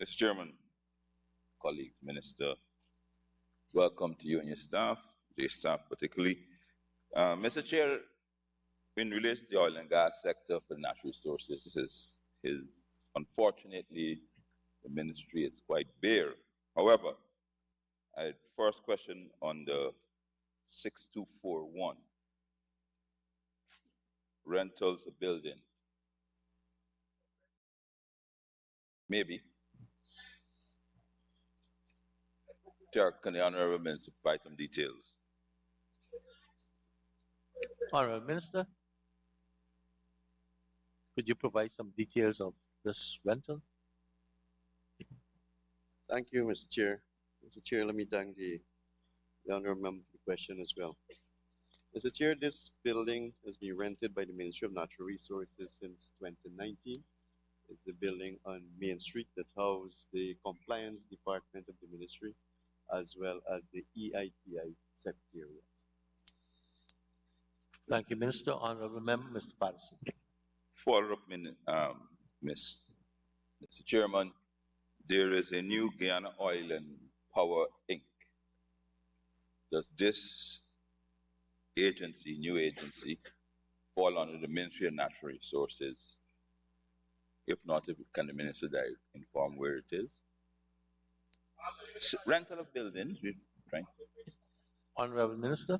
Mr. Chairman, colleagues, Minister, welcome to you and your staff particularly. Mr. Chair, in relation to the oil and gas sector for natural resources, this is unfortunately, the ministry is quite bare. However, first question on the 6241, rentals of building. Maybe. Chair, can the Honorable Minister provide some details? Honorable Minister, could you provide some details of this rental? Thank you, Mr. Chair. Mr. Chair, let me thank the Honourable Member for the question as well. Mr. Chair, this building has been rented by the Ministry of Natural Resources since 2019. It's the building on Main Street that houses the Compliance Department of the Ministry as well as the EITI Secretariat. Thank you, Minister. Honourable Member, Mr. Patterson. Follow-up, Mr. Chairman, there is a new Guyana Oil and Power Inc. Does this new agency, fall under the Ministry of Natural Resources? If not, can the Minister inform where it is? Rental of buildings, right? Honourable Minister.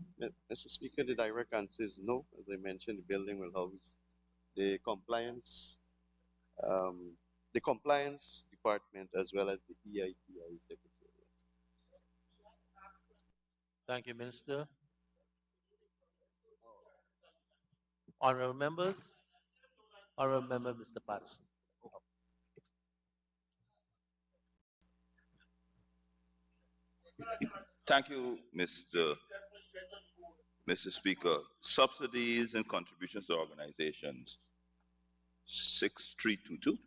Mr. Speaker, the direct answer is no. As I mentioned, the building will house the compliance department as well as the EITI Secretariat. Thank you, Minister. Honourable members. Honourable Member, Mr. Patterson. Thank you, Mr. Speaker. Subsidies and contributions to organizations, 6322.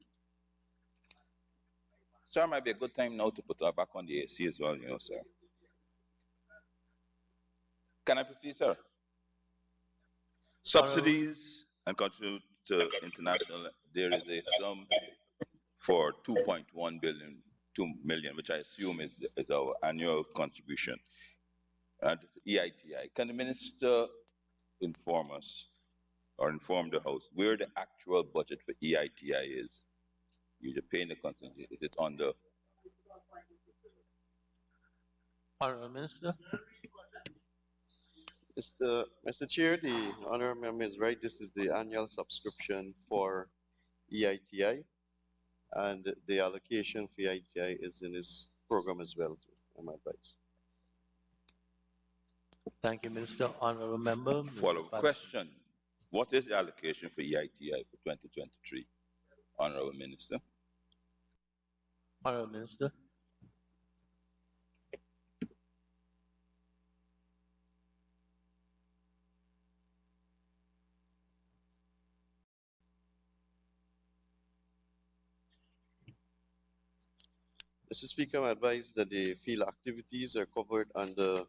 Sir, might be a good time now to put her back on the AC as well, sir. Can I proceed, sir? Subsidies and contributions to international, there is a sum for 2.1 billion. 2 million, which I assume is our annual contribution. And EITI. Can the Minister inform us or inform the House where the actual budget for EITI is? You're paying the contingent. Is it on the? Honourable Minister. Mr. Chair, the Honourable Member is right. This is the annual subscription for EITI. And the allocation for EITI is in this program as well, I'm advised. Thank you, Minister. Honourable Member. Follow-up question. What is the allocation for EITI for 2023? Honourable Minister. Honourable Minister. Mr. Speaker, I'm advised that the field activities are covered under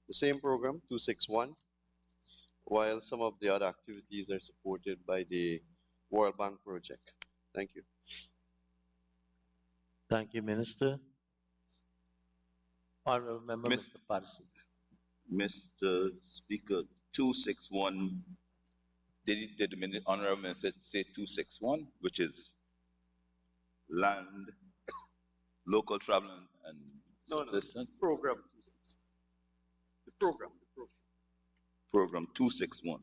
the same program, 261, while some of the other activities are supported by the World Bank project. Thank you. Thank you, Minister. Honourable Member, Mr. Patterson. Mr. Speaker, 261, did the Honourable Minister say 261, which is land, local travel and subsistence? No, program 261. The program. Program 261.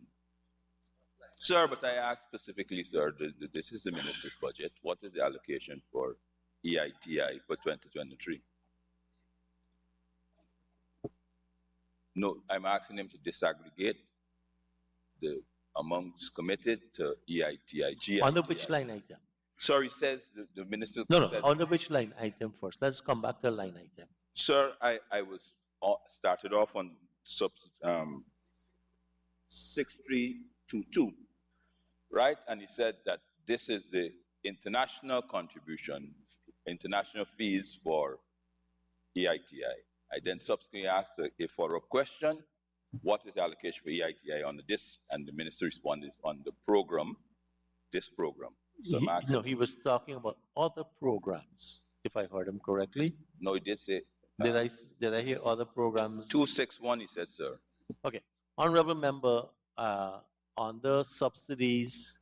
Sir, but I asked specifically, sir, this is the Minister's budget. What is the allocation for EITI for 2023? No, I'm asking him to disaggregate the amounts committed to EITI. GITI. Under which line item? Sorry, says the Minister. No, under which line item first? Let's come back to the line item. Sir, I was started off on 6322, right? And he said that this is the international contribution, international fees for EITI. I then subsequently asked a follow-up question, what is the allocation for EITI on this? And the Minister responded on the program, this program. So no, he was talking about other programs. if I heard him correctly. No, he did say Did I hear other programs? 261, he said, sir. Okay. Honorable member, on the subsidies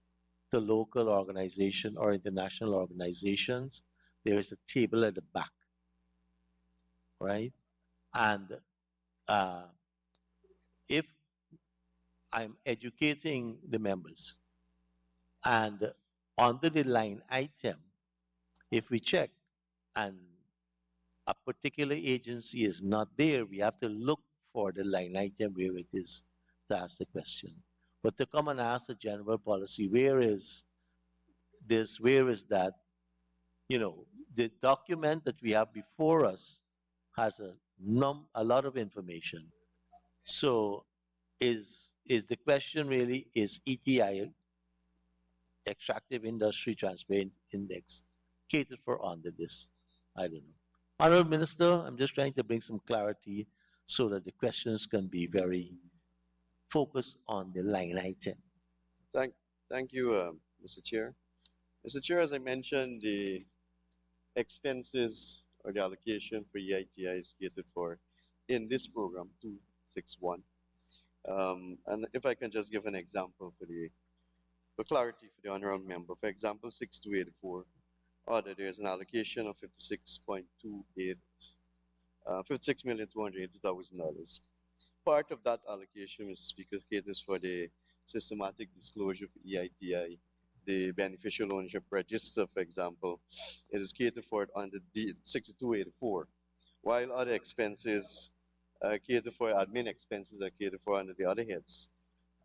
to local organization or international organizations, there is a table at the back, right? And uh, if I'm educating the members and under the line item, if we check and a particular agency is not there, we have to look for the line item where it is to ask the question. But to come and ask a general policy, where is this, where is that? You know, the document that we have before us has a lot of information. So is the question really, is ETI, Extractive Industry Transparent Index, catered for under this? I don't know. Honorable Minister, I'm just trying to bring some clarity so that the questions can be very focused on the line item. Thank you, Mr. Chair. Mr. Chair, as I mentioned, the expenses or the allocation for EITI is catered for in this program 261. And if I can just give an example for clarity for the honorable member, for example, 6284, there's an allocation of $56,280,000. Part of that allocation, Mr. Speaker, caters for the systematic disclosure for EITI, the beneficial ownership register, for example. It is catered for under the 6284, while other expenses cater for admin expenses are catered for under the other heads,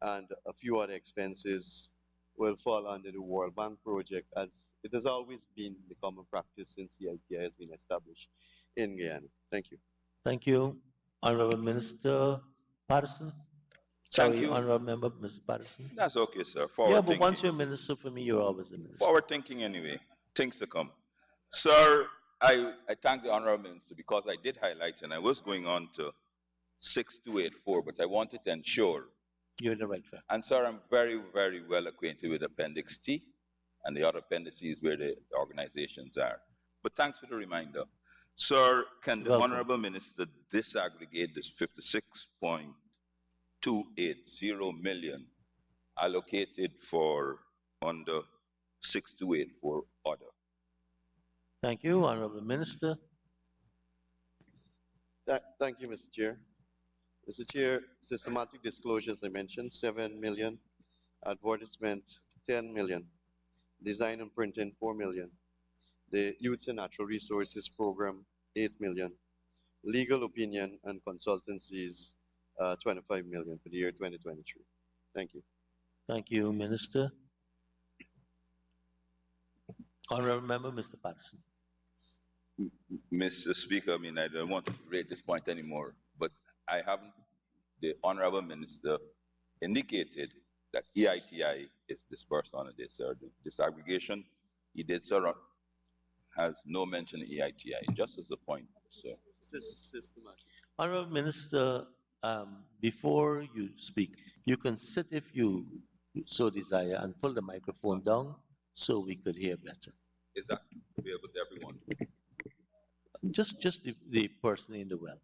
and a few other expenses will fall under the World Bank project, as it has always been the common practice since EITI has been established in Guyana. Thank you. Thank you. Honorable Minister Patterson. Thank Sorry, you. Honorable Member, Mr. Patterson. That's okay, sir. Yeah, Forward but thinking. once you're a minister, for me, you're always a minister. Forward thinking anyway. Things to come. Sir, I thank the Honorable Minister because I did highlight, and I was going on to 6284, but I wanted to ensure. You're in the right track. And sir, I'm very, very well acquainted with Appendix T and the other appendices where the organizations are. But thanks for the reminder. Sir, can the Welcome. Honorable Minister disaggregate this 56.280 million allocated for under 6284 order? Thank you, Honorable Minister. Thank you, Mr. Chair. Mr. Chair, systematic disclosures I mentioned, 7 million. Advertisement, 10 million. Design and printing, 4 million. The Youth and Natural Resources Program, 8 million. Legal opinion and consultancies, 25 million for the year 2023. Thank you. Thank you, Minister. Honorable Member, Mr. Patterson. Mr. Speaker, I mean, I don't want to read this point anymore, but I haven't, the Honorable Minister indicated that EITI is dispersed on this, sir. The disaggregation he did, sir, has no mention of EITI, just as a point, sir. Systematic. Honorable Minister, before you speak, you can sit if you so desire and pull the microphone down so we could hear better. Is that available to everyone? Just the person in the well.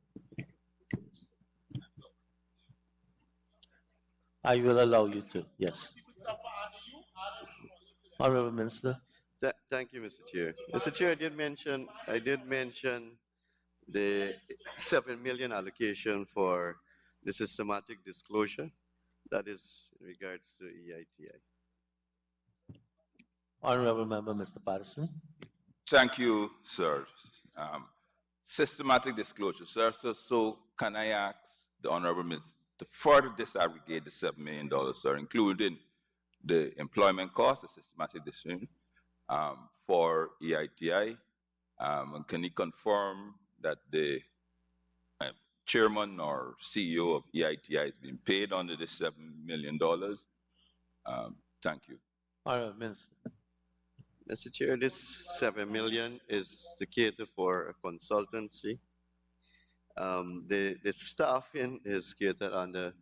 I will allow you to, yes. Honorable Minister. Thank you, Mr. Chair. Mr. Chair, I did mention the 7 million allocation for the systematic disclosure. That is in regards to EITI. Honorable Member, Mr. Patterson. Thank you, sir. Systematic disclosure, sir. So can I ask the Honorable Minister to further disaggregate the $7 million, sir, including the employment costs, the systematic disclosure for EITI? And can he confirm that the chairman or CEO of EITI has been paid under the $7 million? Thank you. Honorable Minister. Mr. Chair, this 7 million is to cater for a consultancy. The staffing is catered under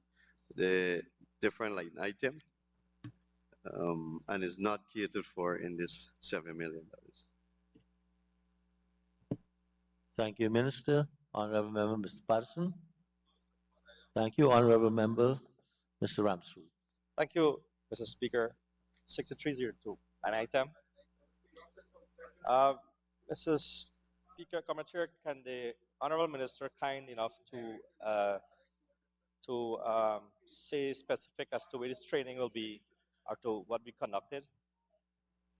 the different line item and is not catered for in this $7 million. Thank you, Minister. Honorable Member, Mr. Patterson. Thank you, Honorable Member, Mr. Ramsrud. Thank you, Mr. Speaker. 6302, an item. Mr. Speaker, Commissioner, can the Honorable Minister kind enough to say specific as to where this training will be or to what we conducted?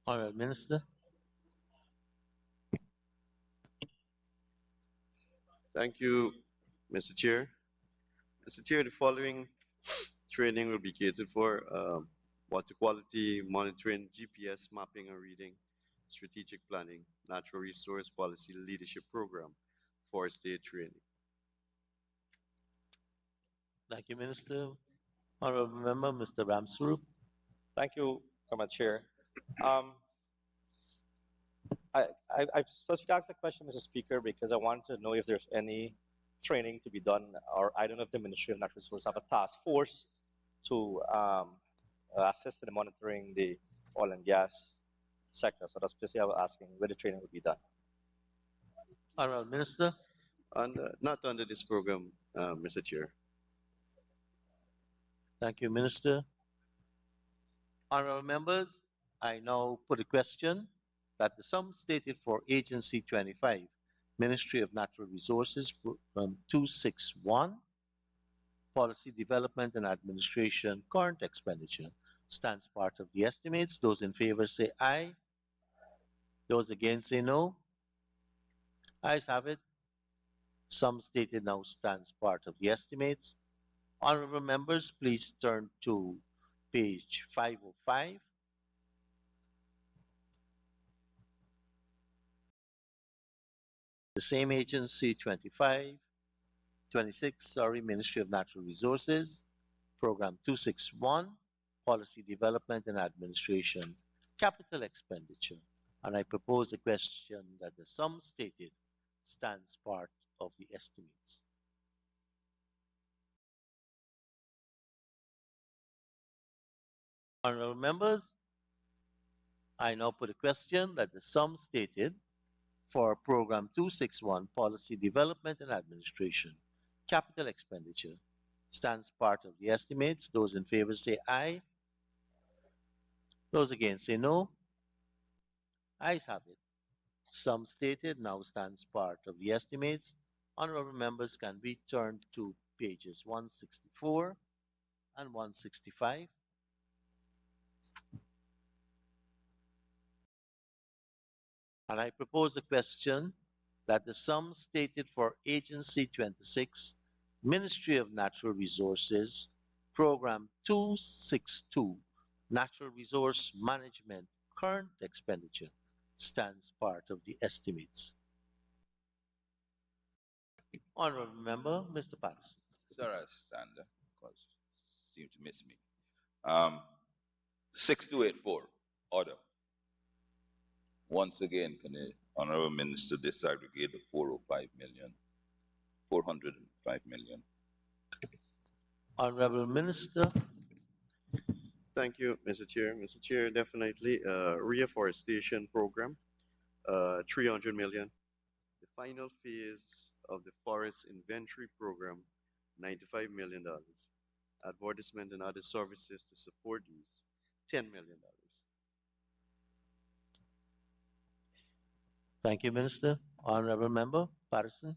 Honorable Minister. Thank you, Mr. Chair. Mr. Chair, the following training will be catered for water quality monitoring, GPS mapping and reading, strategic planning, natural resource policy leadership program, forest day training. Thank you, Minister. Honorable Member, Mr. Ramsrud. Thank you, Commissioner. I specifically asked the question, Mr. Speaker, because I want to know if there's any training to be done, or I don't know if the Ministry of Natural Resources have a task force to assist in monitoring the oil and gas sector. So that's basically I was asking where the training would be done. Honorable Minister. Not under this program, Mr. Chair. Thank you, Minister. Honorable members, I now put a question that the sum stated for Agency 25, Ministry of Natural Resources, from 261, Policy Development and Administration, current expenditure, stands part of the estimates. Those in favor say aye. Those against say no. Ayes have it. Sum stated now stands part of the estimates. Honorable members, please turn to page 505. The same agency, 26, Ministry of Natural Resources, Program 261, Policy Development and Administration, Capital Expenditure. And I propose a question that the sum stated stands part of the estimates. Honorable members, I now put a question that the sum stated for Program 261, Policy Development and Administration, Capital Expenditure, stands part of the estimates. Those in favor say aye. Those against say no. Ayes have it. Sum stated now stands part of the estimates. Honorable members, can we turn to pages 164 and 165? And I propose a question that the sum stated for Agency 26, Ministry of Natural Resources, Program 262, Natural Resource Management, current expenditure, stands part of the estimates. Honorable Member, Mr. Patterson. Sir, I stand because you seem to miss me. 6284, order. Once again, can the Honorable Minister disaggregate the 405 million, 405 million? Honorable Minister. Thank you, Mr. Chair. Mr. Chair, definitely reforestation program, 300 million. The final phase of the forest inventory program, $95 million. Advertisement and other services to support these, $10 million. Thank you, Minister. Honorable Member Patterson.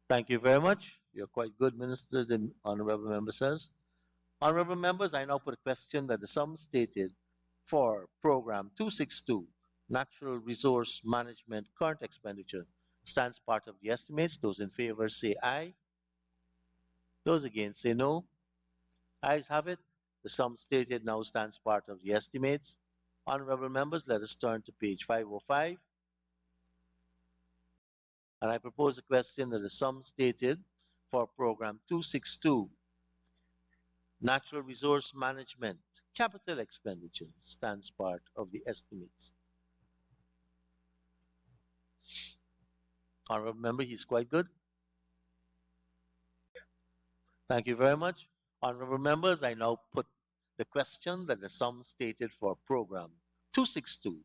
Thank you very much. You're quite good, Minister, the Honorable Member says. Honorable Members, I now put a question that the sum stated for Program 262, Natural Resource Management, current expenditure, stands part of the estimates. Those in favor say aye. Those against say no. Ayes have it. The sum stated now stands part of the estimates. Honorable members, let us turn to page 505. And I propose a question that the sum stated for Program 262, Natural Resource Management, Capital Expenditure, stands part of the estimates. Honorable member, he's quite good. Thank you very much. Honorable members, I now put the question that the sum stated for program 262,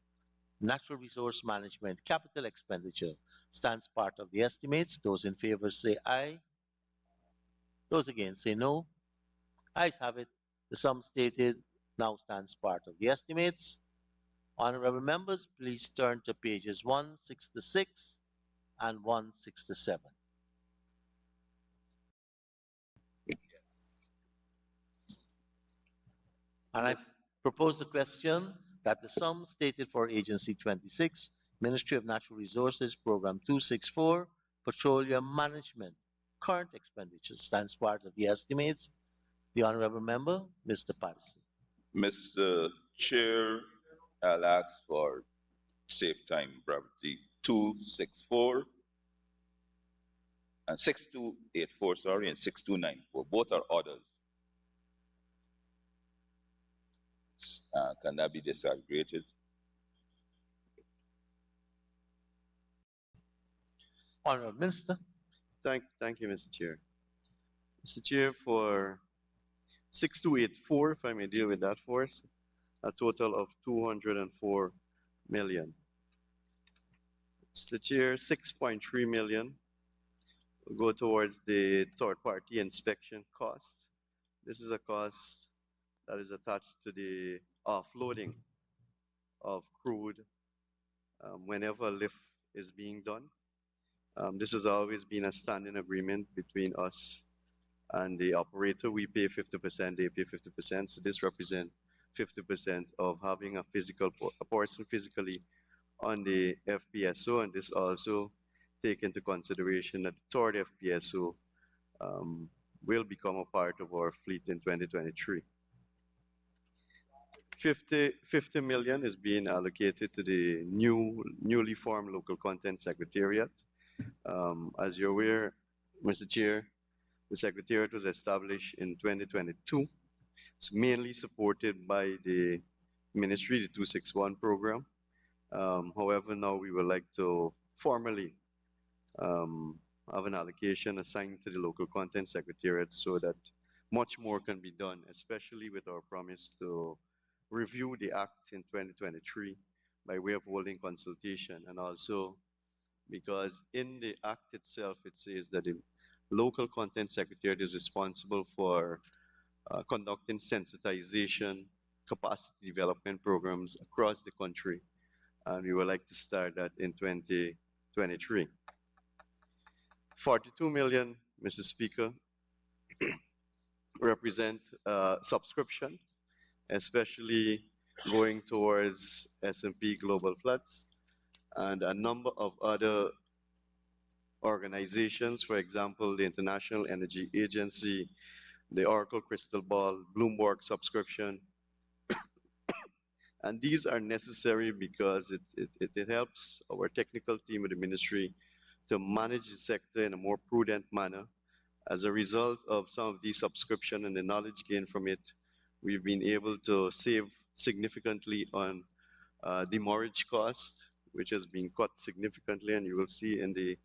Natural Resource Management Capital Expenditure, stands part of the estimates. Those in favor say aye. Those against say no. Ayes have it. The sum stated now stands part of the estimates. Honorable members, please turn to pages 166 and 167. And I propose the question that the sum stated for Agency 26, Ministry of Natural Resources, Program 264, Petroleum Management, current expenditures stands part of the estimates. The Honorable Member, Mr. Patterson. Mr. Chair, I'll ask for save time brevity 264 and 6284, sorry, and 6294. Both are orders. Can that be disaggregated? Honorable Minister. Thank you, Mr. Chair. Mr. Chair, for 6284, if I may deal with that for us, a total of 204 million. Mr. Chair, 6.3 million will go towards the third-party inspection cost. This is a cost that is attached to the offloading of crude whenever a lift is being done. This has always been a standing agreement between us and the operator. We pay 50%, they pay 50%. So this represents 50% of having a person physically on the FPSO, and this also take into consideration that the third FPSO will become a part of our fleet in 2023. 50 million is being allocated to the newly formed local content secretariat. As you're aware, Mr. Chair, the secretariat was established in 2022. It's mainly supported by the ministry, the 261 program. However, now we would like to formally have an allocation assigned to the local content secretariat so that much more can be done, especially with our promise to review the act in 2023 by way of holding consultation, and also because in the act itself it says that the local content secretariat is responsible for conducting sensitization capacity development programs across the country, and we would like to start that in 2023. 42 million, Mr. Speaker, represent subscription, especially going towards S&P Global Floods and a number of other organizations, for example, the International Energy Agency, the Oracle Crystal Ball, Bloomberg subscription. And these are necessary because it helps our technical team of the ministry to manage the sector in a more prudent manner. As a result of some of these subscription and the knowledge gained from it, we've been able to save significantly on demurrage cost, which has been cut significantly, and you will see in the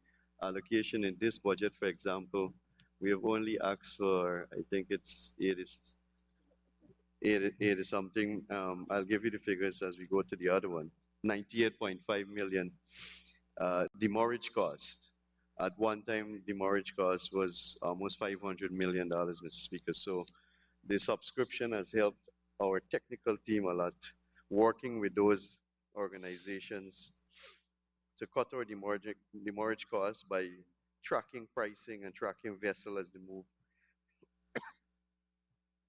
allocation in this budget, for example, we have only asked for, I think it's 80 something. I'll give you the figures as we go to the other one. 98.5 million demurrage cost. At one time, demurrage cost was almost $500 million, Mr. Speaker. So the subscription has helped our technical team a lot, working with those organizations to cut our demurrage costs by tracking pricing and tracking vessel as they move.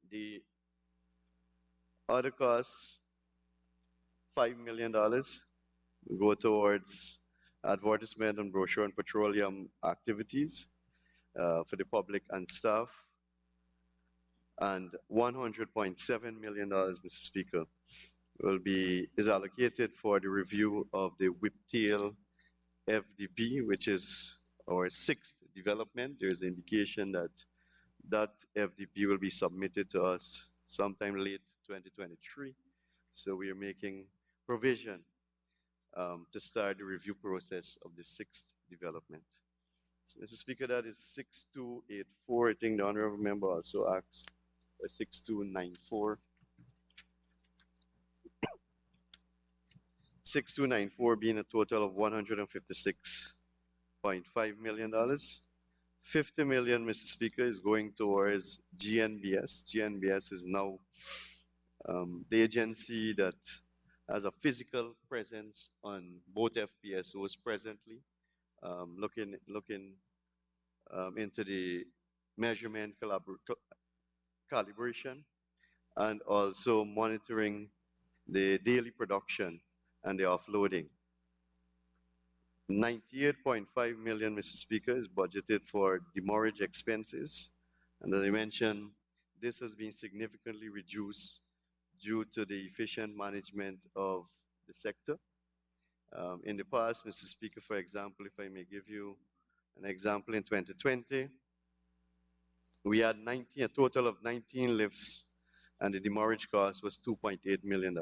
The other costs, $5 million, go towards advertisement and brochure and petroleum activities for the public and staff. And $100.7 million, Mr. Speaker, is allocated for the review of the Whiptail FDP, which is our 6th development. There's an indication that that FDP will be submitted to us sometime late 2023. So we are making provision to start the review process of the 6th development. So, Mr. Speaker, that is 6284. I think the honorable member also asked for 6294. 6294 being a total of $156.5 million. 50 million, Mr. Speaker, is going towards GNBS. GNBS is now the agency that has a physical presence on both FPSOs presently, looking into the measurement calibration and also monitoring the daily production and the offloading. 98.5 million, Mr. Speaker, is budgeted for demurrage expenses. And as I mentioned, this has been significantly reduced due to the efficient management of the sector. In the past, Mr. Speaker, for example, if I may give you an example, in 2020, we had a total of 19 lifts, and the demurrage cost was $2.8 million.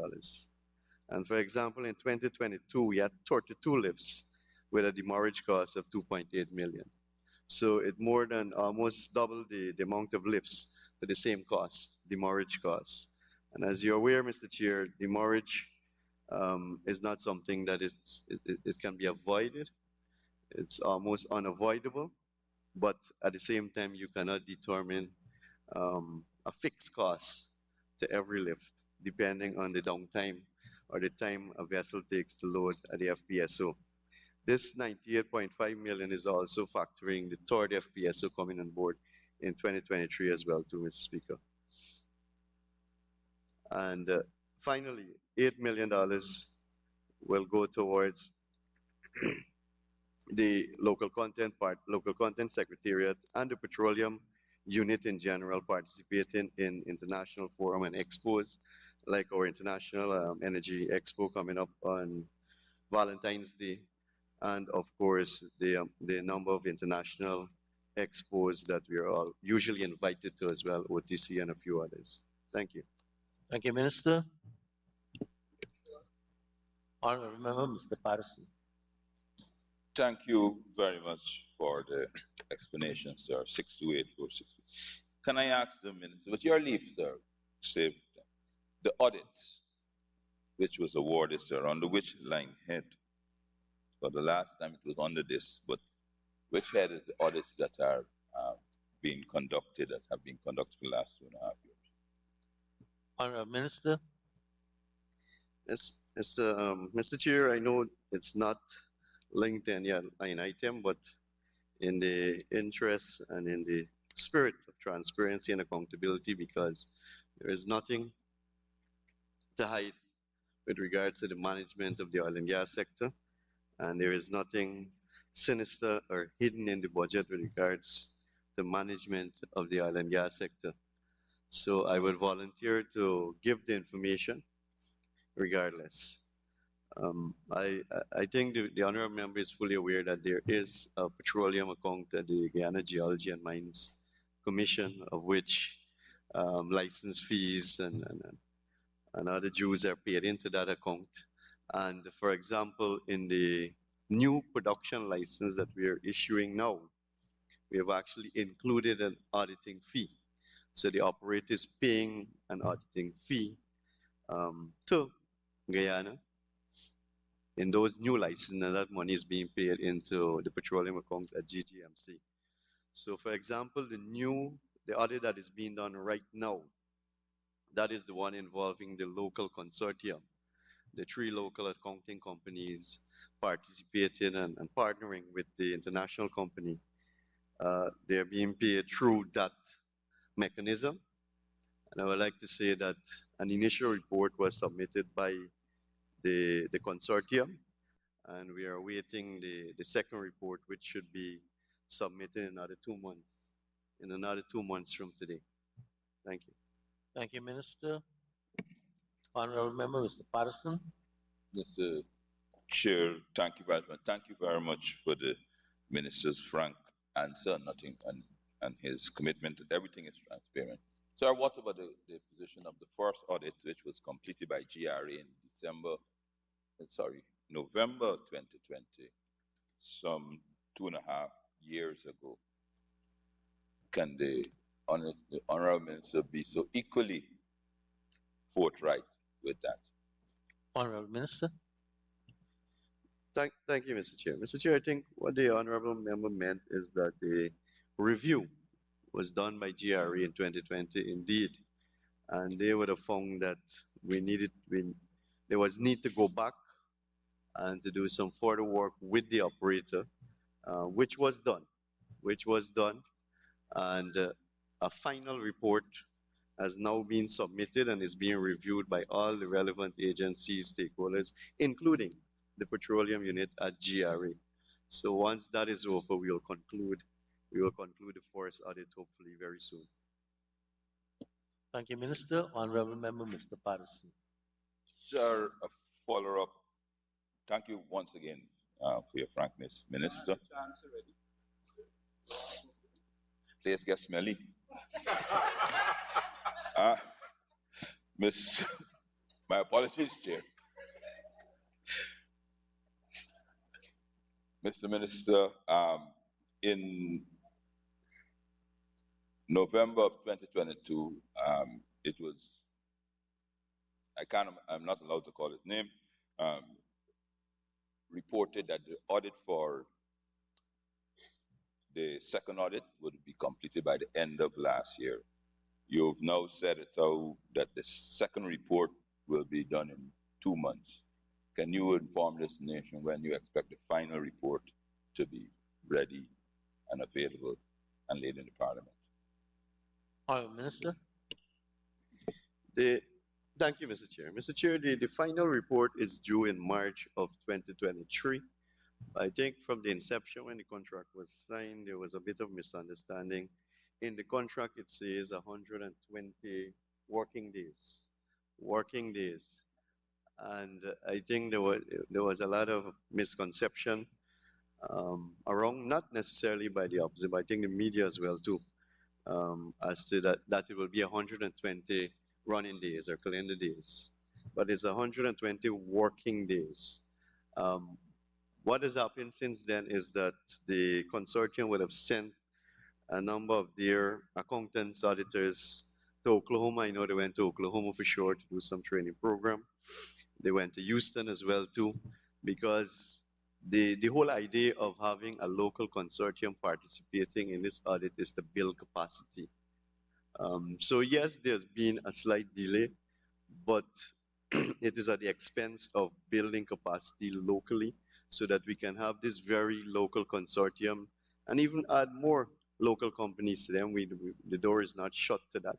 And for example, in 2022, we had 32 lifts with a demurrage cost of $2.8 million. So it more than almost doubled the amount of lifts for the same cost, demurrage cost. And as you're aware, Mr. Chair, demurrage is not something that it can be avoided. It's almost unavoidable, but at the same time, you cannot determine a fixed cost to every lift, depending on the downtime or the time a vessel takes to load at the FPSO. This 98.5 million is also factoring the third FPSO coming on board in 2023 as well, too, Mr. Speaker. And finally, $8 million will go towards the local content secretariat and the petroleum unit in general, participating in international forum and expos, like our International Energy Expo coming up on Valentine's Day, and of course the number of international expos that we are all usually invited to as well, OTC and a few others. Thank you. Thank you, Minister. Honorable Member, Mr. Patterson. Thank you very much for the explanation, sir. 62846. Can I ask the minister, with your leave, sir, say the audits which was awarded, sir, under which line head? For the last time it was under this, but which head is the audits that are being conducted, that have been conducted for the last 2.5 years? Honorable Minister. Yes, Mr. Chair, I know it's not linked to any line item, but in the interest and in the spirit of transparency and accountability, because there is nothing to hide with regards to the management of the oil and gas sector, and there is nothing sinister or hidden in the budget with regards to management of the oil and gas sector. So I would volunteer to give the information regardless. I think the honorable member is fully aware that there is a petroleum account at the Guyana Geology and Mines Commission, of which license fees and other dues are paid into that account. And for example, in the new production license that we are issuing now, we have actually included an auditing fee. So the operator is paying an auditing fee to Guyana in those new licenses, and that money is being paid into the petroleum account at GGMC. So for example, the audit that is being done right now, that is the one involving the local consortium, the 3 local accounting companies participating and partnering with the international company. They're being paid through that mechanism. And I would like to say that an initial report was submitted by the consortium, and we are awaiting the second report, which should be submitted in another 2 months from today. Thank you. Thank you, Minister. Honorable Member, Mr. Patterson. Mr. Chair, thank you very much. Thank you very much for the minister's frank answer, and his commitment that everything is transparent. Sir, what about the position of the first audit, which was completed by GRA in November 2020, some 2.5 years ago? Can the honorable minister be so equally forthright with that? Honorable Minister. Thank you, Mr. Chair. Mr. Chair, I think what the honorable member meant is that the review was done by GRE in 2020 indeed, and they would have found that there was need to go back and to do some further work with the operator, which was done, and a final report has now been submitted and is being reviewed by all the relevant agencies, stakeholders, including the petroleum unit at GRA. So once that is over, we will conclude the forest audit hopefully very soon. Thank you, Minister. Honorable Member, Mr. Patterson. Sir, a follow-up. Thank you once again for your frankness, Minister. Place get smelly. My apologies, Chair. Mr. Minister, in November of 2022, it was, I'm not allowed to call his name, reported that the audit for the second audit would be completed by the end of last year. You've now said it out that the second report will be done in 2 months. Can you inform this nation when you expect the final report to be ready and available and laid in the Parliament? Honorable Minister. Thank you, Mr. Chair. Mr. Chair, the final report is due in March of 2023. I think from the inception when the contract was signed, there was a bit of misunderstanding. In the contract, it says 120 working days. And I think there was a lot of misconception around, not necessarily by the opposite, but I think the media as well too, as to that it will be 120 running days or calendar days, but it's 120 working days. What has happened since then is that the consortium would have sent a number of their accountants, auditors to Oklahoma. I know they went to Oklahoma for sure to do some training program. They went to Houston as well too, because the whole idea of having a local consortium participating in this audit is to build capacity. So yes, there's been a slight delay, but it is at the expense of building capacity locally so that we can have this very local consortium and even add more local companies to them. The door is not shut to that,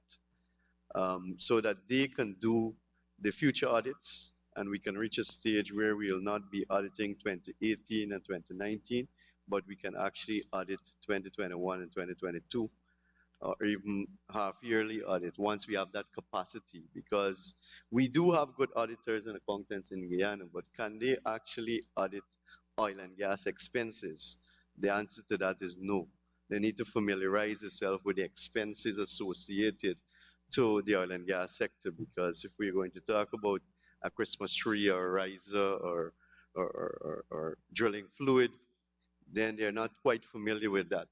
so that they can do the future audits and we can reach a stage where we will not be auditing 2018 and 2019, but we can actually audit 2021 and 2022. Or even half-yearly audit once we have that capacity, because we do have good auditors and accountants in Guyana, but can they actually audit oil and gas expenses? The answer to that is no. They need to familiarize themselves with the expenses associated to the oil and gas sector, because if we're going to talk about a Christmas tree or a riser or drilling fluid, then they're not quite familiar with that.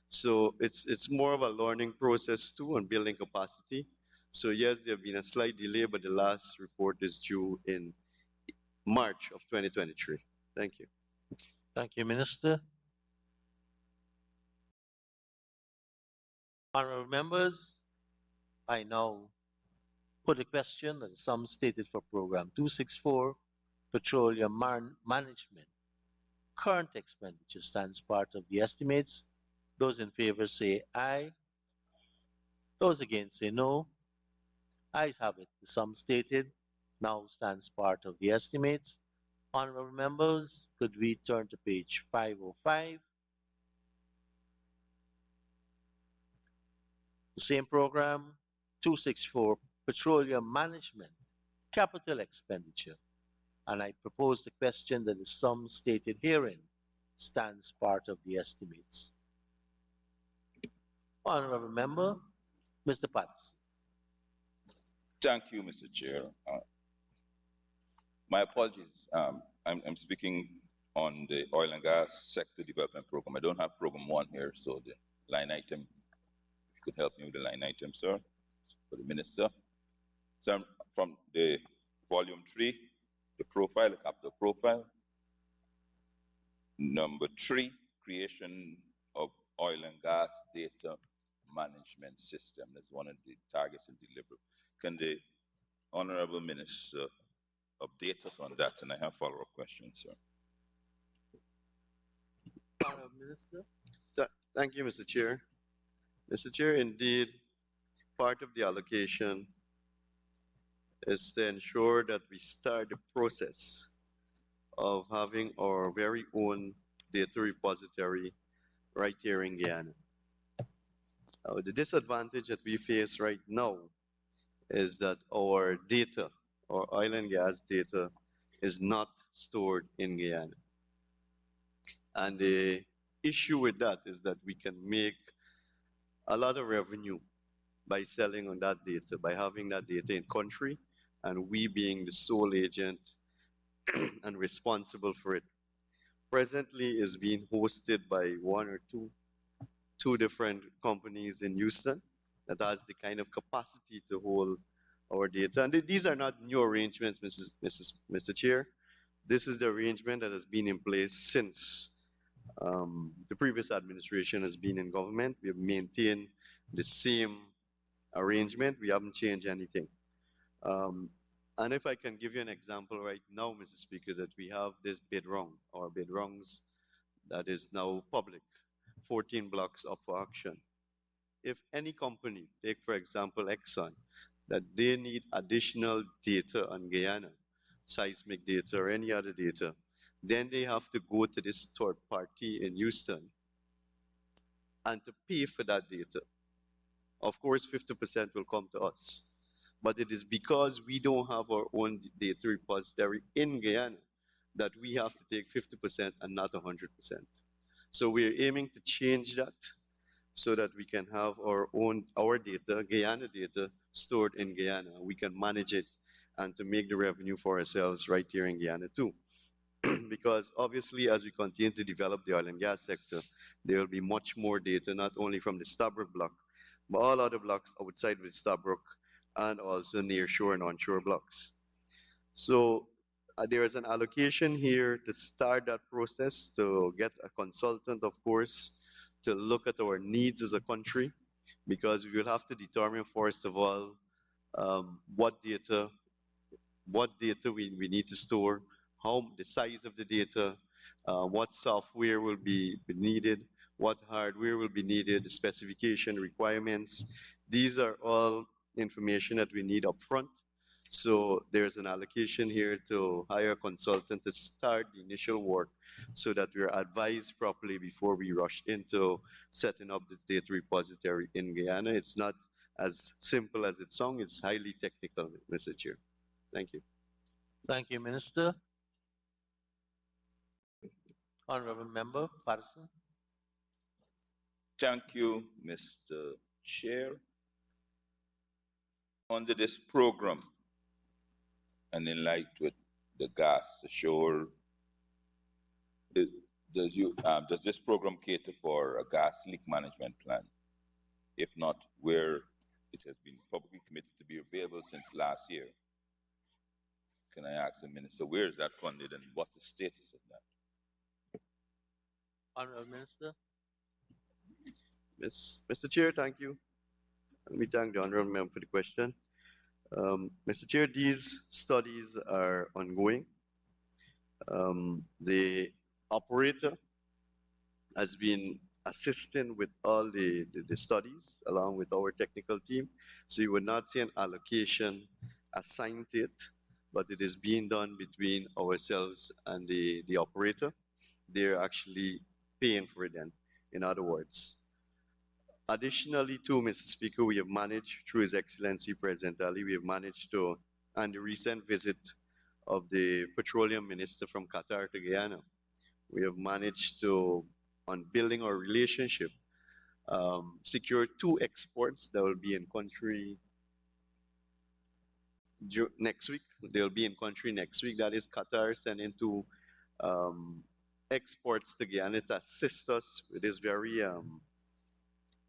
So it's more of a learning process too on building capacity. So yes, there have been a slight delay, but the last report is due in March of 2023. Thank you. Thank you, Minister. Honorable members, I now put a question that some stated for Program 264, Petroleum Management. Current expenditure stands part of the estimates. Those in favor say aye. Those against say no. Ayes have it. The sum stated now stands part of the estimates. Honorable members, could we turn to page 505? The same program, 264, Petroleum Management, Capital Expenditure. And I propose the question that the sum stated herein stands part of the estimates. Honorable Member, Mr. Patterson. Thank you, Mr. Chair. My apologies. I'm speaking on the oil and gas sector development program. I don't have program 1 here, so the line item, if you could help me with the line item, sir, for the minister. So from the volume 3, the profile, the capital profile, Number three, creation of oil and gas data management system. That's one of the targets and deliverables. Can the Honorable Minister update us on that? And I have follow-up questions, sir. Minister? Thank you, Mr. Chair. Mr. Chair, indeed, part of the allocation is to ensure that we start the process of having our very own data repository right here in Guyana. The disadvantage that we face right now is that our data, our oil and gas data, is not stored in Guyana. And the issue with that is that we can make a lot of revenue by selling on that data, by having that data in country, and we being the sole agent and responsible for it. Presently is being hosted by one or two different companies in Houston that has the kind of capacity to hold our data. And these are not new arrangements, Mr. Chair. This is the arrangement that has been in place since the previous administration has been in government. We have maintained the same arrangement. We haven't changed anything. And if I can give you an example right now, Mr. Speaker, that we have this bid round, or bid rounds that is now public, 14 blocks up for auction. If any company, take for example Exxon, that they need additional data on Guyana, seismic data or any other data, then they have to go to this third party in Houston and to pay for that data. Of course, 50% will come to us. But it is because we don't have our own data repository in Guyana that we have to take 50% and not 100%. So we're aiming to change that so that we can have our data, Guyana data, stored in Guyana. We can manage it and to make the revenue for ourselves right here in Guyana too. Because obviously, as we continue to develop the oil and gas sector, there will be much more data, not only from the Stabroek block, but all other blocks outside of Stabroek, and also near shore and onshore blocks. So there is an allocation here to start that process, to get a consultant, of course, to look at our needs as a country, because we will have to determine, first of all, what data we need to store, the size of the data, what software will be needed, what hardware will be needed, the specification requirements. These are all information that we need up front. So there's an allocation here to hire a consultant to start the initial work so that we're advised properly before we rush into setting up the data repository in Guyana. It's not as simple as it sounds. It's highly technical, Mr. Chair. Thank you. Thank you, Minister. Honorable Member Patterson. Thank you, Mr. Chair. Under this program, and in light with the gas ashore, does this program cater for a gas leak management plan? If not, where it has been publicly committed to be available since last year, can I ask the Minister, where is that funded and what's the status of that? Honorable Minister. Mr. Chair, thank you. Let me thank the Honorable Member for the question. Mr. Chair, these studies are ongoing. The operator has been assisting with all the studies along with our technical team. So you will not see an allocation assigned to it, but it is being done between ourselves and the operator. They're actually paying for it then, in other words. Additionally, too, Mr. Speaker, we have managed, through His Excellency President Ali, we have managed to, on the recent visit of the Petroleum Minister from Qatar to Guyana, we have managed to, on building our relationship, secure 2 exports that will be in country next week. They'll be in country next week. That is Qatar sending 2 exports to Guyana to assist us with this very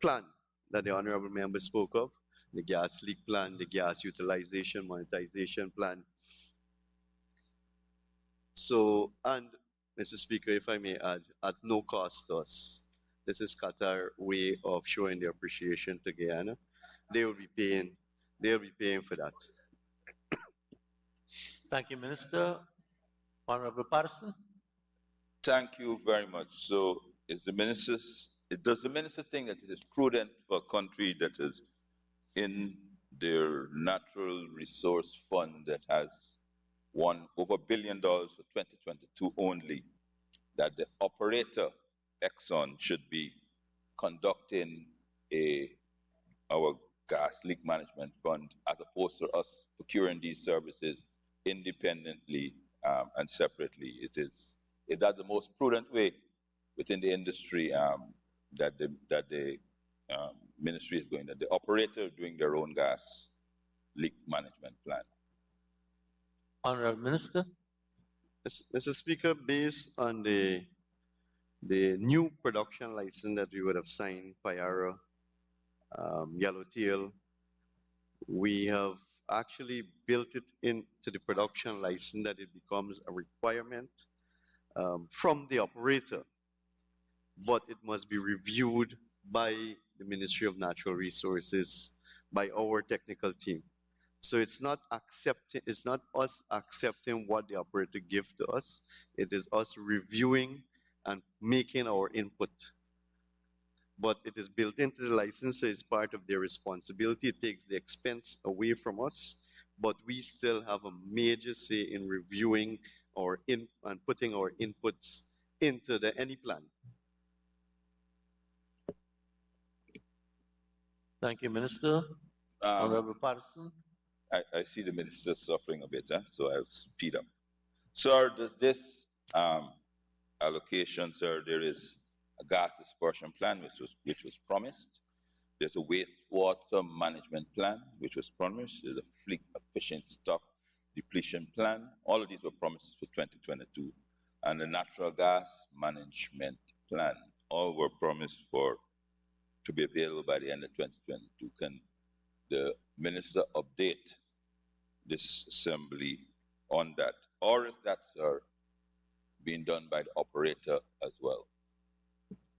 plan that the Honorable Member spoke of, the gas leak plan, the gas utilization, monetization plan. So, and Mr. Speaker, if I may add, at no cost to us. This is Qatar way of showing their appreciation to Guyana. They will be paying for that. Thank you, Minister. Honorable Patterson. Thank you very much. So does the minister think that it is prudent for a country that is in their natural resource fund that has over $1 billion for 2022 only, that the operator, Exxon, should be conducting our gas leak management fund as opposed to us procuring these services independently and separately? Is that the most prudent way within the industry that the ministry is going, that the operator doing their own gas leak management plan? Honorable Minister. Mr. Speaker, based on the new production license that we would have signed, Payara, Yellowtail, we have actually built it into the production license that it becomes a requirement from the operator, but it must be reviewed by the Ministry of Natural Resources, by our technical team. So it's not us accepting what the operator gives to us. It is us reviewing and making our input. But it is built into the license, so it's part of their responsibility. It takes the expense away from us, but we still have a major say in reviewing and putting our inputs into any plan. Thank you, Minister. Honorable Patterson. I see the minister suffering a bit, so I'll speed up. Sir, does this allocation, sir, there is a gas dispersion plan which was promised. There's a wastewater management plan which was promised. There's a fleet efficient stock depletion plan. All of these were promised for 2022. And the natural gas management plan, all were promised to be available by the end of 2022. Can the minister update this assembly on that? Or is that, sir, being done by the operator as well?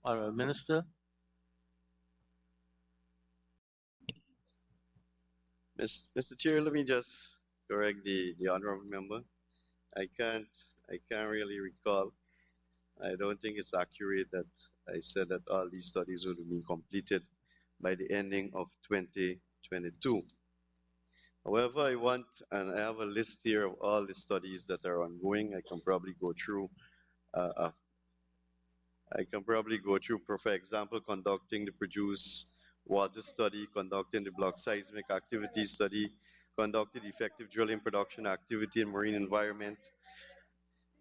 Honorable Minister. Mr. Chair, let me just correct the honorable member. I can't really recall. I don't think it's accurate that I said that all these studies would be completed by the ending of 2022. However, I have a list here of all the studies that are ongoing. I can probably go through. For example, conducting the produce water study, conducting the block seismic activity study, conducted effective drilling production activity in marine environment.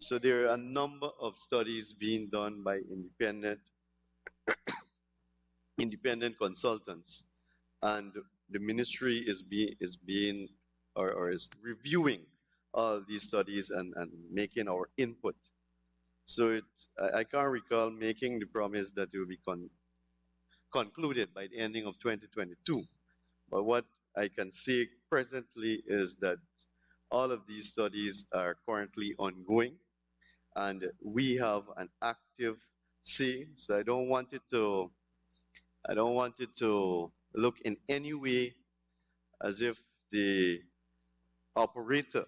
So there are a number of studies being done by independent consultants, and the ministry is reviewing all these studies and making our input. So I can't recall making the promise that it will be concluded by the ending of 2022. But what I can say presently is that all of these studies are currently ongoing, and we have an active say. So I don't want it to look in any way as if the operator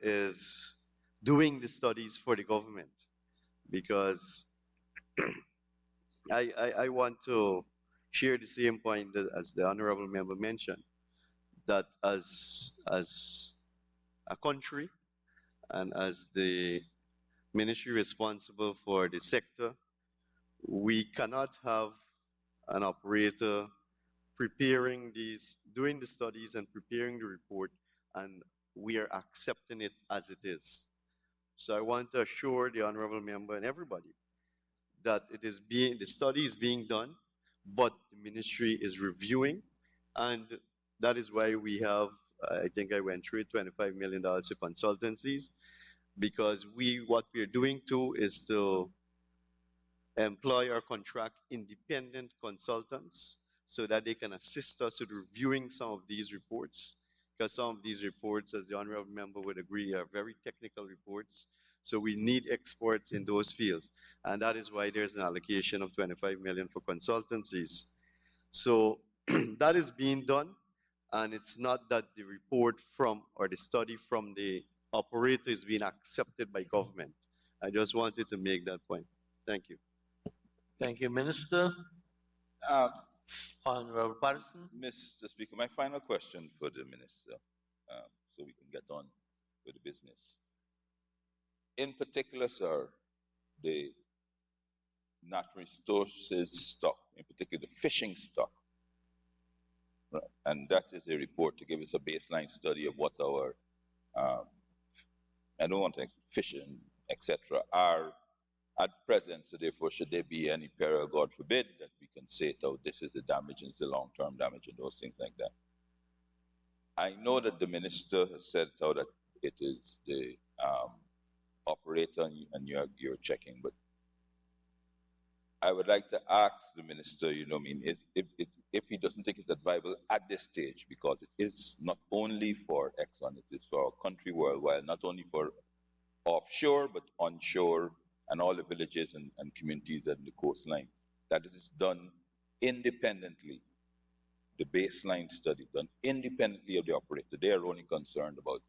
is doing the studies for the government, because I want to share the same point as the honorable member mentioned, that as a country and as the ministry responsible for the sector, we cannot have an operator doing the studies and preparing the report, and we are accepting it as it is. So I want to assure the honorable member and everybody that the study is being done, but the ministry is reviewing, and that is why we have, I think I went through it, $25 million to consultancies, because what we're doing too is to employ or contract independent consultants so that they can assist us with reviewing some of these reports, because some of these reports, as the honorable member would agree, are very technical reports. So we need experts in those fields. And that is why there's an allocation of 25 million for consultancies. So that is being done. And it's not that the report from or the study from the operator is being accepted by government. I just wanted to make that point. Thank you. Thank you, Minister. Uh, Honorable Patterson. Mr. Speaker, my final question for the minister, so we can get on with the business. In particular, sir, the natural resources stock, in particular the fishing stock, right? And that is a report to give us a baseline study of what our, I don't want to fishing, etc., are at present. So therefore, should there be any peril, God forbid, that we can say, oh, this is the damage and it's the long-term damage and those things like that. I know that the minister has said so that it is the operator and you're checking, but I would like to ask the minister, you know what I mean, if he doesn't think it's advisable at this stage, because it is not only for Exxon, it is for our country worldwide, not only for offshore, but onshore, and all the villages and communities and the coastline, that it is done independently, the baseline study done independently of the operator. They are only concerned about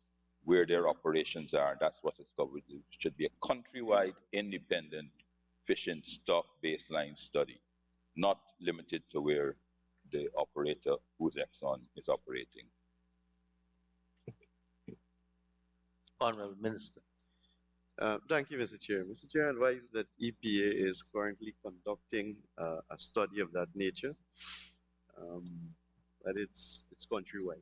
where their operations are. That's what is covered. It should be a countrywide, independent fishing stock baseline study, not limited to where the operator, who's Exxon, is operating. Honorable Minister. Thank you, Mr. Chair. Mr. Chair, I advise that EPA is currently conducting a study of that nature, but it's countrywide.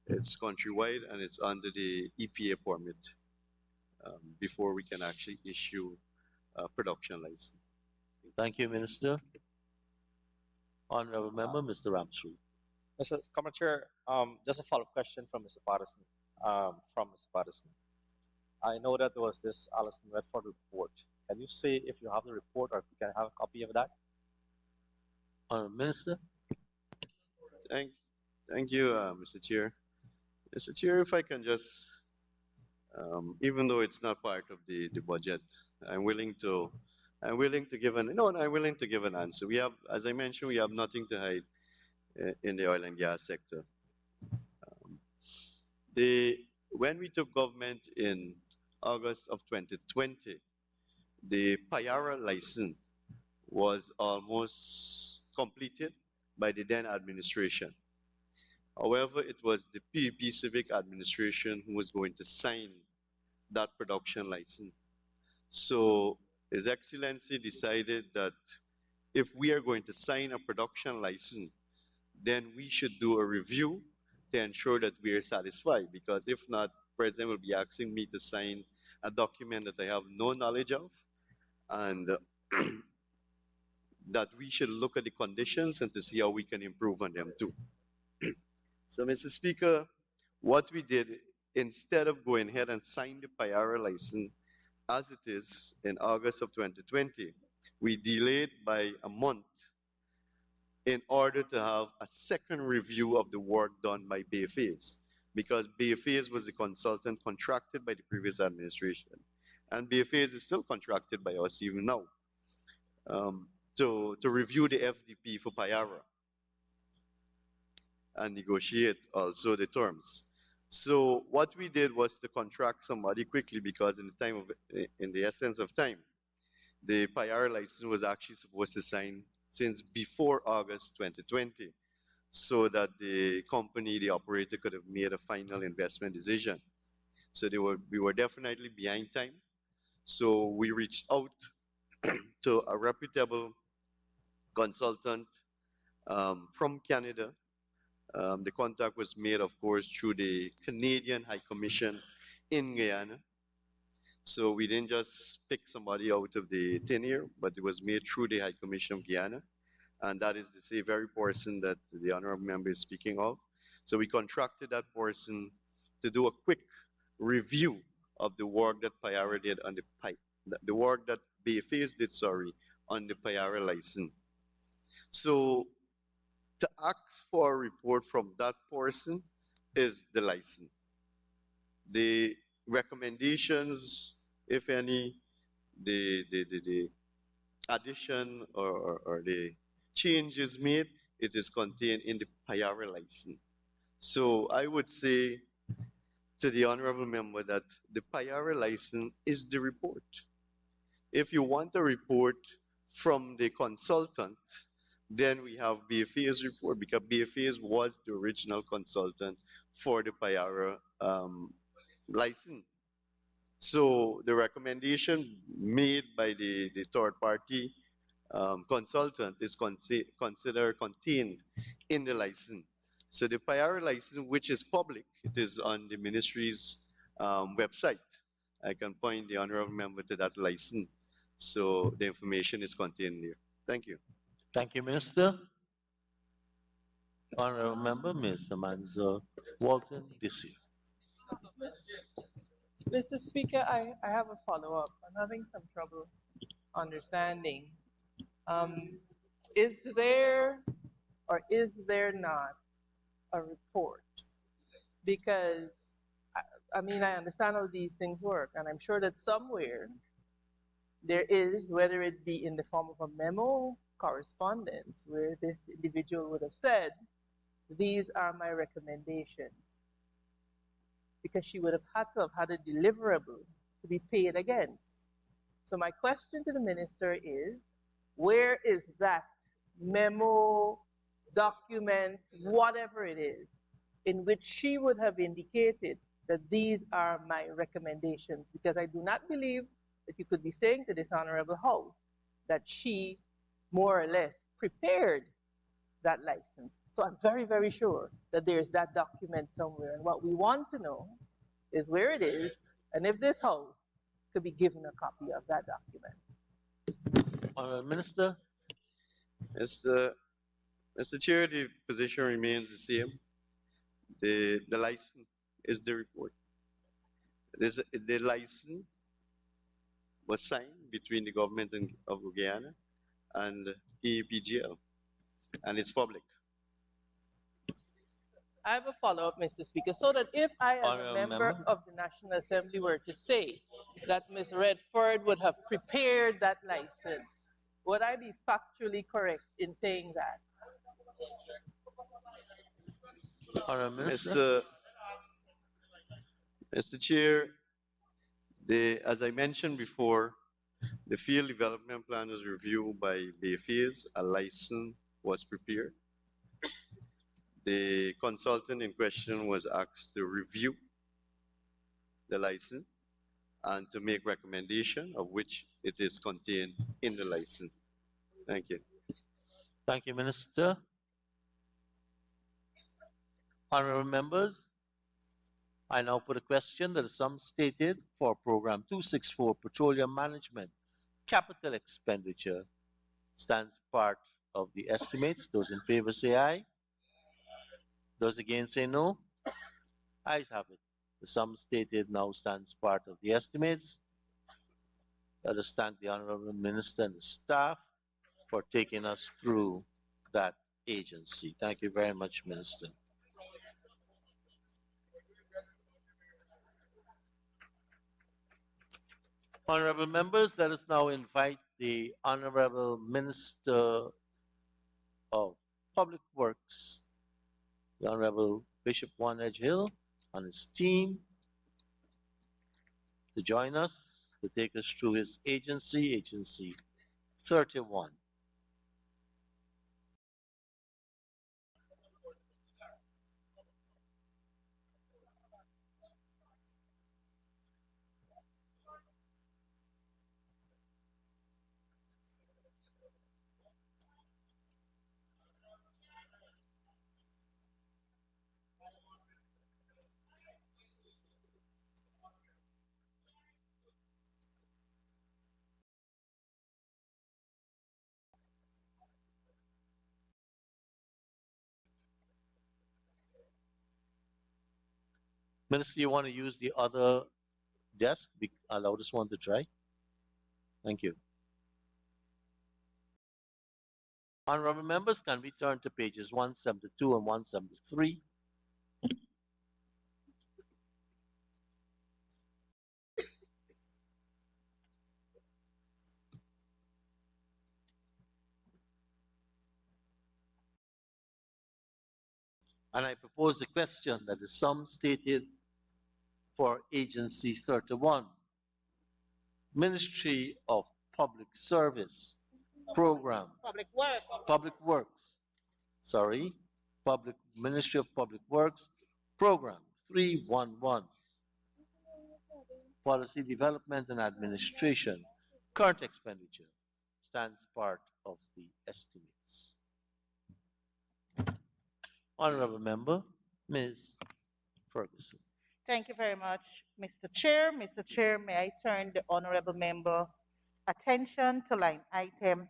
It's countrywide and it's under the EPA permit before we can actually issue a production license. Thank you, Minister. Honorable Member, Mr. Ramsey. Mr. Comment Chair, just a follow-up question from Mr. Patterson. I know that there was this Alison Redford report. Can you say if you have the report or if you can have a copy of that? Honorable Minister. Thank you, Mr. Chair. Mr. Chair, if I can just, even though it's not part of the budget, I'm willing to give an answer. We have, as I mentioned, we have nothing to hide in the oil and gas sector. When we took government in August of 2020, the Payara license was almost completed by the then administration. However, it was the PEP Civic Administration who was going to sign that production license. So His Excellency decided that if we are going to sign a production license, then we should do a review to ensure that we are satisfied, because if not, the President will be asking me to sign a document that I have no knowledge of, and that we should look at the conditions and to see how we can improve on them too. So, Mr. Speaker, what we did, instead of going ahead and signing the Payara license as it is in August of 2020, we delayed by a month in order to have a second review of the work done by BFAs, because BFAs was the consultant contracted by the previous administration, and BFAs is still contracted by us even now, to review the FDP for Payara and negotiate also the terms. So what we did was to contract somebody quickly, because in the essence of time, the Payara license was actually supposed to sign since before August 2020, so that the company, the operator, could have made a final investment decision. So we were definitely behind time. So we reached out to a reputable consultant from Canada. The contact was made, of course, through the Canadian High Commission in Guyana. So we didn't just pick somebody out of the thin air, but it was made through the High Commission of Guyana. And that is the very person that the honorable member is speaking of. So we contracted that person to do a quick review of the work that Payara did on the work that BFAs did, on the Payara license. So to ask for a report from that person is the license. The recommendations if any, the addition or the change is made, it is contained in the prior license. So I would say to the honorable member that the prior license is the report. If you want a report from the consultant, then we have BFA's report because BFA's was the original consultant for the prior license. So the recommendation made by the third party consultant is considered contained in the license. So the prior license, which is public, it is on the ministry's website. I can point the honorable member to that license. So the information is contained there. Thank you. Thank you, Minister. Honorable Member, Ms. Amanzo Walton, this year. Mr. Speaker, I have a follow-up. I'm having some trouble understanding. Is there or is there not a report? Because, I mean, I understand how these things work, and I'm sure that somewhere there is, whether it be in the form of a memo, correspondence, where this individual would have said, these are my recommendations. Because she would have had a deliverable to be paid against. So my question to the minister is, where is that memo, document, whatever it is, in which she would have indicated that these are my recommendations? Because I do not believe that you could be saying to this honorable house that she more or less prepared that license. So I'm very, very sure that there's that document somewhere. And what we want to know is where it is, and if this house could be given a copy of that document. Honorable Minister. Mr. Chair, the position remains the same. The license is the report. The license was signed between the government of Guyana and EPGL, and it's public. I have a follow-up, Mr. Speaker, so that if I, as a member of the National Assembly, were to say that Ms. Redford would have prepared that license, would I be factually correct in saying that? Honorable Minister. Mr. Chair, as I mentioned before, the field development plan was reviewed by BFAs, a license was prepared. The consultant in question was asked to review the license and to make recommendation of which it is contained in the license. Thank you. Thank you, Minister. Honorable members, I now put a question that the sum stated for Program 264 Petroleum Management Capital Expenditure stands part of the estimates. Those in favor say aye. Those against say no. Ayes have it. The sum stated now stands part of the estimates. Let us thank the Honorable Minister and the staff for taking us through that agency. Thank you very much, Minister. Honorable members, let us now invite the Honorable Minister of Public Works, the Honorable Bishop Juan Edgehill, and his team to join us to take us through his Agency 31. Minister, you want to use the other desk? Allow this one to try. Thank you. Honorable members, can we turn to pages 172 and 173? And I propose the question that the sum stated for Agency 31, Ministry of Public Service, Program, Public Works, Ministry of Public Works, Program 311, Policy Development and Administration, current expenditure stands part of the estimates. Honorable Member, Ms. Ferguson. Thank you very much, Mr. Chair. Mr. Chair, may I turn the honorable member attention to line item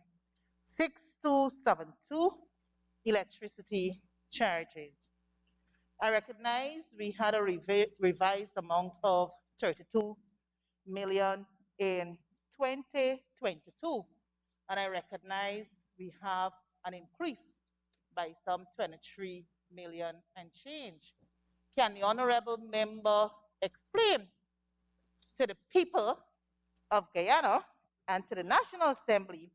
6272, electricity charges. I recognize we had a revised amount of 32 million in 2022, and I recognize we have an increase by some 23 million and change. Can the honorable member explain to the people of Guyana and to the National Assembly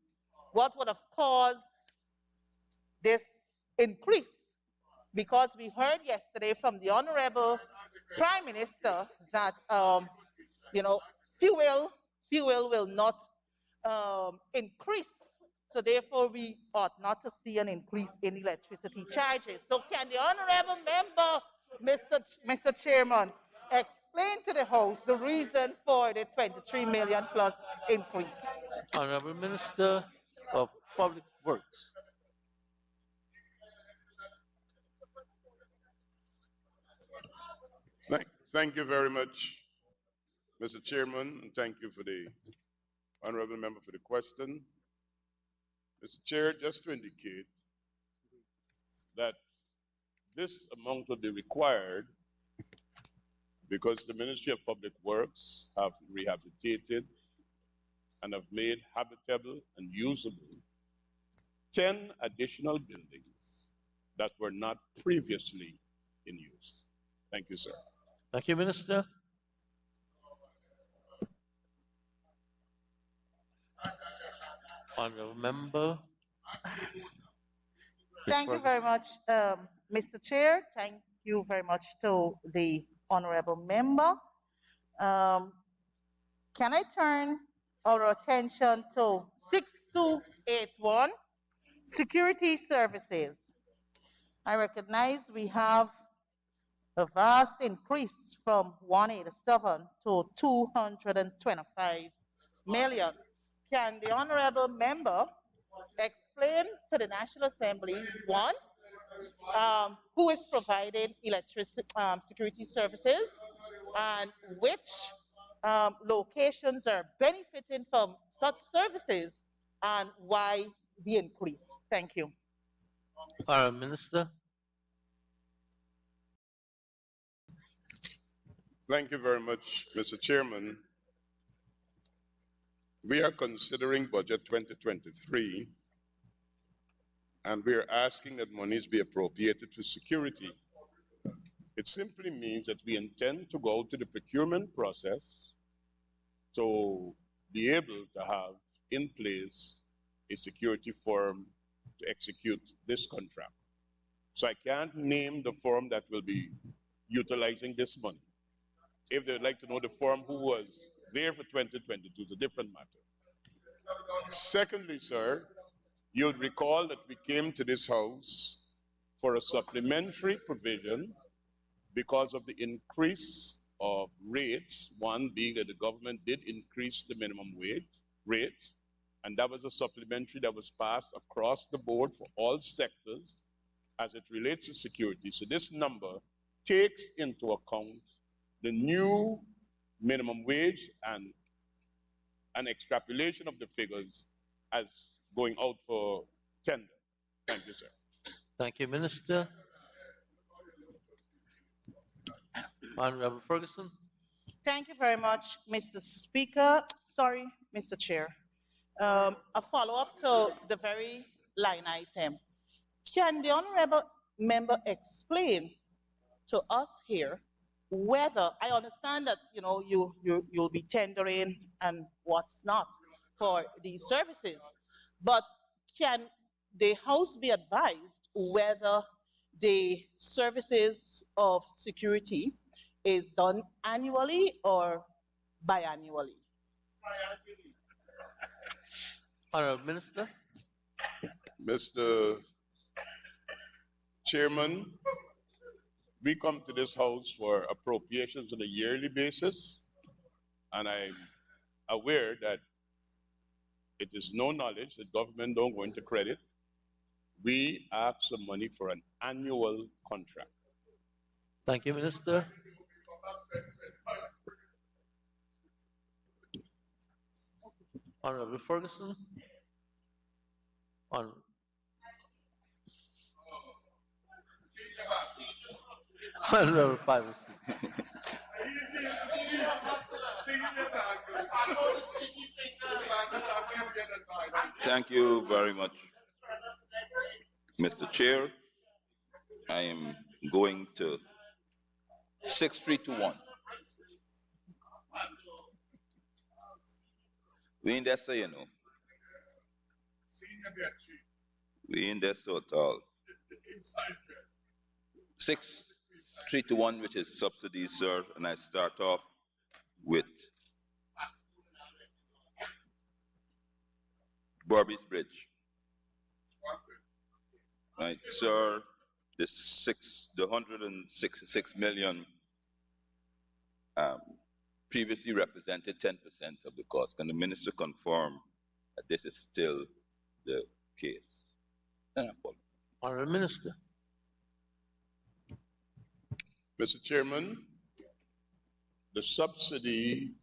what would have caused this increase? Because we heard yesterday from the Honorable Prime Minister that, fuel will not increase. So therefore, we ought not to see an increase in electricity charges. So can the honorable member, Mr. Chairman, explain to the House the reason for the 23 million plus increase? Honorable Minister of Public Works. Thank you very much, Mr. Chairman, and thank you for the honorable member for the question. Mr. Chair, just to indicate that this amount will be required because the Ministry of Public Works have rehabilitated and have made habitable and usable 10 additional buildings that were not previously in use. Thank you, sir. Thank you, Minister. Honorable Member. Thank you very much, Mr. Chair. Thank you very much to the honorable member. Can I turn our attention to 6281, security services? I recognize we have a vast increase from 187 to 225 million. Can the honorable member explain to the National Assembly, one, who is providing security services and which locations are benefiting from such services and why the increase? Thank you. Minister. Thank you very much, Mr. Chairman. We are considering budget 2023, and we are asking that monies be appropriated for security. It simply means that we intend to go to the procurement process to be able to have in place a security firm to execute this contract. So I can't name the firm that will be utilizing this money. If they'd like to know the firm who was there for 2022, it's a different matter. Secondly, sir, you'll recall that we came to this house for a supplementary provision because of the increase of rates, one being that the government did increase the minimum wage rates, and that was a supplementary that was passed across the board for all sectors as it relates to security. So this number takes into account the new minimum wage and an extrapolation of the figures as going out for tender. Thank you, sir. Thank you, Minister. Honorable Ferguson. Thank you very much, Mr. Speaker. Sorry, Mr. Chair. A follow-up to the very line item. Can the honorable member explain to us here whether, I understand that you'll be tendering and what's not for these services, but can the House be advised whether the services of security is done annually or biannually? Honorable Minister. Mr. Chairman, we come to this house for appropriations on a yearly basis, and I'm aware that it is no knowledge that government don't go into credit. We ask for money for an annual contract. Thank you, Minister. Honorable Ferguson. Honorable Patterson. Thank you very much, Mr. Chair. I am going to 6-3-2-1. We in there, so you know. We in there, so at all. 6-3-2-1, which is subsidies, sir, and I start off with Barby's Bridge. Right, sir, the 166 million previously represented 10% of the cost. Can the minister confirm that this is still the case? Honorable Minister. Mr. Chairman, the subsidy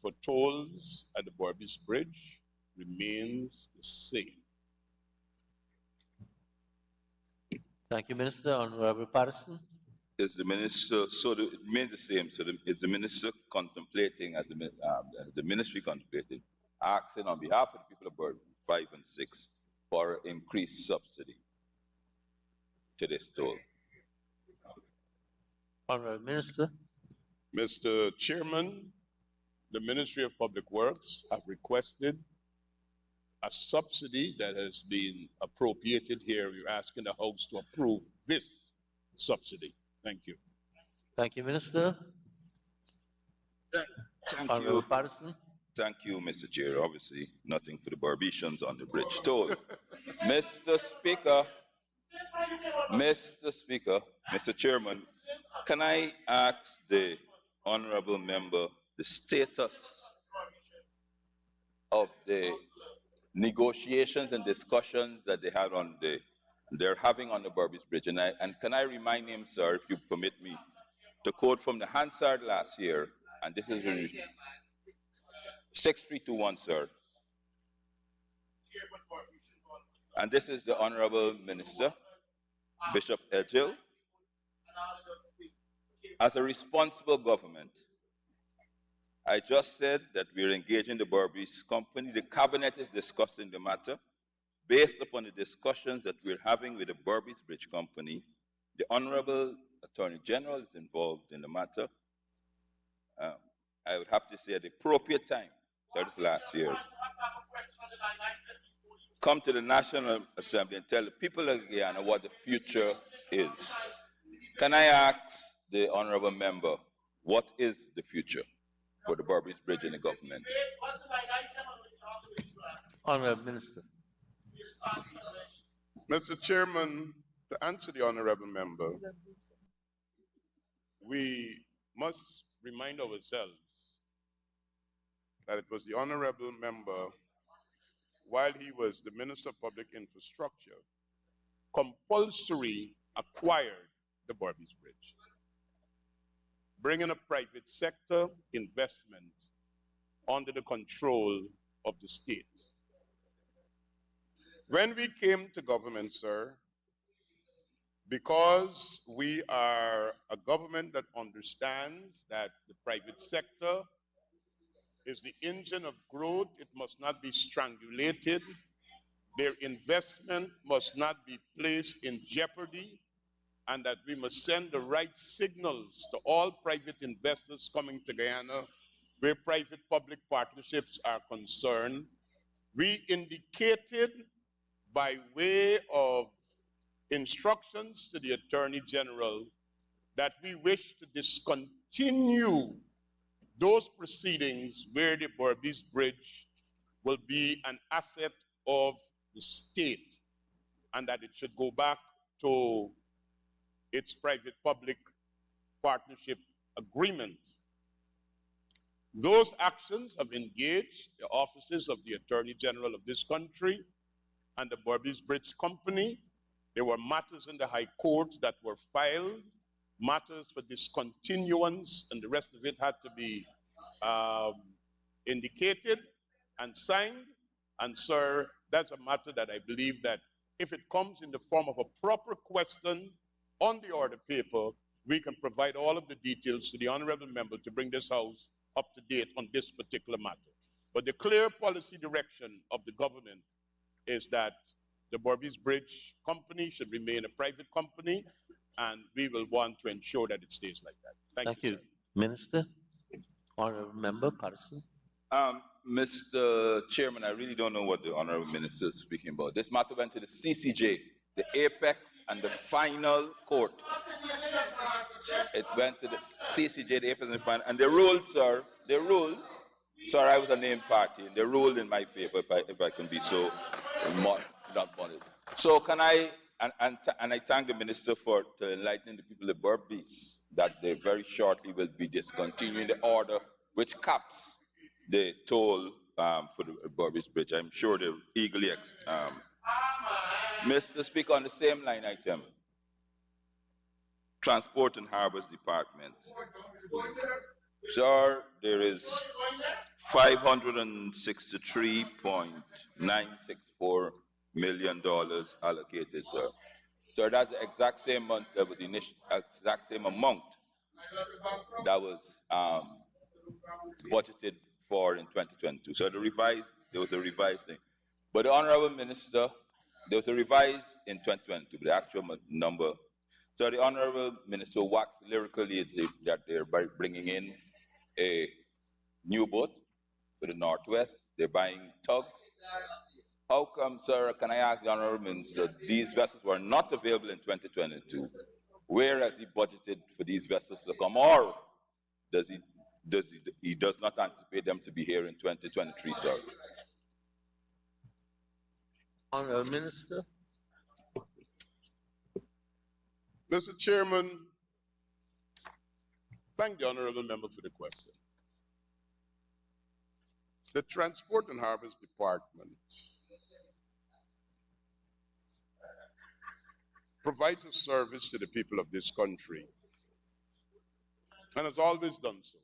for tolls at the Barby's Bridge remains the same. Thank you, Minister. Honorable Patterson. Is the minister, so it remains the same, so is the minister contemplating, as the ministry contemplated, asking on behalf of the people of Barby 5 and 6 for increased subsidy to this toll? Honorable Minister. Mr. Chairman, the Ministry of Public Works have requested a subsidy that has been appropriated here. You're asking the House to approve this subsidy. Thank you. Thank you, Minister. Thank Honorable you. Patterson. Thank you, Mr. Chair. Obviously, nothing for the Barbicians on the bridge toll. Mr. Speaker, Mr. Chairman, can I ask the honorable member the status of the negotiations and discussions that they're having on the Barby's Bridge? And can I remind him, sir, if you permit me, the quote from the Hansard last year, and this is 6-3-2-1, sir. And this is the Honorable Minister, Bishop Edgell. As a responsible government, I just said that we're engaging the Barby's company. The cabinet is discussing the matter. Based upon the discussions that we're having with the Barby's Bridge Company, the Honorable Attorney General is involved in the matter. I would have to say at the appropriate time, so this last year, come to the National Assembly and tell the people of Guyana what the future is. Can I ask the honorable member, what is the future for the Barby's Bridge in the government? Honorable Minister. Mr. Chairman, to answer the honorable member, we must remind ourselves that it was the honorable member, while he was the Minister of Public Infrastructure, compulsory acquired the Barby's Bridge, bringing a private sector investment under the control of the state. When we came to government, sir, because we are a government that understands that the private sector is the engine of growth, it must not be strangulated. Their investment must not be placed in jeopardy, and that we must send the right signals to all private investors coming to Guyana where private-public partnerships are concerned. We indicated by way of instructions to the Attorney General that we wish to discontinue those proceedings where the Berbice Bridge will be an asset of the state and that it should go back to its private-public partnership agreement. Those actions have engaged the offices of the Attorney General of this country and the Berbice Bridge Company. There were matters in the High Court that were filed, matters for discontinuance, and the rest of it had to be indicated and signed. And sir, that's a matter that I believe that if it comes in the form of a proper question on the order paper, we can provide all of the details to the honorable member to bring this House up to date on this particular matter. But the clear policy direction of the government is that the Berbice Bridge Company should remain a private company, and we will want to ensure that it stays like that. Thank you. Sir. Minister. Honorable Member Patterson. Mr. Chairman, I really don't know what the Honorable Minister is speaking about. This matter went to the CCJ, the apex and the final court. It went to the CCJ, the apex and the final, and they ruled, sir, sorry, I was a named party, and they ruled in my favor, if I can be so not bothered. So can I, and I thank the Minister for enlightening the people of Berbice that they very shortly will be discontinuing the order which caps the toll for the Berbice Bridge. I'm sure they're eagerly. Mr. Speaker, on the same line item, Transport and Harbors Department. Sir, there is $563.964 million allocated, sir. So that's the exact same amount that was exact same amount that was budgeted for in 2022. So there was a revised thing. But the Honorable Minister, there was a revised in 2022, but the actual number. So the Honorable Minister waxed lyrically that they're bringing in a new boat to the Northwest. They're buying tugs. How come, sir, can I ask the Honorable Minister, these vessels were not available in 2022? Where has he budgeted for these vessels to come? Or does he does not anticipate them to be here in 2023, sir? Honorable Minister. Mr. Chairman, thank the honorable member for the question. The Transport and Harbors Department provides a service to the people of this country and has always done so.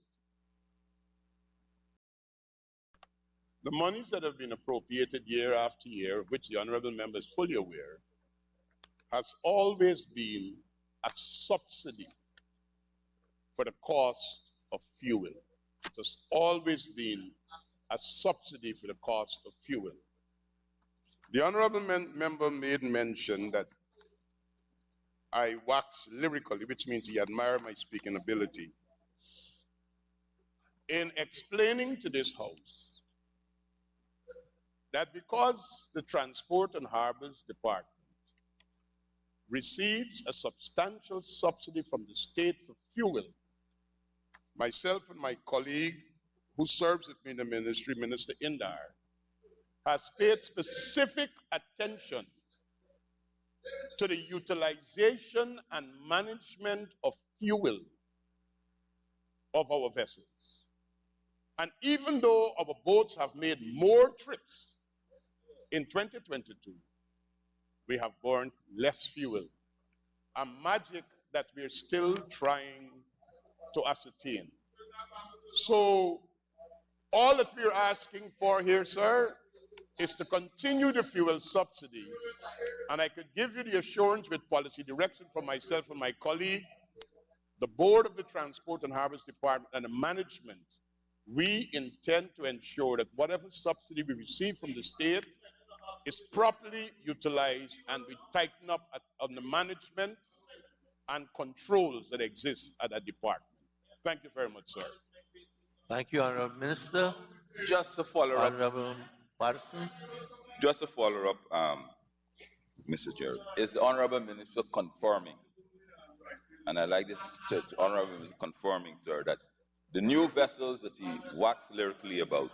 The monies that have been appropriated year after year, of which the honorable member is fully aware, has always been a subsidy for the cost of fuel. It has always been a subsidy for the cost of fuel. The honorable member made mention that I wax lyrically, which means he admired my speaking ability, in explaining to this House that because the Transport and Harbors Department receives a substantial subsidy from the state for fuel, myself and my colleague who serves with me in the ministry, Minister Indar, has paid specific attention to the utilization and management of fuel of our vessels. And even though our boats have made more trips in 2022, we have burned less fuel. A magic that we're still trying to ascertain. So all that we're asking for here, sir, is to continue the fuel subsidy. And I could give you the assurance with policy direction from myself and my colleague, the board of the Transport and Harbors Department and the management, we intend to ensure that whatever subsidy we receive from the state is properly utilized, and we tighten up on the management and controls that exist at that department. Thank you very much, sir. Thank you, Honorable Minister. Just to follow up. Honorable Patterson. Just to follow up, Mr. Chair, is the Honorable Minister confirming, and I like this, the Honorable Minister confirming, sir, that the new vessels that he waxed lyrically about,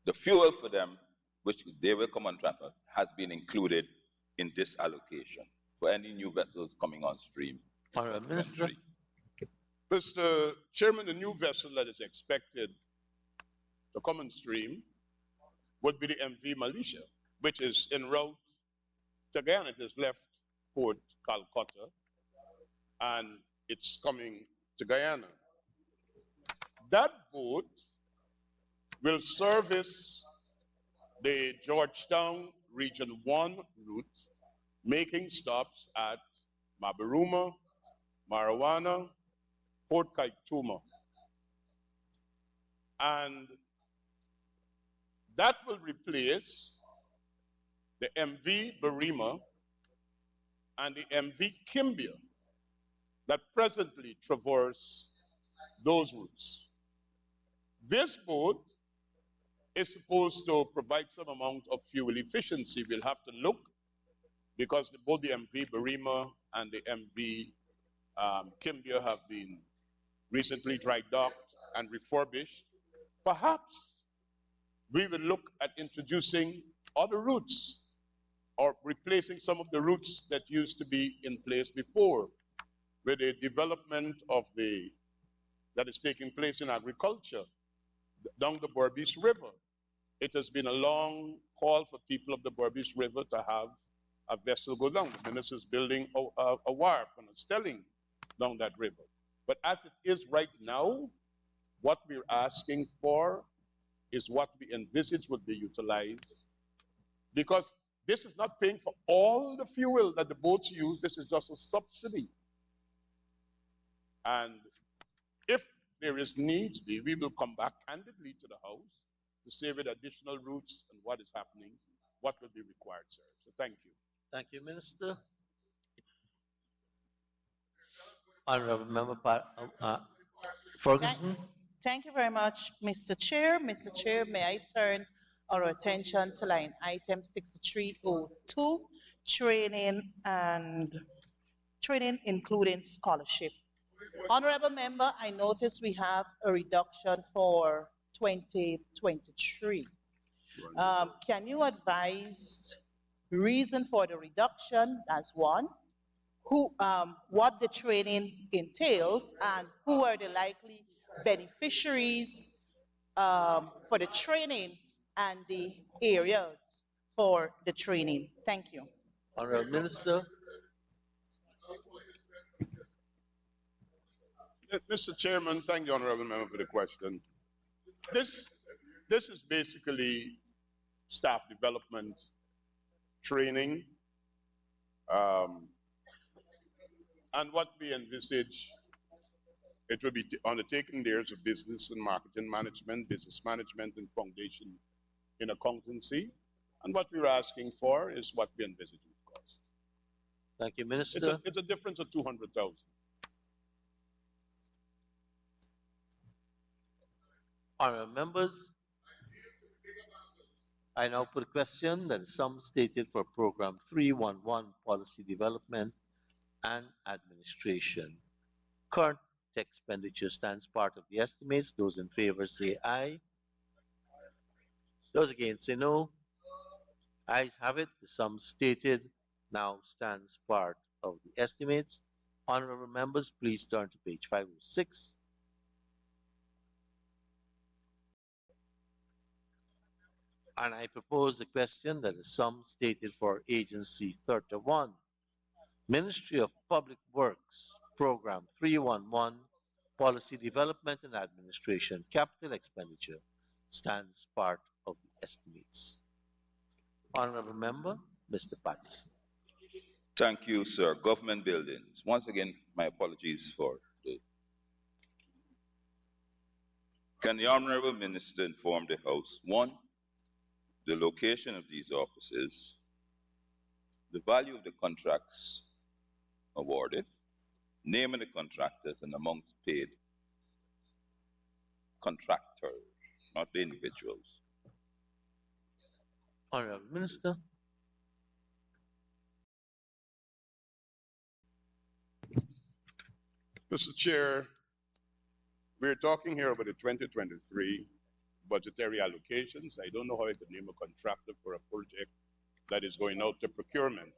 the fuel for them, which they will come on track, has been included in this allocation for any new vessels coming on stream. Honorable Minister. Mr. Chairman, the new vessel that is expected to come on stream would be the MV Militia, which is en route to Guyana. It has left Port Calcutta and it's coming to Guyana. That boat will service the Georgetown Region 1 route, making stops at Mabaruma, Marijuana, Port Kaituma. And that will replace the MV Barima and the MV Kimbia that presently traverse those routes. This boat is supposed to provide some amount of fuel efficiency. We'll have to look because both the MV Barima and the MV Kimbia have been recently dry docked and refurbished. Perhaps we will look at introducing other routes or replacing some of the routes that used to be in place before with the development of that is taking place in agriculture down the Berbice River. It has been a long call for people of the Berbice River to have a vessel go down. The minister is building a wharf and a stelling down that river. But as it is right now, what we're asking for is what we envisage would be utilized. Because this is not paying for all the fuel that the boats use, this is just a subsidy. And if there is need to be, we will come back candidly to the House to say with additional routes and what is happening, what will be required, sir. So thank you. Thank you, Minister. Honorable Member Ferguson. Thank you very much, Mr. Chair. Mr. Chair, may I turn our attention to line item 6302, training including scholarship. Honorable Member, I notice we have a reduction for 2023. Can you advise reason for the reduction as one? What the training entails and who are the likely beneficiaries for the training and the areas for the training? Thank you. Honorable Minister. Mr. Chairman, thank the Honorable Member for the question. This is basically staff development training. And what we envisage, it will be undertaken there as a business and marketing management, business management and foundation in accountancy. And what we're asking for is what we envisage would cost. Thank you, Minister. It's a difference of 200,000. Honorable members, I now put a question that is sum stated for Program 311, Policy Development and Administration. Current expenditure stands part of the estimates. Those in favor say aye. Those against say no. Ayes have it. The sum stated now stands part of the estimates. Honorable members, please turn to page 506. And I propose the question that is sum stated for Agency 31, Ministry of Public Works, Program 311, Policy Development and Administration, Capital Expenditure, stands part of the estimates. Honorable Member, Mr. Patterson. Thank you, sir. Government buildings. Once again, my apologies for the... Can the Honorable Minister inform the House, one, the location of these offices, the value of the contracts awarded, name of the contractors and amounts paid? Contractors, not the individuals. Honorable Minister. Mr. Chair, we're talking here about the 2023 budgetary allocations. I don't know how I could name a contractor for a project that is going out to procurement.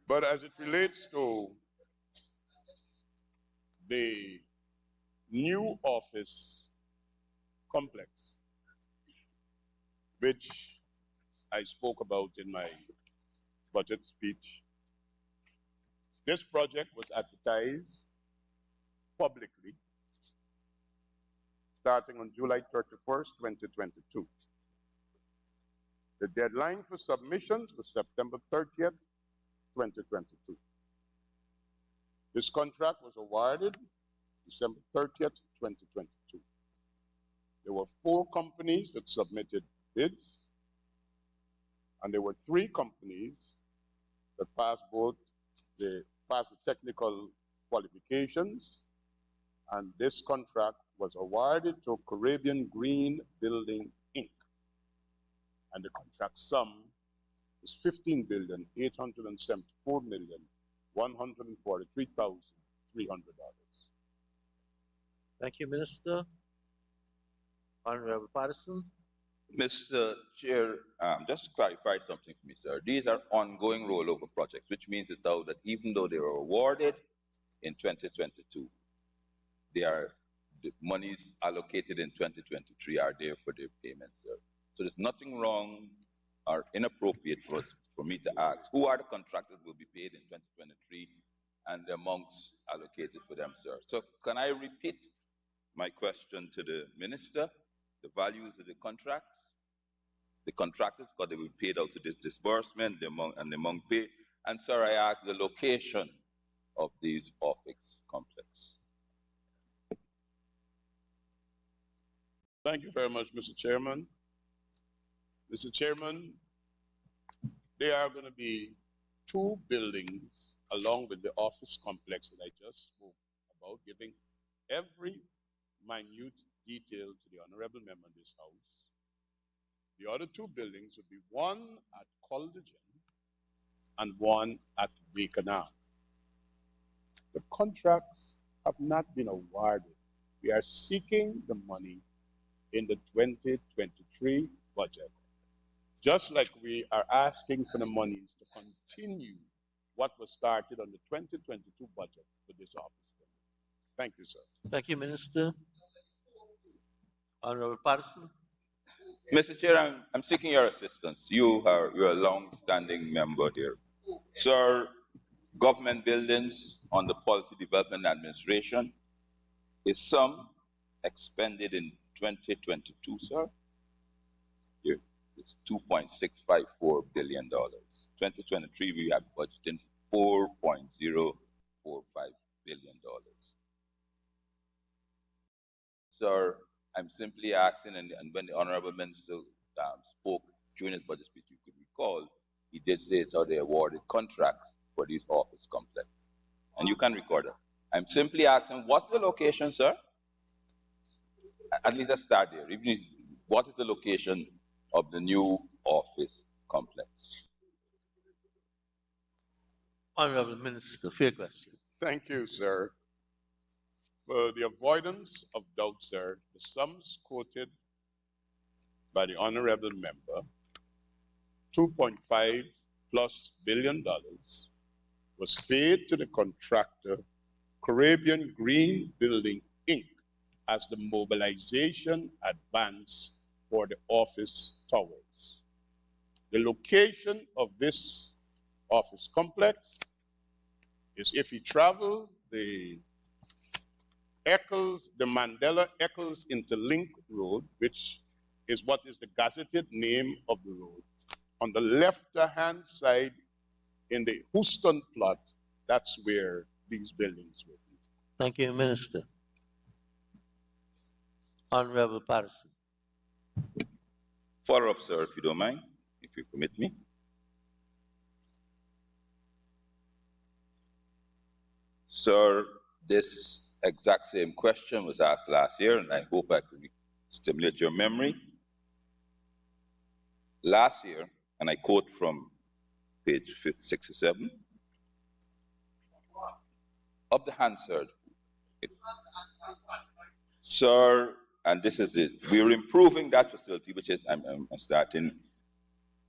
But as it relates to the new office complex, which I spoke about in my budget speech, this project was advertised publicly starting on July 31st, 2022. The deadline for submissions was September 30th, 2022. This contract was awarded December 30th, 2022. There were 4 companies that submitted bids, and there were 3 companies that passed the technical qualifications, and this contract was awarded to Caribbean Green Building, Inc. And the contract sum is $15,874,143,300. Thank you, Minister. Honorable Patterson. Mr. Chair, just to clarify something for me, sir. These are ongoing rollover projects, which means that even though they were awarded in 2022, the monies allocated in 2023 are there for their payments, sir. So there's nothing wrong or inappropriate for me to ask, who are the contractors who will be paid in 2023 and the amounts allocated for them, sir? So can I repeat my question to the minister? The values of the contracts, the contractors, because they will be paid out to this disbursement, the amount paid. And sir, I asked the location of these office complex. Thank you very much, Mr. Chairman. Mr. Chairman, there are going to be 2 buildings along with the office complex that I just spoke about, giving every minute detail to the honorable member in this house. The other 2 buildings would be one at Caldergen and one at Bacanal. The contracts have not been awarded. We are seeking the money in the 2023 budget, just like we are asking for the monies to continue what was started on the 2022 budget for this office. Thank you, sir. Thank you, Minister. Honorable Patterson. Mr. Chair, I'm seeking your assistance. You're a long-standing member here. Sir, government buildings under policy development and administration is some expended in 2022, sir. Here, it's $2.654 billion. 2023, we have budgeted $4.045 billion. Sir, I'm simply asking, and when the Honorable Minister spoke during his budget speech, you could recall, he did say that they awarded contracts for these office complexes. And you can record it. I'm simply asking, what's the location, sir? At least let's start there. What is the location of the new office complex? Honorable Minister, fair question. Thank you, sir. For the avoidance of doubt, sir, the sums quoted by the honorable member, $2.5+ billion, was paid to the contractor, Caribbean Green Building, Inc., as the mobilization advance for the office towers. The location of this office complex is, if you travel the Mandela Eccles Interlink Road, which is what is the gazetted name of the road, on the left-hand side in the Houston plot, that's where these buildings will be. Thank you, Minister. Honorable Patterson. Follow up, sir, if you don't mind, if you permit me. Sir, this exact same question was asked last year, and I hope I could stimulate your memory. Last year, and I quote from page 67. Of the Hansard. Sir, and this is it. We're improving that facility, which is, I'm starting.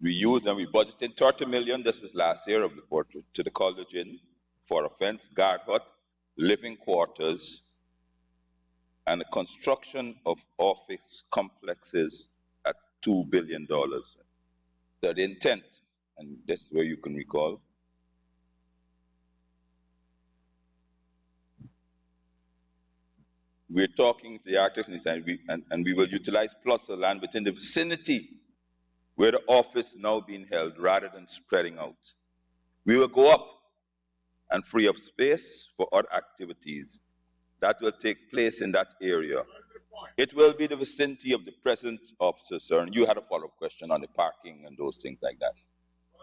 We used and we budgeted 30 million, this was last year, of the port to the college inn for a fence, guard hut, living quarters, and the construction of office complexes at $2 billion. So the intent, and this is where you can recall, we're talking to the architects and we will utilize plots of land within the vicinity where the office now being held rather than spreading out. We will go up and free up space for other activities that will take place in that area. It will be the vicinity of the present offices, sir. And you had a follow-up question on the parking and those things like that.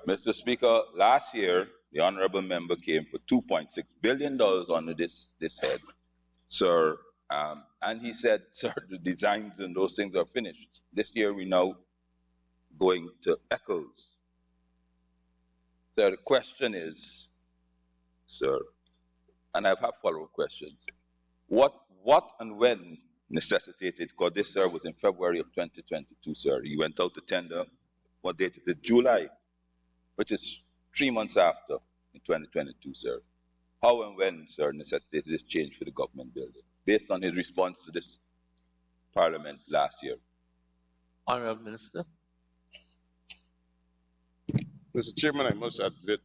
Mr. Speaker, last year, the honorable member came for $2.6 billion under this head, sir. And he said, sir, the designs and those things are finished. This year, we now going to Echoes. So the question is, sir, and I have follow-up questions. What and when necessitated, because this, sir, was in February of 2022, sir. He went out to tender, what date is it? July, which is 3 months after, in 2022, sir. How and when, sir, necessitated this change for the government building, based on his response to this parliament last year? Honorable Minister. Mr. Chairman, I must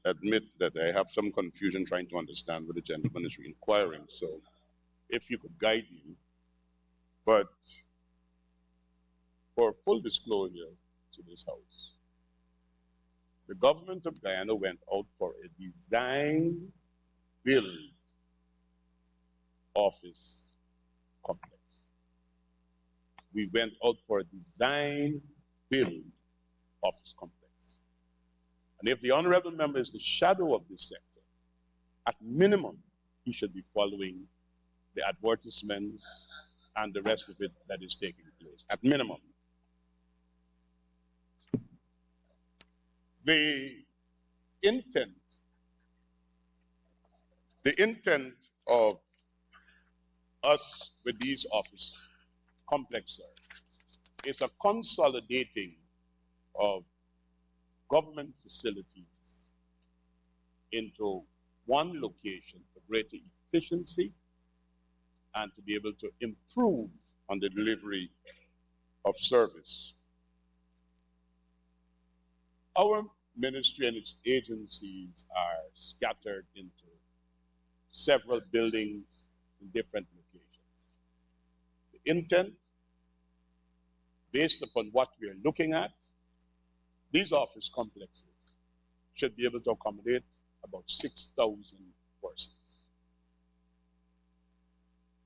admit that I have some confusion trying to understand what the gentleman is inquiring. So if you could guide me. But for full disclosure to this House, the government of Guyana went out for a design build office complex. We went out for a design build office complex. And if the honorable member is the shadow of this sector, at minimum, he should be following the advertisements and the rest of it that is taking place, at minimum. The intent of us with these office complexes is a consolidating of government facilities into one location for greater efficiency and to be able to improve on the delivery of service. Our ministry and its agencies are scattered into several buildings in different locations. The intent, based upon what we are looking at, these office complexes should be able to accommodate about 6,000 persons.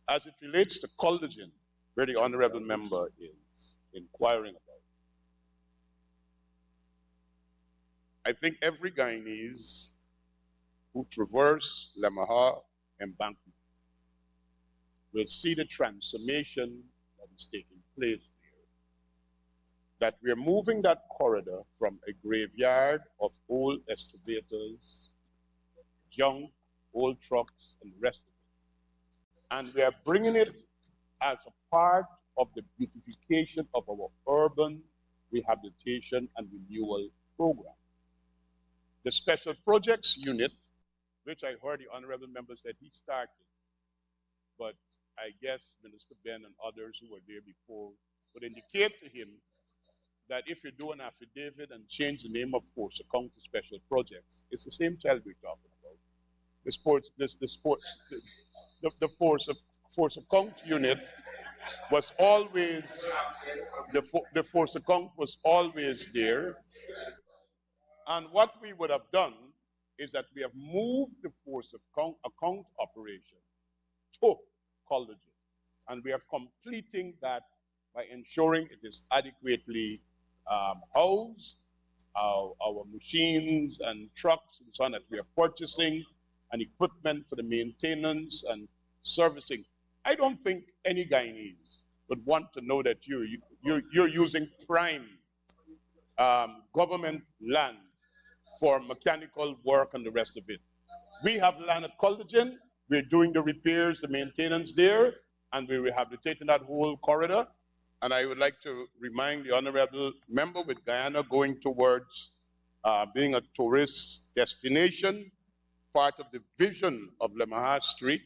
As it relates to college inn, where the honorable member is inquiring about, I think every Guyanese who traverse Lemaha embankment will see the transformation that is taking place there. That we are moving that corridor from a graveyard of old excavators, junk, old trucks, and the rest of it. And we are bringing it as a part of the beautification of our urban rehabilitation and renewal program. The Special Projects Unit, which I heard the honorable member said he started, but I guess Minister Ben and others who were there before would indicate to him that if you do an affidavit and change the name of force account to special projects, it's the same child we're talking about. The force account unit was always, the force account was always there. And what we would have done is that we have moved the force account operation to college. And we are completing that by ensuring it is adequately housed, our machines and trucks and so on that we are purchasing, and equipment for the maintenance and servicing. I don't think any Guyanese would want to know that you're using prime government land for mechanical work and the rest of it. We have land at Culligan. We're doing the repairs, the maintenance there, and we're rehabilitating that whole corridor. And I would like to remind the honorable member, with Guyana going towards being a tourist destination, part of the vision of Lemaha Street,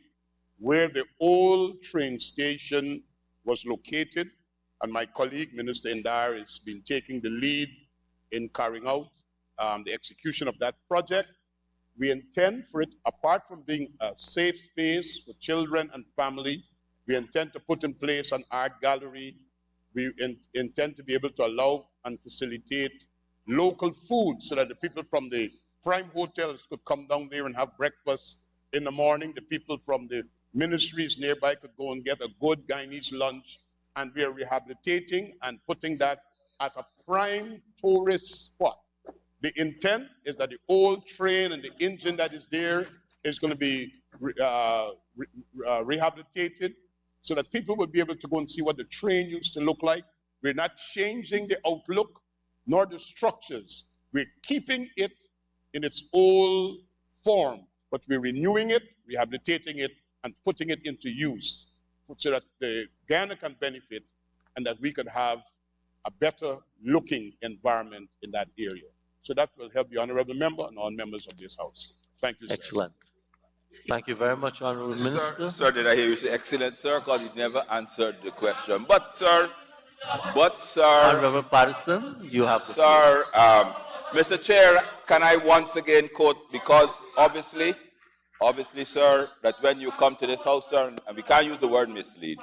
where the old train station was located, and my colleague, Minister Indar, has been taking the lead in carrying out the execution of that project. We intend for it, apart from being a safe space for children and family, we intend to put in place an art gallery. We intend to be able to allow and facilitate local food so that the people from the prime hotels could come down there and have breakfast in the morning. The people from the ministries nearby could go and get a good Guyanese lunch. And we are rehabilitating and putting that at a prime tourist spot. The intent is that the old train and the engine that is there is going to be rehabilitated so that people will be able to go and see what the train used to look like. We're not changing the outlook nor the structures. We're keeping it in its old form, but we're renewing it, rehabilitating it, and putting it into use so that the Guyana can benefit and that we can have a better looking environment in that area. So that will help the honorable member and all members of this house. Thank you, sir. Excellent. Thank you very much, Honorable Minister. Sir, did I hear you say excellent, sir? Because you never answered the question. But, sir, Honorable Patterson, you have the floor. sir, Mr. Chair, can I once again quote, because obviously, sir, that when you come to this house, sir, and we can't use the word mislead,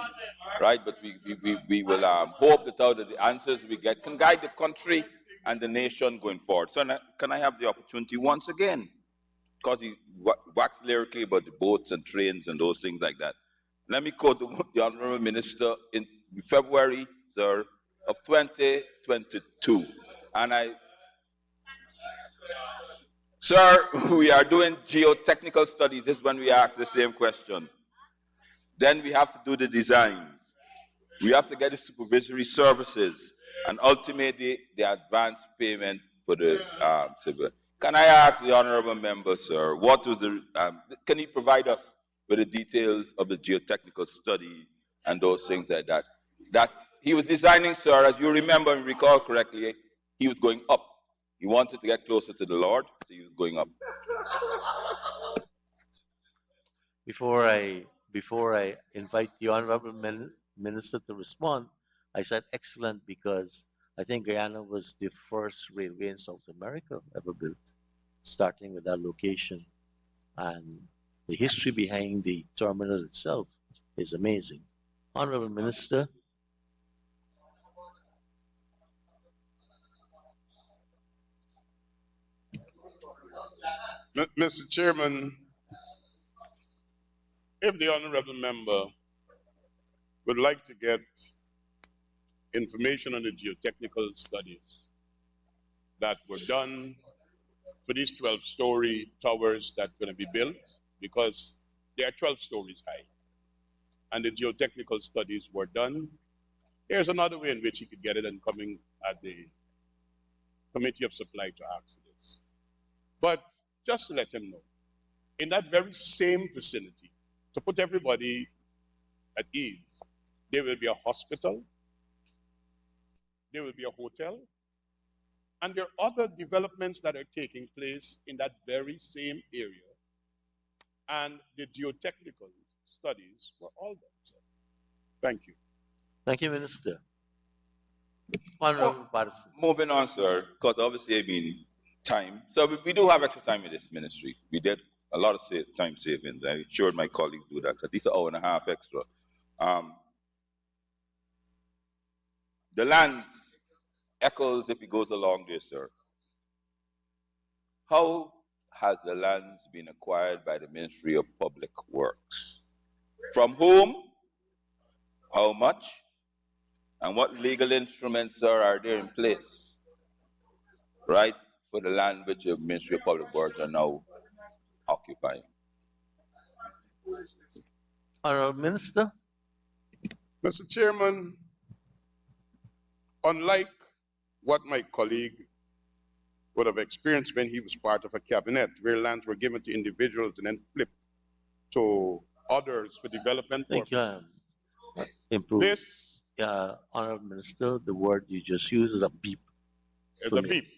right? But we will hope that out of the answers we get can guide the country and the nation going forward. So can I have the opportunity once again? Because he waxed lyrically about the boats and trains and those things like that. Let me quote the Honorable Minister in February, sir, of 2022. And sir, we are doing geotechnical studies. This is when we ask the same question. Then we have to do the designs. We have to get the supervisory services and ultimately the advance payment for the civil. Can I ask the honorable member, sir, what was the, can he provide us with the details of the geotechnical study and those things like that? That he was designing, sir, as you remember and recall correctly, he was going up. He wanted to get closer to the Lord, so he was going up. Before I invite the Honorable Minister to respond, I said excellent because I think Guyana was the first railway in South America ever built, starting with that location. And the history behind the terminal itself is amazing. Honorable Minister. Mr. Chairman, if the honorable member would like to get information on the geotechnical studies that were done for these 12-story towers that are going to be built, because they are 12 stories high, and the geotechnical studies were done, here's another way in which he could get it and coming at the Committee of Supply to ask this. But just to let him know, in that very same vicinity, to put everybody at ease, there will be a hospital, there will be a hotel, and there are other developments that are taking place in that very same area. And the geotechnical studies were all done. So, thank you. Thank you, Minister. Honorable Patterson. Moving on, sir, because obviously, I mean, time. So we do have extra time in this ministry. We did a lot of time savings. I assured my colleagues do that, at least an hour and a half extra. The lands echoes if it goes along there, sir. How has the lands been acquired by the Ministry of Public Works? From whom? How much? And what legal instruments, sir, are there in place, right, for the land which the Ministry of Public Works are now occupying? Honorable Minister. Mr. Chairman, unlike what my colleague would have experienced when he was part of a cabinet where lands were given to individuals and then flipped to others for development Thank you. purposes. Improve. This Honorable Minister, the word you just used is a beep. is to a me. beep.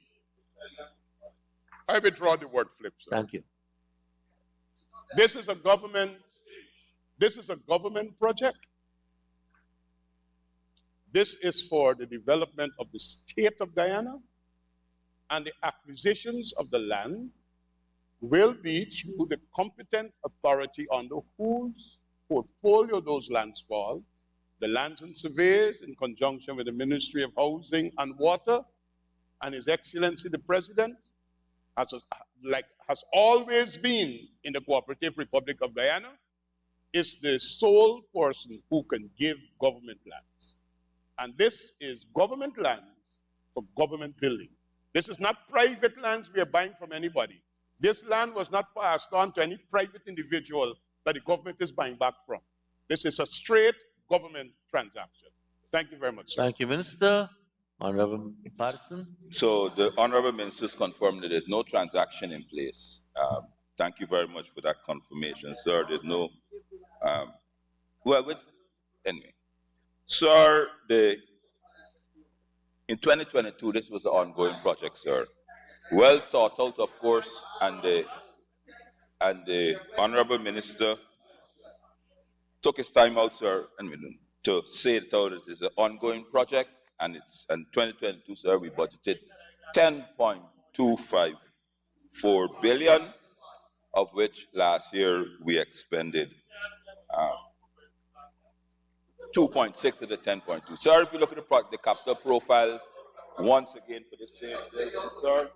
I withdraw the word flip, sir. Thank you. This is a government project. This is for the development of the state of Guyana, and the acquisitions of the land will be through the competent authority under whose portfolio those lands fall, the Lands and Surveys in conjunction with the Ministry of Housing and Water, and His Excellency the President, has always been in the Cooperative Republic of Guyana, is the sole person who can give government lands. And this is government lands for government building. This is not private lands we are buying from anybody. This land was not passed on to any private individual that the government is buying back from. This is a straight government transaction. Thank you very much, sir. Thank you, Minister. Honorable Patterson. So the Honorable Ministers confirmed that there's no transaction in place. Thank you very much for that confirmation, sir. There's no, anyway. Sir, in 2022, this was an ongoing project, sir. Well thought out, of course, and the Honorable Minister took his time out, sir, to say it out. It is an ongoing project, and it's in 2022, sir, we budgeted $10.254 billion, of which last year we expended 2.6 of the 10.2. Sir, if you look at the capital profile, once again for the same building, sir,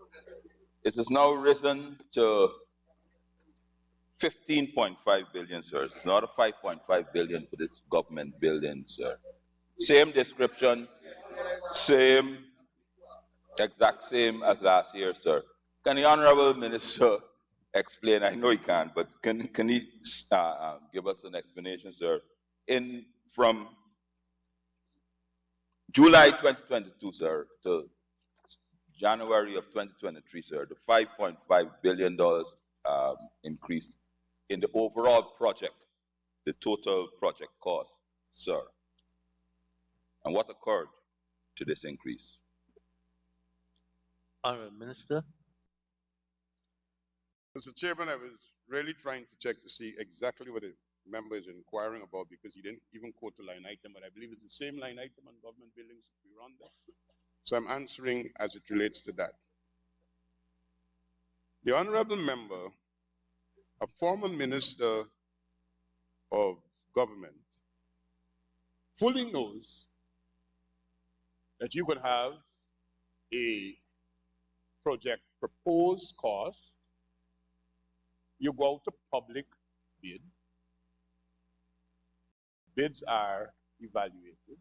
it has now risen to 15.5 billion, sir. It's not a 5.5 billion for this government building, sir. Same description, exact same as last year, sir. Can the Honorable Minister explain? I know he can't, but can he give us an explanation, sir? From July 2022, sir, to January of 2023, sir, the $5.5 billion increase in the overall project, the total project cost, sir. And what occurred to this increase? Honorable Minister. Mr. Chairman, I was really trying to check to see exactly what the member is inquiring about, because he didn't even quote the line item, but I believe it's the same line item on government buildings we run there. So I'm answering as it relates to that. The honorable member, a former minister of government, fully knows that you could have a project proposed cost, you go out to public bid, bids are evaluated,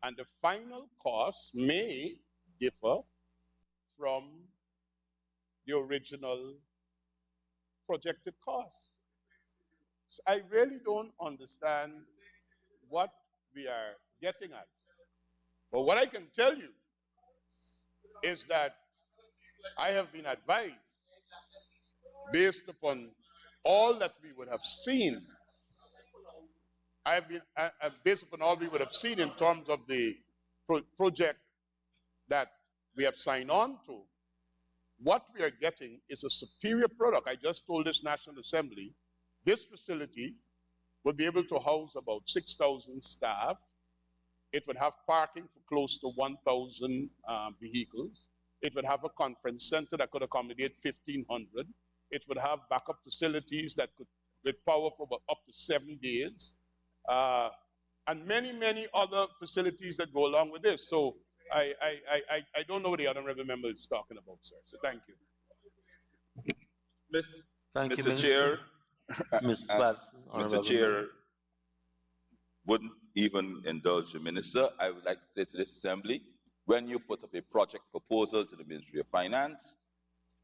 and the final cost may differ from the original projected cost. So I really don't understand what we are getting at. But what I can tell you is that I have been advised, based upon all that we would have seen, based upon all we would have seen in terms of the project that we have signed on to, what we are getting is a superior product. I just told this National Assembly, this facility will be able to house about 6,000 staff. It would have parking for close to 1,000 vehicles. It would have a conference center that could accommodate 1,500. It would have backup facilities that could, with power for up to 7 days. And many, many other facilities that go along with this. So I don't know what the honorable member is talking about, sir. So thank you. Thank you, Mr. Chair, Mr. Chair, wouldn't even indulge the minister. I would like to say to this assembly, when you put up a project proposal to the Ministry of Finance,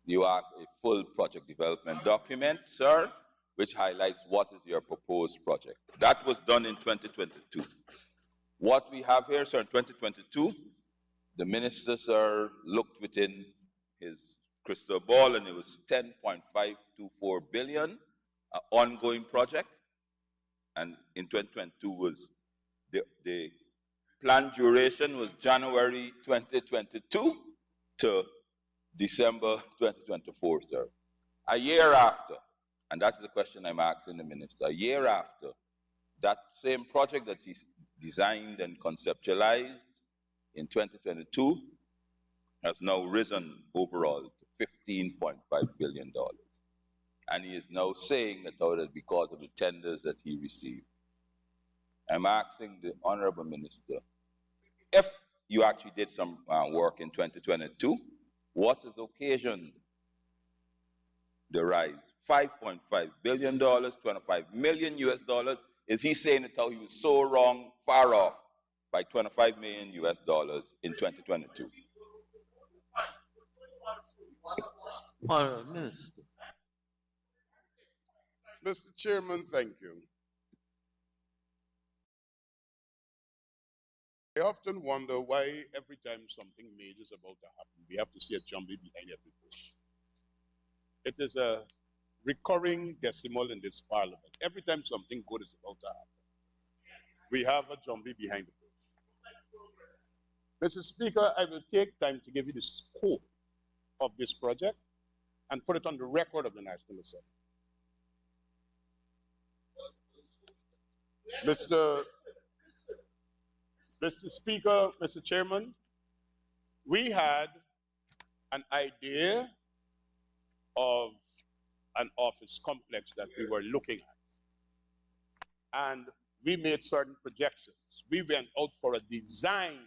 you have a full project development document, sir, which highlights what is your proposed project. That was done in 2022. What we have here, sir, in 2022, the minister, sir, looked within his crystal ball, and it was 10.524 billion, an ongoing project. And in 2022 was the planned duration was January 2022 to December 2024, sir. A year after, and that's the question I'm asking the minister, a year after, that same project that he designed and conceptualized in 2022 has now risen overall to $15.5 billion. And he is now saying that that is because of the tenders that he received. I'm asking the Honorable Minister, if you actually did some work in 2022, what has occasioned the rise? $5.5 billion, 25 million US dollars. Is he saying that how he was so wrong, far off by 25 million US dollars in 2022? Honorable Minister. Mr. Chairman, thank you. I often wonder why every time something major is about to happen, we have to see a jumbie behind every bush. It is a recurring decimal in this parliament. Every time something good is about to happen, we have a jumbie behind the bush. Mr. Speaker, I will take time to give you the scope of this project and put it on the record of the National Assembly. Mr. Speaker, Mr. Chairman, we had an idea of an office complex that we were looking at. And we made certain projections. We went out for a design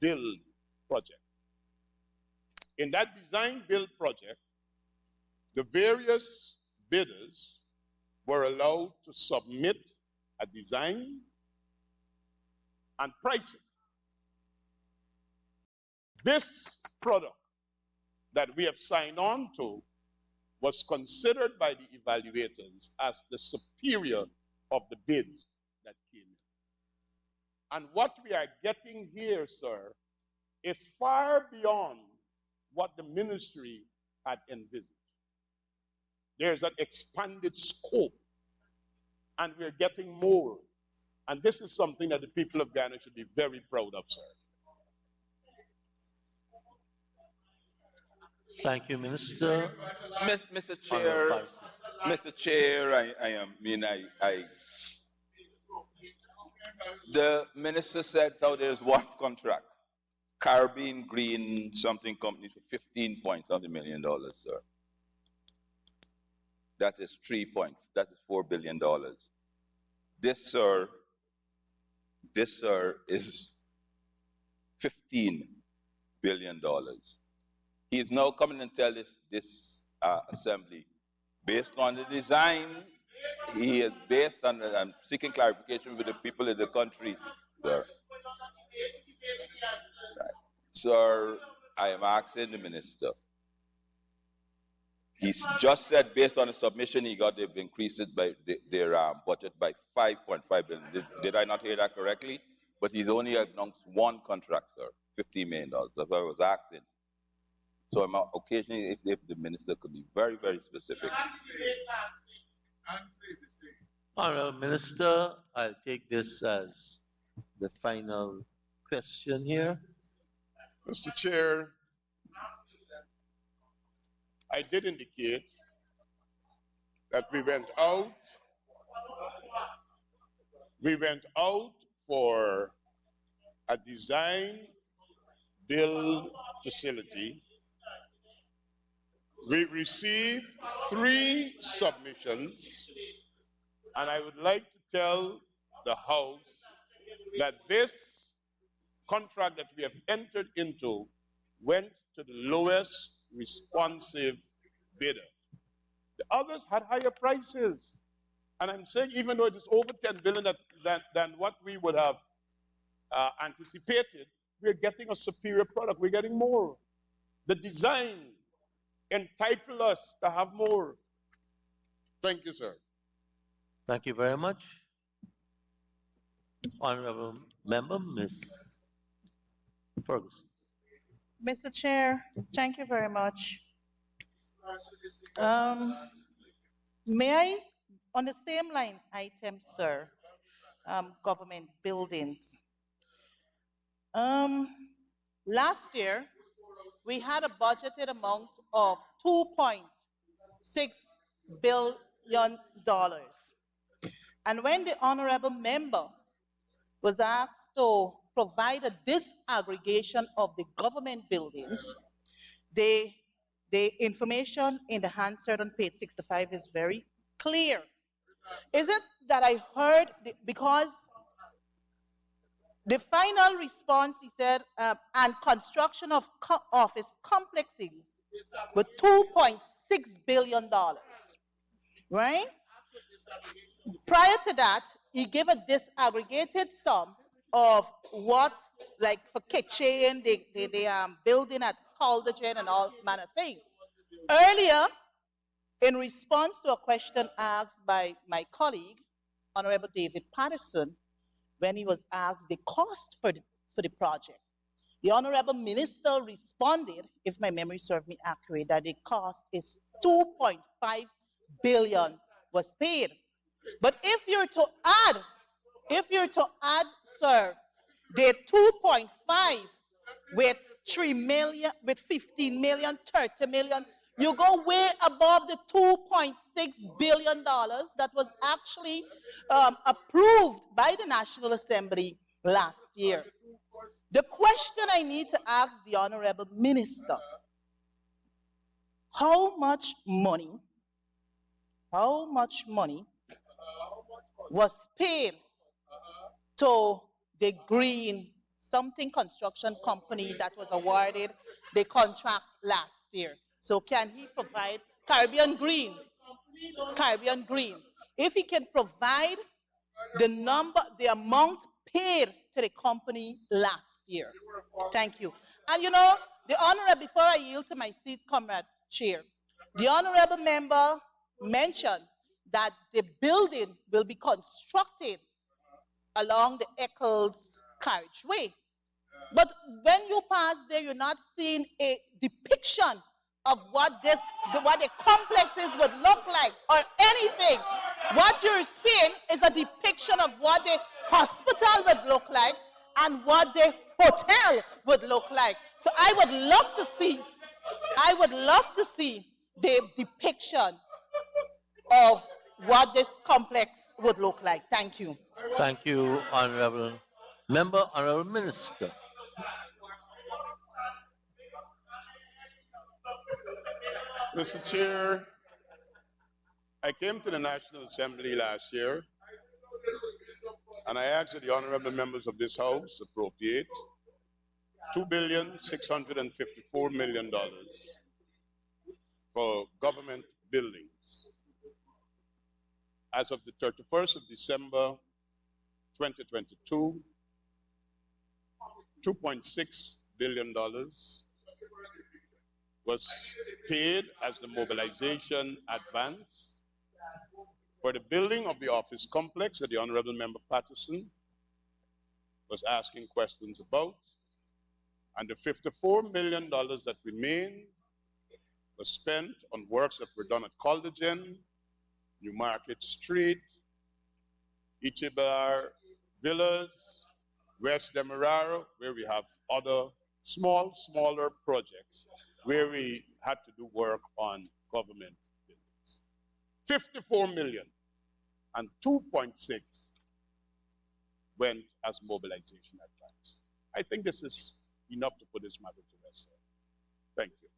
build project. In that design build project, the various bidders were allowed to submit a design and pricing. This product that we have signed on to was considered by the evaluators as the superior of the bids that came in. And what we are getting here, sir, is far beyond what the ministry had envisaged. There's an expanded scope, and we're getting more. And this is something that the people of Ghana should be very proud of, sir. Thank you, Minister. Mr. Chair, Mr. Chair, the minister said how there's one contract, Caribbean Green something company for 15 point something million dollars, sir. That is $4 billion. This, sir, is $15 billion. He is now coming and tell this assembly, based on the design, he is based on, I'm seeking clarification with the people in the country, sir. Right. Sir, I am asking the minister. He's just said based on the submission he got, they've increased it by their budget by 5.5 billion. Did I not hear that correctly? But he's only announced one contract, sir, $15 million. That's what I was asking. So I'm occasionally, if the minister could be very, very specific. Honorable Minister, I'll take this as the final question here. Mr. Chair, I did indicate that we went out for a design build facility. We received 3 submissions, and I would like to tell the House that this contract that we have entered into went to the lowest responsive bidder. The others had higher prices. And I'm saying even though it is over 10 billion than what we would have anticipated, we're getting a superior product. We're getting more. The design entitled us to have more. Thank you, sir. Thank you very much. Honorable Member, Ms. Ferguson. Mr. Chair, thank you very much. May I, on the same line item, sir, government buildings. Last year, we had a budgeted amount of $2.6 billion. And when the honorable member was asked to provide a disaggregation of the government buildings, the information in the answer on page 65 is very clear. Is it that I heard, because the final response, he said, and construction of office complexes with $2.6 billion, right? Prior to that, he gave a disaggregated sum of what, like for kitchen, the building at Caldergen and all manner of things. Earlier, in response to a question asked by my colleague, Honorable David Patterson, when he was asked the cost for the project, the Honorable Minister responded, if my memory serves me accurate, that the cost is $2.5 billion was paid. But if you're to add, sir, the 2.5 with 3 million, with 15 million, 30 million, you go way above the $2.6 billion that was actually approved by the National Assembly last year. The question I need to ask the Honorable Minister, how much money was paid to the green something construction company that was awarded the contract last year? So can he provide Caribbean Green? If he can provide the amount paid to the company last year. Thank you. And you know, the honorable, before I yield to my seat, Comrade Chair, the honorable member mentioned that the building will be constructed along the Eccles carriageway. But when you pass there, you're not seeing a depiction of what the complexes would look like or anything. What you're seeing is a depiction of what the hospital would look like and what the hotel would look like. So I would love to see the depiction of what this complex would look like. Thank you. Thank you, Honorable Member, Honorable Minister. Mr. Chair, I came to the National Assembly last year and I asked that the honorable members of this House appropriate $2,654,000,000 for government buildings. As of the 31st of December 2022, $2.6 billion was paid as the mobilization advance for the building of the office complex that the Honorable Member Patterson was asking questions about. And the $54 million that remained was spent on works that were done at Caldergen, New Market Street, Ichibar Villas, West Demerara, where we have other smaller projects where we had to do work on government buildings. 54 million and 2.6 went as mobilization advance. I think this is enough to put this matter to rest. Thank you.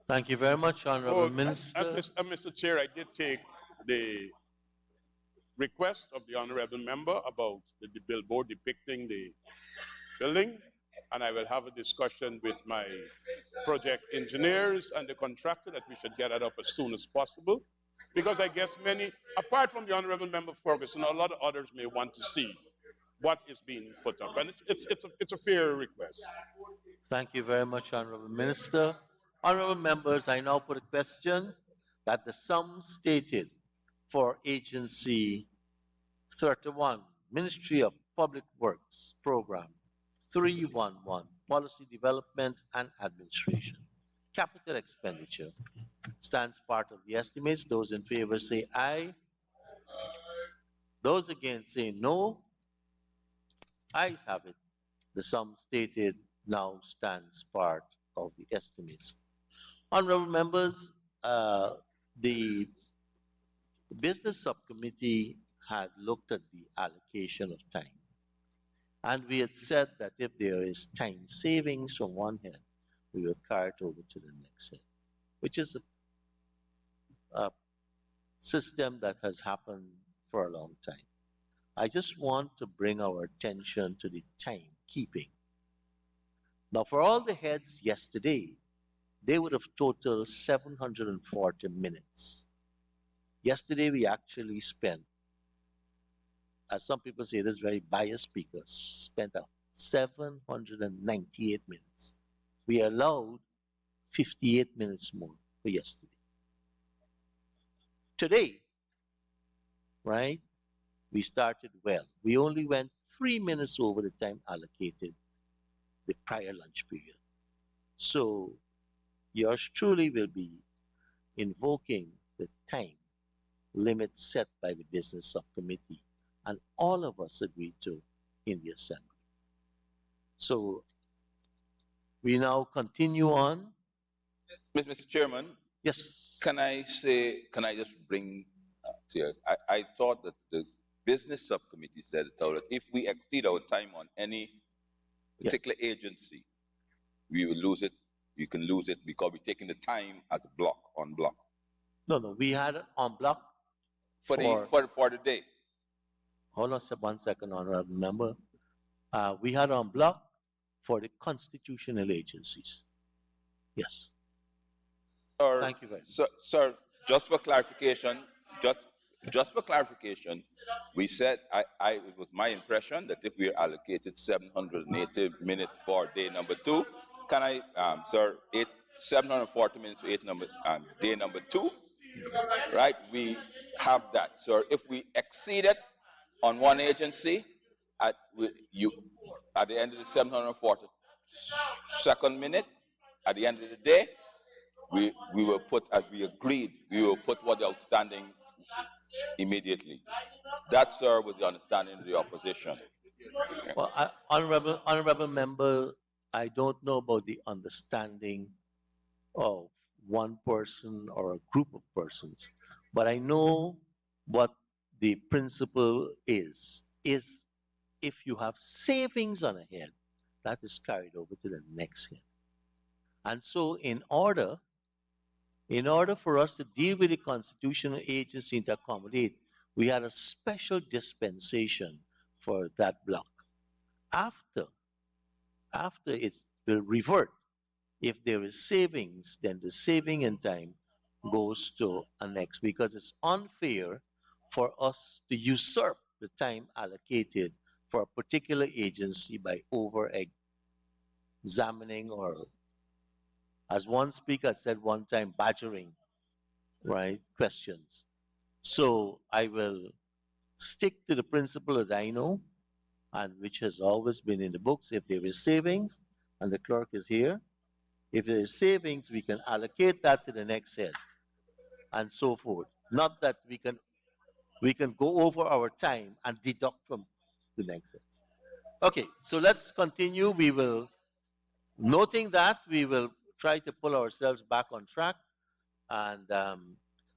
Thank you very much, Honorable Minister. Mr. Chair, I did take the request of the honorable member about the billboard depicting the building, and I will have a discussion with my project engineers and the contractor that we should get that up as soon as possible, because I guess many, apart from the honorable member Ferguson, a lot of others may want to see what is being put up, and it's a fair request. Thank you very much, Honorable Minister. Honorable members, I now put a question that the sum stated for Agency 31, Ministry of Public Works Program 311 policy development and administration. Capital expenditure stands part of the estimates. Those in favor say aye. Those against say no. Ayes have it. The sum stated now stands part of the estimates. Honorable members, the business subcommittee had looked at the allocation of time. And we had said that if there is time savings from one head, we will carry it over to the next head, which is a system that has happened for a long time. I just want to bring our attention to the timekeeping. Now, for all the heads yesterday, they would have totaled 740 minutes. Yesterday, we actually spent, as some people say, this very biased speakers, spent 798 minutes. We allowed 58 minutes more for yesterday. Today, right, we started well. We only went 3 minutes over the time allocated the prior lunch period. So yours truly will be invoking the time limit set by the business subcommittee, and all of us agreed to in the assembly. So we now continue on. Mr. Chairman, Yes. can I just bring to you, I thought that the business subcommittee said that if we exceed our time on any particular agency, we will lose it. You can lose it because we're taking the time as block on block. No, we had it on block For the day. Hold on 1 second, honorable member. We had on block for the constitutional agencies. Yes. Sir, Thank you very much. Sir, just for clarification, we said, it was my impression that if we allocated 780 minutes for day number 2, can I, sir, 740 minutes for day number 2, right? We have that, sir. If we exceed it on one agency, at the end of the 742nd minute, at the end of the day, we will put, as we agreed, we will put what the outstanding immediately. That, sir, was the understanding of the opposition. Well, honorable member, I don't know about the understanding of one person or a group of persons, but I know what the principle is if you have savings on a head, that is carried over to the next head. And so in order for us to deal with the constitutional agency to accommodate, we had a special dispensation for that block. After it will revert. If there is savings, then the saving in time goes to a next, because it's unfair for us to usurp the time allocated for a particular agency by over-examining, or, as one speaker said one time, badgering, right, questions. So I will stick to the principle that I know, and which has always been in the books. If there is savings, and the clerk is here, if there is savings, we can allocate that to the next head, and so forth. Not that we can go over our time and deduct from the next head. Okay, so let's continue. We will, noting that, we will try to pull ourselves back on track, and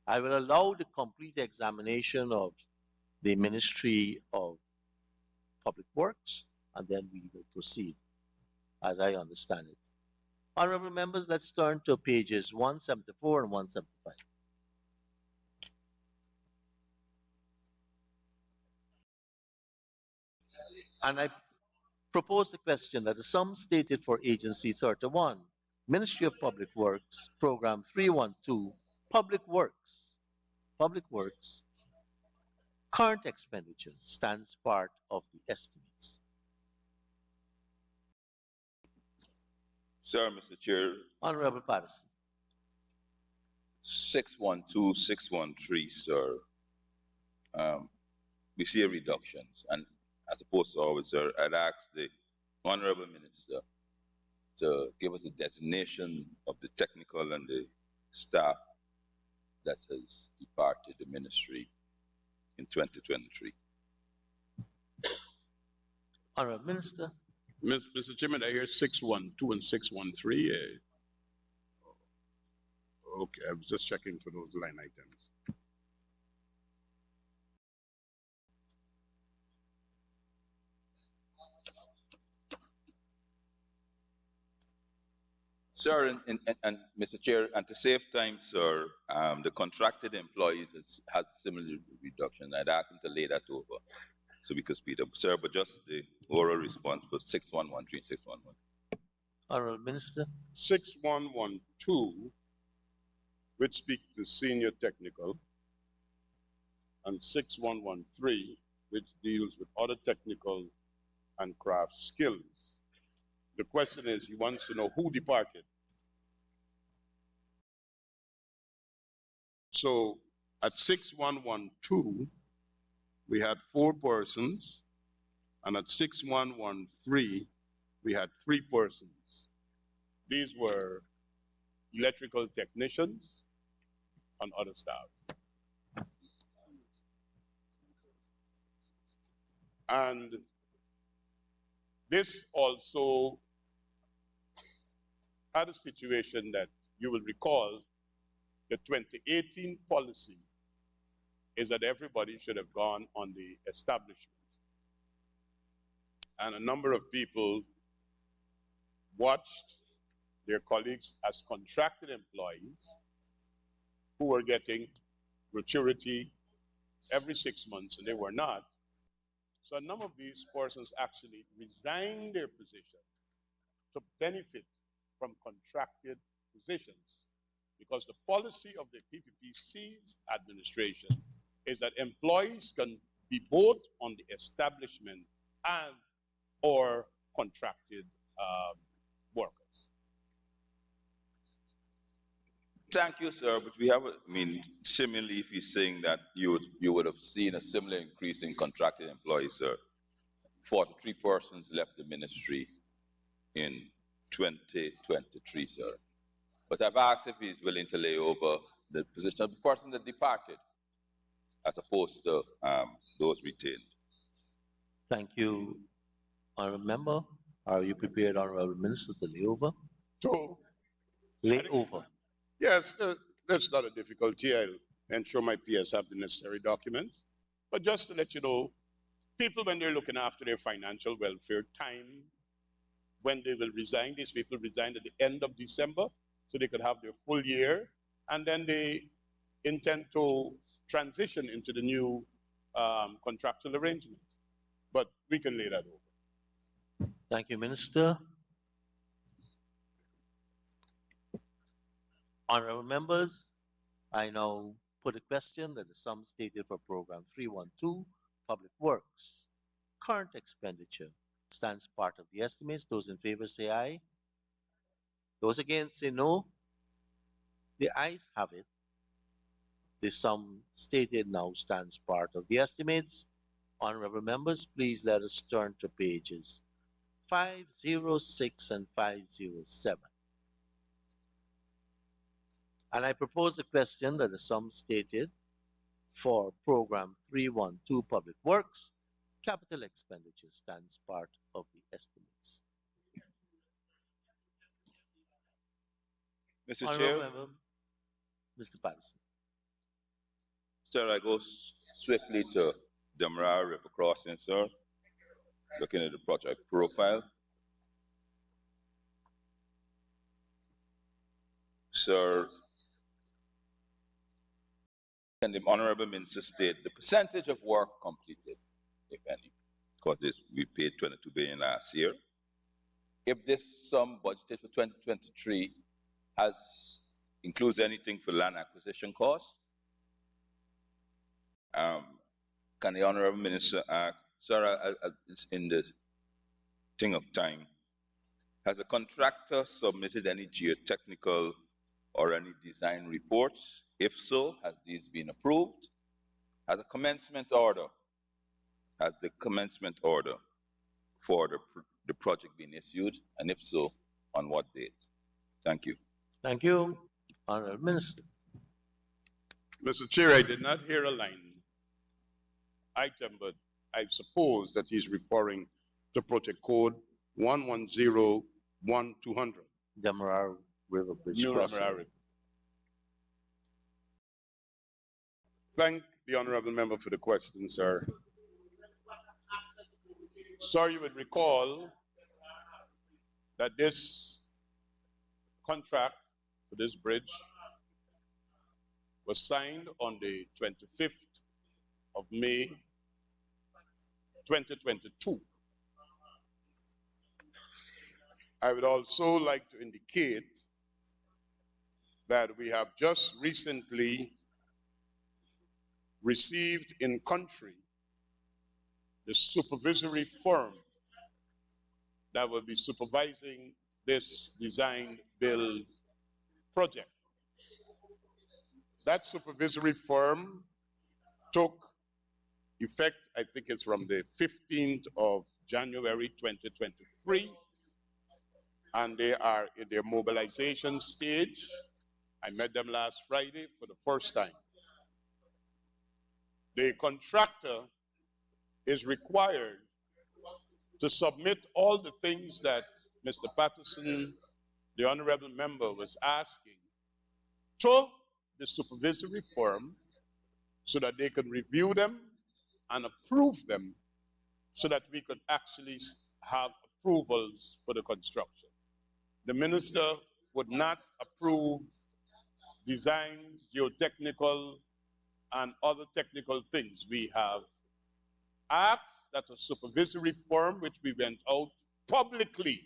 I will allow the complete examination of the Ministry of Public Works, and then we will proceed as I understand it. Honorable members, let's turn to pages 174 and 175. And I propose the question that the sum stated for Agency 31, Ministry of Public Works, Program 312, Public Works, current expenditure stands part of the estimates. Sir, Mr. Chair. Honorable Patterson. 612, 613, sir. We see a reductions, and as opposed to always, sir, I'd ask the Honorable Minister to give us a designation of the technical and the staff that has departed the ministry in 2023. Honorable Minister. Mr. Chairman, I hear 612 and 613. Okay, I was just checking for those line items. Sir, and Mr. Chair, and to save time, sir, the contracted employees has similar reduction. I'd ask him to lay that over so we could speed up. Sir, but just the oral response for 6113, 611. Honorable Minister. 6112, which speaks to senior technical, and 6113, which deals with other technical and craft skills. The question is, he wants to know who departed. So at 6112, we had 4 persons, and at 6113, we had 3 persons. These were electrical technicians and other staff. And this also had a situation that you will recall the 2018 policy is that everybody should have gone on the establishment. And a number of people watched their colleagues as contracted employees who were getting gratuity every 6 months, and they were not. So a number of these persons actually resigned their positions to benefit from contracted positions, because the policy of the PPPC's administration is that employees can be both on the establishment and or contracted workers. Thank you, sir. But we have, similarly, if you're saying that you would have seen a similar increase in contracted employees, sir. 43 persons left the ministry in 2023, sir. But I've asked if he's willing to lay over the position of the person that departed, as opposed to those retained. Thank you, Honorable Member. Are you prepared, Honorable Minister, to lay over? So, Lay over. yes, that's not a difficulty. I'll ensure my PS have the necessary documents. But just to let you know, people, when they're looking after their financial welfare, time when they will resign, these people resigned at the end of December, so they could have their full year, and then they intend to transition into the new contractual arrangement. But we can lay that over. Thank you, Minister. Honorable members, I now put a question that the sum stated for program 312, Public Works. Current expenditure stands part of the estimates. Those in favor say aye. Those against say no. The ayes have it. The sum stated now stands part of the estimates. Honorable members, please let us turn to pages 506 and 507. And I propose a question that the sum stated for program 312 Public Works, capital expenditure stands part of the estimates. Mr. Honorable Chair, Member, Mr. Patterson. sir, I go swiftly to Damara River Crossing, sir. Looking at the project profile. Sir, can the Honorable Minister state the percentage of work completed, if any? Because we paid 22 billion last year. If this sum budgeted for 2023 includes anything for land acquisition costs, can the Honorable Minister ask, sir, it's in the thing of time, has a contractor submitted any geotechnical or any design reports? If so, has these been approved? Has the commencement order for the project been issued? And if so, on what date? Thank you. Thank you, Honorable Minister. Mr. Chair, I did not hear a line item, but I suppose that he's referring to Project Code 1101-200. Demerara River Bridge New crossing. Demerara. Thank the honorable member for the question, sir. Sir, you would recall that this contract for this bridge was signed on the 25th of May 2022. I would also like to indicate that we have just recently received in country the supervisory firm that will be supervising this design build project. That supervisory firm took effect, I think it's from the 15th of January 2023, and they are in their mobilization stage. I met them last Friday for the first time. The contractor is required to submit all the things that Mr. Patterson, the honorable member, was asking to the supervisory firm so that they can review them and approve them so that we could actually have approvals for the construction. The minister would not approve designs, geotechnical, and other technical things. We have asked that a supervisory firm, which we went out publicly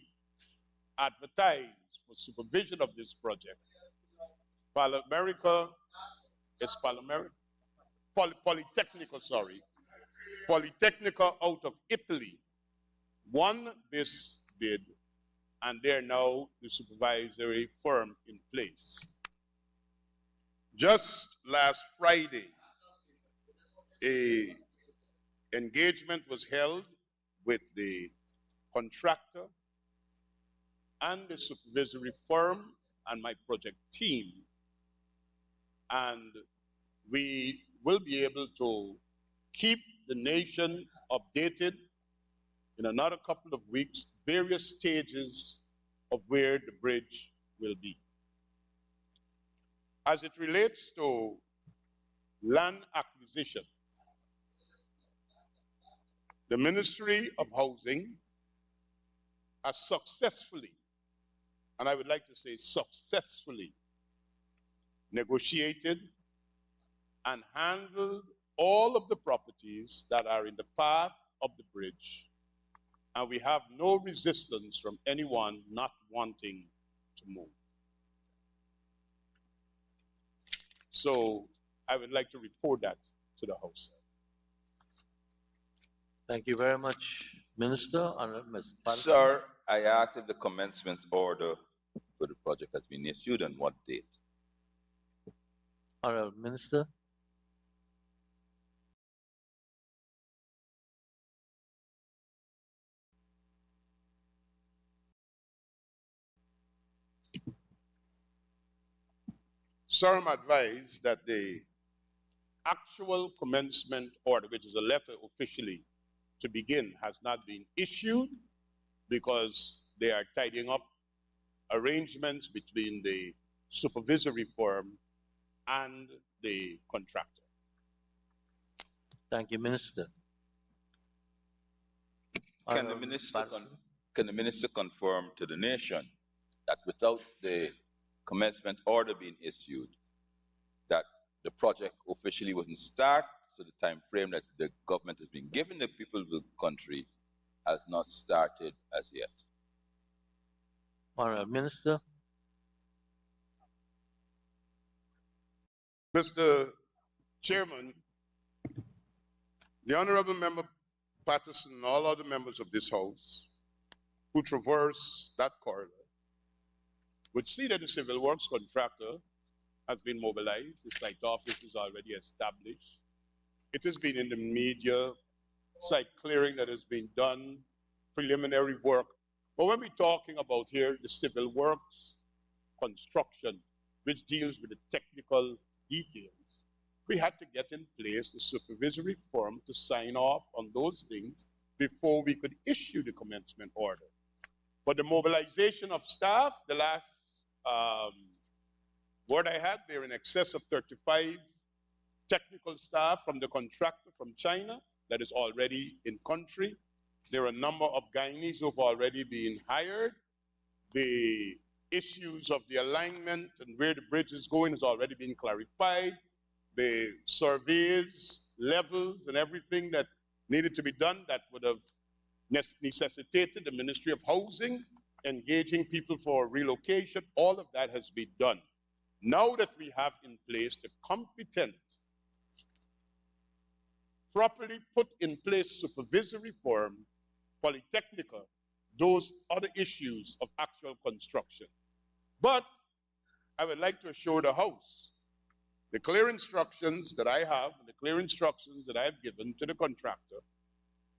advertised for supervision of this project. Polytechnical, sorry. Polytechnical out of Italy won this bid, and they're now the supervisory firm in place. Just last Friday, a engagement was held with the contractor and the supervisory firm and my project team, and we will be able to keep the nation updated in another couple of weeks, various stages of where the bridge will be. As it relates to land acquisition, the Ministry of Housing has successfully, and I would like to say successfully, negotiated and handled all of the properties that are in the path of the bridge, and we have no resistance from anyone not wanting to move. So I would like to report that to the House. Thank you very much, Minister. Honorable Mr. Patterson. Sir, I asked if the commencement order for the project has been issued and what date. Honorable Minister. Sir, I'm advised that the actual commencement order, which is a letter officially to begin, has not been issued because they are tidying up arrangements between the supervisory firm and the contractor. Thank you, Minister. Can Honorable the minister confirm to the nation that without the commencement order being issued, that the project officially wouldn't start, so the time frame that the government has been giving the people of the country has not started as yet? Honorable Minister. Mr. Chairman, the Honorable Member Patterson and all other members of this House who traverse that corridor would see that the civil works contractor has been mobilized. The site office is already established. It has been in the media, site clearing that has been done, preliminary work But when we're talking about here the civil works, construction, which deals with the technical details, we had to get in place the supervisory firm to sign off on those things before we could issue the commencement order. But the mobilization of staff, the last word I had, they're in excess of 35 technical staff from the contractor from China that is already in country. There are a number of Guyanese who have already been hired. The issues of the alignment and where the bridge is going has already been clarified. The surveys, levels, and everything that needed to be done that would have necessitated the Ministry of Housing engaging people for relocation, all of that has been done. Now that we have in place the competent, properly put in place supervisory firm, Polytechnica, those other issues of actual construction. But I would like to assure the House, the clear instructions that I have, and the clear instructions that I have given to the contractor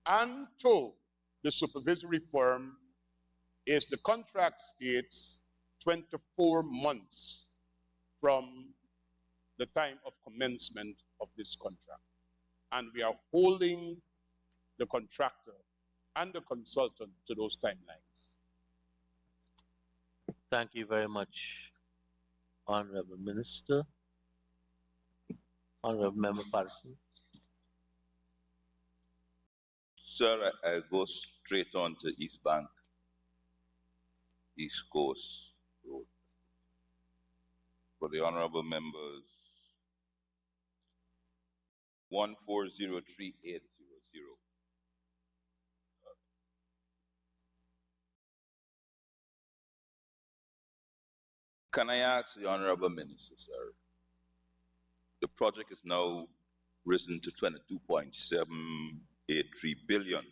and to the supervisory firm is the contract states 24 months from the time of commencement of this contract. And we are holding the contractor and the consultant to those timelines. Thank you very much, Honorable Minister. Honorable Member Patterson. Sir, I go straight on to East Bank, East Coast Road. For the honorable members, 1403800. Can I ask the honorable minister, sir? The project is now risen to 22.783 billion.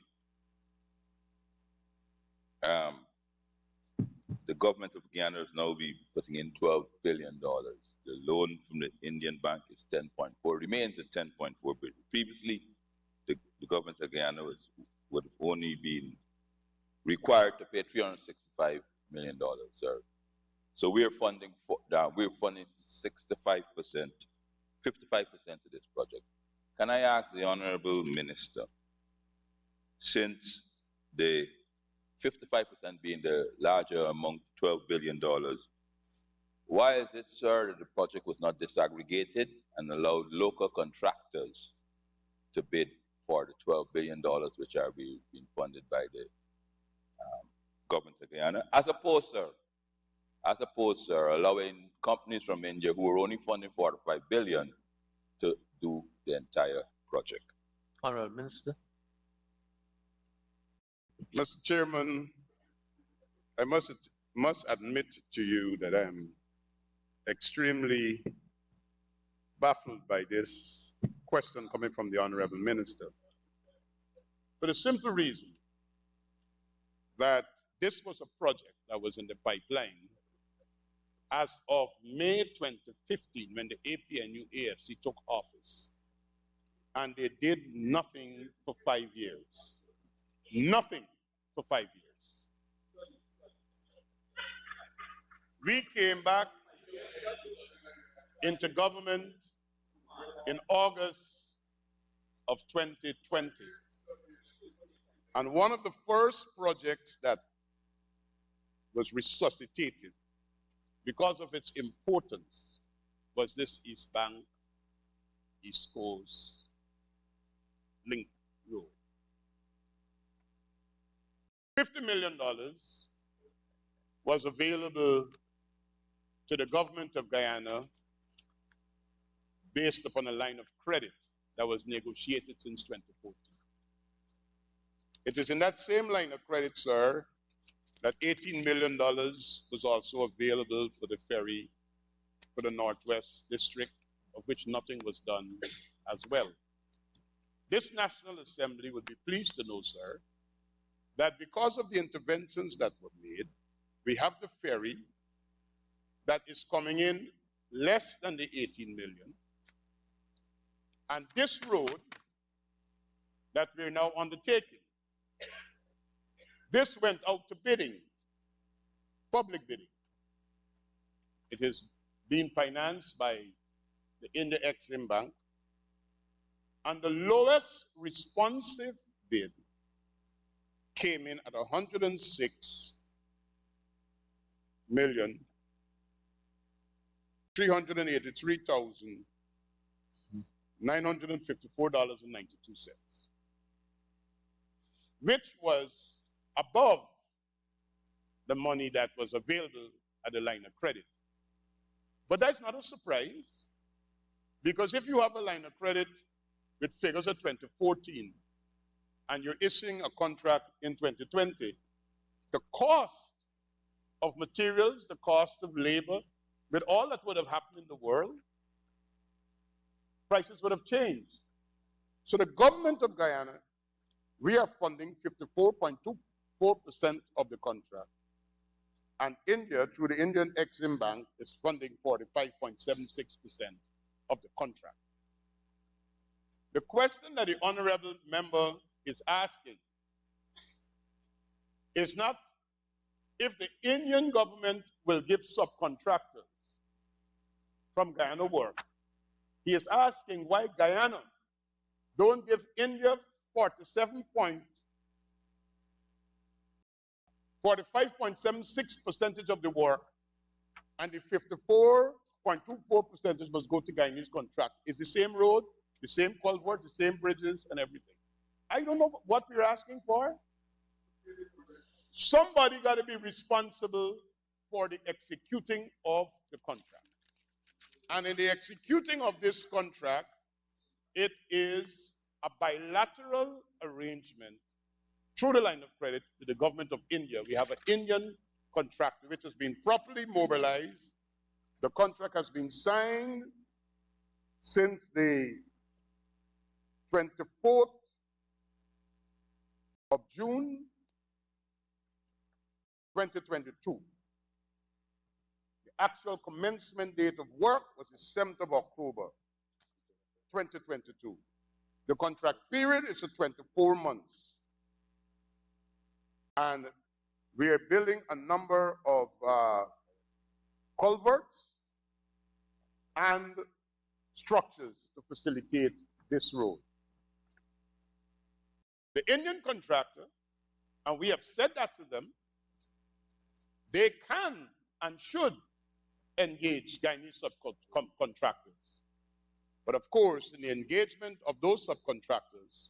The government of Guyana is now be putting in $12 billion. The loan from the Indian Bank is 10.4, remains at 10.4 billion. Previously, the government of Guyana would have only been required to pay $365 million, sir. So we're funding we're funding 65%, 55% of this project. Can I ask the honorable minister, since the 55% being the larger among $12 billion, why is it, sir, that the project was not disaggregated and allowed local contractors to bid for the $12 billion which are being funded by the government of Guyana, as opposed, sir, allowing companies from India who are only funding $45 billion to do the entire project? Honorable Minister. Mr. Chairman, I must admit to you that I'm extremely baffled by this question coming from the Honorable Minister, for the simple reason that this was a project that was in the pipeline as of May 2015, when the APNU AFC took office, and they did nothing for 5 years. Nothing for 5 years. We came back into government in August of 2020. And one of the first projects that was resuscitated because of its importance was this East Bank, East Coast Link Road. $50 million was available to the government of Guyana based upon a line of credit that was negotiated since 2014. It is in that same line of credit, sir, that $18 million was also available for the ferry for the Northwest District, of which nothing was done as well. This National Assembly would be pleased to know, sir, that because of the interventions that were made, we have the ferry that is coming in less than the 18 million. And this road that we're now undertaking, This went out to bidding, public bidding. It is being financed by the India Exim Bank. And the lowest responsive bid came in at 106,383,954.92, which was above the money that was available at the line of credit. But that's not a surprise, because if you have a line of credit with figures of 2014 and you're issuing a contract in 2020, the cost of materials, the cost of labor, with all that would have happened in the world, prices would have changed. So the government of Guyana, we are funding 54.24% of the contract. And India, through the Indian Exim Bank, is funding 45.76% of the contract. The question that the honorable member is asking is not if the Indian government will give subcontractors from Guyana work. He is asking why Guyana don't give India 45.76% of the work, and the 54.24% must go to Guyanese contract. It's the same road, the same culvert, the same bridges, and everything. I don't know what we're asking for. Somebody got to be responsible for the executing of the contract. And in the executing of this contract, it is a bilateral arrangement through the line of credit with the government of India. We have an Indian contractor which has been properly mobilized. The contract has been signed since the 24th of June 2022. The actual commencement date of work was the 7th of October 2022. The contract period is 24 months. And we are building a number of culverts and structures to facilitate this road. The Indian contractor, and we have said that to them, they can and should engage Guyanese subcontractors. But of course, in the engagement of those subcontractors,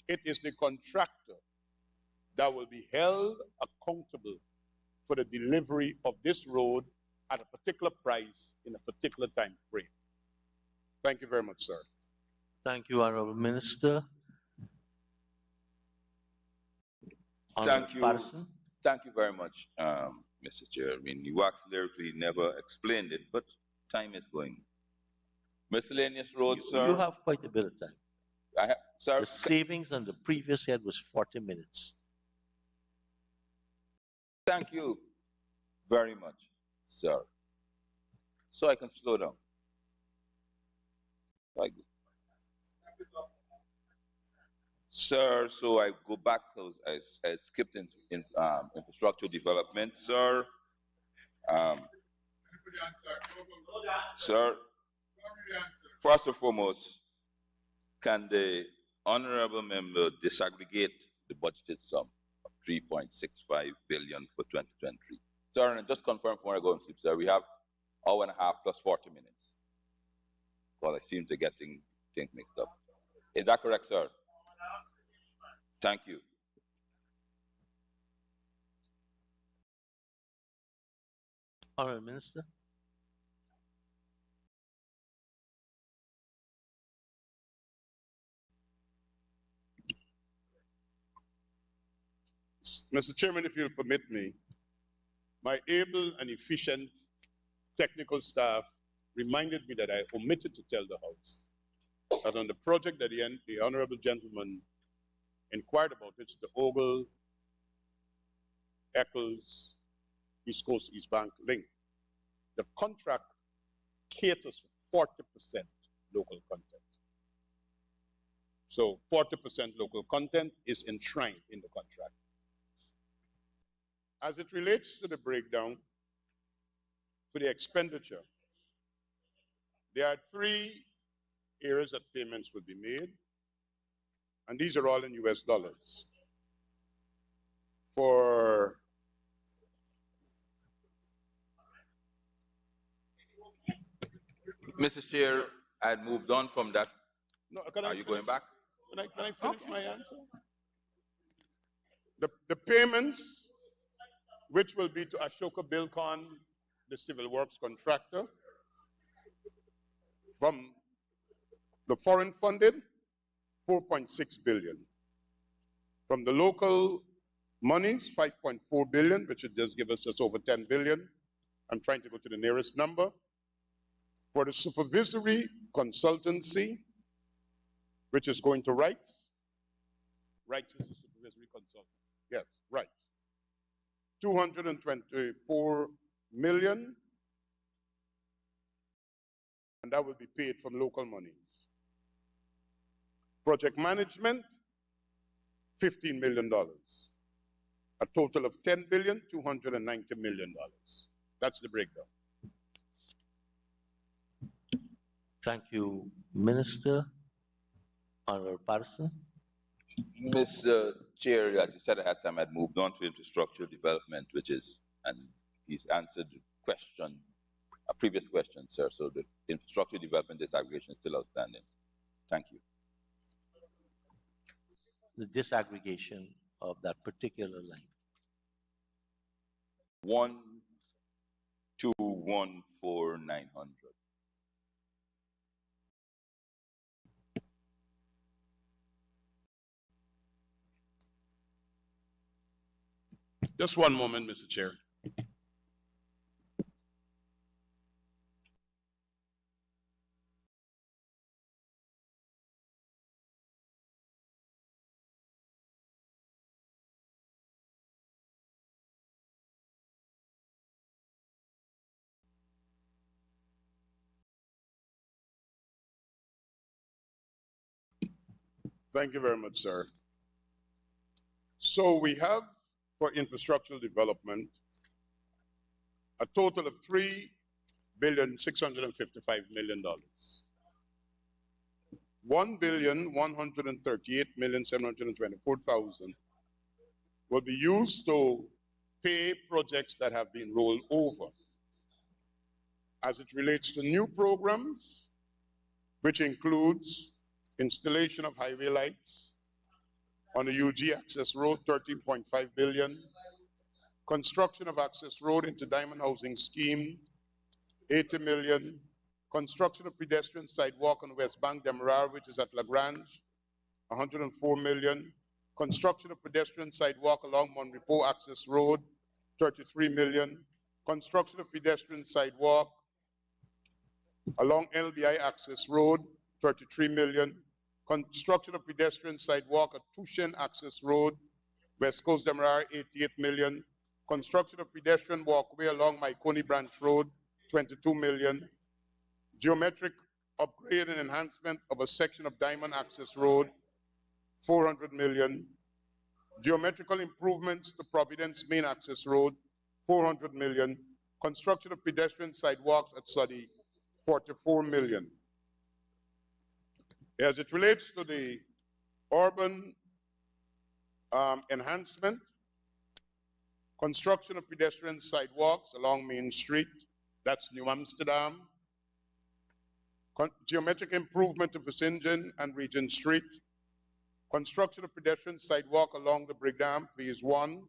it is the contractor that will be held accountable for the delivery of this road at a particular price in a particular time frame. Thank you very much, sir. Thank you, Honorable Minister. Thank you. Patterson. Thank you very much, Mr. Chair. I mean, you accidentally never explained it, but time is going. Miscellaneous roads, sir. You have quite a bit of time. Sir, The savings on the previous head was 40 minutes. thank you very much, sir. So I can slow down. Like, sir, so I go back to, I skipped in infrastructure development, sir. Sir, first and foremost, can the honorable member disaggregate the budgeted sum of 3.65 billion for 2023? Sir, and just confirm before I go and sleep, sir, we have hour and a half plus 40 minutes. Well, I seem to getting things mixed up. Is that correct, sir? Thank you. Honorable Minister. Mr. Chairman, if you'll permit me, my able and efficient technical staff reminded me that I omitted to tell the House that on the project that the honorable gentleman inquired about, which is the Ogle, Eccles, East Coast, East Bank link, the contract caters for 40% local content. So 40% local content is enshrined in the contract. As it relates to the breakdown for the expenditure, there are 3 areas that payments will be made, and these are all in US dollars. For Mr. Chair, I had moved on from that. no, Are you going back? Can I finish my answer? The payments, which will be to Ashoka Bilcon, the civil works contractor, from the foreign funded, 4.6 billion. From the local monies, 5.4 billion, which would just give us just over 10 billion. I'm trying to go to the nearest number. For the supervisory consultancy, which is going to Rights. Rights is the supervisory consultant. Yes, Rights. 224 million, and that will be paid from local monies. Project management, $15 million. A total of $10,290 million. That's the breakdown. Thank you, Minister. Honorable Patterson. Mr. Chair, as you said ahead of time, I'd moved on to infrastructure development, which is, and he's answered the question, a previous question, sir. So the infrastructure development disaggregation is still outstanding. Thank you. The disaggregation of that particular line. 1,214,900. Just one moment, Mr. Chair. Thank you very much, sir. So we have for infrastructural development a total of $3,655,000,000. $1,138,724,000 will be used to pay projects that have been rolled over. As it relates to new programs, which includes installation of highway lights on the UG Access Road, 13.5 billion. Construction of access road into Diamond Housing Scheme, 80 million. Construction of pedestrian sidewalk on West Bank Demerara, which is at Lagrange, 104 million. Construction of pedestrian sidewalk along Monrepo Access Road, 33 million. Construction of pedestrian sidewalk along LBI Access Road, 33 million. Construction of pedestrian sidewalk at Tushin Access Road, West Coast Demerara, 88 million. Construction of pedestrian walkway along Maikoni Branch Road, 22 million. Geometric upgrade and enhancement of a section of Diamond Access Road, 400 million. Geometrical improvements to Providence Main Access Road, 400 million. Construction of pedestrian sidewalks at Suddy, 44 million. As it relates to the urban enhancement, construction of pedestrian sidewalks along Main Street, that's New Amsterdam. Geometric improvement of St. and Regent Street. Construction of pedestrian sidewalk along the Brigham, Phase 1.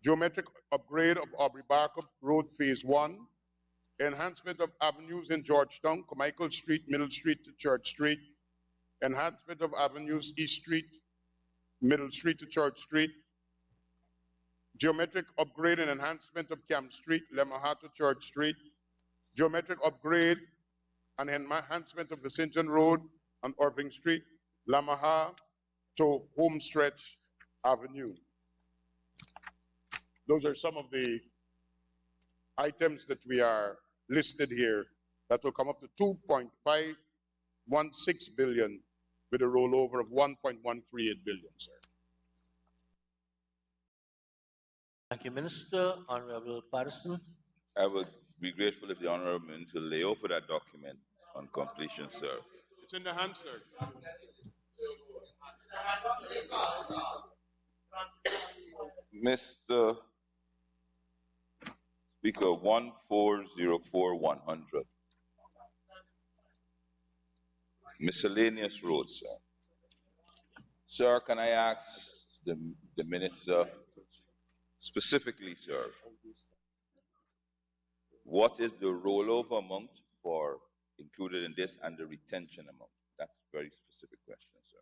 Geometric upgrade of Aubrey Barker Road, Phase 1. Enhancement of avenues in Georgetown, Carmichael Street, Middle Street to Church Street. Enhancement of avenues East Street, Middle Street to Church Street. Geometric upgrade and enhancement of Camp Street, Lemaha to Church Street. Geometric upgrade and enhancement of the St. John Road and Irving Street, Lamaha to Homestretch Avenue. Those are some of the items that we are listed here that will come up to 2.516 billion with a rollover of 1.138 billion, sir. Thank you, Minister. Honorable Patterson. I would be grateful if the Honorable Minister lay over that document on completion, sir. It's in the hand, sir. Mr. Speaker, 1404-100. Miscellaneous roads, sir. Sir, can I ask the Minister specifically, sir, what is the rollover amount for included in this and the retention amount? That's a very specific question, sir.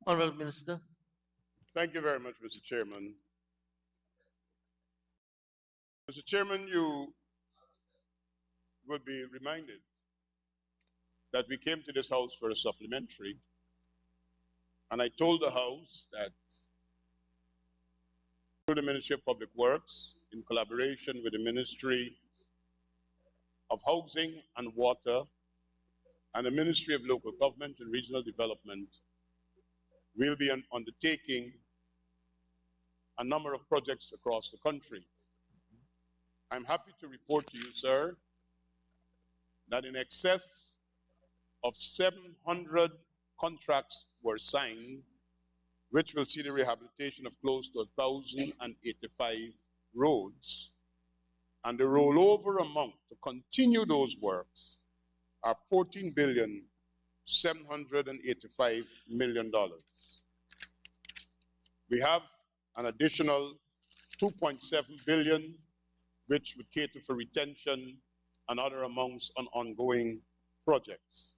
Honorable Minister. Thank you very much, Mr. Chairman. Mr. Chairman, you will be reminded that we came to this House for a supplementary, and I told the House that through the Ministry of Public Works, in collaboration with the Ministry of Housing and Water and the Ministry of Local Government and Regional Development, we'll be undertaking a number of projects across the country. I'm happy to report to you, sir, that in excess of 700 contracts were signed, which will see the rehabilitation of close to 1,085 roads. And the rollover amount to continue those works are $14,785 million. We have an additional $2.7 billion, which would cater for retention and other amounts on ongoing projects.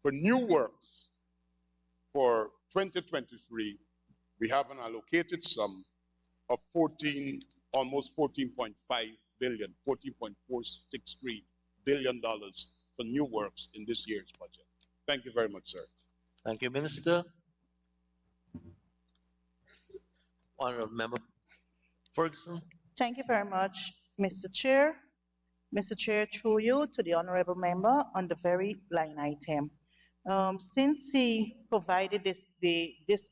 For new works for 2023, we have an allocated sum of almost $14.5 billion, $14.463 billion for new works in this year's budget. Thank you very much, sir. Thank you, Minister. Honorable Member Ferguson. Thank you very much, Mr. Chair. Mr. Chair, through you to the honorable member on the very line item. Since he provided this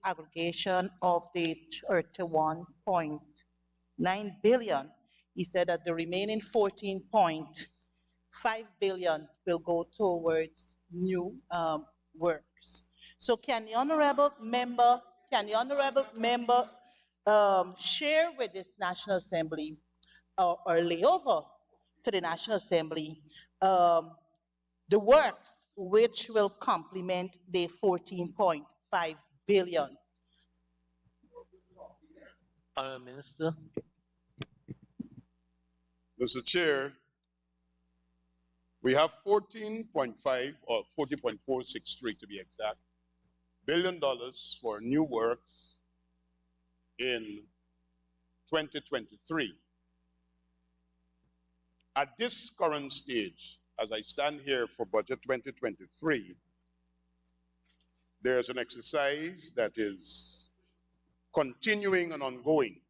aggregation of the 31.9 billion, he said that the remaining 14.5 billion will go towards new works. So can the honorable member share with this National Assembly or lay over to the National Assembly the works which will complement the 14.5 billion? Honorable Minister. Mr. Chair, we have 14.5 or 14.463 to be exact, $billion for new works in 2023. At this current stage, as I stand here for budget 2023, there's an exercise that is continuing and ongoing.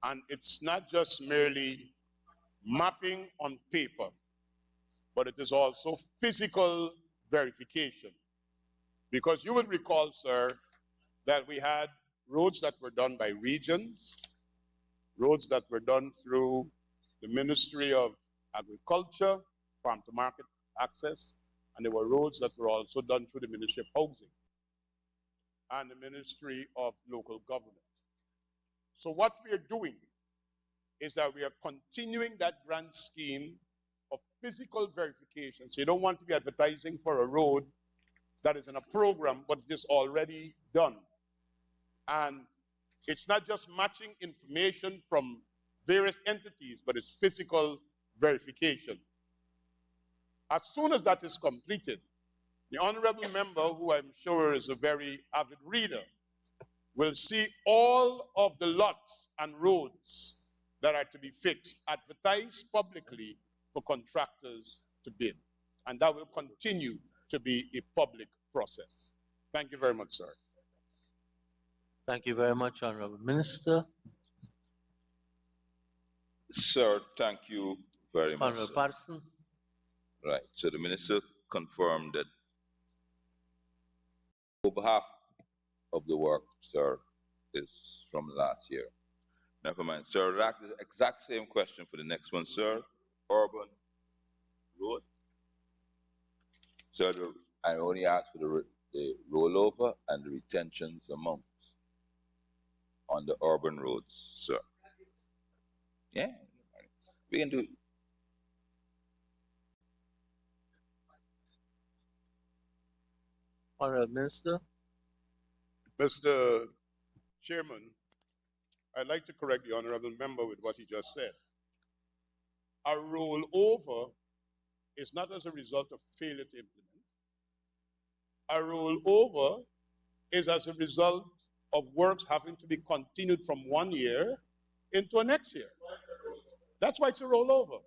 And it's not just merely mapping on paper, but it is also physical verification. Because you would recall, sir, that we had roads that were done by regions, roads that were done through the Ministry of Agriculture, farm to market access, and there were roads that were also done through the Ministry of Housing and the Ministry of Local Government. So what we are doing is that we are continuing that grand scheme of physical verification. So you don't want to be advertising for a road that is in a program, but it is already done. And it's not just matching information from various entities, but it's physical verification. As soon as that is completed, the honorable member, who I'm sure is a very avid reader, will see all of the lots and roads that are to be fixed, advertised publicly for contractors to bid. And that will continue to be a public process. Thank you very much, sir. Thank you very much, Honorable Minister. Sir, thank you very much. Honorable Sir. Patterson. Right. So the minister confirmed that over half of the work, sir, is from last year. Never mind. Sir, that's the exact same question for the next one, sir. Urban road. Sir, I only asked for the rollover and the retentions amounts on the urban roads, sir. Yeah, we can do it. Honorable Minister. Mr. Chairman, I'd like to correct the honorable member with what he just said. A rollover is not as a result of failure to implement. A rollover is as a result of works having to be continued from 1 year into a next year. That's why it's a rollover.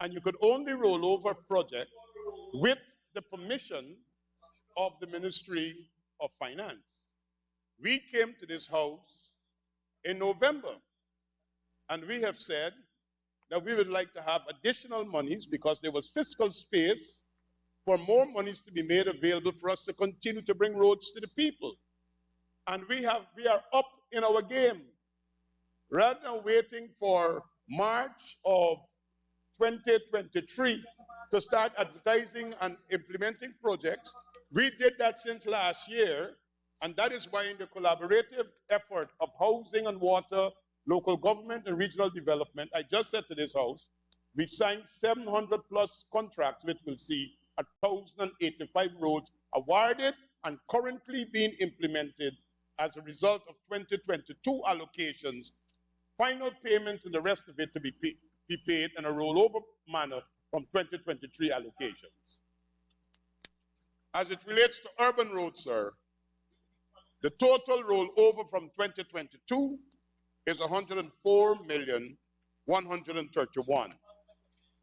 And you could only roll over a project with the permission of the Ministry of Finance. We came to this house in November, and we have said that we would like to have additional monies because there was fiscal space for more monies to be made available for us to continue to bring roads to the people. And we are up in our game. Rather than waiting for March of 2023 to start advertising and implementing projects, we did that since last year, and that is why in the collaborative effort of housing and water, local government and regional development, I just said to this house, we signed 700 plus contracts, which will see 1,085 roads awarded and currently being implemented as a result of 2022 allocations, final payments and the rest of it to be paid in a rollover manner from 2023 allocations. As it relates to urban roads, sir, the total rollover from 2022 is 104,131,000.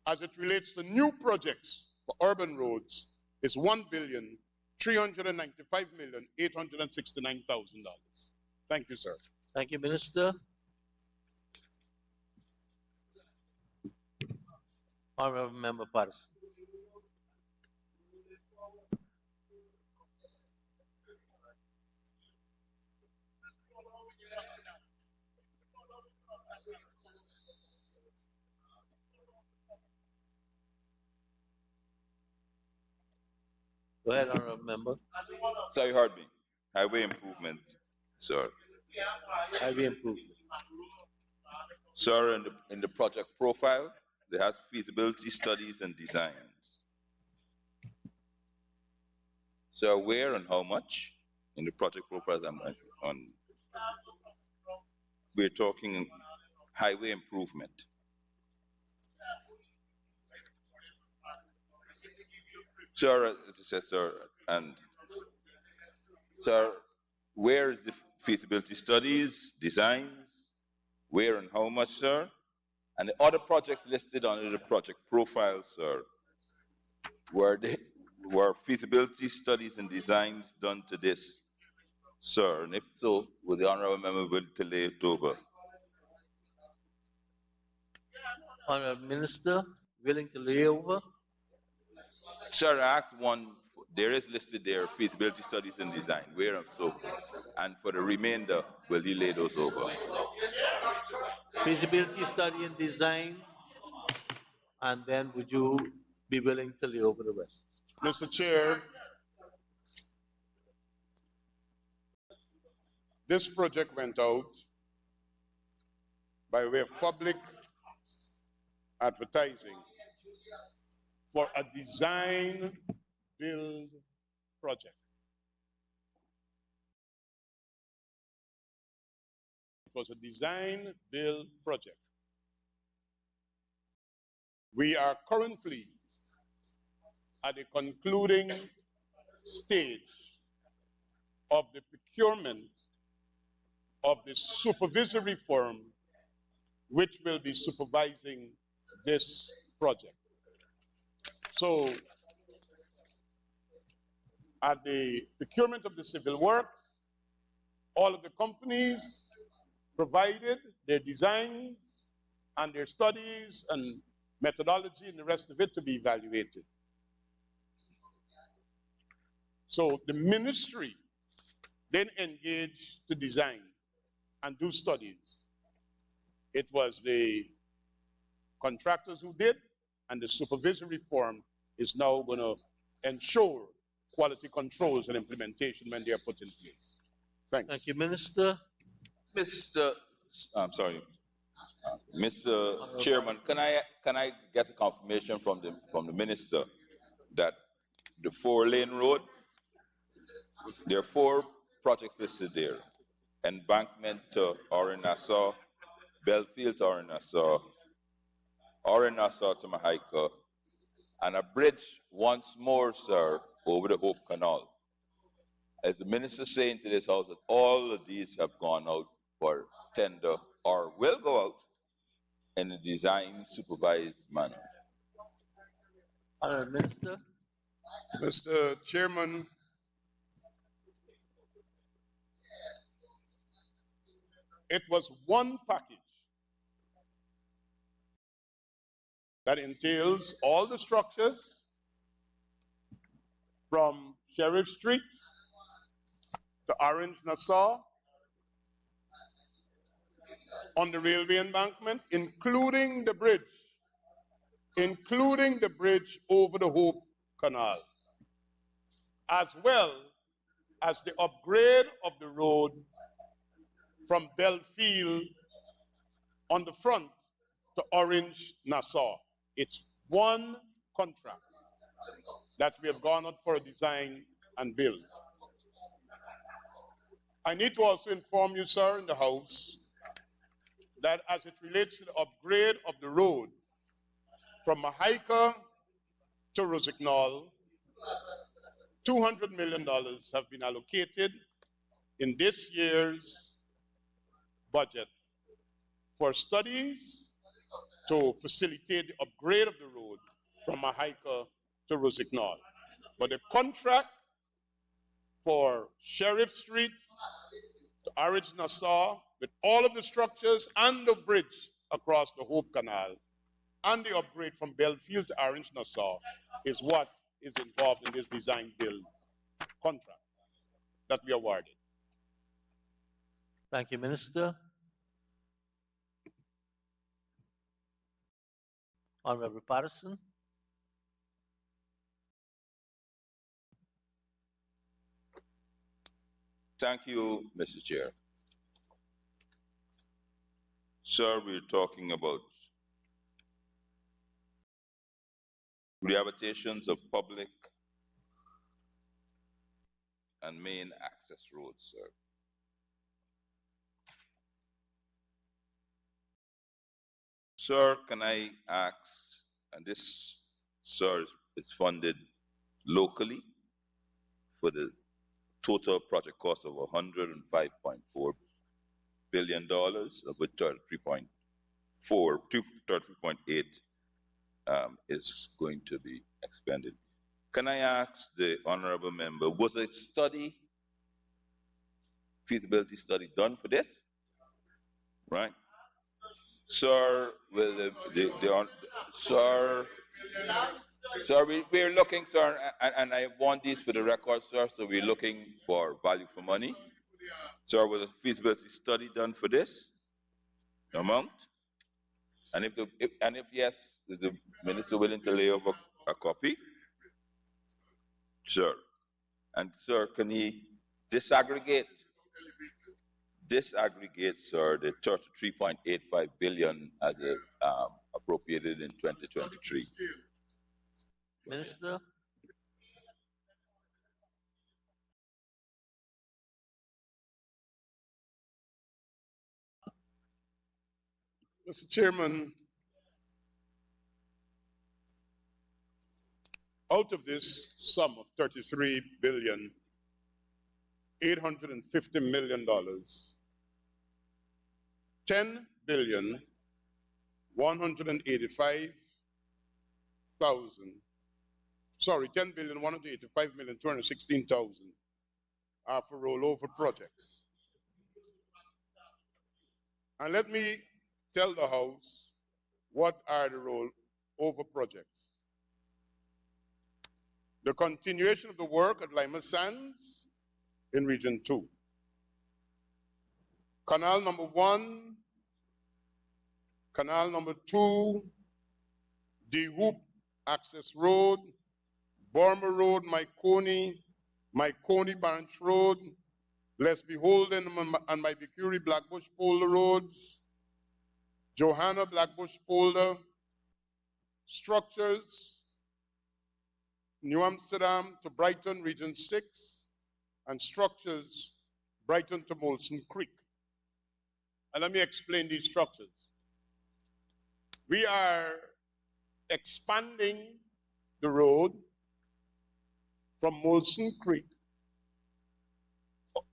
As it relates to new projects for urban roads, is $1,395,869,000. Thank you, sir. Thank you, Minister. Honorable Member Patterson. Go ahead, Honorable Member. So you heard me. Highway improvement, sir. Highway improvement. Sir, in the project profile, there has feasibility studies and designs. So where and how much in the project profile on? We're talking highway improvement. Sir, as I said, sir, and sir, where is the feasibility studies, designs, where and how much, sir? And the other projects listed under the project profile, sir, were feasibility studies and designs done to this, sir? And if so, would the honorable member will to lay it over? Honorable Minister, willing to lay over? Sir, I asked one, there is listed there feasibility studies and design, where and so forth. And for the remainder, will you lay those over? Feasibility study and design, and then would you be willing to lay over the rest? Mr. Chair, this project went out by way of public advertising for a design build project. It was a design build project. We are currently at the concluding stage of the procurement of the supervisory firm which will be supervising this project. So at the procurement of the civil works, all of the companies provided their designs and their studies and methodology and the rest of it to be evaluated. So the ministry then engaged to design and do studies. It was the contractors who did, and the supervisory firm is now going to ensure quality controls and implementation when they are put in place. Thanks. Thank you, Minister. I'm sorry, Mr. Chairman, can I get a confirmation from the minister that the 4-lane road, there are 4 projects listed there: embankment to Orin-Nassau, Belfield to Orin-Nassau, Orin-Nassau to Mahaica, and a bridge once more, sir, over the Hope Canal. As the minister saying to this house that all of these have gone out for tender or will go out in a design supervised manner. Honourable Minister. Mr. Chairman, it was one package that entails all the structures from Sheriff Street to Orange-Nassau on the railway embankment, including the bridge over the Hope Canal, as well as the upgrade of the road from Belfield on the front to Orange-Nassau. It's one contract that we have gone out for a design and build. I need to also inform you, sir, in the House, that as it relates to the upgrade of the road from Mahaica to Rosignol, $200 million have been allocated in this year's budget for studies to facilitate the upgrade of the road from Mahaica to Rosignol. But the contract for Sheriff Street to Orange-Nassau, with all of the structures and the bridge across the Hope Canal, and the upgrade from Belfield to Orange-Nassau, is what is involved in this design build contract that we awarded. Thank you, Minister. Honourable Patterson. Thank you, Mr. Chair. Sir, we're talking about rehabilitations of public and main access roads, sir. Sir, can I ask, and this, sir, is funded locally for the total project cost of $105.4 billion, of which 33.8 is going to be expended. Can I ask the honorable member, was a study, feasibility study done for this? Right? Sir, will sir, we're looking, sir, and I want these for the record, sir, so we're looking for value for money. Sir, was a feasibility study done for this amount? And if yes, is the minister willing to lay over a copy? Sir. And sir, can he disaggregate, sir, the 33.85 billion as appropriated in 2023? Minister. Mr. Chairman, out of this sum of $33 billion, $850 million, $10,185,3 sorry, 10,185,216,000 are for rollover projects. And let me tell the House what are the rollover projects. The continuation of the work at Lima Sands in Region 2. Canal number 1, Canal number 2, D Hoop Access Road, Burma Road, Myconi Branch Road, Les Beholden and Mybicuri Blackbush Polder Roads, Johanna Blackbush Polder, structures, New Amsterdam to Brighton, Region 6, and structures, Brighton to Molson Creek. And let me explain these structures. We are expanding the road from Molson Creek,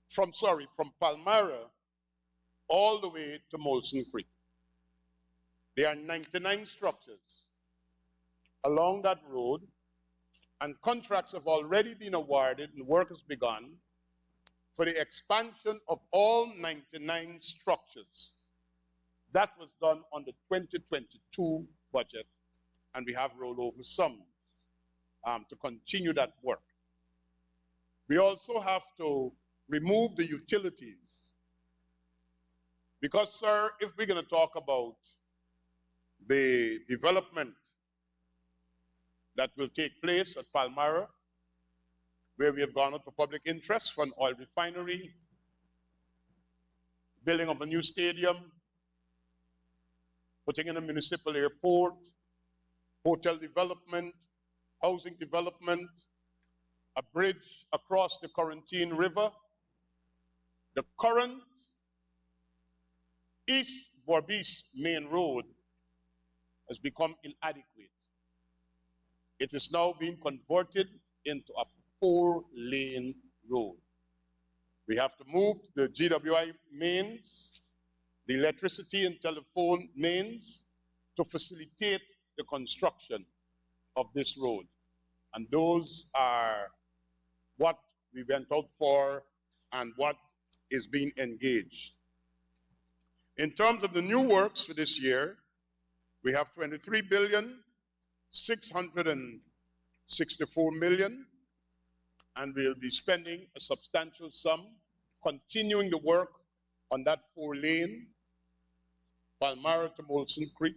from Palmyra all the way to Molson Creek. There are 99 structures along that road, and contracts have already been awarded and work has begun for the expansion of all 99 structures. That was done on the 2022 budget, and we have rollover sums to continue that work. We also have to remove the utilities. Because, sir, if we're going to talk about the development that will take place at Palmyra, where we have gone out for public interest for an oil refinery, building of a new stadium, putting in a municipal airport, hotel development, housing development, a bridge across the Quarantine River. The current East Berbice main road has become inadequate. It is now being converted into a 4-lane road. We have to move the GWI mains, the electricity and telephone mains to facilitate the construction of this road. And those are what we went out for and what is being engaged. In terms of the new works for this year, we have 23,664,000,000, and we'll be spending a substantial sum continuing the work on that 4-lane, Palmyra to Molson Creek.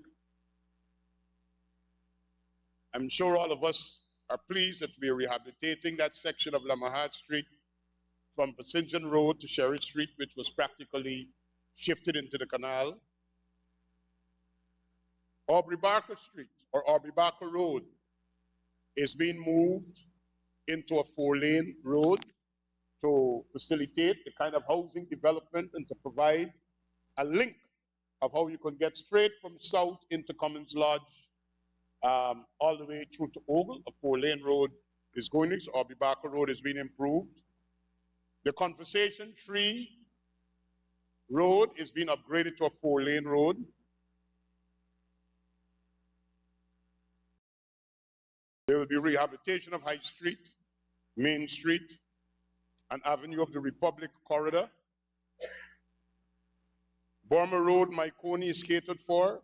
I'm sure all of us are pleased that we are rehabilitating that section of Lamahad Street from St. Road to Sherry Street, which was practically shifted into the canal. Aubrey Barker Street, or Aubrey Barker Road, is being moved into a 4-lane road to facilitate the kind of housing development and to provide a link of how you can get straight from south into Commons Lodge all the way through to Ogle. A 4-lane road is going in, so Aubrey Barker Road is being improved. The Conversation Tree Road is being upgraded to a 4-lane road. There will be rehabilitation of High Street, Main Street, and Avenue of the Republic corridor. Burma Road, Myconi is catered for.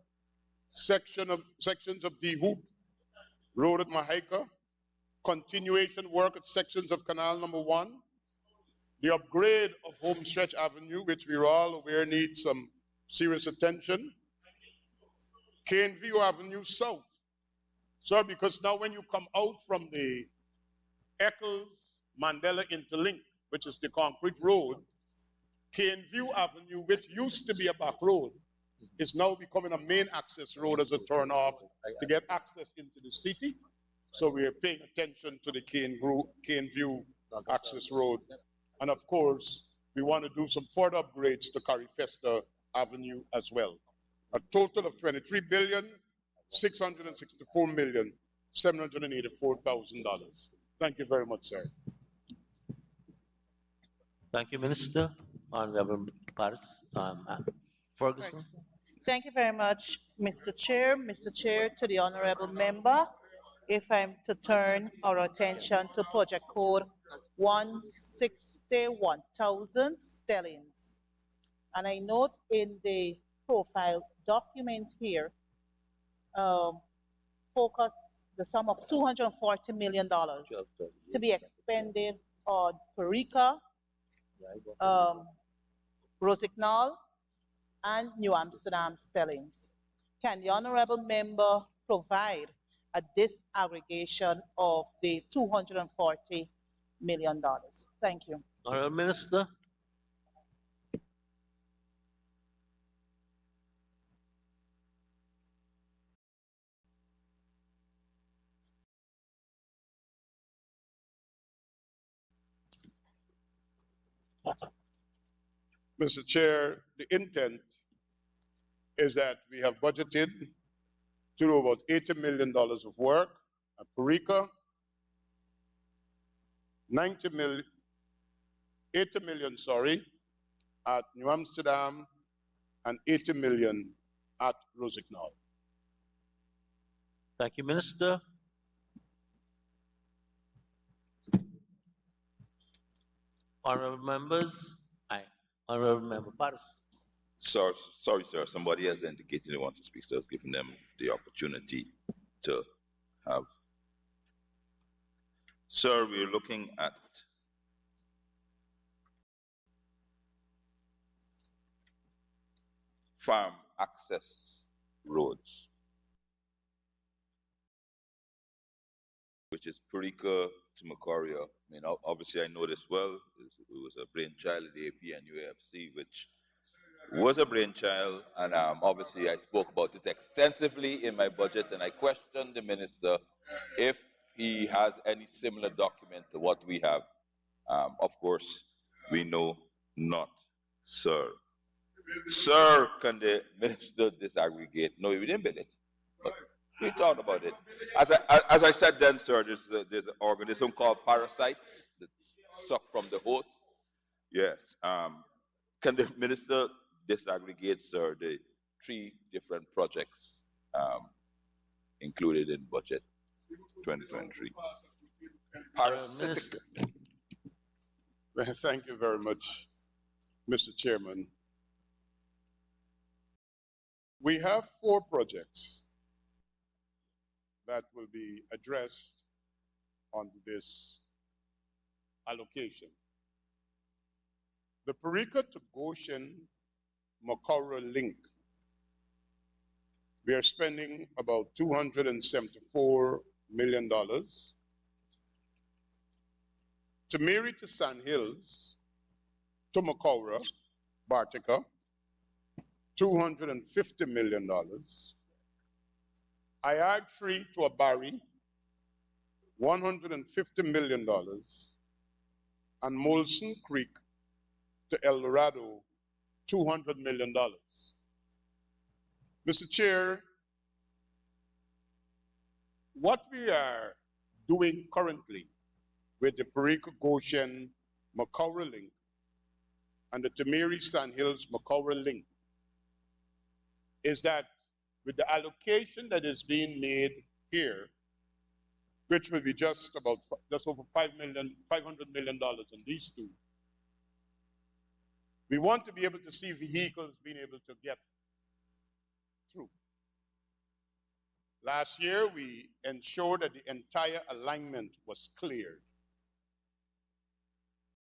Sections of D Hoop Road at Mahika. Continuation work at sections of Canal number 1. The upgrade of Homestretch Avenue, which we're all aware needs some serious attention. Cane View Avenue South. So because now when you come out from the Eccles-Mandela Interlink, which is the concrete road, Cane View Avenue, which used to be a back road, is now becoming a main access road as a turn-off to get access into the city. So we are paying attention to the Cane View access road. And of course, we want to do some further upgrades to Carifesta Avenue as well. A total of $23,664,784,000. Thank you very much, sir. Thank you, Minister. Honorable Ferguson. Thank you very much, Mr. Chair. Mr. Chair, to the honorable member. if I'm to turn our attention to project code 161,000 sterlings. And I note in the profile document here, focus the sum of $240 million to be expended on Parika, Rosignol, and New Amsterdam sterlings. Can the honorable member provide a disaggregation of the $240 million? Thank you. Honorable Minister. Mr. Chair, the intent is that we have budgeted to do about $80 million of work at Parika, 80 million, at New Amsterdam, and 80 million at Rosignol. Thank you, Minister. Honorable members. Aye. Honorable Member Patterson. Sorry, sir. Somebody has indicated they want to speak, so I was giving them the opportunity to have. Sir, we're looking at farm access roads, which is Parika to Macquarie. I mean, obviously I know this well. It was a brainchild of the AP and UAFC, which was a brainchild, and obviously I spoke about it extensively in my budget, and I questioned the minister if he has any similar document to what we have. Of course, we know not, sir. Sir, can the minister disaggregate? No, we didn't build it, but we thought about it. As I said then, sir, there's an organism called parasites that suck from the host. Yes. Can the minister disaggregate, sir, the 3 different projects included in budget 2023? Minister. Thank you very much, Mr. Chairman. We have 4 projects that will be addressed on this allocation. The Parika to Goshen Macquarie link, we are spending about $274 million. To Mary to Sand Hills, to Macquarie, Bartica, $250 million. IR3 to Abari, $150 million. And Molson Creek to El Dorado, $200 million. Mr. Chair, what we are doing currently with the Parika Goshen Macquarie link and the Tamari Sand Hills Macquarie link is that with the allocation that is being made here, which will be just over $500 million in these 2, we want to be able to see vehicles being able to get through. Last year, we ensured that the entire alignment was cleared.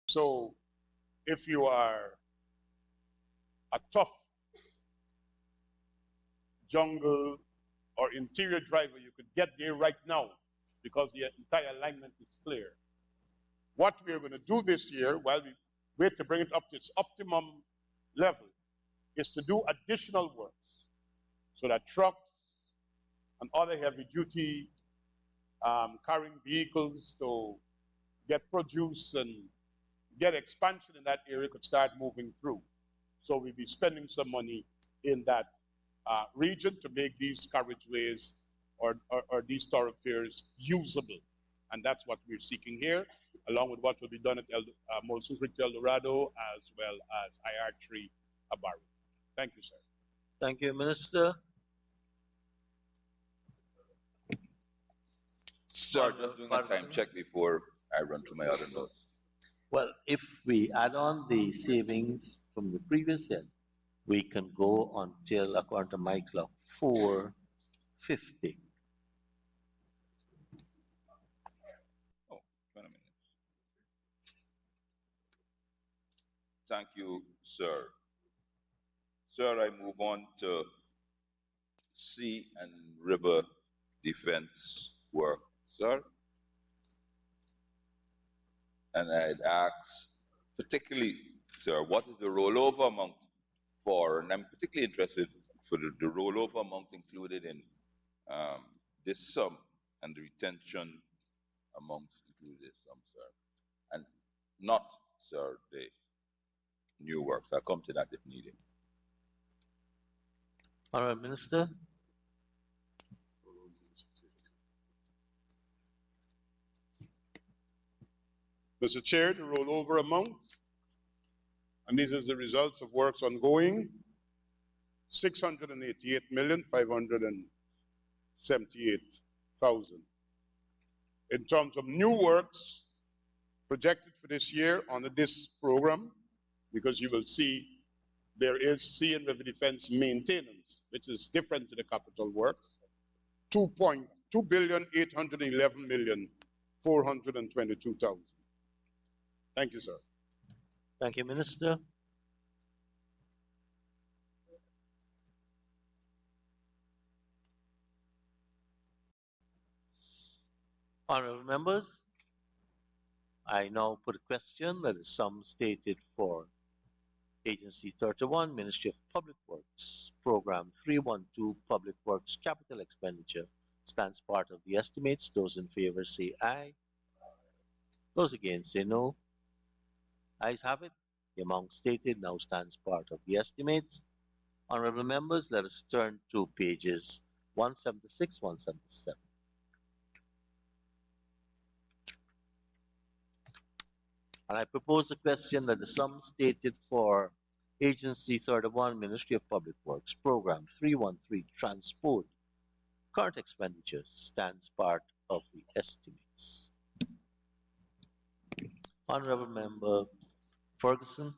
So if you are a tough jungle or interior driver, you could get there right now because the entire alignment is clear. What we are going to do this year, while we wait to bring it up to its optimum level, is to do additional works so that trucks and other heavy duty carrying vehicles to get produce and get expansion in that area could start moving through. So we'll be spending some money in that region to make these carriageways or these thoroughfares usable. And that's what we're seeking here, along with what will be done at Molson Creek El Dorado, as well as IR3 Abari. Thank you, sir. Thank you, Minister. Sir, just doing a time check before I run through my other notes. Well, if we add on the savings from the previous year, we can go until, according to my clock, 450. Oh, 20 minutes. Thank you, sir. Sir, I move on to sea and river defense work, sir. And I'd ask, particularly, sir, what is the rollover amount for? And I'm particularly interested for the rollover amount included in this sum and the retention amongst included this sum, sir. And not, sir, the new works. I'll come to that if needed. Honorable Minister. Mr. Chair, the rollover amount, and this is the results of works ongoing, 688,578,000. In terms of new works projected for this year under this program, because you will see there is sea and river defense maintenance, which is different to the capital works, 2,811,422,000. Thank you, sir. Thank you, Minister. Honorable members, I now put a question that is sum stated for Agency 31, Ministry of Public Works, Program 312, Public Works Capital Expenditure, stands part of the estimates. Those in favor say aye. Those against say no. Ayes have it. The amount stated now stands part of the estimates. Honorable members, let us turn to pages 176, 177. And I propose a question that the sum stated for Agency 31, Ministry of Public Works, Program 313, Transport, current expenditures stands part of the estimates. Honorable Member Ferguson.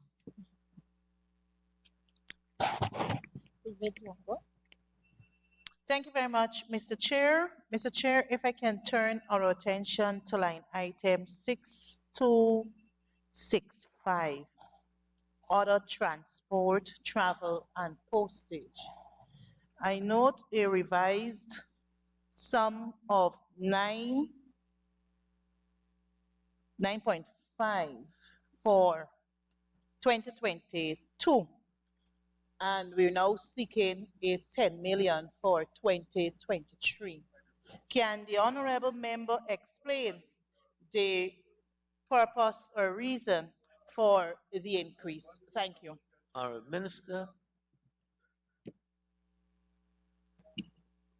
Thank you very much, Mr. Chair. Mr. Chair, if I can turn our attention to line item 6265, other transport, travel, and postage. I note a revised sum of 9.5 for 2022, and we're now seeking a 10 million for 2023. Can the honorable member explain the purpose or reason for the increase? Thank you. Honorable Minister.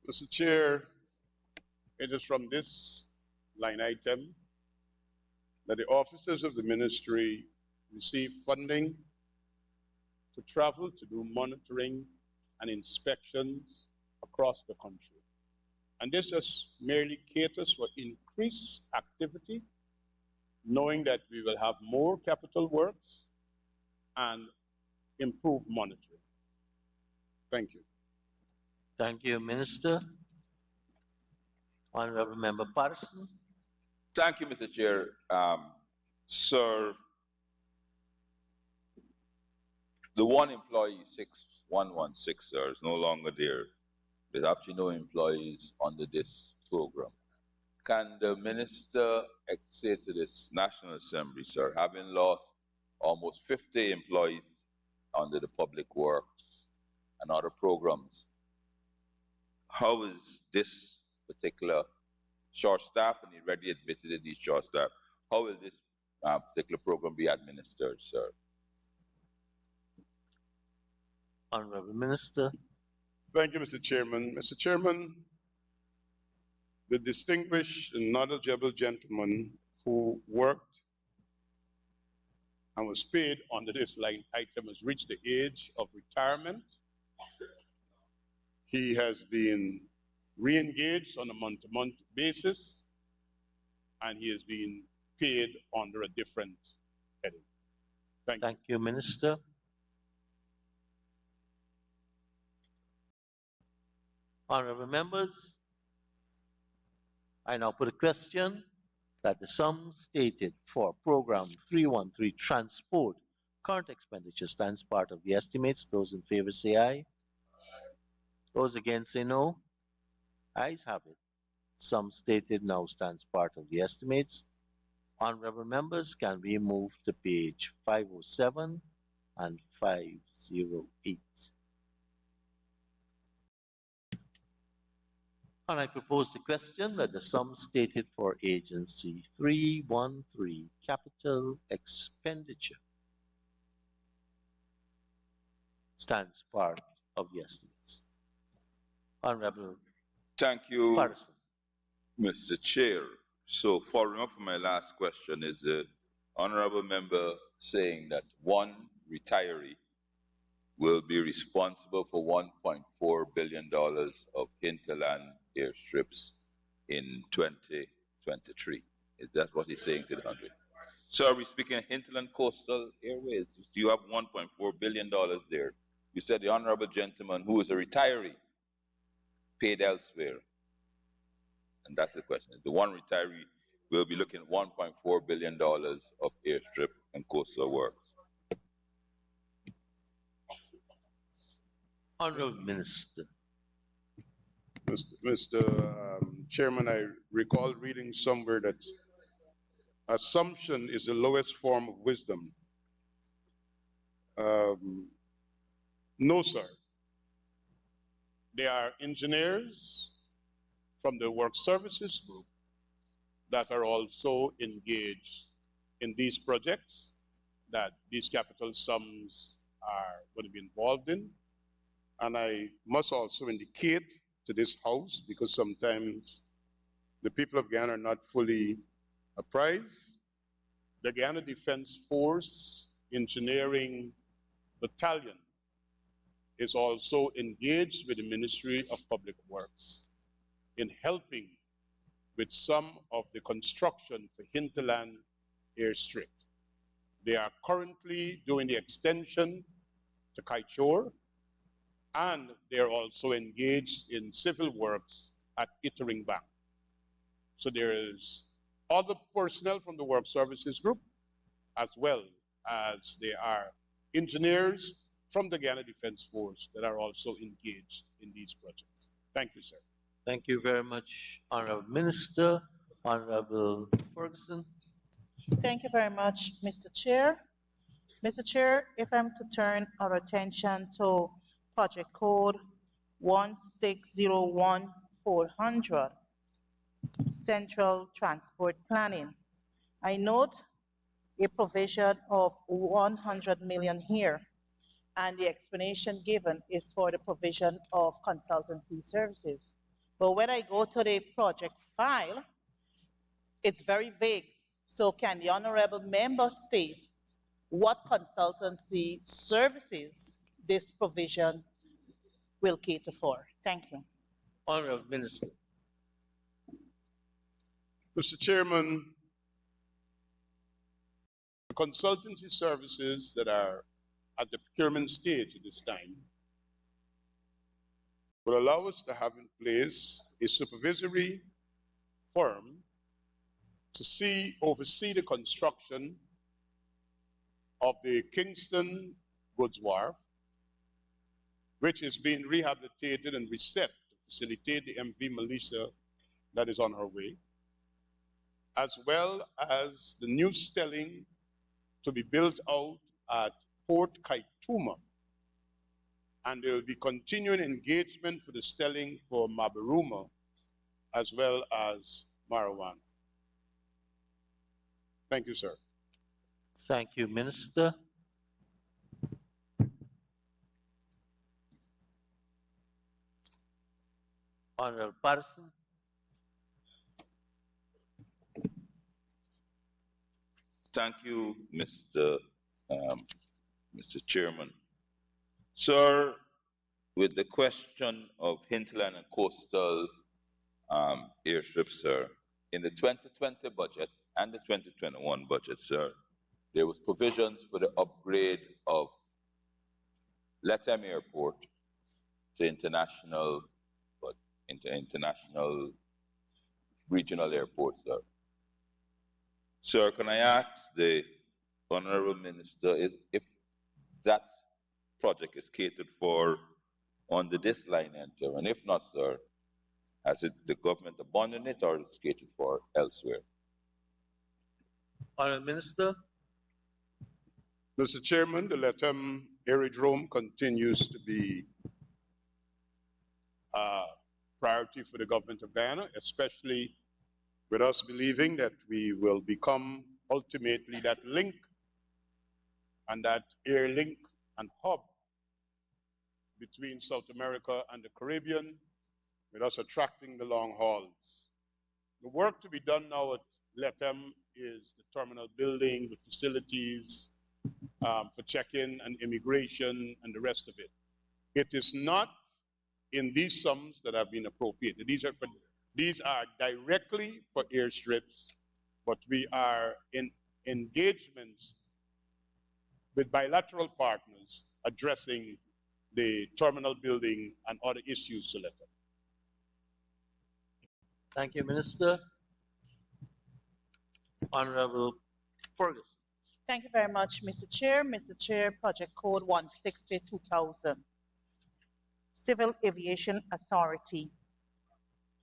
Mr. Chair, it is from this line item that the officers of the ministry receive funding to travel to do monitoring and inspections across the country. And this just merely caters for increased activity, knowing that we will have more capital works and improved monitoring. Thank you. Thank you, Minister. Honorable Member Patterson. Thank you, Mr. Chair. Sir, the one employee 6116, sir, is no longer there. There's actually no employees under this program. Can the minister say to this National Assembly, sir, having lost almost 50 employees under the public works and other programs, how is this particular short staff, and he already admitted it, he's short staff, how will this particular program be administered, sir? Honorable Minister. Thank you, Mr. Chairman. Mr. Chairman, the distinguished and knowledgeable gentleman who worked and was paid under this line item has reached the age of retirement. He has been re-engaged on a month-to-month basis, and he is being paid under a different heading. Thank you. Thank you, Minister. Honorable members, I now put a question that the sum stated for Program 313 Transport current expenditure stands part of the estimates. Those in favor say aye. Those against say no. Ayes have it. Sum stated now stands part of the estimates. Honorable members, can we move to page 507 and 508? And I propose the question that the sum stated for Agency 313 Capital Expenditure stands part of the estimates. Honorable Thank you, Patterson. Mr. Chair. So following up from my last question, is the honorable member saying that one retiree will be responsible for $1.4 billion of hinterland airstrips in 2023? Is that what he's saying to the country? So are we speaking of hinterland coastal airways? Do you have $1.4 billion there? You said the honorable gentleman who is a retiree paid elsewhere. And that's the question. The one retiree will be looking at $1.4 billion of airstrip and coastal works. Honorable Minister. Mr. Chairman, I recall reading somewhere that assumption is the lowest form of wisdom. No, sir. There are engineers from the work services group that are also engaged in these projects that these capital sums are going to be involved in. And I must also indicate to this House, because sometimes the people of Guyana are not fully apprised, the Guyana Defense Force Engineering Battalion is also engaged with the Ministry of Public Works in helping with some of the construction for hinterland airstrip. They are currently doing the extension to Kaichor, and they're also engaged in civil works at Ittering Bank. So there is other personnel from the work services group, as well as there are engineers from the Guyana Defense Force that are also engaged in these projects. Thank you, sir. Thank you very much, Honorable Minister. Honorable Ferguson. Thank you very much, Mr. Chair. Mr. Chair, if I'm to turn our attention to project code 1601400, Central Transport Planning. I note a provision of 100 million here, and the explanation given is for the provision of consultancy services. But when I go to the project file, it's very vague. So can the honorable member state what consultancy services this provision will cater for? Thank you. Honorable Minister. Mr. Chairman, the consultancy services that are at the procurement stage at this time will allow us to have in place a supervisory firm to oversee the construction of the Kingston Goods Wharf, which is being rehabilitated and reset to facilitate the MV Melissa that is on her way, as well as the new stelling to be built out at Port Kaituma. And there will be continuing engagement for the stelling for Mabaruma, as well as Marijuana. Thank you, sir. Thank you, Minister. Honorable Patterson. Thank you, Mr. Chairman. Sir, with the question of hinterland and coastal airstrips, sir, in the 2020 budget and the 2021 budget, sir, there was provisions for the upgrade of Lethem Airport to international, into international regional airport, sir. Sir, can I ask the Honorable Minister if that project is catered for under this line enter, and if not, sir, has the government abandoned it or is it catered for elsewhere? Honorable Minister. Mr. Chairman, the Lethem Aerodrome continues to be a priority for the government of Guyana, especially with us believing that we will become ultimately that link and that air link and hub between South America and the Caribbean, with us attracting the long hauls. The work to be done now at Lethem is the terminal building, the facilities for check-in and immigration and the rest of it. It is not in these sums that have been appropriated. These are directly for airstrips, but we are in engagements with bilateral partners addressing the terminal building and other issues to Lethem. Thank you, Minister. Honorable Ferguson. Thank you very much, Mr. Chair. Mr. Chair, Project Code 160-2000, Civil Aviation Authority.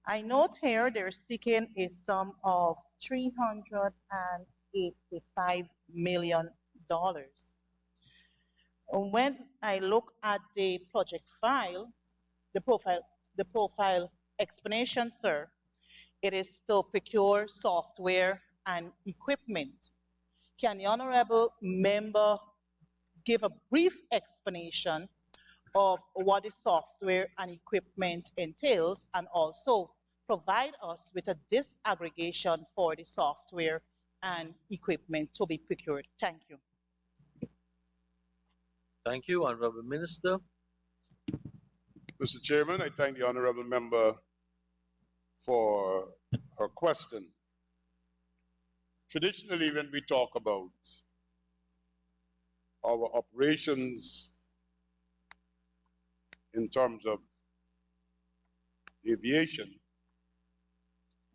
I note here they're seeking a sum of $385 million. When I look at the project file, the profile explanation, sir, it is to procure software and equipment. Can the honorable member give a brief explanation of what the software and equipment entails, and also provide us with a disaggregation for the software and equipment to be procured? Thank you. Thank you, Honorable Minister. Mr. Chairman, I thank the honorable member for her question. Traditionally, when we talk about our operations in terms of aviation,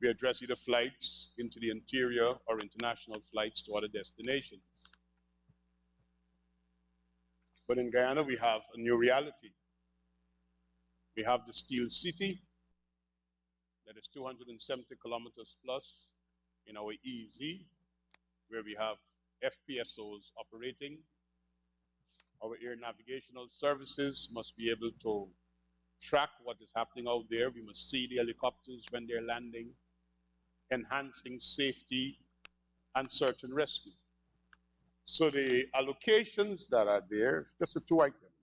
we address either flights into the interior or international flights to other destinations. But in Guyana, we have a new reality. We have the Steel City, that is 270 kilometers plus in our EEZ, where we have FPSOs operating. Our air navigational services must be able to track what is happening out there. We must see the helicopters when they're landing, enhancing safety and search and rescue. So the allocations that are there, just the two items.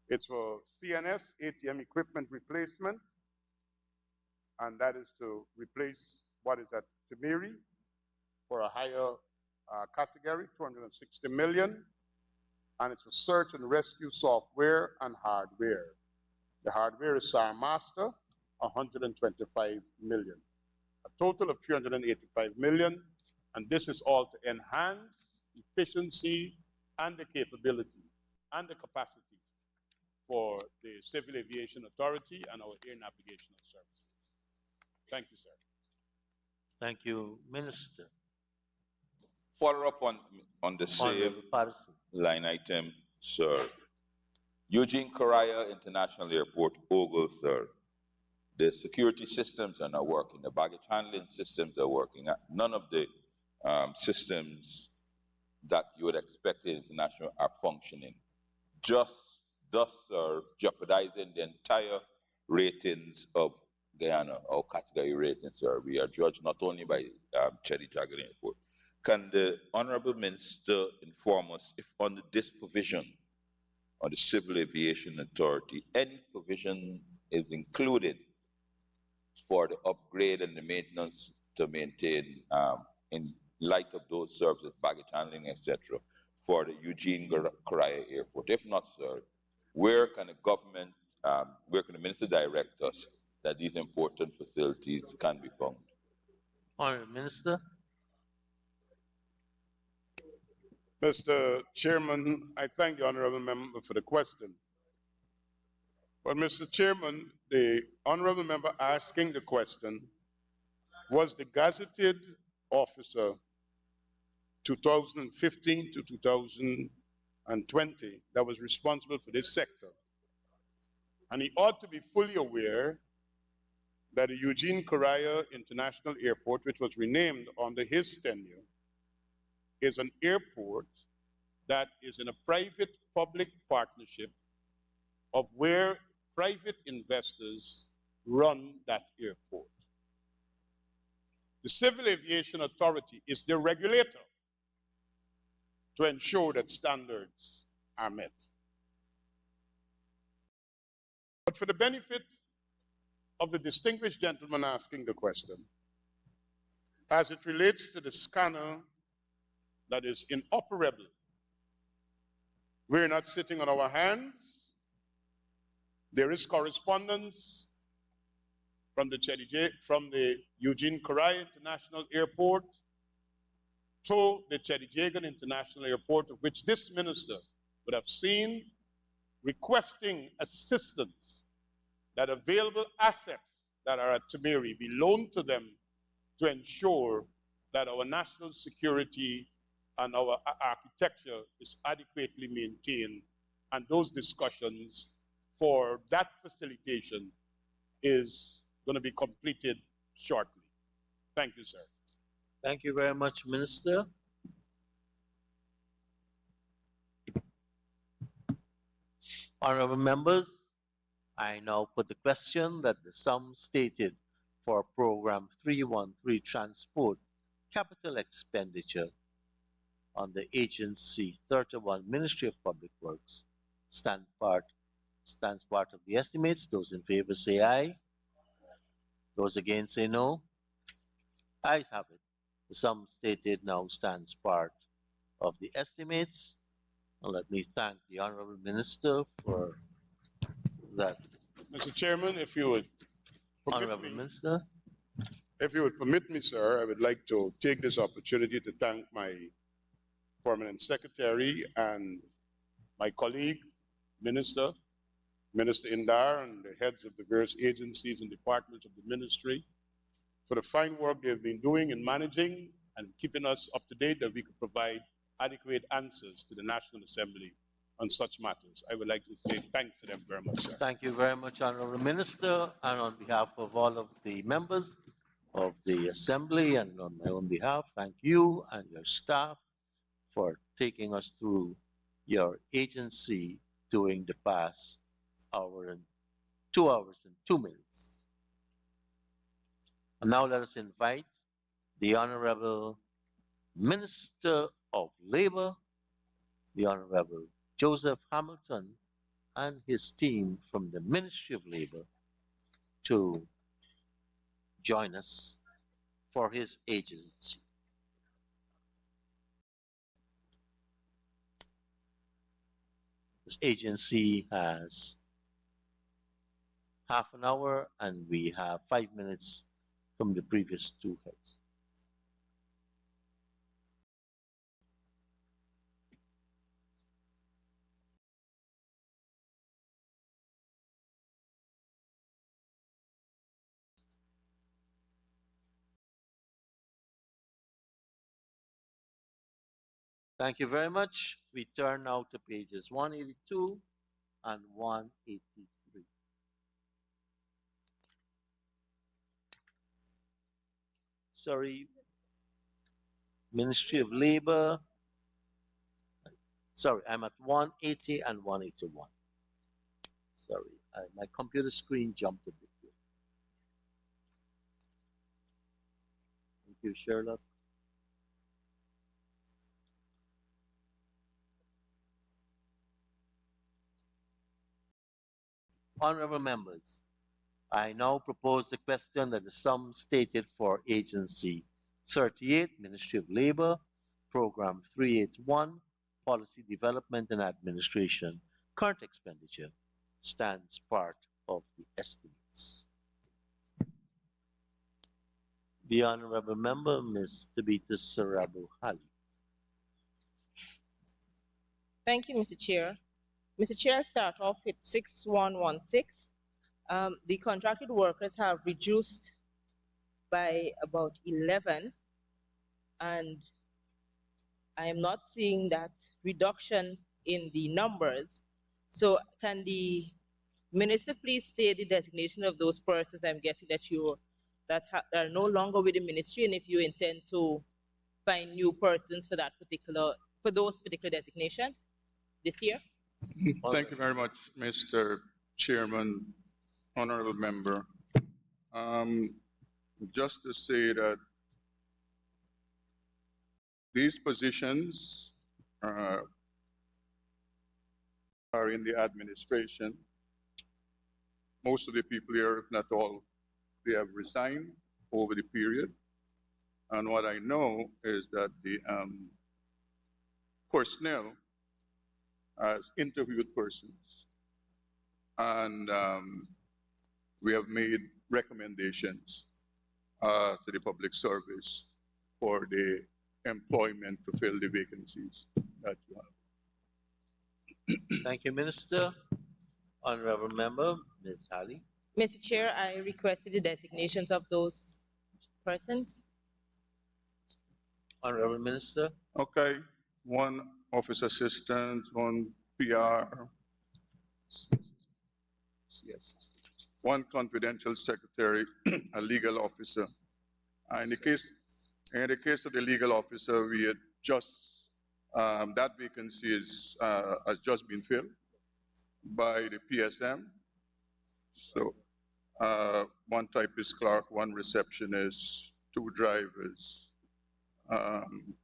It's for CNS ATM equipment replacement, and that is to replace what is at Tamiri for a higher category, 260 million, and it's for search and rescue software and hardware. The hardware is SAR Master, 125 million. A total of 385 million, and this is all to enhance efficiency and the capability and the capacity for the Civil Aviation Authority and our air navigational services. Thank you, sir. Thank you, Minister. Follow up on the same line item, sir. Eugene Correa International Airport, Ogle, sir. The security systems are not working. The baggage handling systems are working. None of the systems that you would expect in international are functioning. Thus jeopardizing the entire ratings of Guyana, our category ratings, sir. We are judged not only by Chedi Jagan Airport. Can the Honorable Minister inform us if under this provision on the Civil Aviation Authority, any provision is included for the upgrade and the maintenance to maintain in light of those services, baggage handling, etc., for the Eugene Correa Airport? If not, sir, where can the government, where can the minister direct us that these important facilities can be found? Honorable Minister. Mr. Chairman, I thank the honorable member for the question. But Mr. Chairman, the honorable member asking the question was the gazetted officer 2015 to 2020 that was responsible for this sector. And he ought to be fully aware that the Eugene Correa International Airport, which was renamed under his tenure, is an airport that is in a private-public partnership of where private investors run that airport. The Civil Aviation Authority is the regulator to ensure that standards are met. But for the benefit of the distinguished gentleman asking the question, as it relates to the scanner that is inoperable, we're not sitting on our hands. There is correspondence from the Eugene Correa International Airport to the Chedijagan International Airport, of which this minister would have seen, requesting assistance that available assets that are at Tamiri be loaned to them to ensure that our national security and our architecture is adequately maintained. And those discussions for that facilitation is going to be completed shortly. Thank you, sir. Thank you very much, Minister. Honorable members, I now put the question that the sum stated for Program 313 Transport Capital Expenditure on the Agency 31 Ministry of Public Works stands part of the estimates. Those in favor say aye. Those against say no. Ayes have it. The sum stated now stands part of the estimates. And let me thank the Honorable Minister for that. Mr. Chairman, if you would Honorable Minister. If you would permit me, sir, I would like to take this opportunity to thank my permanent secretary and my colleague, Minister Indar, and the heads of the various agencies and departments of the ministry for the fine work they've been doing in managing and keeping us up to date that we could provide adequate answers to the National Assembly on such matters. I would like to say thanks to them very much, sir. Thank you very much, Honorable Minister, and on behalf of all of the members of the Assembly and on my own behalf, thank you and your staff for taking us through your agency during the past 2 hours and 2 minutes. And now let us invite the Honorable Minister of Labor, the Honorable Joseph Hamilton, and his team from the Ministry of Labor to join us for his agency. This agency has half an hour and we have 5 minutes from the previous two heads. Thank you very much. We turn now to pages 182 and 183. Sorry, Ministry of Labor. Sorry, I'm at 180 and 181. Sorry, my computer screen jumped a bit. Thank you, Sherlock. Honorable members, I now propose the question that the sum stated for Agency 38, Ministry of Labor, Program 381, Policy Development and Administration, current expenditure, stands part of the estimates. The honorable member, Ms. Tabitha Sarabu Hali. Thank you, Mr. Chair. Mr. Chair, I start off with 6116. The contracted workers have reduced by about 11, and I am not seeing that reduction in the numbers. So can the minister please state the designation of those persons? I'm guessing that are no longer with the ministry, and if you intend to find new persons for those particular designations this year. Thank you very much, Mr. Chairman, honorable member. Just to say that these positions are in the administration. Most of the people here, if not all, they have resigned over the period. And what I know is that the personnel has interviewed persons, and we have made recommendations to the public service for the employment to fill the vacancies that you have. Thank you, Minister. Honorable member, Ms. Hali. Mr. Chair, I requested the designations of those persons. Honorable Minister. Okay, one office assistant, one PR, yes, one confidential secretary, a legal officer. In the case of the legal officer, we had just that vacancy has just been filled by the PSM. So one typist clerk, one receptionist, two drivers, and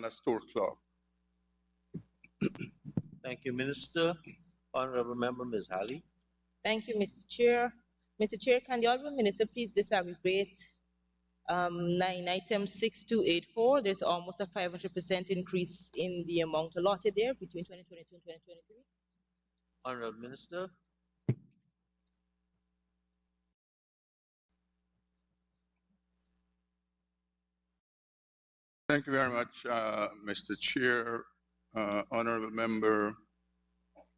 a store clerk. Thank you, Minister. Honorable member, Ms. Hali. Thank you, Mr. Chair. Mr. Chair, can the Honorable Minister please disaggregate 9 items 6284? There's almost a 500% increase in the amount allotted there between 2022 and 2023. Honorable Minister. Thank you very much, Mr. Chair, honorable member.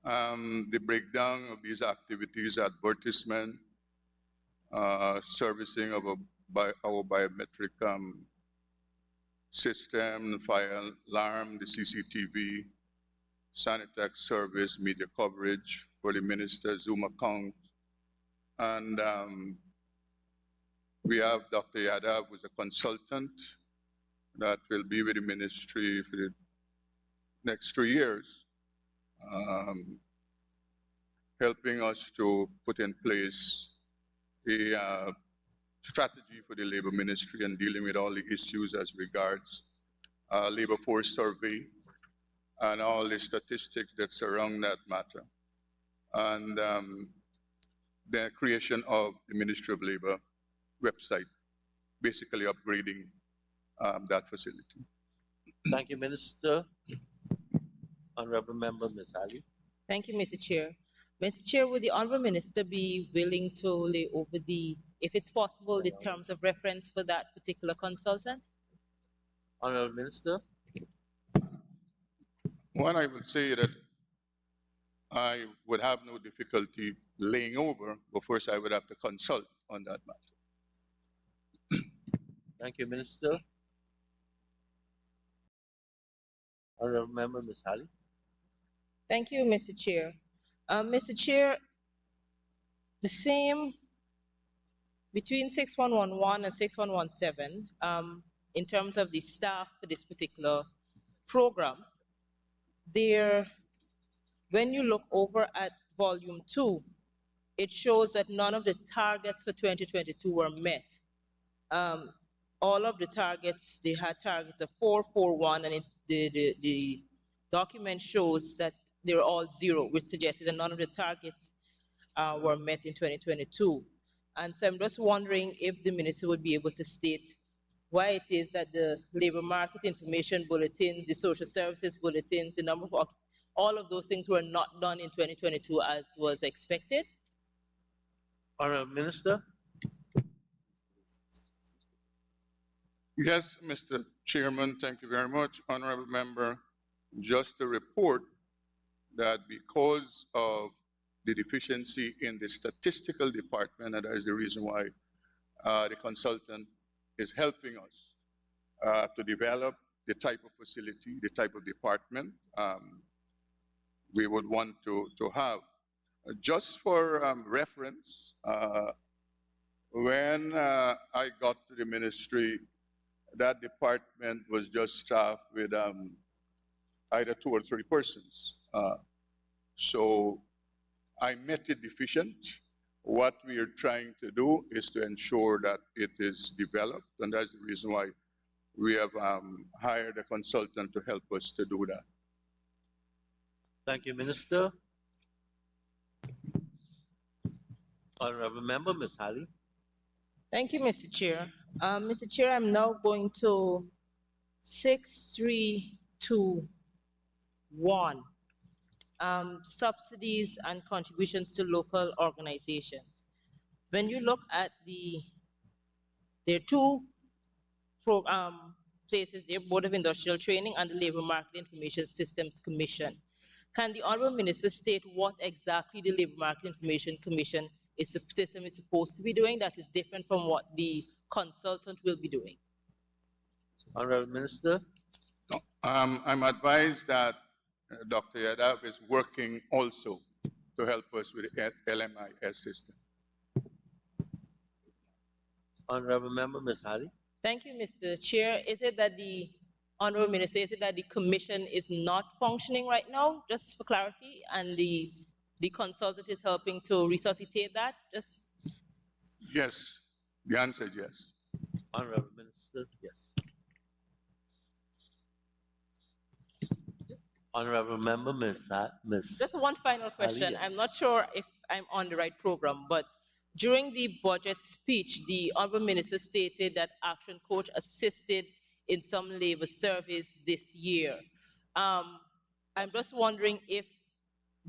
The breakdown of these activities, advertisement, servicing of our biometric system, fire alarm, the CCTV, Sanitex service, media coverage for the minister, Zoom account. And we have Dr. Yadav, who's a consultant that will be with the ministry for the next 3 years, helping us to put in place a strategy for the labor ministry and dealing with all the issues as regards labor force survey and all the statistics that surround that matter. And the creation of the Ministry of Labor website, basically upgrading that facility. Thank you, Minister. Honorable member, Ms. Ali. Thank you, Mr. Chair. Mr. Chair, would the Honorable Minister be willing to lay over if it's possible, the terms of reference for that particular consultant? Honorable Minister. One, I would say that I would have no difficulty laying over, but first I would have to consult on that matter. Thank you, Minister. Honorable member, Ms. Hali. Thank you, Mr. Chair. Mr. Chair, the same between 6111 and 6117, in terms of the staff for this particular program, when you look over at volume 2, it shows that none of the targets for 2022 were met. All of the targets, they had targets of 4, 4, 1, and the document shows that they were all 0, which suggested that none of the targets were met in 2022. And so I'm just wondering if the minister would be able to state why it is that the labor market information bulletins, the social services bulletins, the number of all of those things were not done in 2022 as was expected. Honorable Minister. Yes, Mr. Chairman, thank you very much. Honorable member, just to report that because of the deficiency in the statistical department, and that is the reason why the consultant is helping us to develop the type of facility, the type of department we would want to have. Just for reference, when I got to the ministry, that department was just staffed with either 2 or 3 persons. So I met it deficient. What we are trying to do is to ensure that it is developed, and that's the reason why we have hired a consultant to help us to do that. Thank you, Minister. Honorable Member, Ms. Halley. Thank you, Mr. Chair. Mr. Chair, I'm now going to 6321, subsidies and contributions to local organizations. When you look at there are 2 places there, Board of Industrial Training and the Labor Market Information Systems Commission. Can the Honorable Minister state what exactly the Labor Market Information Commission system is supposed to be doing that is different from what the consultant will be doing? Honorable Minister. No, I'm advised that Dr. Yadav is working also to help us with the LMIS system. Honorable Member, Ms. Halley. Thank you, Mr. Chair. Is it that the Honorable Minister, is it that the commission is not functioning right now, just for clarity, and the consultant is helping to resuscitate that? Just. Yes, the answer is yes. Honorable Minister, yes. Honorable Member, Ms. Just one final question. Yes. I'm not sure if I'm on the right program, but during the budget speech, the Honorable Minister stated that Action Coach assisted in some labor surveys this year. I'm just wondering if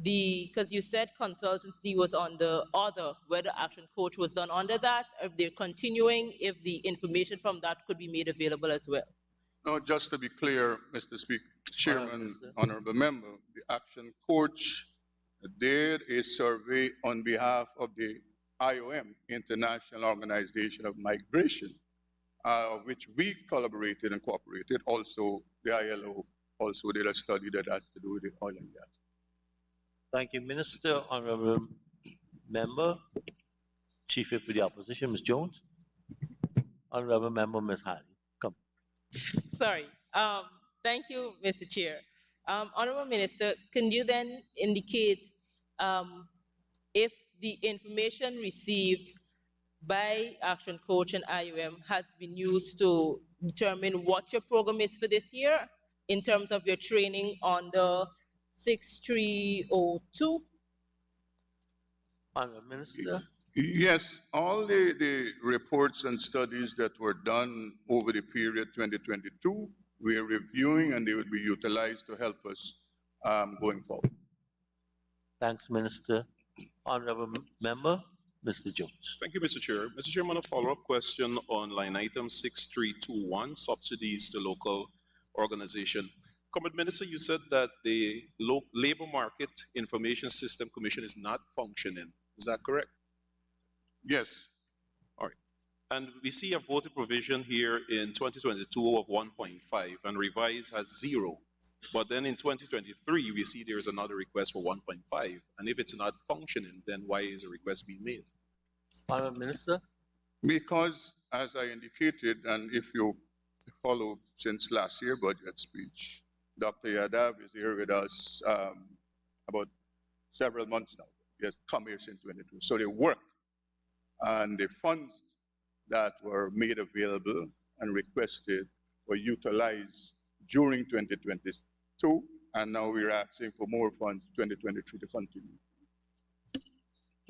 because you said consultancy was on the other, whether Action Coach was done under that, or if they're continuing, if the information from that could be made available as well. No, just to be clear, Mr. Speaker, Chairman, Honorable Member, the Action Coach did a survey on behalf of the IOM, International Organization of Migration, which we collaborated and cooperated. Also, the ILO also did a study that has to do with the oil and gas. Thank you, Minister. Honorable Member, Chief Whip for the Opposition, Ms. Jones. Honorable Member, Ms. Halley. Come. Sorry. Thank you, Mr. Chair. Honorable Minister, can you then indicate if the information received by Action Coach and IOM has been used to determine what your program is for this year in terms of your training on the 6302? Honorable Minister. Yes, all the reports and studies that were done over the period 2022, we are reviewing and they will be utilized to help us going forward. Thanks, Minister. Honorable Member, Mr. Jones. Thank you, Mr. Chair. Mr. Chairman, a follow-up question on line item 6321, subsidies to local organization. Comrade Minister, you said that the Labor Market Information System Commission is not functioning. Is that correct? Yes. All right. And we see a voted provision here in 2022 of 1.5 and revised has 0. But then in 2023, we see there's another request for 1.5. And if it's not functioning, then why is a request being made? Honorable Minister. Because, as I indicated, and if you follow since last year budget speech, Dr. Yadav is here with us about several months now. He has come here since 22. So they worked, and the funds that were made available and requested were utilized during 2022, and now we're asking for more funds 2023 to continue.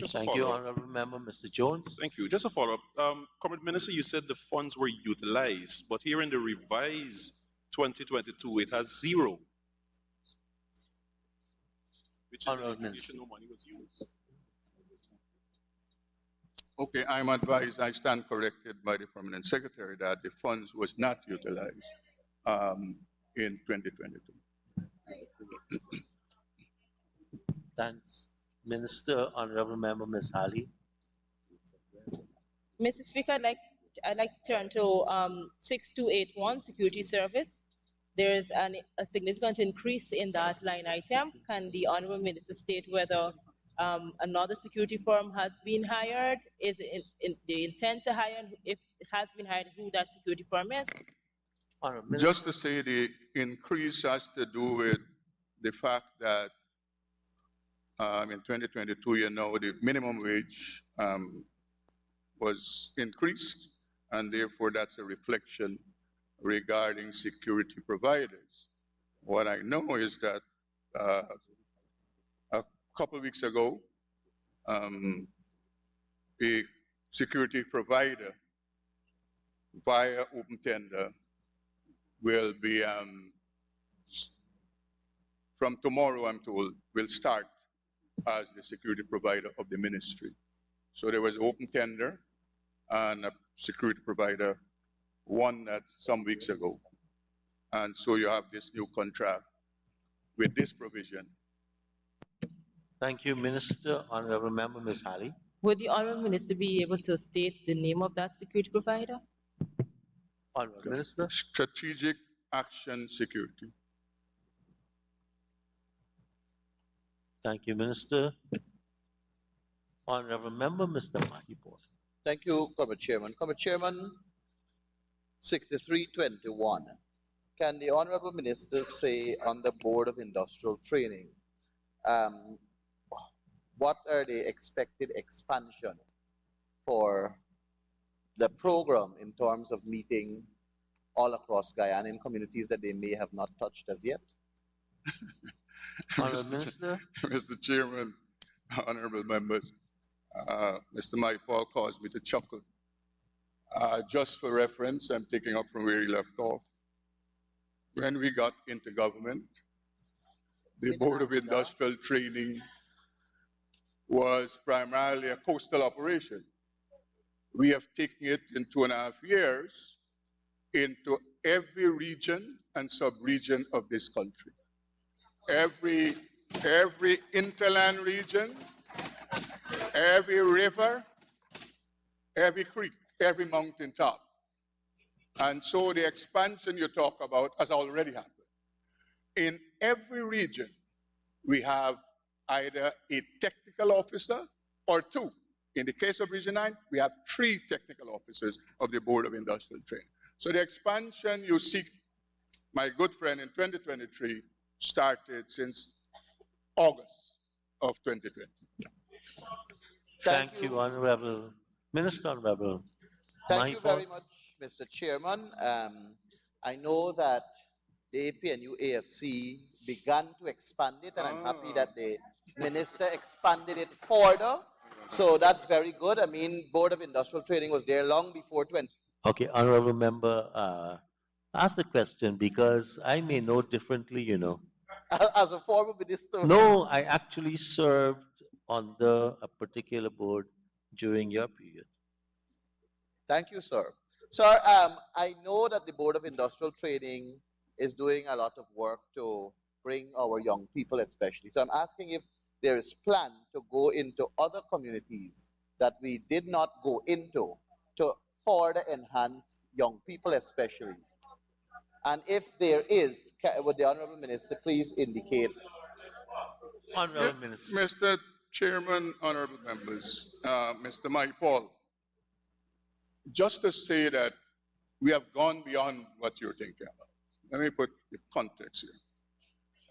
Thank you, Honorable Member, Mr. Jones. Thank you. Just a follow-up. Comrade Minister, you said the funds were utilized, but here in the revised 2022, it has 0. Which is an indication no money was used. Okay, I'm advised, I stand corrected by the Permanent Secretary that the funds was not utilized in 2022. Thanks. Minister, Honorable Member Ms. Halley. Mr. Speaker, I'd like to turn to 6281, Security Service. There is a significant increase in that line item. Can the Honorable Minister state whether another security firm has been hired? Is it the intent to hire? And if it has been hired, who that security firm is? Honorable Minister. Just to say the increase has to do with the fact that in 2022, you know, the minimum wage was increased, and therefore that's a reflection regarding security providers. What I know is that a couple of weeks ago, a security provider via open tender will be, from tomorrow, I'm told, will start as the security provider of the ministry. So there was an open tender, and a security provider won that some weeks ago. And so you have this new contract with this provision. Thank you, Minister. Honorable Member Ms. Halley. Would the Honorable Minister be able to state the name of that security provider? Honorable Minister. Strategic Action Security. Thank you, Minister. Honorable Member Mr. Mahipur. Thank you, Comrade Chairman. Comrade Chairman, 6321. Can the Honorable Minister say on the Board of Industrial Training, what are the expected expansion for the program in terms of meeting all across Guyana in communities that they may have not touched as yet? Honorable Minister. Mr. Chairman, honorable members, Mr. Mike Paul caused me to chuckle. Just for reference, I'm taking up from where he left off. When we got into government, the Board of Industrial Training was primarily a coastal operation. We have taken it in 2.5 years into every region and sub-region of this country. Every interland region, every river, every creek, every mountain top. And so the expansion you talk about has already happened. In every region, we have either a technical officer or two. In the case of Region 9, we have 3 technical officers of the Board of Industrial Training. So the expansion you seek, my good friend, in 2023 started since August of 2020. Thank you, Honorable Minister. Honorable Thank you Mahipur. very much, Mr. Chairman. I know that the APNU AFC began to expand it, and I'm happy that the minister expanded it further. So that's very good. I mean, Board of Industrial Training was there long before 20. Okay, Honorable Member, ask the question because I may know differently, you know. As a former minister? No, I actually served under a particular board during your period. Thank you, sir. Sir, I know that the Board of Industrial Training is doing a lot of work to bring our young people especially. So I'm asking if there is plan to go into other communities that we did not go into to further enhance young people especially. And if there is, would the Honorable Minister please indicate? Honorable Minister. Mr. Chairman, honorable members, Mr. Mike Paul, just to say that we have gone beyond what you're thinking about. Let me put the context here.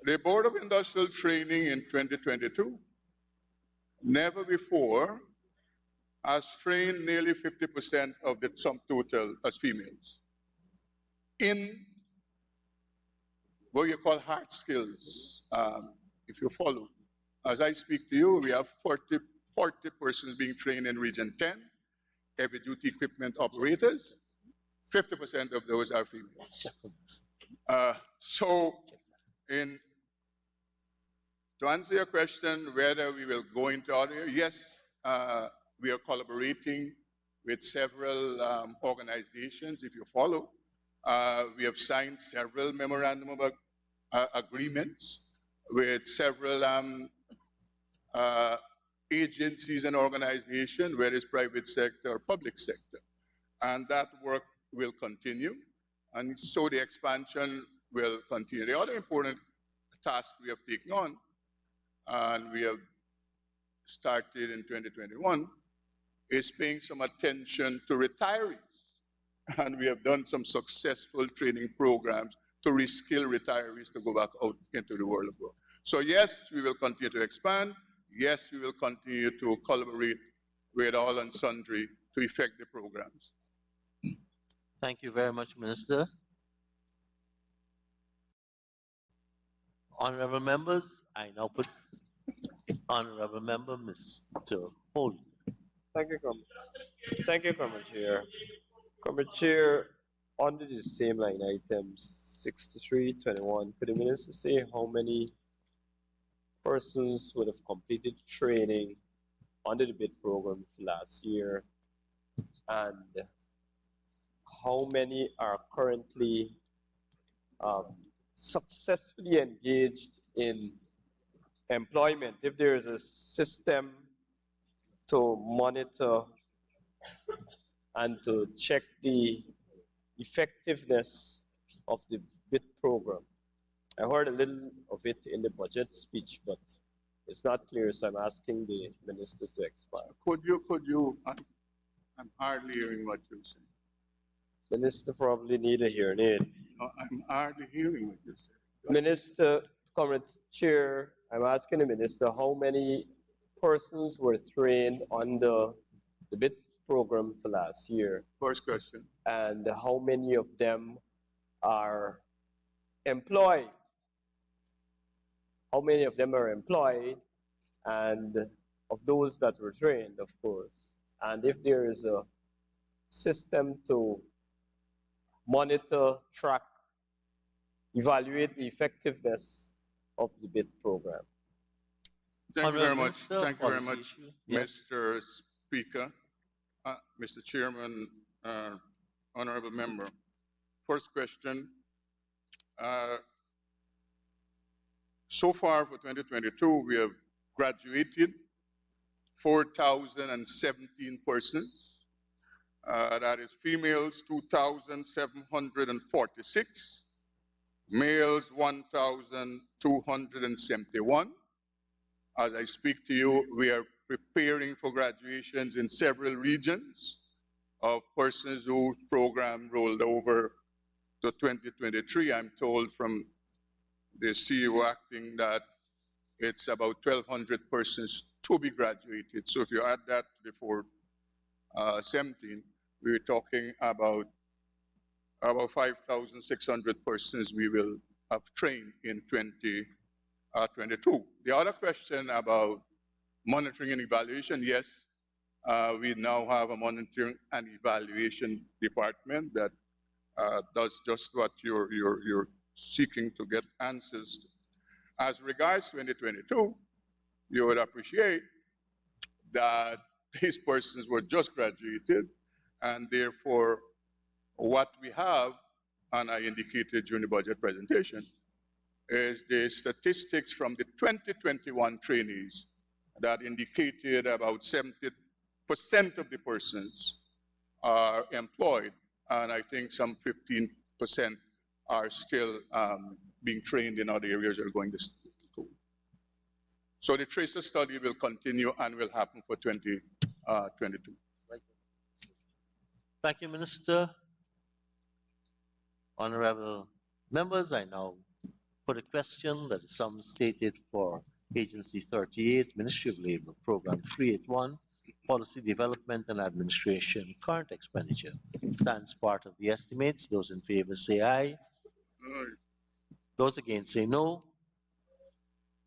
The Board of Industrial Training in 2022, never before, has trained nearly 50% of the sum total as females in what you call hard skills, if you follow. As I speak to you, we have 40 persons being trained in Region 10, heavy duty equipment operators. 50% of those are females. So, to answer your question, whether we will go into other areas, yes, we are collaborating with several organizations. If you follow, we have signed several memorandum of agreements with several agencies and organizations, whether it's private sector or public sector. And that work will continue. And so the expansion will continue. The other important task we have taken on, and we have started in 2021, is paying some attention to retirees. And we have done some successful training programs to reskill retirees to go back out into the world of work. So yes, we will continue to expand. Yes, we will continue to collaborate with all and sundry to effect the programs. Thank you very much, Minister. Honorable members, I now put Honorable Member Mr. Holt. Thank you, Comrade Chair. Comrade Chair, under the same line items 6321, could the minister say how many persons would have completed training under the BID program last year, and how many are currently successfully engaged in employment? If there is a system to monitor and to check the effectiveness of the BID program. I heard a little of it in the budget speech, but it's not clear, so I'm asking the minister to expand. Could you, I'm hardly hearing what you're saying. Minister probably need a hearing aid. No, I'm hardly hearing what you're saying. Minister, Comrade Chair, I'm asking the minister how many persons were trained under the BID program for last year. First question. And how many of them are employed? How many of them are employed? And of those that were trained, of course. And if there is a system to monitor, track, evaluate the effectiveness of the BID program. Thank you very much. Thank you very policy much, issue. Mr. Speaker, Mr. Chairman, Honorable Member. First question. So far for 2022, we have graduated 4,017 persons. That is females 2,746, males 1,271. As I speak to you, we are preparing for graduations in several regions of persons whose program rolled over to 2023. I'm told from the CEO acting that it's about 1,200 persons to be graduated. So if you add that to the 417, we're talking about 5,600 persons we will have trained in 2022. The other question about monitoring and evaluation, yes, we now have a monitoring and evaluation department that does just what you're seeking to get answers to. As regards 2022, you would appreciate that these persons were just graduated, and therefore what we have, and I indicated during the budget presentation, is the statistics from the 2021 trainees that indicated about 70% of the persons are employed, and I think some 15% are still being trained in other areas or going to school. So the tracer study will continue and will happen for 2022. Thank you, Minister. Honorable members, I now put a question that is some stated for Agency 38, Ministry of Labor, Program 381, Policy Development and Administration, current expenditure. Stands part of the estimates. Those in favor say aye. Those against say no.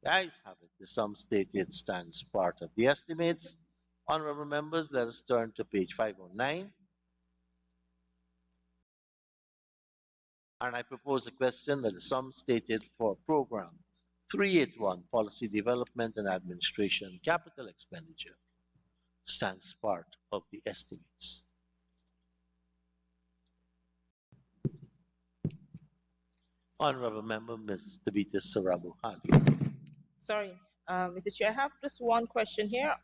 The ayes have it. The sum stated stands part of the estimates. Honorable members, let us turn to page 509. And I propose a question that the sum stated for program 381, Policy Development and Administration, capital expenditure, stands part of the estimates. Honorable Member, Ms. Tabitha Sarabu-Hali. Sorry, Mr. Chair, I have just one question here.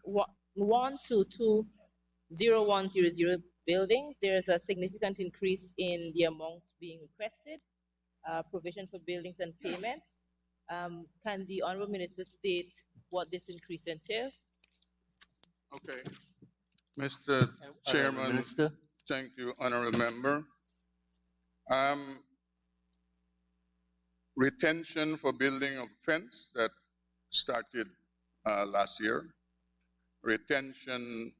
1220100 buildings, there is a significant increase in the amount being requested, provision for buildings and payments. Can the Honorable Minister state what this increase entails? Okay. Mr. Chairman, Minister. thank you, Honorable Member. Retention for building of fence that started last year. Retention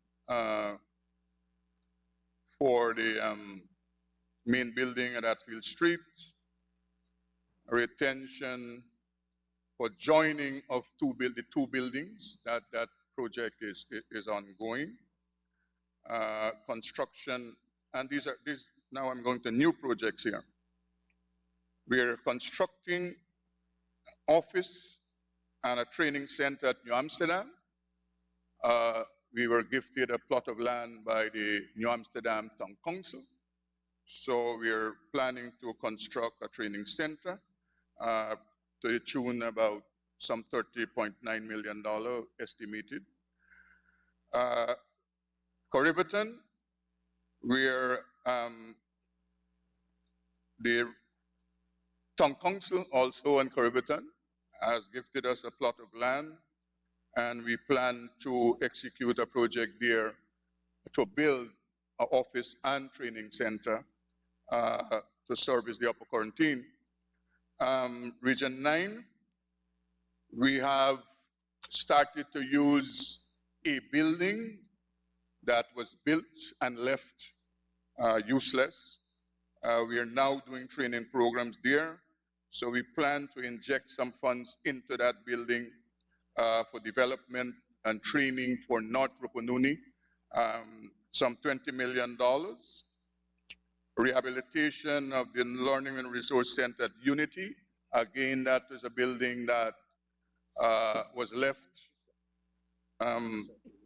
for the main building at Atfield Street. Retention for joining of the two buildings. That project is ongoing. Construction, and these now I'm going to new projects here. We are constructing office and a training center at New Amsterdam. We were gifted a plot of land by the New Amsterdam Town Council. So we are planning to construct a training center to the tune about some $30.9 million estimated. Corriverton, where the Town Council also in Corriverton has gifted us a plot of land, and we plan to execute a project there to build an office and training center to service the upper quarantine. Region 9, we have started to use a building that was built and left useless. We are now doing training programs there. So we plan to inject some funds into that building for development and training for North Rupununi, some $20 million. Rehabilitation of the Learning and Resource Center at Unity. Again, that is a building that was left.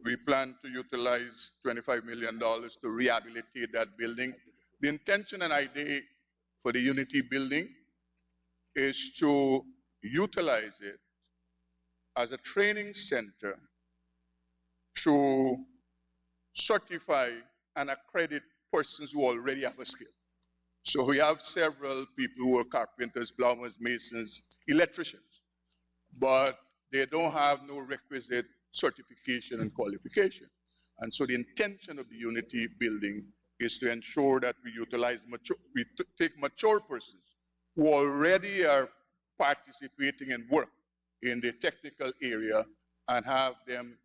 We plan to utilize $25 million to rehabilitate that building. The intention and idea for the Unity building is to utilize it as a training center to certify and accredit persons who already have a skill. So we have several people who are carpenters, plumbers, masons, electricians, but they don't have no requisite certification and qualification. And so the intention of the Unity building is to ensure that we utilize take mature persons who already are participating in work in the technical area and have them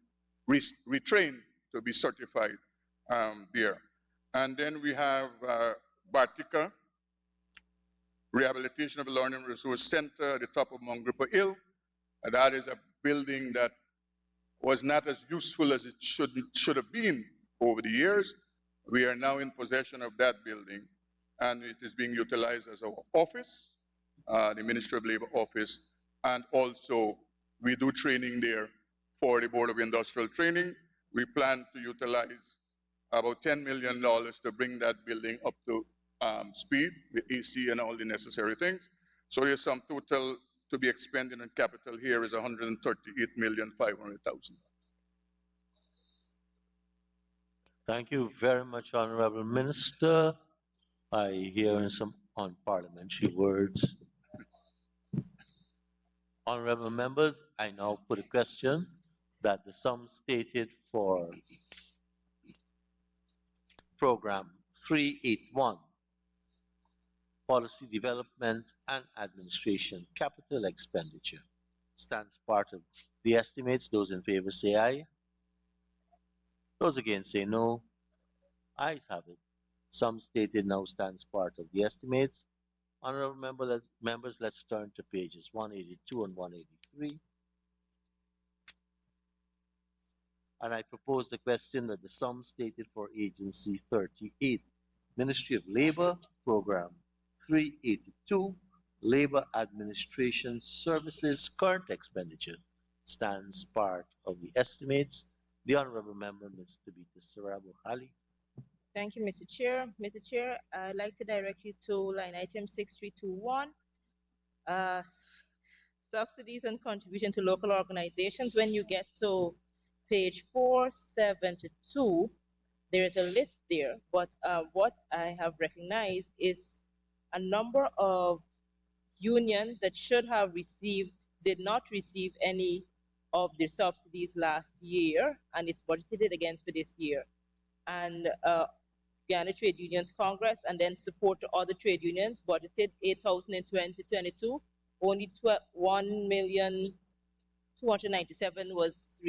retrained to be certified there. And then we have Bartica, Rehabilitation of the Learning Resource Center at the top of Mount Gripper Hill. And that is a building that was not as useful as it should have been over the years. We are now in possession of that building, and it is being utilized as our office, the Ministry of Labor office, and also we do training there for the Board of Industrial Training. We plan to utilize about $10 million to bring that building up to speed with AC and all the necessary things. So there's some total to be expended in capital here is $138,500,000. Thank you very much, Honorable Minister. I hear some unparliamentary words. Honorable members, I now put a question that the sum stated for Program 381, Policy Development and Administration, Capital Expenditure, stands part of the estimates. Those in favor say aye. Those against say no. Ayes have it. Sum stated now stands part of the estimates. Honorable members, let's turn to pages 182 and 183. And I propose the question that the sum stated for Agency 38, Ministry of Labor, Program 382, Labor Administration Services, current expenditure, stands part of the estimates. The Honorable Member, Ms. Tabitha Sarabo Ali. Thank you, Mr. Chair. Mr. Chair, I'd like to direct you to line item 6321, uh, subsidies and contribution to local organizations. When you get to page 472, there is a list there, but what I have recognized is a number of unions that should have received, did not receive any of their subsidies last year, and it's budgeted again for this year. And Guyana Trade Unions Congress, and then support to other trade unions, budgeted 8,000 in 2022. Only 1,297,000 was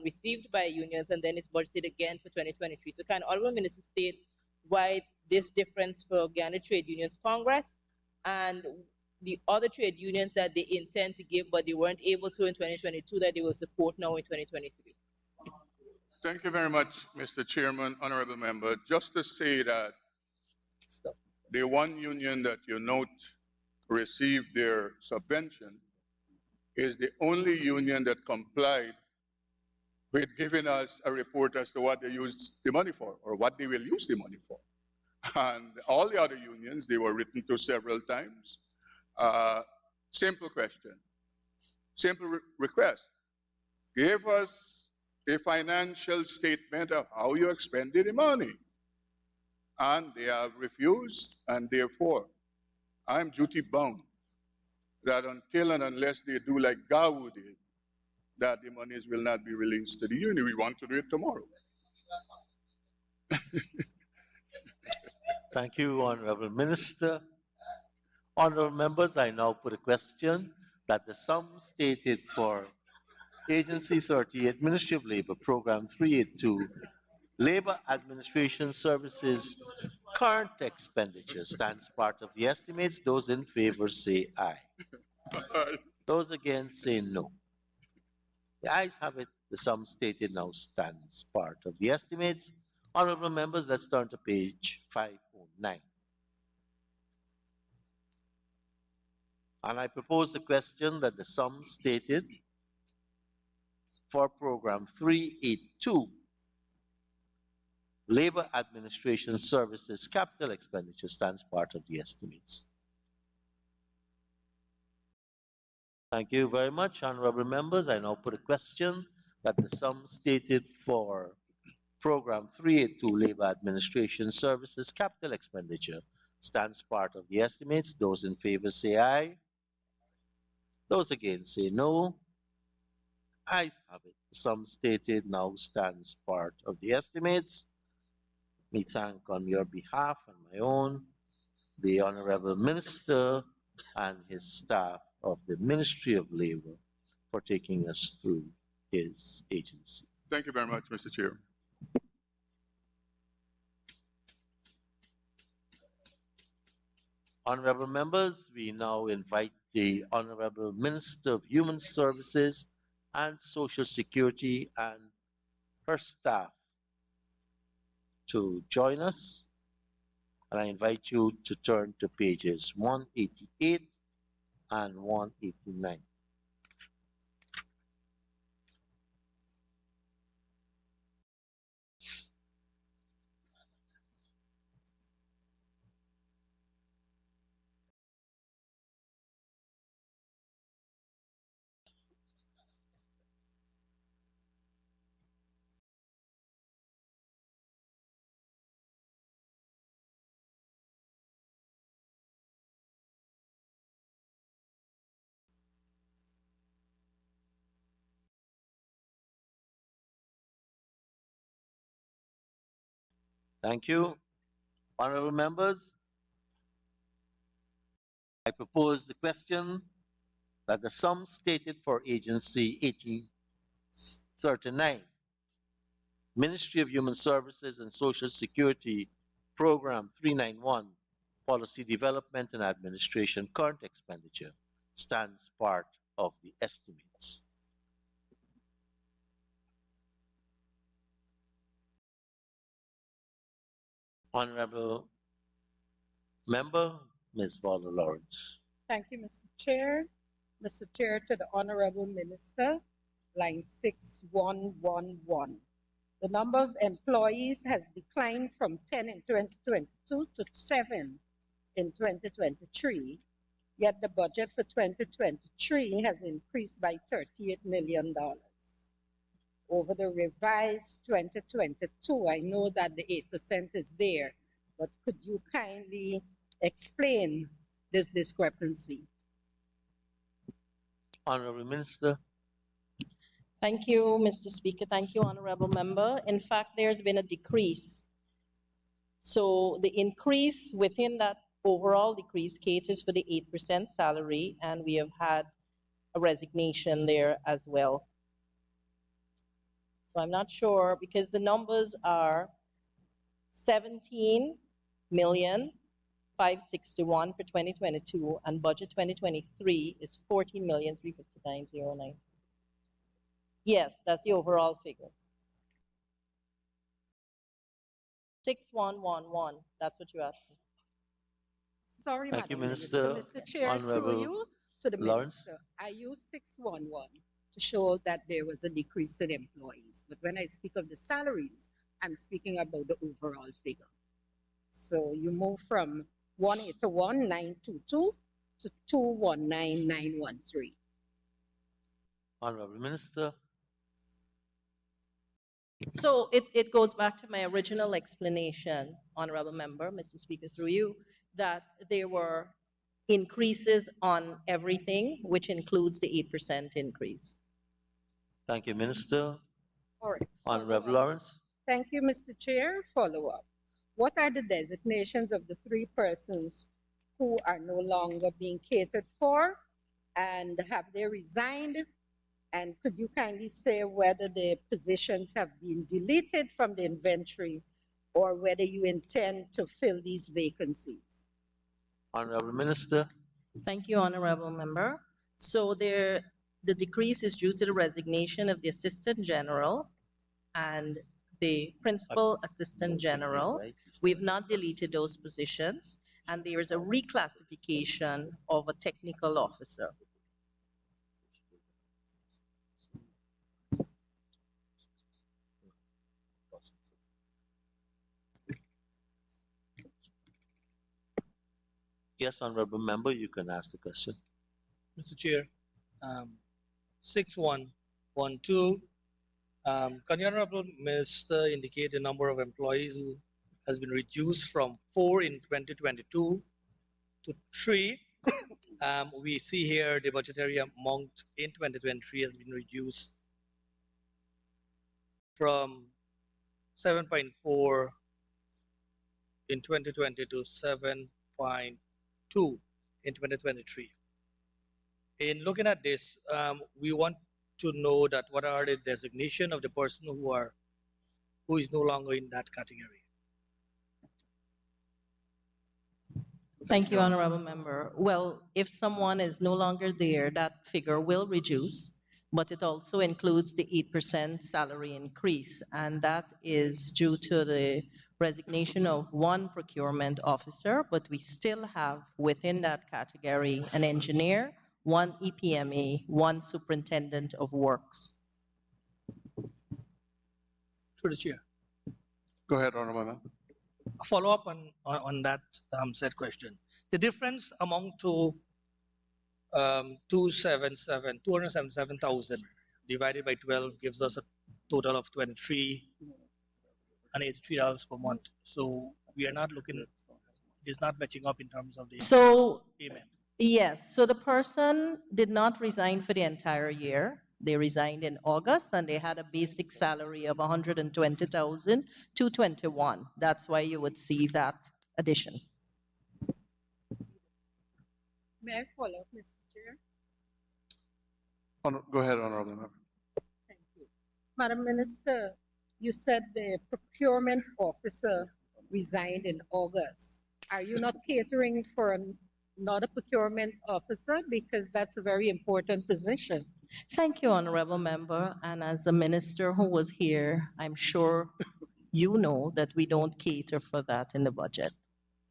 received by unions, and then it's budgeted again for 2023. So can Honorable Minister state why this difference for Guyana Trade Unions Congress and the other trade unions that they intend to give but they weren't able to in 2022 that they will support now in 2023? Thank you very much, Mr. Chairman, Honorable Member. Just to say that the one union that you note received their subvention is the only union that complied with giving us a report as to what they used the money for or what they will use the money for. And all the other unions, they were written to several times. Simple question, simple request. Give us a financial statement of how you expended the money. And they have refused, and therefore, I'm duty bound that until and unless they do like Gawu did, that the monies will not be released to the union. We want to do it tomorrow. Thank you, Honorable Minister. Honorable members, I now put a question that the sum stated for Agency 38, Ministry of Labor, Program 382, Labor Administration Services, current expenditure stands part of the estimates. Those in favor say aye. Those against say no. The ayes have it. The sum stated now stands part of the estimates. Honorable members, let's turn to page 509. And I propose the question that the sum stated for program 382, Labor Administration Services capital expenditure, stands part of the estimates. Thank you very much, honorable members. I now put a question that the sum stated for program 382, Labor Administration Services capital expenditure, stands part of the estimates. Those in favor say aye. Those against say no. Ayes have it. The sum stated now stands part of the estimates. Me thank on your behalf and my own the Honorable Minister and his staff of the Ministry of Labor for taking us through his agency. Thank you very much, Mr. Chair. Honorable members, we now invite the Honorable Minister of Human Services and Social Security and her staff to join us. And I invite you to turn to pages 188 and 189. Thank you. Honorable members, I propose the question that the sum stated for Agency 1839, Ministry of Human Services and Social Security, Program 391, Policy Development and Administration current expenditure, stands part of the estimates. Honorable Member, Ms. Vala Lawrence. Thank you, Mr. Chair. Mr. Chair, to the Honorable Minister, line 6111. The number of employees has declined from 10 in 2022 to 7 in 2023, yet the budget for 2023 has increased by $38 million. Over the revised 2022, I know that the 8% is there, but could you kindly explain this discrepancy? Honorable Minister. Thank you, Mr. Speaker. Thank you, Honorable Member. In fact, there's been a decrease. So the increase within that overall decrease caters for the 8% salary, and we have had a resignation there as well. So I'm not sure, because the numbers are 17,561,000 for 2022, and budget 2023 is 14,359,009. Yes, that's the overall figure. 6111, that's what you're asking. Sorry, Thank you, Madam Minister. Mr. Chair, Honorable through you to the Lawrence. Minister. I used 611 to show that there was a decrease in employees. But when I speak of the salaries, I'm speaking about the overall figure. So you move from 181,922 to 219,913. Honorable Minister. So it goes back to my original explanation, Honorable Member, Mr. Speaker, through you, that there were increases on everything, which includes the 8% increase. Thank you, Minister. All right. Honorable Lawrence. Thank you, Mr. Chair. Follow up. What are the designations of the 3 persons who are no longer being catered for, and have they resigned? And could you kindly say whether the positions have been deleted from the inventory or whether you intend to fill these vacancies? Honorable Minister. Thank you, Honorable Member. So the decrease is due to the resignation of the Assistant General and the Principal Assistant General. We've not deleted those positions, and there is a reclassification of a technical officer. Yes, Honorable Member, you can ask the question. Mr. Chair, 6112, can the Honorable Minister indicate the number of employees who has been reduced from 4 in 2022 to 3? We see here the budgetary amount in 2023 has been reduced from 7.4 in 2020 to 7.2 in 2023. In looking at this, we want to know that what are the designation of the person who is no longer in that category. Thank you, Honorable Member. Well, if someone is no longer there, that figure will reduce, but it also includes the 8% salary increase, and that is due to the resignation of 1 procurement officer, but we still have within that category an engineer, 1 EPMA, 1 superintendent of works. Through the chair. Go ahead, Honorable Member. A follow-up on that said question. The difference among 277,000 divided by 12 gives us a total of $23.83 per month. So we are not looking, it is not matching up in terms of the payment. Yes, so the person did not resign for the entire year. They resigned in August and they had a basic salary of $120,221. That's why you would see that addition. May I follow up, Mr. Chair? Go ahead, Honorable Member. Thank you. Madam Minister, you said the procurement officer resigned in August. Are you not catering for another procurement officer? Because that's a very important position. Thank you, Honorable Member. And as a minister who was here, I'm sure you know that we don't cater for that in the budget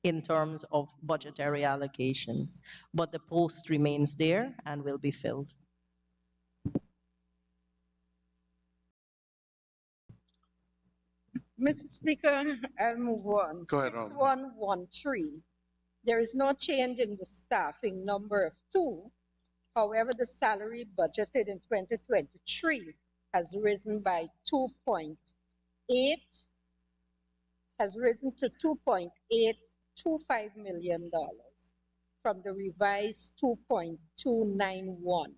in terms of budgetary allocations. But the post remains there and will be filled. Mr. Speaker, I'll move on. Go ahead, 6113. There is no change in the staffing number of 2. However, the salary budgeted in 2023 has risen by 2.8, has risen to $2.825 million from the revised 2.291.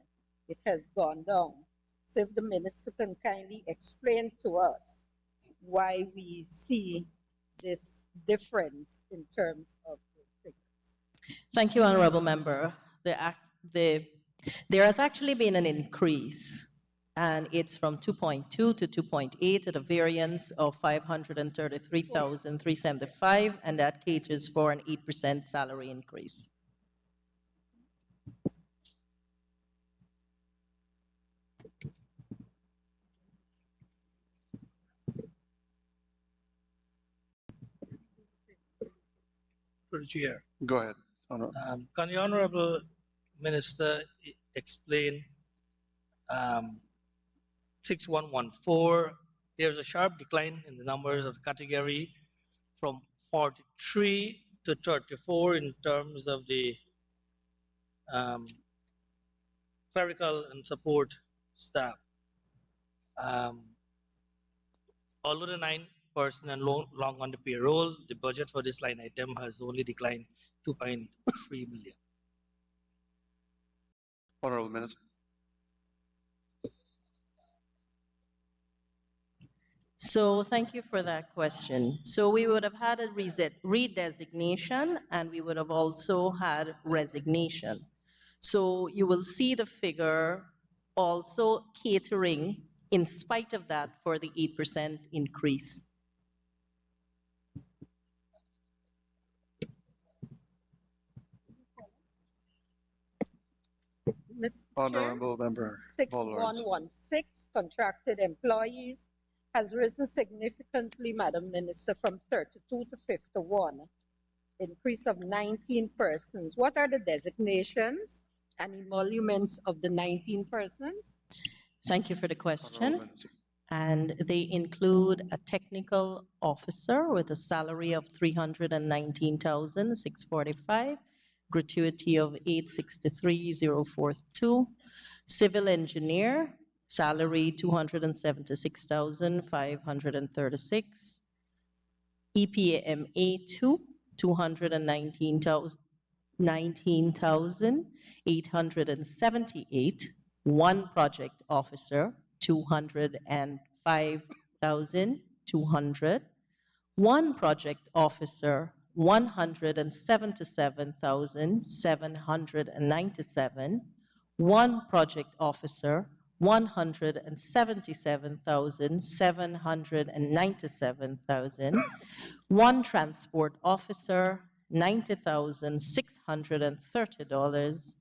It has gone down. So if the minister can kindly explain to us why we see this difference in terms of the figures. Thank you, Honorable Member. There has actually been an increase, and it's from 2.2 to 2.8 at a variance of 533,375, and that caters for an 8% salary increase. For the chair. Go ahead. Can the Honorable Minister explain 6114? There's a sharp decline in the numbers of the category from 43 to 34 in terms of the clerical and support staff. Although the 9 person and long on the payroll, the budget for this line item has only declined 2.3 million. Honorable Minister. So thank you for that question. So we would have had a redesignation, and we would have also had resignation. So you will see the figure also catering in spite of that for the 8% increase. Mr. Honorable Member. 6116, contracted employees, has risen significantly, Madam Minister, from 32 to 51, increase of 19 persons. What are the designations and emoluments of the 19 persons? Thank you for the question. And they include a technical officer with a salary of $319,645, gratuity of $863,042, civil engineer, salary $276,536, EPMA 2, $19,878, one project officer, $205,200, one project officer, $177,797, one project officer, $177,797,000, one transport officer, $90,630,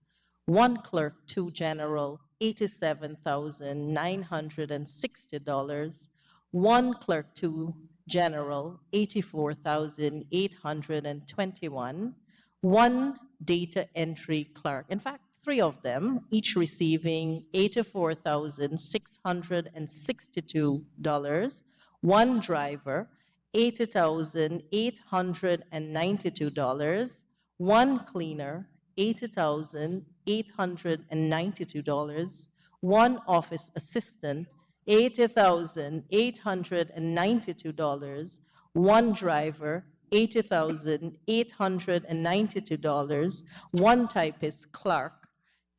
one clerk 2 general, $87,960, one clerk 2 general, $84,821, one data entry clerk. In fact, 3 of them, each receiving $84,662, one driver, $80,892, one cleaner, $80,892, one office assistant, $80,892, one driver, $80,892, one typist clerk,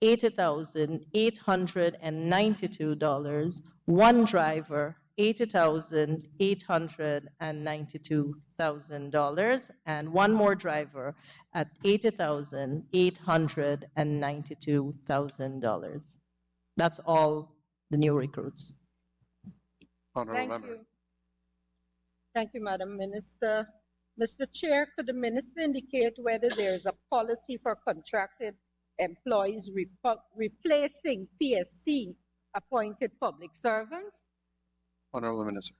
$80,892, one driver, $80,892,000, and one more driver at $80,892,000. That's all the new recruits. Thank you. Thank you, Madam Minister. Mr. Chair, could the minister indicate whether there is a policy for contracted employees replacing PSC appointed public servants? Honorable Minister.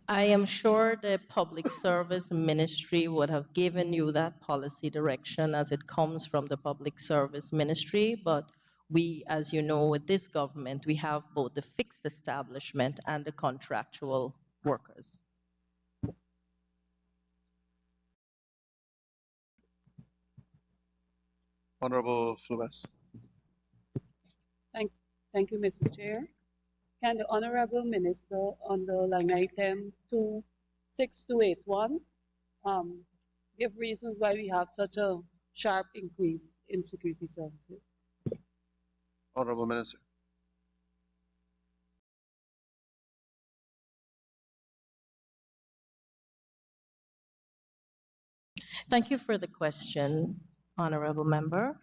I am sure the Public Service Ministry would have given you that policy direction as it comes from the Public Service Ministry, but we, as you know, with this government, we have both the fixed establishment and the contractual workers. Honorable Flores. Thank you, Mr. Chair. Can the Honorable Minister under line item 26281 give reasons why we have such a sharp increase in security services? Honorable Minister. Thank you for the question, Honorable Member.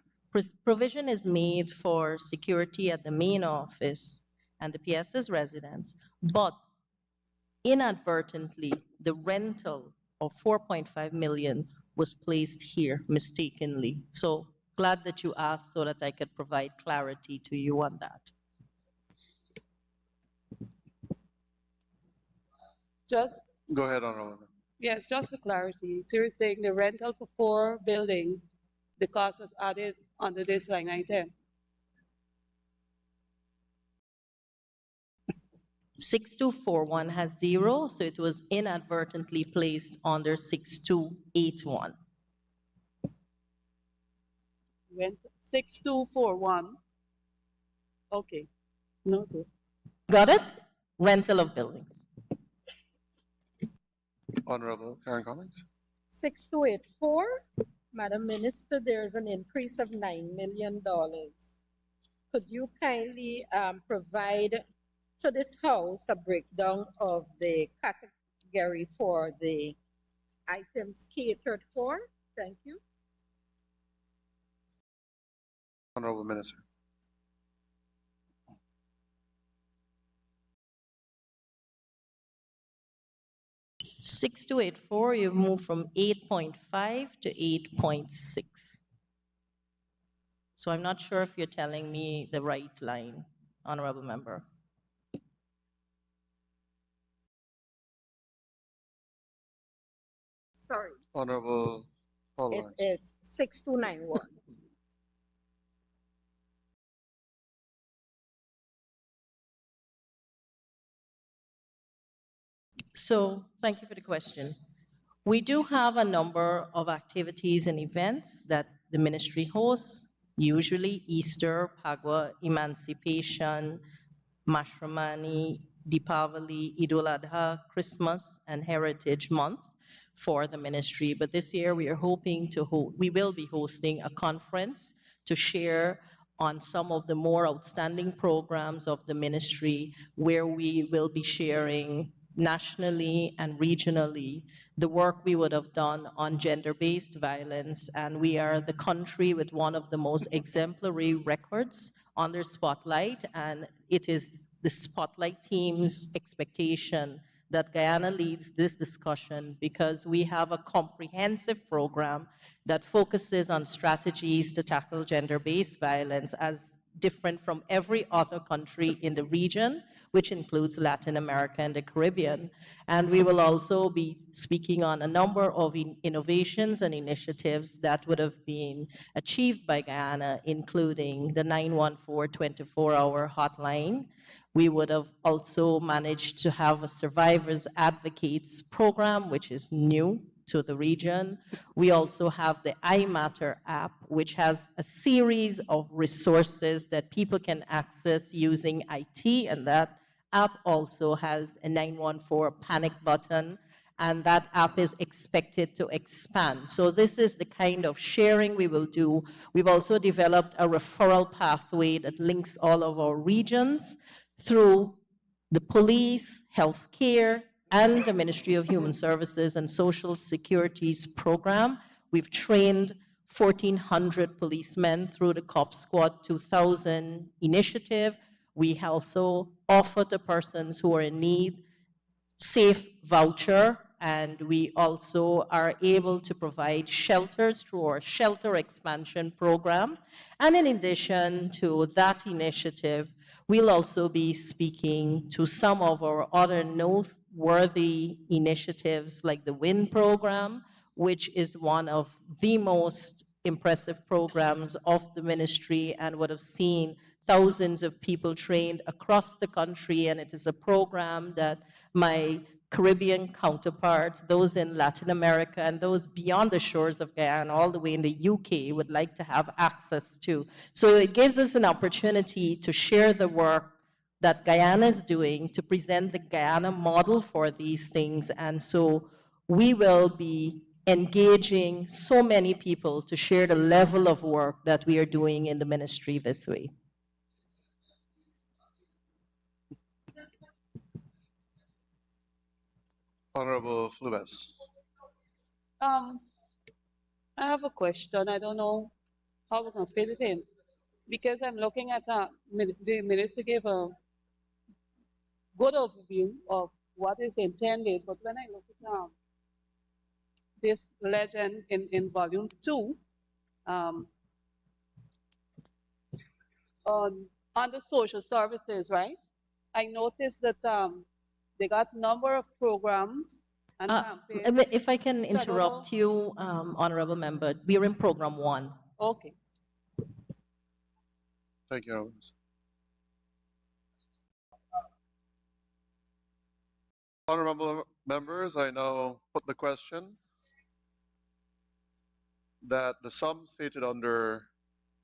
Provision is made for security at the main office and the PS's residence, but inadvertently, the rental of 4.5 million was placed here mistakenly. So glad that you asked so that I could provide clarity to you on that. Go ahead, Honorable. Yes, just for clarity. So you're saying the rental for 4 buildings, the cost was added under this line item? 6241 has 0, so it was inadvertently placed under 6281. Went 6241. Okay, noted. Got it? Rental of buildings. Honorable Karen Cummings. 6284, Madam Minister, there is an increase of $9 million. Could you kindly provide to this House a breakdown of the category for the items catered for? Thank you. Honorable Minister. (6284), you've moved from 8.5 to 8.6. So I'm not sure if you're telling me the right line, Honorable Member. Sorry. Honorable Paul It Lawrence. is 6291. So thank you for the question. We do have a number of activities and events that the ministry hosts, usually Easter, Pagwa, Emancipation, Mashramani, Deepavali, Eid al-Adha, Christmas, and Heritage Month for the ministry. But this year we are hoping to we will be hosting a conference to share on some of the more outstanding programs of the ministry, where we will be sharing nationally and regionally the work we would have done on gender-based violence. And we are the country with one of the most exemplary records under Spotlight, and it is the Spotlight team's expectation that Guyana leads this discussion, because we have a comprehensive program that focuses on strategies to tackle gender-based violence as different from every other country in the region, which includes Latin America and the Caribbean. And we will also be speaking on a number of innovations and initiatives that would have been achieved by Guyana, including the 914 24-hour hotline. We would have also managed to have a survivors advocates program, which is new to the region. We also have the iMatter app, which has a series of resources that people can access using IT, and that app also has a 914 panic button, and that app is expected to expand. So this is the kind of sharing we will do. We've also developed a referral pathway that links all of our regions through the police, healthcare, and the Ministry of Human Services and Social Security's program. We've trained 1,400 policemen through the Cop Squad 2000 initiative. We also offer to persons who are in need safe voucher, and we also are able to provide shelters through our shelter expansion program. And in addition to that initiative, we'll also be speaking to some of our other noteworthy initiatives like the WIN program, which is one of the most impressive programs of the ministry and would have seen thousands of people trained across the country. And it is a program that my Caribbean counterparts, those in Latin America, and those beyond the shores of Guyana, all the way in the UK, would like to have access to. So it gives us an opportunity to share the work that Guyana is doing, to present the Guyana model for these things. And so we will be engaging so many people to share the level of work that we are doing in the ministry this way. Honorable Flubes. I have a question. I don't know how we're going to fit it in. Because I'm looking at the minister gave a good overview of what is intended, but when I look at this legend in volume 2, on the social services, right? I noticed that they got number of programs and campaigns. If I can interrupt you, Honorable Member, we are in program 1. Okay. Thank you, Honorable. Honorable members, I now put the question that the sum stated under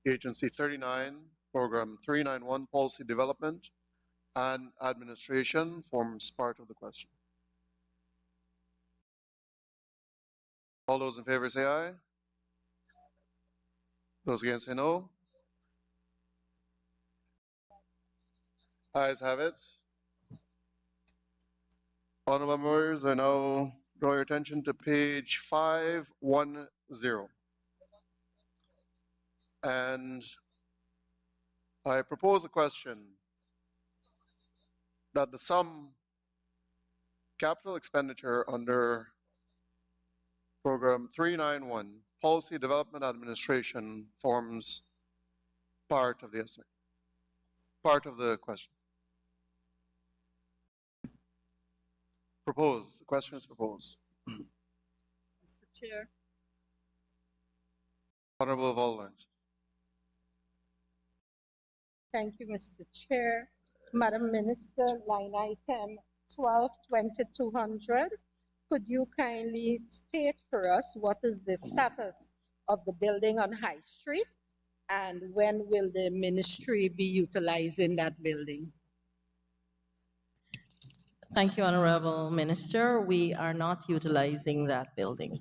Agency 39, Program 391, Policy Development and Administration forms part of the question. All those in favor say aye. Those against say no. Ayes have it. Honorable members, I now draw your attention to page 510. And I propose a question that the sum capital expenditure under Program 391, Policy Development Administration, forms part of the estimate, part of the question. Proposed. The question is proposed. Mr. Chair. Honorable Volland. Thank you, Mr. Chair. Madam Minister, line item 12-2200. Could you kindly state for us what is the status of the building on High Street and when will the ministry be utilizing that building? Thank you, Honorable Minister. We are not utilizing that building.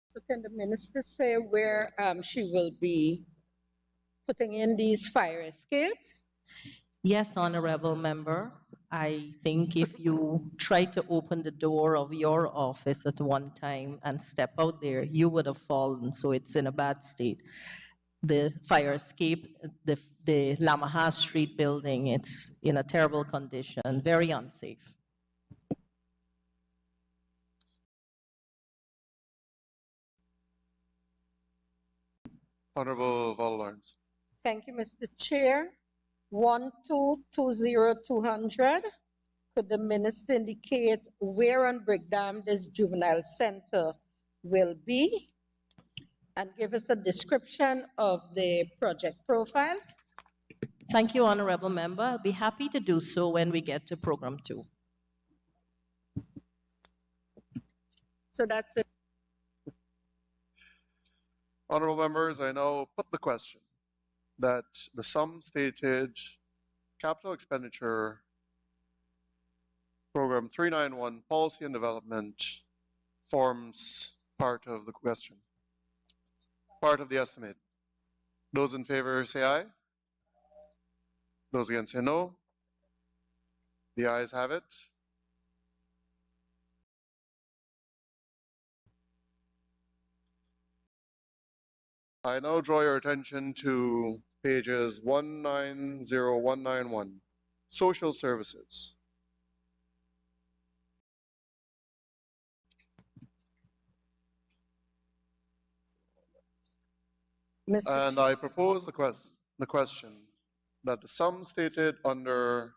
So can the minister say where she will be putting in these fire escapes? Yes, Honorable Member. I think if you try to open the door of your office at one time and step out there, you would have fallen, so it's in a bad state. The fire escape, the Lamaha Street building, it's in a terrible condition, very unsafe. Honorable Volland. Thank you, Mr. Chair. 12-20200. Could the minister indicate where on Brickdam this juvenile center will be and give us a description of the project profile? Thank you, Honorable Member. I'll be happy to do so when we get to Program 2. So that's it. Honorable members, I now put the question that the sum stated capital expenditure Program 391 Policy and Development forms part of the question, part of the estimate. Those in favor say aye. Those against say no. The ayes have it. I now draw your attention to pages 190191, Social Services. And I propose the question that the sum stated under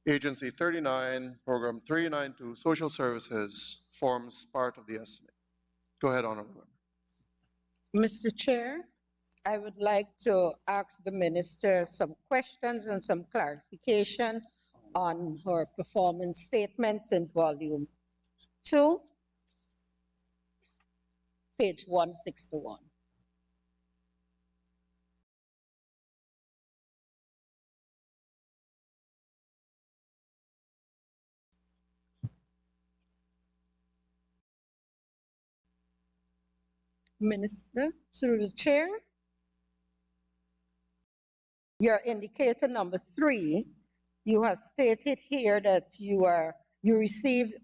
Agency 39, Program 392, Social Services, forms part of the estimate. Go ahead, Honorable Member. Mr. Chair, I would like to ask the minister some questions and some clarification on her performance statements in volume 2, page 161. Minister, through the chair. Your indicator number 3, you have stated here that you received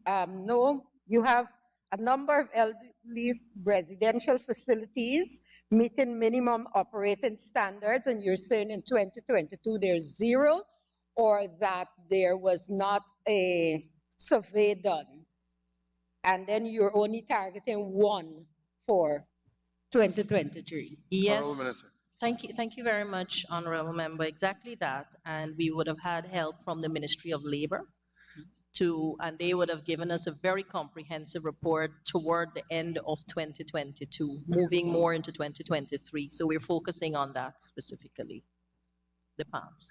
you have a number of elderly residential facilities meeting minimum operating standards, and you're saying in 2022 there's 0, or that there was not a survey done, and then you're only targeting 1 for 2023. Yes. Thank you very much, Honorable Member. Exactly that. And we would have had help from the Ministry of Labor and they would have given us a very comprehensive report toward the end of 2022, moving more into 2023. So we're focusing on that specifically, the PAMs.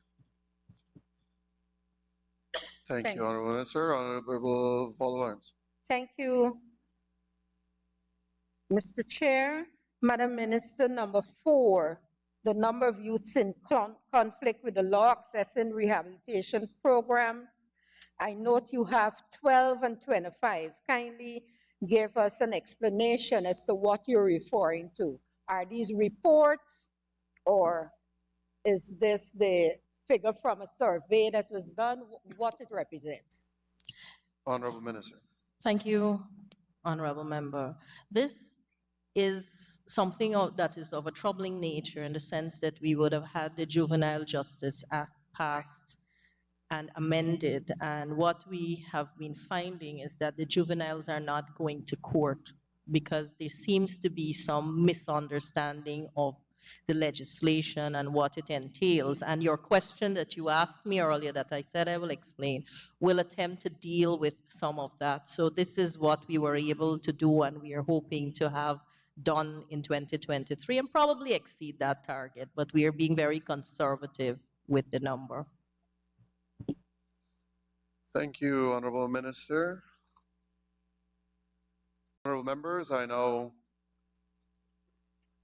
Thank you, Honorable Minister. Honorable Paul-Lawrence. Thank you, Mr. Chair. Madam Minister, number 4, the number of youths in conflict with the law accessing rehabilitation program. I note you have 12 and 25. Kindly give us an explanation as to what you're referring to. Are these reports, or is this the figure from a survey that was done? What it represents? Honorable Minister. Thank you, Honorable Member. This is something that is of a troubling nature in the sense that we would have had the Juvenile Justice Act passed and amended, and what we have been finding is that the juveniles are not going to court because there seems to be some misunderstanding of the legislation and what it entails. And your question that you asked me earlier that I said I will explain will attempt to deal with some of that. So this is what we were able to do, and we are hoping to have done in 2023 and probably exceed that target, but we are being very conservative with the number. Thank you, Honorable Minister. Honorable members,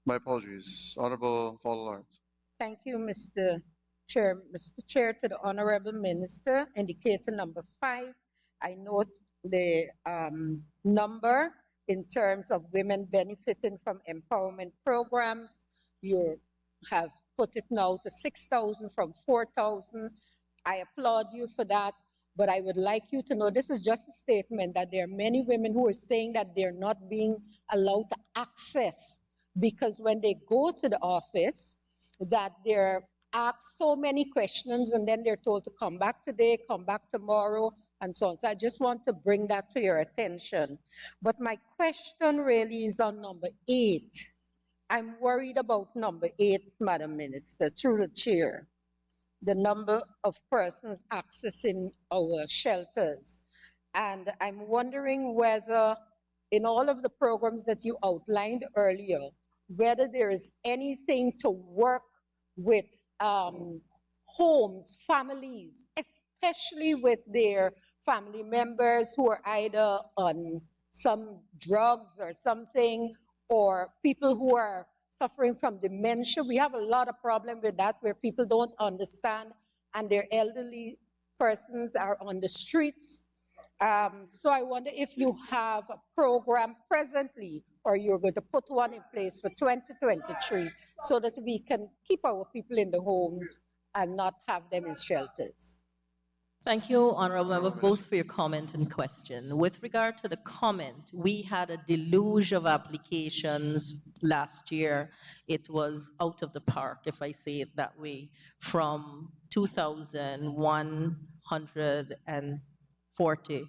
my apologies. Honorable Paul-Lawrence. Thank you, Mr. Chair. Mr. Chair, to the Honorable Minister, indicator number 5, I note the number in terms of women benefiting from empowerment programs. You have put it now to 6,000 from 4,000. I applaud you for that, but I would like you to know this is just a statement that there are many women who are saying that they're not being allowed to access, because when they go to the office, that they're asked so many questions and then they're told to come back today, come back tomorrow, and so on. So I just want to bring that to your attention. But my question really is on number 8. I'm worried about number 8, Madam Minister, through the chair. The number of persons accessing our shelters. And I'm wondering whether in all of the programs that you outlined earlier, whether there is anything to work with homes, families, especially with their family members who are either on some drugs or something, or people who are suffering from dementia. We have a lot of problem with that, where people don't understand and their elderly persons are on the streets. So I wonder if you have a program presently, or you're going to put one in place for 2023 so that we can keep our people in the homes and not have them in shelters. Thank you, Honorable Member, both for your comment and question. With regard to the comment, we had a deluge of applications last year. It was out of the park, if I say it that way, from 2,140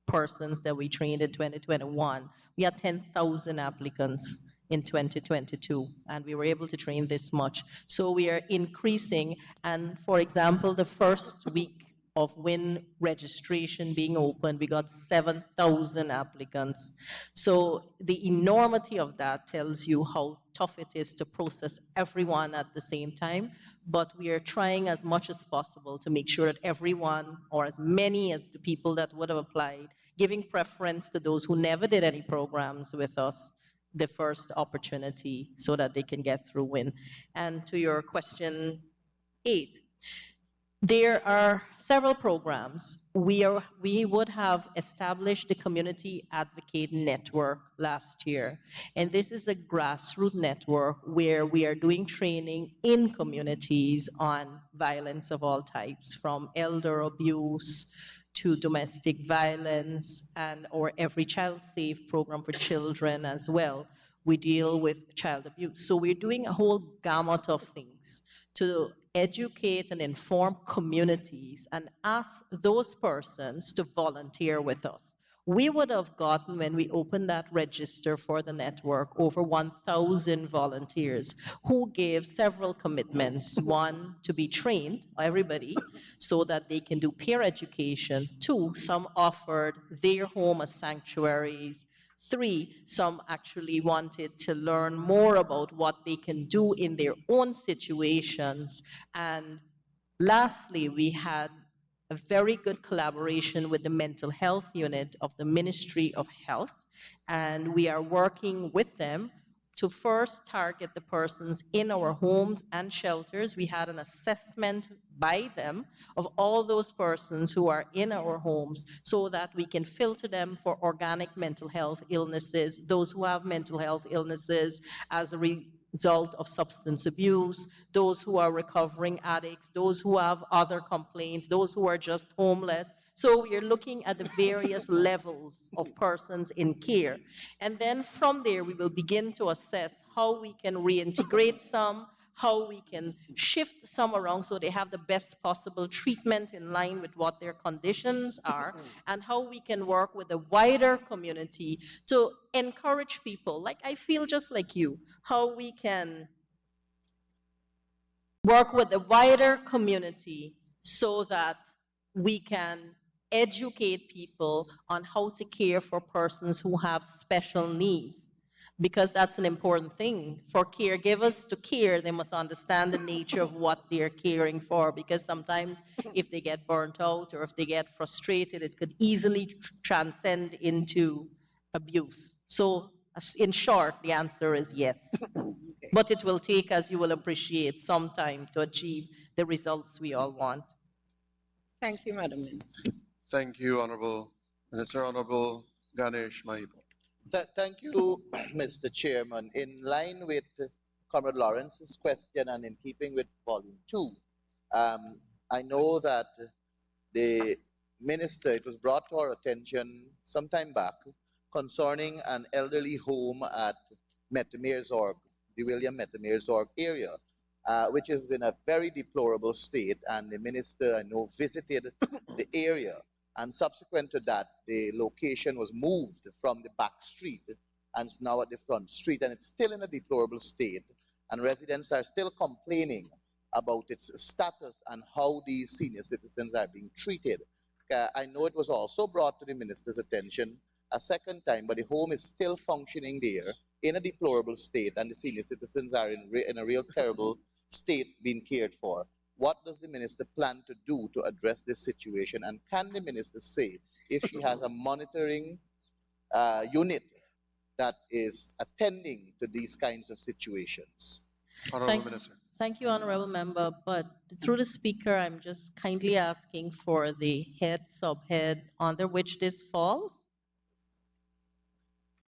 persons that we trained in 2021. We had 10,000 applicants in 2022, and we were able to train this much. So we are increasing, and for example, the first week of WIN registration being open, we got 7,000 applicants. So the enormity of that tells you how tough it is to process everyone at the same time. But we are trying as much as possible to make sure that everyone, or as many of the people that would have applied, giving preference to those who never did any programs with us, the first opportunity so that they can get through WIN. And to your question 8, there are several programs. We would have established the Community Advocate Network last year. And this is a grassroots network where we are doing training in communities on violence of all types, from elder abuse to domestic violence, and or Every Child Safe program for children as well. We deal with child abuse. So we're doing a whole gamut of things to educate and inform communities and ask those persons to volunteer with us. We would have gotten, when we opened that register for the network, over 1,000 volunteers who gave several commitments. One, to be trained, everybody, so that they can do peer education. 2, some offered their home as sanctuaries. 3, some actually wanted to learn more about what they can do in their own situations. And lastly, we had a very good collaboration with the mental health unit of the Ministry of Health, and we are working with them to first target the persons in our homes and shelters. We had an assessment by them of all those persons who are in our homes so that we can filter them for organic mental health illnesses, those who have mental health illnesses as a result of substance abuse, those who are recovering addicts, those who have other complaints, those who are just homeless. So we are looking at the various levels of persons in care. And then from there, we will begin to assess how we can reintegrate some, how we can shift some around so they have the best possible treatment in line with what their conditions are, and how we can work with a wider community to encourage people, like I feel just like you, how we can work with a wider community so that we can educate people on how to care for persons who have special needs. Because that's an important thing. For caregivers to care, they must understand the nature of what they're caring for, because sometimes if they get burnt out or if they get frustrated, it could easily transcend into abuse. So in short, the answer is yes. But it will take, as you will appreciate, some time to achieve the results we all want. Thank you, Madam Minister. Thank you, Honorable Minister. Honorable Ganesh Mahipal. Thank you, Mr. Chairman. In line with Comrade Lawrence's question and in keeping with Volume 2, I know that the Minister, it was brought to our attention some time back concerning an elderly home at Metamere's-Org, the William Metamere's-Org area, which is in a very deplorable state, and the Minister, I know, visited the area. And subsequent to that, the location was moved from the back street and it's now at the front street, and it's still in a deplorable state. And residents are still complaining about its status and how these senior citizens are being treated. I know it was also brought to the Minister's attention a second time, but the home is still functioning there in a deplorable state, and the senior citizens are in a real terrible state being cared for. What does the Minister plan to do to address this situation? And can the Minister say if she has a monitoring unit that is attending to these kinds of situations? Honorable Minister. Thank you, Honorable Member. But through the Speaker, I'm just kindly asking for the head, subhead under which this falls.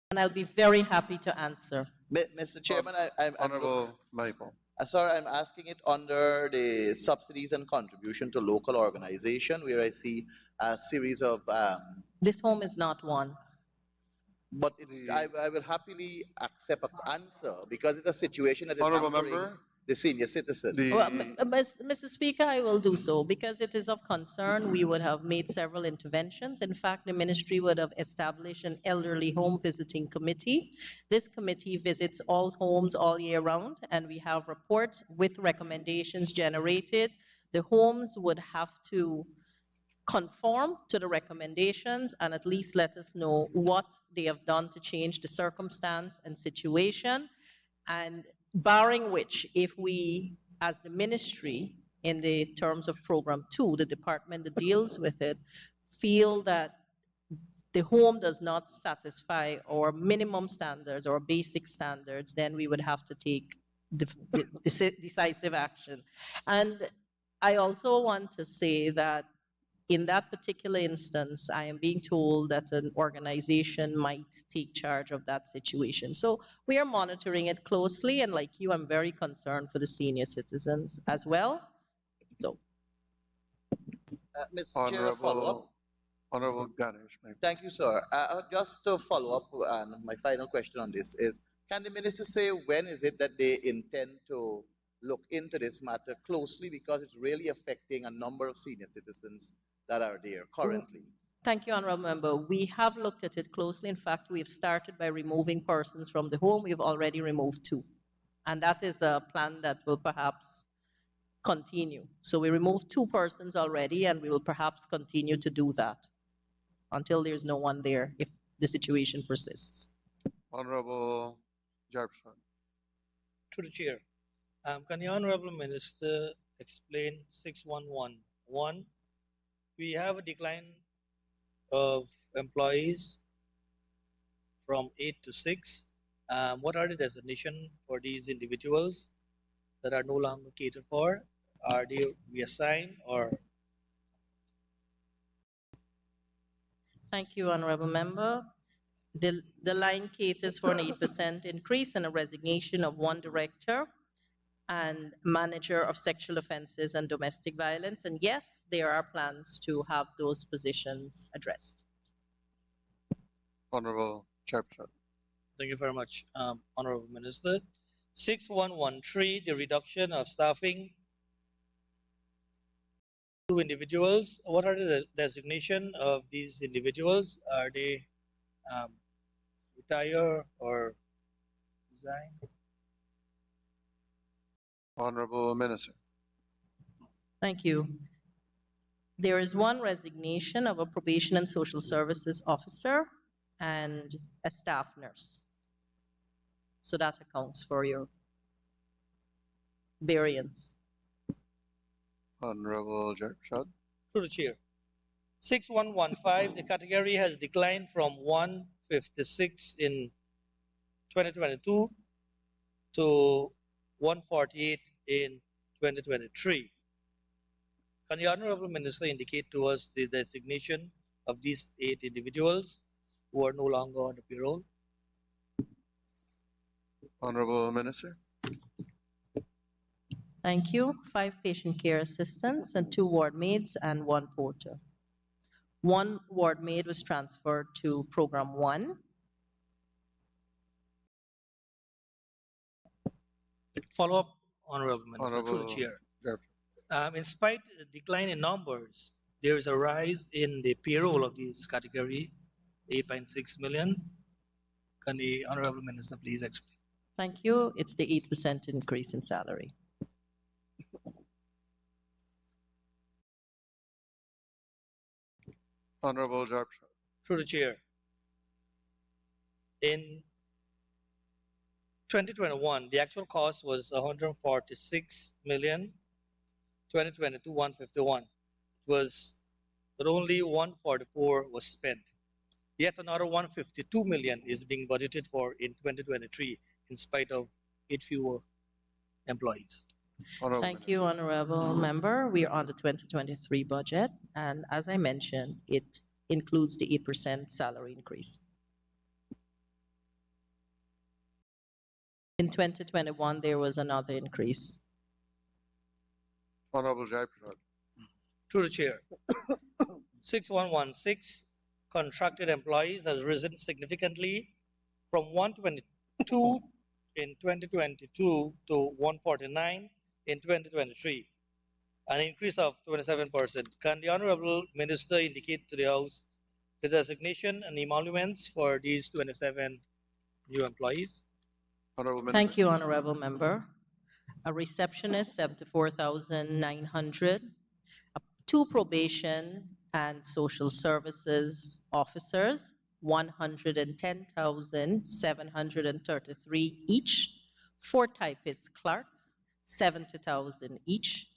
And I'll be very happy to answer. Mr. Chairman, Honorable Mahipal. Sorry, I'm asking it under the subsidies and contribution to local organization, where I see a series of... This home is not one. But I will happily accept an answer because it's a situation that is Honorable hampering Member, the senior citizens. Well, Mr. Speaker, I will do so because it is of concern. We would have made several interventions. In fact, the ministry would have established an elderly home visiting committee. This committee visits all homes all year round, and we have reports with recommendations generated. The homes would have to conform to the recommendations and at least let us know what they have done to change the circumstance and situation, and barring which, if we, as the ministry, in the terms of Program 2, the department that deals with it, feel that the home does not satisfy our minimum standards or basic standards, then we would have to take decisive action. And I also want to say that in that particular instance, I am being told that an organization might take charge of that situation. So we are monitoring it closely, and like you, I'm very concerned for the senior citizens as well. So, Mr. Chair, a follow-up. Honorable Ganesh. Thank you, sir. Just to follow up, and my final question on this is, can the minister say when is it that they intend to look into this matter closely, because it's really affecting a number of senior citizens that are there currently? Thank you, Honorable Member. We have looked at it closely. In fact, we have started by removing persons from the home. We've already removed 2. And that is a plan that will perhaps continue. So we removed 2 persons already, and we will perhaps continue to do that until there's no one there if the situation persists. Honorable Jefferson. To the chair. Can the Honorable Minister explain 6111? We have a decline of employees from 8 to 6. What are the designation for these individuals that are no longer catered for? Are they reassigned or? Thank you, Honorable Member. The line caters for an 8% increase and a resignation of 1 director and manager of sexual offenses and domestic violence. And yes, there are plans to have those positions addressed. Honorable Chairperson. Thank you very much, Honorable Minister. 6113, the reduction of staffing to individuals. What are the designation of these individuals? Are they retire or resign? Honorable Minister. Thank you. There is 1 resignation of a probation and social services officer and a staff nurse. So that accounts for your variance. Honorable Jefferson. To the chair. 6115, the category has declined from 156 in 2022 to 148 in 2023. Can the Honorable Minister indicate to us the designation of these 8 individuals who are no longer on the payroll? Honorable Minister. Thank you. 5 patient care assistants and 2 ward maids and 1 porter. 1 ward maid was transferred to Program 1. Follow up, Honorable Minister, to the chair. In spite of the decline in numbers, there is a rise in the payroll of this category, 8.6 million. Can the Honorable Minister please explain? Thank you. It's the 8% increase in salary. Honorable Jefferson. Through the chair. In 2021, the actual cost was 146 million. 2022, 151. But only 144 was spent. Yet another 152 million is being budgeted for in 2023, in spite of 8 fewer employees. Thank you, Honorable Member. We are on the 2023 budget, and as I mentioned, it includes the 8% salary increase. In 2021, there was another increase. Honorable Jefferson. Through the chair. 6116, contracted employees has risen significantly from 122 in 2022 to 149 in 2023, an increase of 27%. Can the Honorable Minister indicate to the House the designation and emoluments for these 27 new employees? Honorable Minister. Thank you, Honorable Member. A receptionist, 74,900. 2 probation and social services officers, 110,733 each. 4 typist clerks, 70,000 each.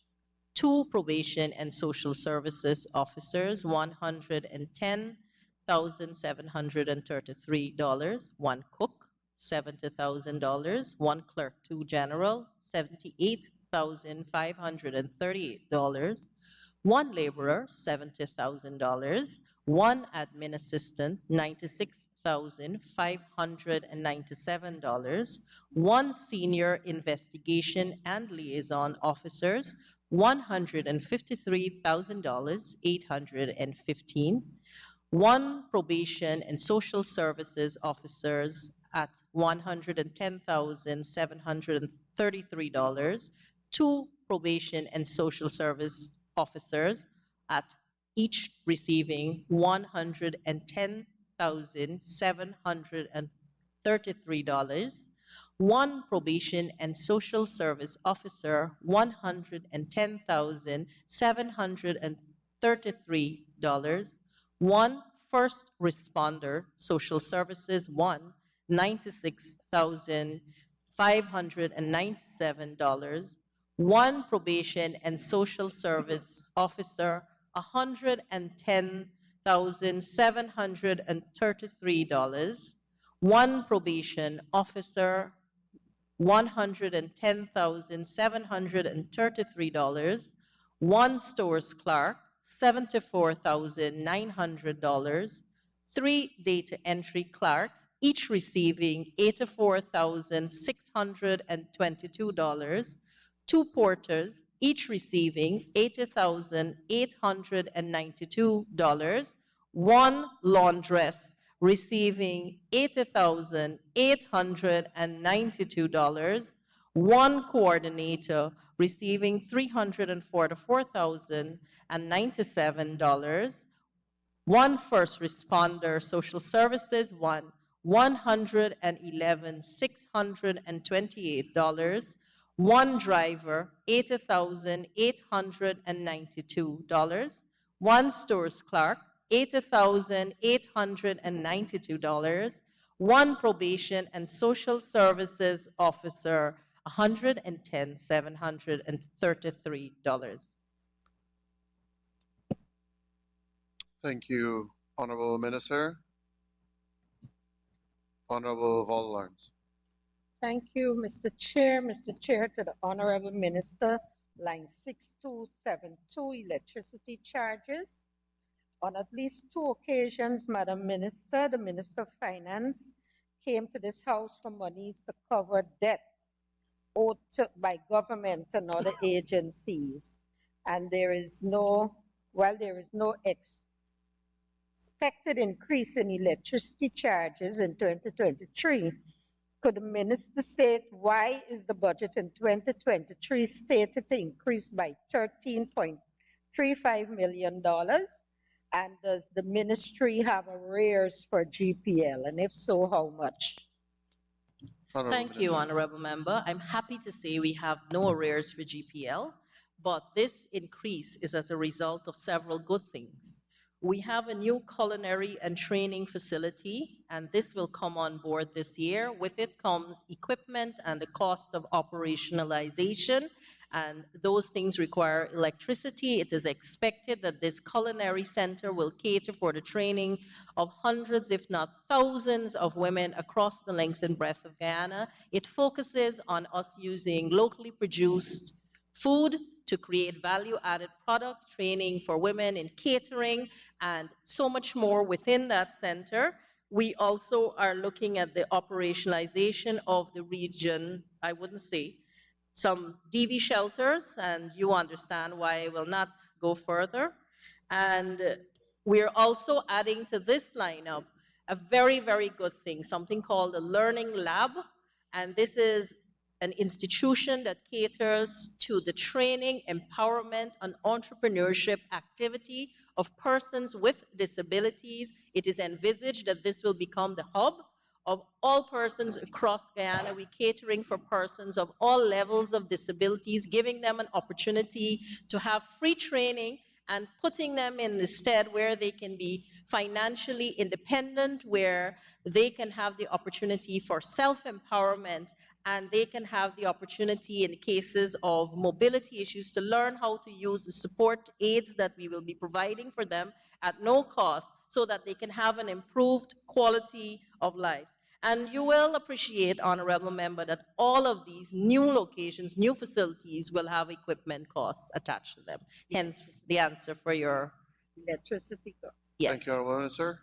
2 probation and social services officers, $110,733. 1 cook, $70,000. 1 clerk 2 general, $78,538. 1 laborer, $70,000. 1 admin assistant, $96,597. 1 senior investigation and liaison officers, $153,000, 815. 1 probation and social services officers at $110,733. 2 probation and social service officers at each receiving $110,733. 1 probation and social service officer, $110,733. 1 first responder, social services, $96,597. 1 probation and social service officer, $110,733. 1 probation officer, $110,733. 1 stores clerk, $74,900. 3 data entry clerks, each receiving $84,622. 2 porters, each receiving $80,892. 1 laundress, receiving $80,892. 1 coordinator, receiving $344,097. 1 first responder, social services, $111,628. 1 driver, $80,892. 1 stores clerk, $80,892. 1 probation and social services officer, $110,733. Thank you, Honorable Minister. Honorable Vollarns. Thank you, Mr. Chair. Mr. Chair, to the Honorable Minister, line 6272, electricity charges. On at least 2 occasions, Madam Minister, the Minister of Finance came to this House for monies to cover debts owed by government and other agencies. And there is no expected increase in electricity charges in 2023. Could the minister state why is the budget in 2023 stated to increase by $13.35 million? And does the ministry have arrears for GPL? And if so, how much? Thank you, Honorable Member. I'm happy to say we have no arrears for GPL, but this increase is as a result of several good things. We have a new culinary and training facility, and this will come on board this year. With it comes equipment and the cost of operationalization, and those things require electricity. It is expected that this culinary center will cater for the training of hundreds, if not thousands, of women across the length and breadth of Guyana. It focuses on us using locally produced food to create value-added product training for women in catering and so much more within that center. We also are looking at the operationalization of the region, I wouldn't say, some DV shelters, and you understand why I will not go further. And we're also adding to this lineup a very, very good thing, something called a learning lab. And this is an institution that caters to the training, empowerment, and entrepreneurship activity of persons with disabilities. It is envisaged that this will become the hub of all persons across Guyana. We're catering for persons of all levels of disabilities, giving them an opportunity to have free training and putting them in the stead where they can be financially independent, where they can have the opportunity for self-empowerment, and they can have the opportunity in cases of mobility issues to learn how to use the support aids that we will be providing for them at no cost, so that they can have an improved quality of life. And you will appreciate, Honorable Member, that all of these new locations, new facilities will have equipment costs attached to them. Hence the answer for your electricity costs. yes. Thank you, Honorable Minister.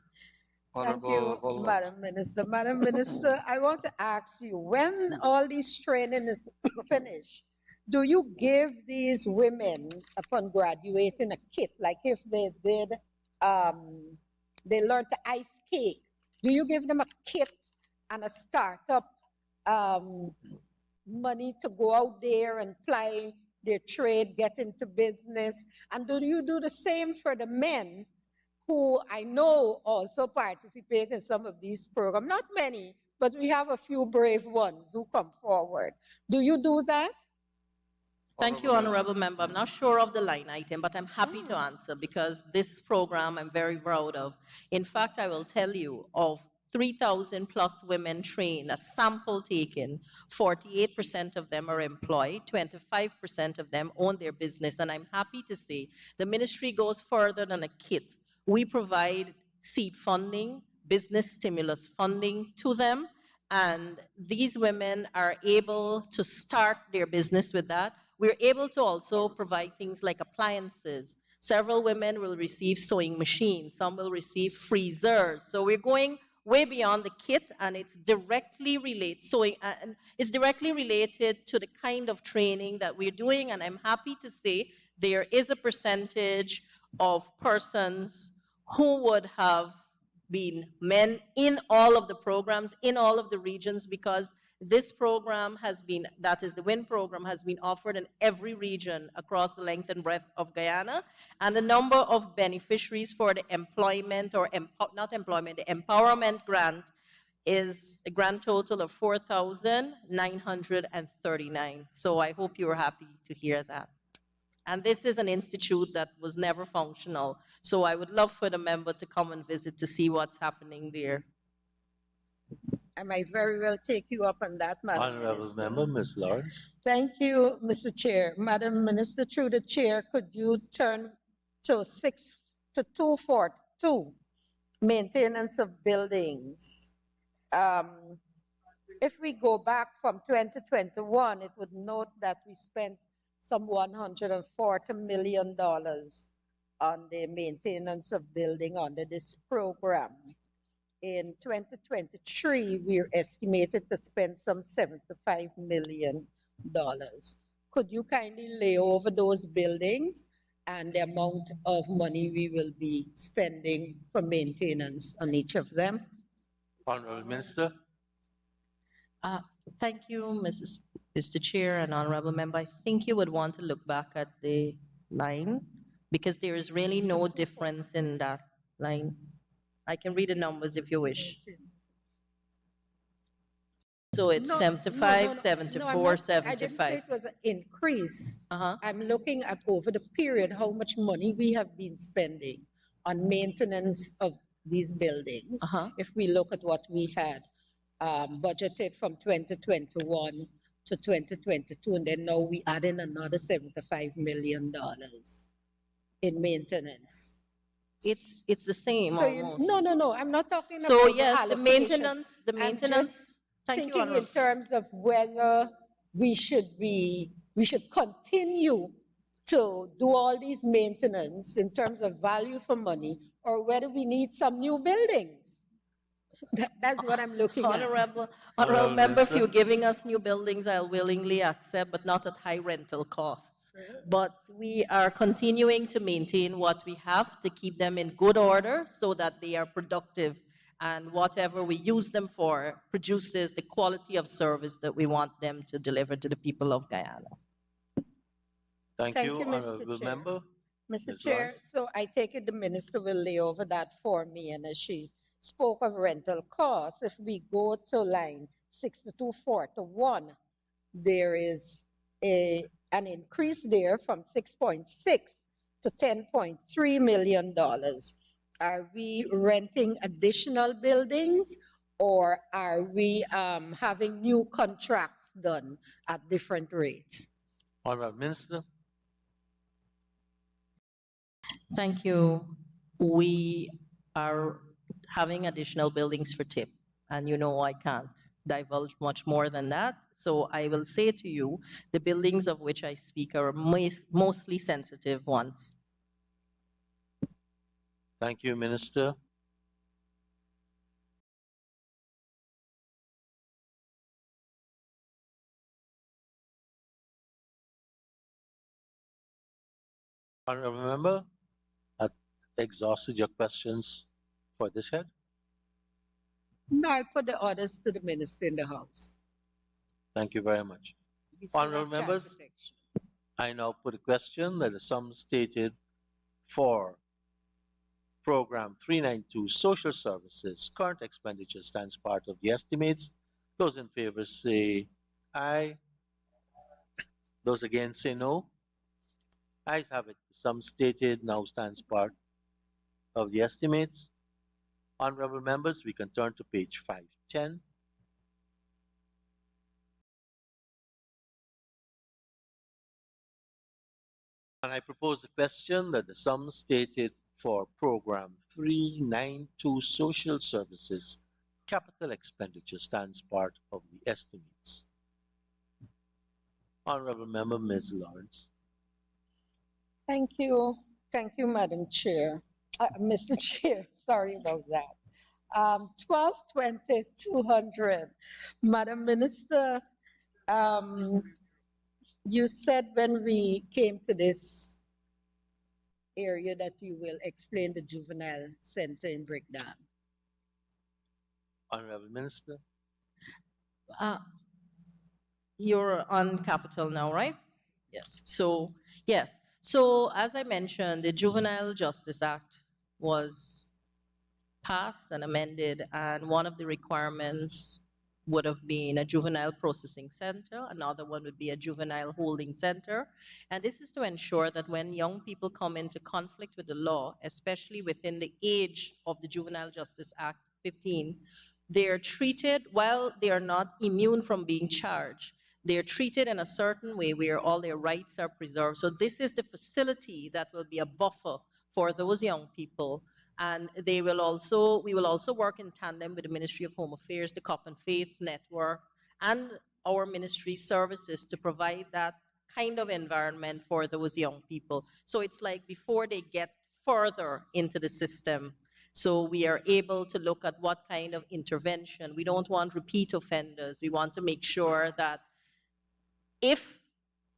Thank Honorable you, Volvo. Madam Minister. Madam Minister, I want to ask you, when all this training is finished, do you give these women, upon graduating, a kit? Like if they did, they learned to ice cake, do you give them a kit and a startup money to go out there and ply their trade, get into business? And do you do the same for the men who I know also participate in some of these programs? Not many, but we have a few brave ones who come forward. Do you do that? Thank you, Honorable Member. I'm not sure of the line item, but I'm happy to answer, because this program I'm very proud of. In fact, I will tell you, of 3,000 plus women trained, a sample taken, 48% of them are employed, 25% of them own their business, and I'm happy to say the ministry goes further than a kit. We provide seed funding, business stimulus funding to them, and these women are able to start their business with that. We're able to also provide things like appliances. Several women will receive sewing machines, some will receive freezers. So we're going way beyond the kit, and it's directly related, and it's directly related to the kind of training that we're doing. And I'm happy to say there is a percentage of persons who would have been men in all of the programs, in all of the regions, because this program has been, that is the WIN program, has been offered in every region across the length and breadth of Guyana. And the number of beneficiaries for the employment, or not employment, the empowerment grant is a grand total of 4,939. So I hope you were happy to hear that. And this is an institute that was never functional. So I would love for the member to come and visit to see what's happening there. I might very well take you up on that, Madam Honorable Minister. Member, Ms. Lawrence. Thank you, Mr. Chair. Madam Minister, through the chair, could you turn to 242, maintenance of buildings? If we go back from 2021, it would note that we spent some $140 million on the maintenance of building under this program. In 2023, we're estimated to spend some $75 million. Could you kindly lay over those buildings and the amount of money we will be spending for maintenance on each of them? Honorable Minister. Thank you, Mr. Chair and Honorable Member. I think you would want to look back at the line, because there is really no difference in that line. I can read the numbers if you wish. So it's 75, 74, 75. I didn't say it was an increase. I'm looking at over the period how much money we have been spending on maintenance of these buildings. If we look at what we had budgeted from 2021 to 2022, and then now we add in another $75 million in maintenance. It's the same So almost. No, I'm not talking about So yes, the allocation. maintenance, thank you, Thinking in terms of whether we should continue to do all these maintenance in terms of value for money, or whether we need some new buildings. That's what I'm looking at. Honorable Member, if you're giving us new buildings, I'll willingly accept, but not at high rental costs. But we are continuing to maintain what we have to keep them in good order so that they are productive, and whatever we use them for produces the quality of service that we want them to deliver to the people of Guyana. Thank you, Mr. Honorable Chair. Member. Mr. Ms. Chair, Lawrence. so I take it the minister will lay over that for me, and as she spoke of rental costs, if we go to line 6241, there is an increase there from 6.6 to $10.3 million. Are we renting additional buildings, or are we having new contracts done at different rates? Honorable Minister. Thank you. We are having additional buildings for TIP, and you know I can't divulge much more than that. So I will say to you, the buildings of which I speak are mostly sensitive ones. Thank you, Minister. Honorable Member, I've exhausted your questions for this head. No, I put the orders to the Minister in the House. Thank you very much. We still Honorable have child members, protection. I now put a question that the sum stated for Program 392 Social Services, current expenditure stands part of the estimates. Those in favor say aye. Those against say no. Ayes have it. The sum stated now stands part of the estimates. Honorable members, we can turn to page 510. And I propose a question that the sum stated for Program 392 Social Services capital expenditure stands part of the estimates. Honorable Member Ms. Lawrence. Thank you. Thank you, Madam Chair. Mr. Chair, sorry about that. 1220 200. Madam Minister, you said when we came to this area that you will explain the juvenile center in Brickdam. Honorable Minister. You're on Capitol now, right? Yes. So, yes. So, as I mentioned, the Juvenile Justice Act was passed and amended, and one of the requirements would have been a juvenile processing center. Another one would be a juvenile holding center. And this is to ensure that when young people come into conflict with the law, especially within the age of the Juvenile Justice Act 15, they are treated, while they are not immune from being charged, they are treated in a certain way where all their rights are preserved. So this is the facility that will be a buffer for those young people. And we will also work in tandem with the Ministry of Home Affairs, the Cop and Faith Network, and our ministry services to provide that kind of environment for those young people. So it's like before they get further into the system, so we are able to look at what kind of intervention. We don't want repeat offenders. We want to make sure that if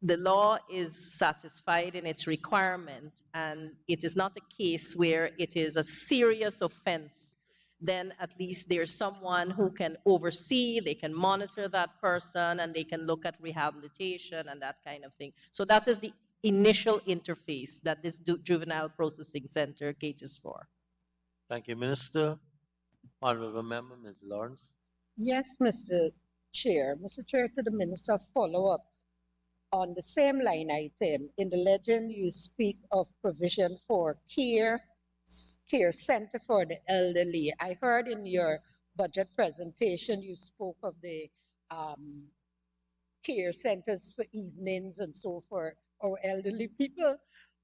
the law is satisfied in its requirement and it is not a case where it is a serious offense, then at least there's someone who can oversee, they can monitor that person, and they can look at rehabilitation and that kind of thing. So that is the initial interface that this juvenile processing center caters for. Thank you, Minister. Honorable Member Ms. Lawrence. Yes, Mr. Chair. Mr. Chair, to the Minister, follow up on the same line item. In the legend, you speak of provision for care center for the elderly. I heard in your budget presentation, you spoke of the care centers for evenings and so for our elderly people.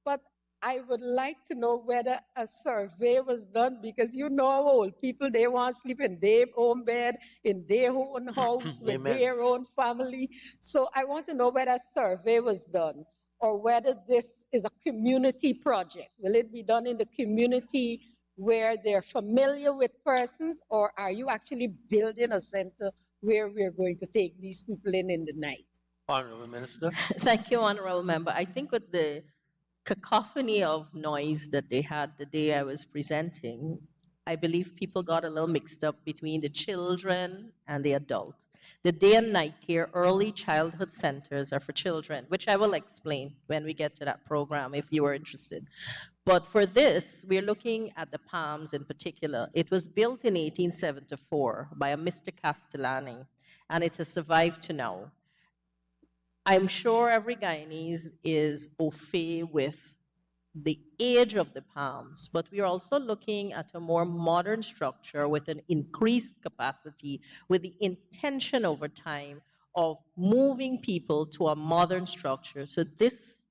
But I would like to know whether a survey was done, because you know old people, they want to sleep in their own bed, in their own house, with their own family. So I want to know whether a survey was done, or whether this is a community project. Will it be done in the community where they're familiar with persons, or are you actually building a center where we're going to take these people in the night? Honorable Minister. Thank you, Honorable Member. I think with the cacophony of noise that they had the day I was presenting, I believe people got a little mixed up between the children and the adults. The day and night care early childhood centers are for children, which I will explain when we get to that program if you are interested. But for this, we're looking at the Palms in particular. It was built in 1874 by a Mr. Castellani, and it has survived to now. I'm sure every Guyanese is au fait with the age of the palms, but we are also looking at a more modern structure with an increased capacity, with the intention over time of moving people to a modern structure. So this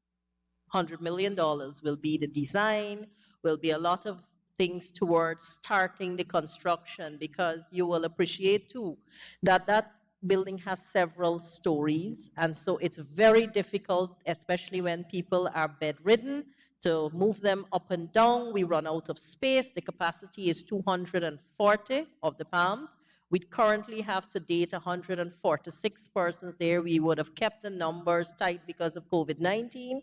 $100 million will be the design, will be a lot of things towards starting the construction, because you will appreciate too that that building has several stories, and so it's very difficult, especially when people are bedridden, to move them up and down. We run out of space. The capacity is 240 of the palms. We currently have to date 146 persons there. We would have kept the numbers tight because of COVID-19.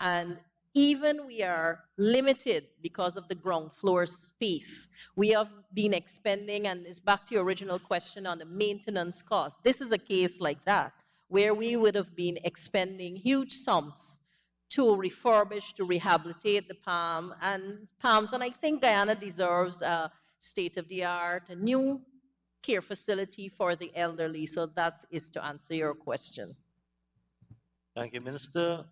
And even we are limited because of the ground floor space. We have been expending, and it's back to your original question on the maintenance cost. This is a case like that, where we would have been expending huge sums to refurbish, to rehabilitate the palms. And I think Guyana deserves a state-of-the-art, a new care facility for the elderly. So that is to answer your question. Thank you, Minister.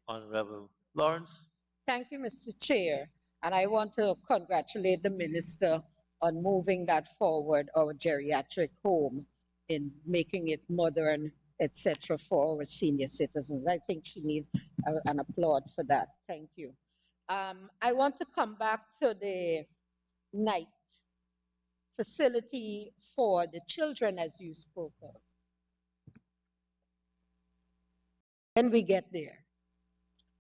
Honorable Lawrence. Thank you, Mr. Chair. And I want to congratulate the minister on moving that forward, our geriatric home, in making it modern, etc., for our senior citizens. I think she needs an applaud for that. Thank you. I want to come back to the night facility for the children, as you spoke of. When we get there.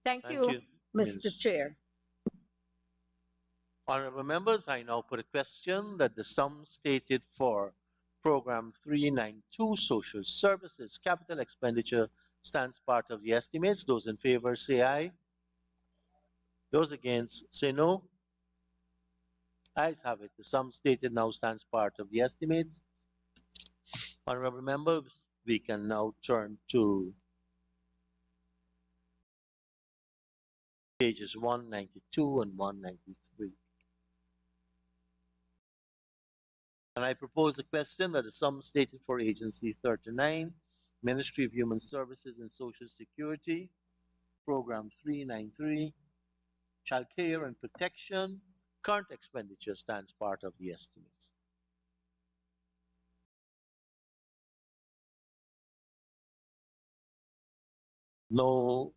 Thank you, Mr. Chair. Honorable members, I now put a question that the sum stated for Program 392, Social Services, Capital Expenditure, stands part of the estimates. Those in favor say aye. Those against say no. Ayes have it. The sum stated now stands part of the estimates. Honorable members, we can now turn to pages 192 and 193. And I propose a question that the sum stated for Agency 39, Ministry of Human Services and Social Security, Program 393, Child Care and Protection, current expenditure stands part of the estimates. No.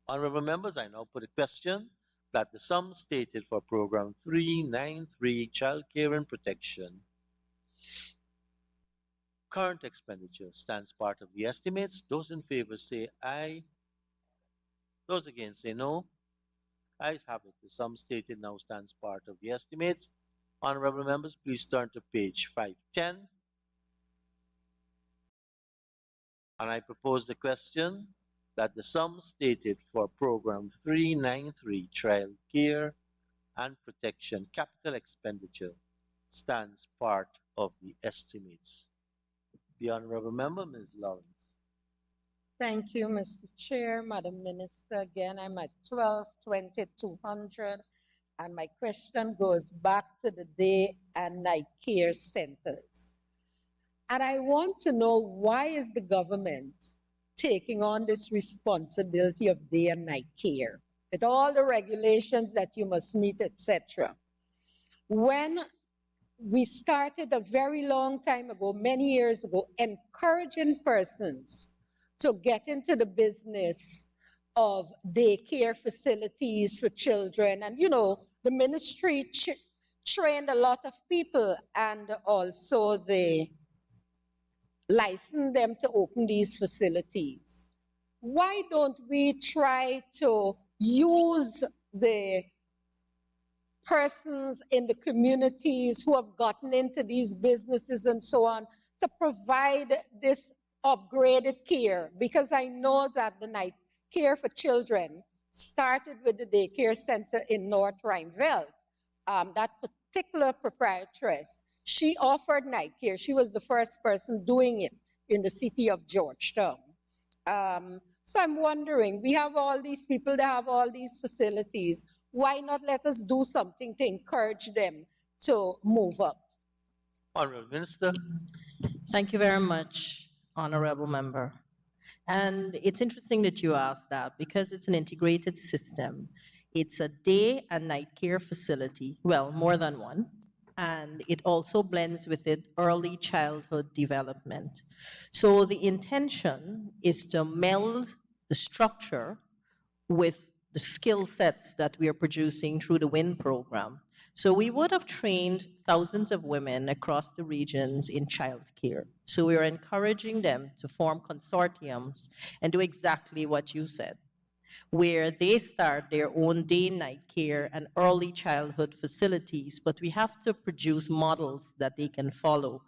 Honorable members, I now put a question that the sum stated for Program 393, Child Care and Protection, current expenditure stands part of the estimates. Those in favor say aye. Those against say no. Ayes have it. The sum stated now stands part of the estimates. Honorable members, please turn to page 510. And I propose the question that the sum stated for Program 393, Child Care and Protection, capital expenditure, stands part of the estimates. The Honorable Member, Ms. Lawrence. Thank you, Mr. Chair, Madam Minister. Again, I'm at 12-2200, and my question goes back to the day and night care centers. And I want to know, why is the government taking on this responsibility of day and night care, with all the regulations that you must meet, etc.? When we started a very long time ago, many years ago, encouraging persons to get into the business of daycare facilities for children. And, you know, the ministry trained a lot of people, and also they licensed them to open these facilities. Why don't we try to use the persons in the communities who have gotten into these businesses and so on to provide this upgraded care? Because I know that the night care for children started with the daycare center in North Rhine-Veld. That particular proprietress, she offered night care. She was the first person doing it in the city of Georgetown. So I'm wondering, we have all these people that have all these facilities. Why not let us do something to encourage them to move up? Honorable Minister. Thank you very much, Honorable Member. And it's interesting that you asked that because it's an integrated system. It's a day and night care facility, well, more than one. And it also blends with it early childhood development. So the intention is to meld the structure with the skill sets that we are producing through the WIN program. So we would have trained thousands of women across the regions in childcare. So we are encouraging them to form consortiums and do exactly what you said, where they start their own day-night care and early childhood facilities, but we have to produce models that they can follow.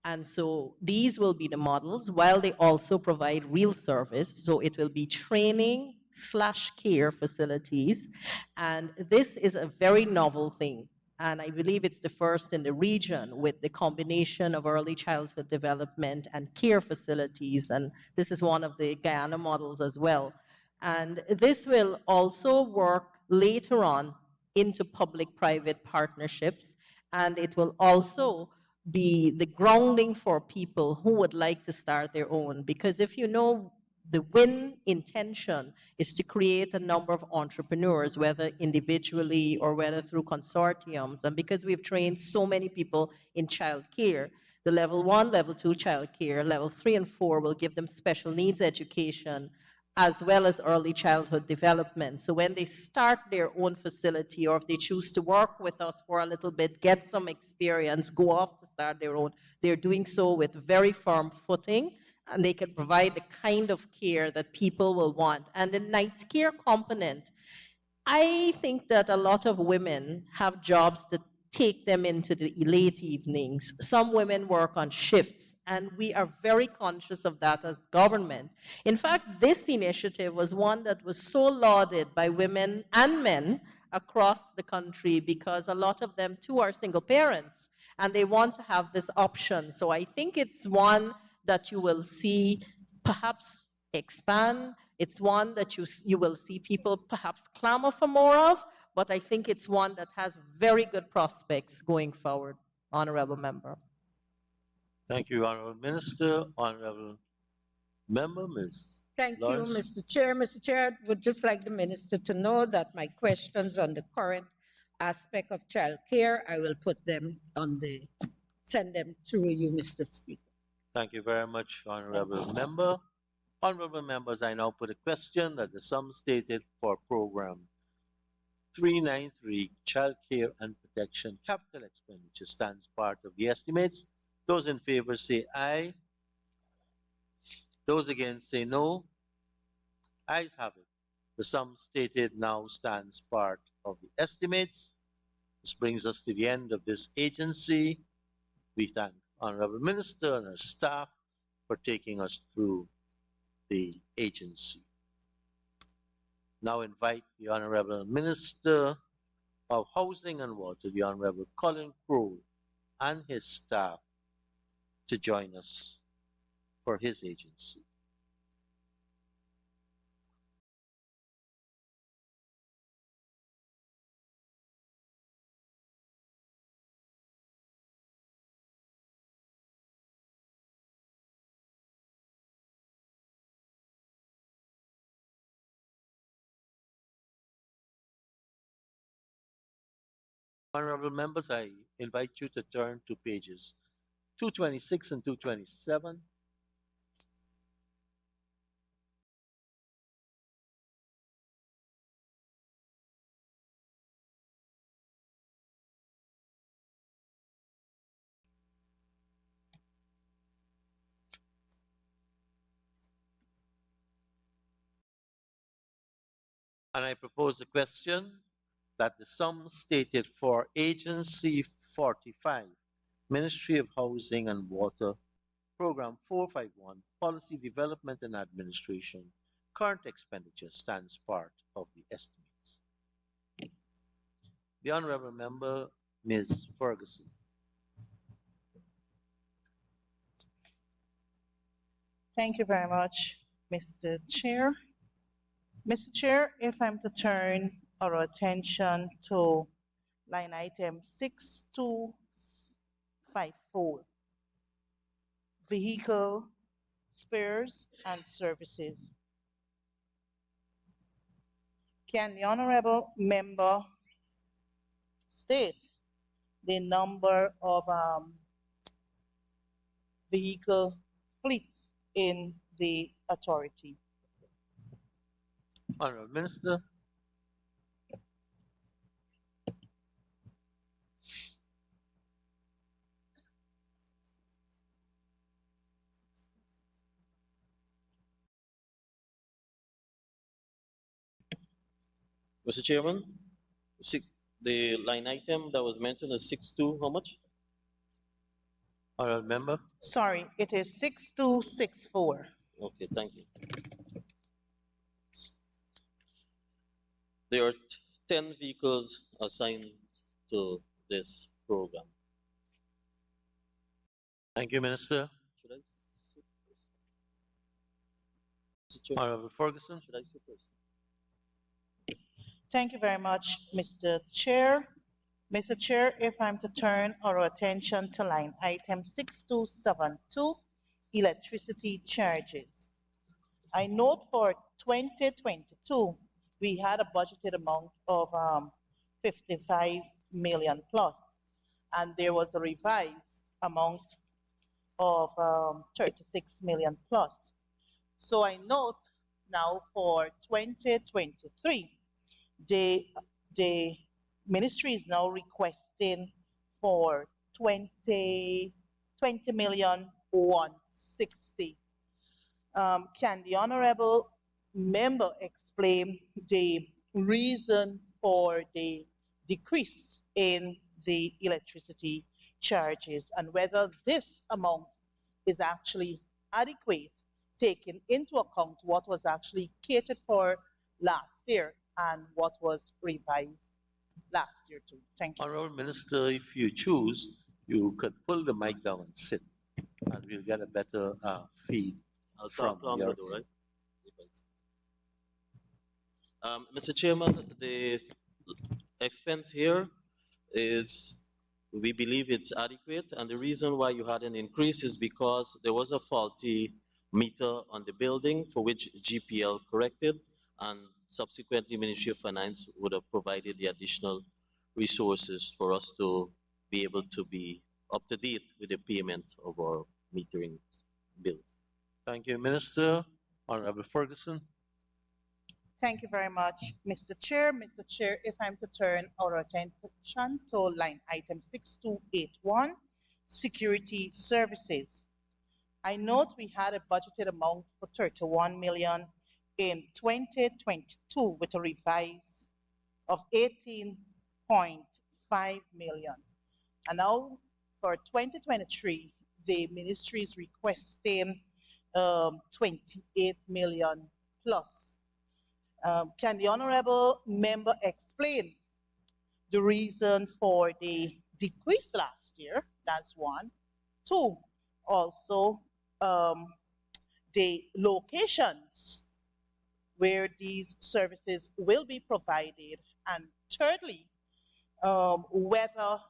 And so these will be the models while they also provide real service. So it will be training / care facilities. And this is a very novel thing. And I believe it's the first in the region with the combination of early childhood development and care facilities. And this is one of the Guyana models as well. And this will also work later on into public-private partnerships. And it will also be the grounding for people who would like to start their own. Because if you know, the WIN intention is to create a number of entrepreneurs, whether individually or whether through consortiums. And because we've trained so many people in childcare, the level 1, level 2 childcare, level 3 and 4 will give them special needs education, as well as early childhood development. So when they start their own facility, or if they choose to work with us for a little bit, get some experience, go off to start their own, they're doing so with very firm footing, and they can provide the kind of care that people will want. And the night care component, I think that a lot of women have jobs that take them into the late evenings. Some women work on shifts, and we are very conscious of that as government. In fact, this initiative was one that was so lauded by women and men across the country because a lot of them too are single parents, and they want to have this option. So I think it's one that you will see perhaps expand. It's one that you will see people perhaps clamor for more of, but I think it's one that has very good prospects going forward, Honorable Member. Thank you, Honorable Minister. Honorable Member, Ms. Thank Lawrence. you, Mr. Chair. Mr. Chair, I would just like the minister to know that my questions on the current aspect of child care, I will put them on send them through you, Mr. Speaker. Thank you very much, Honorable Member. Honorable Members, I now put a question that the sum stated for Program 393, Child Care and Protection Capital Expenditure stands part of the estimates. Those in favor say aye. Those against say no. Ayes have it. The sum stated now stands part of the estimates. This brings us to the end of this agency. We thank Honorable Minister and her staff for taking us through the agency. Now invite the Honorable Minister of Housing and Water, the Honorable Colin Crowe, and his staff to join us for his agency. Honorable members, I invite you to turn to pages 226 and 227. And I propose a question that the sum stated for Agency 45, Ministry of Housing and Water, Program 451, Policy Development and Administration, current expenditure stands part of the estimates. The Honorable Member, Ms. Ferguson. Thank you very much, Mr. Chair. Mr. Chair, if I'm to turn our attention to line item 6254, vehicle spares, and services. Can the honorable member state the number of vehicle fleets in the authority? Honorable Minister. Mr. Chairman, the line item that was mentioned is 62, how much? Honorable Member. Sorry, it is 6264. Okay, thank you. There are 10 vehicles assigned to this program. Thank you, Minister. Should I sit first? Honorable Ferguson. Should I sit first? Thank you very much, Mr. Chair. Mr. Chair, if I'm to turn our attention to line item 6272, electricity charges. I note for 2022, we had a budgeted amount of 55 million plus, and there was a revised amount of 36 million plus. So I note now for 2023, the ministry is now requesting for 20 million 160. Can the honorable member explain the reason for the decrease in the electricity charges and whether this amount is actually adequate, taking into account what was actually catered for last year and what was revised last year too? Thank you. Honorable Minister, if you choose, you could pull the mic down and sit, and we'll get a better feed from your... Right? Mr. Chairman, the expense here is, we believe it's adequate, and the reason why you had an increase is because there was a faulty meter on the building for which GPL corrected, and subsequently Ministry of Finance would have provided the additional resources for us to be able to be up to date with the payment of our metering bills. Thank you, Minister. Honorable Ferguson. Thank you very much, Mr. Chair. Mr. Chair, if I'm to turn our attention to line item 6281, security services. I note we had a budgeted amount for 31 million in 2022 with a revise of 18.5 million. And now for 2023, the ministry is requesting 28 million plus. Can the honorable member explain the reason for the decrease last year? That's one. Two, also the locations where these services will be provided. And thirdly, whether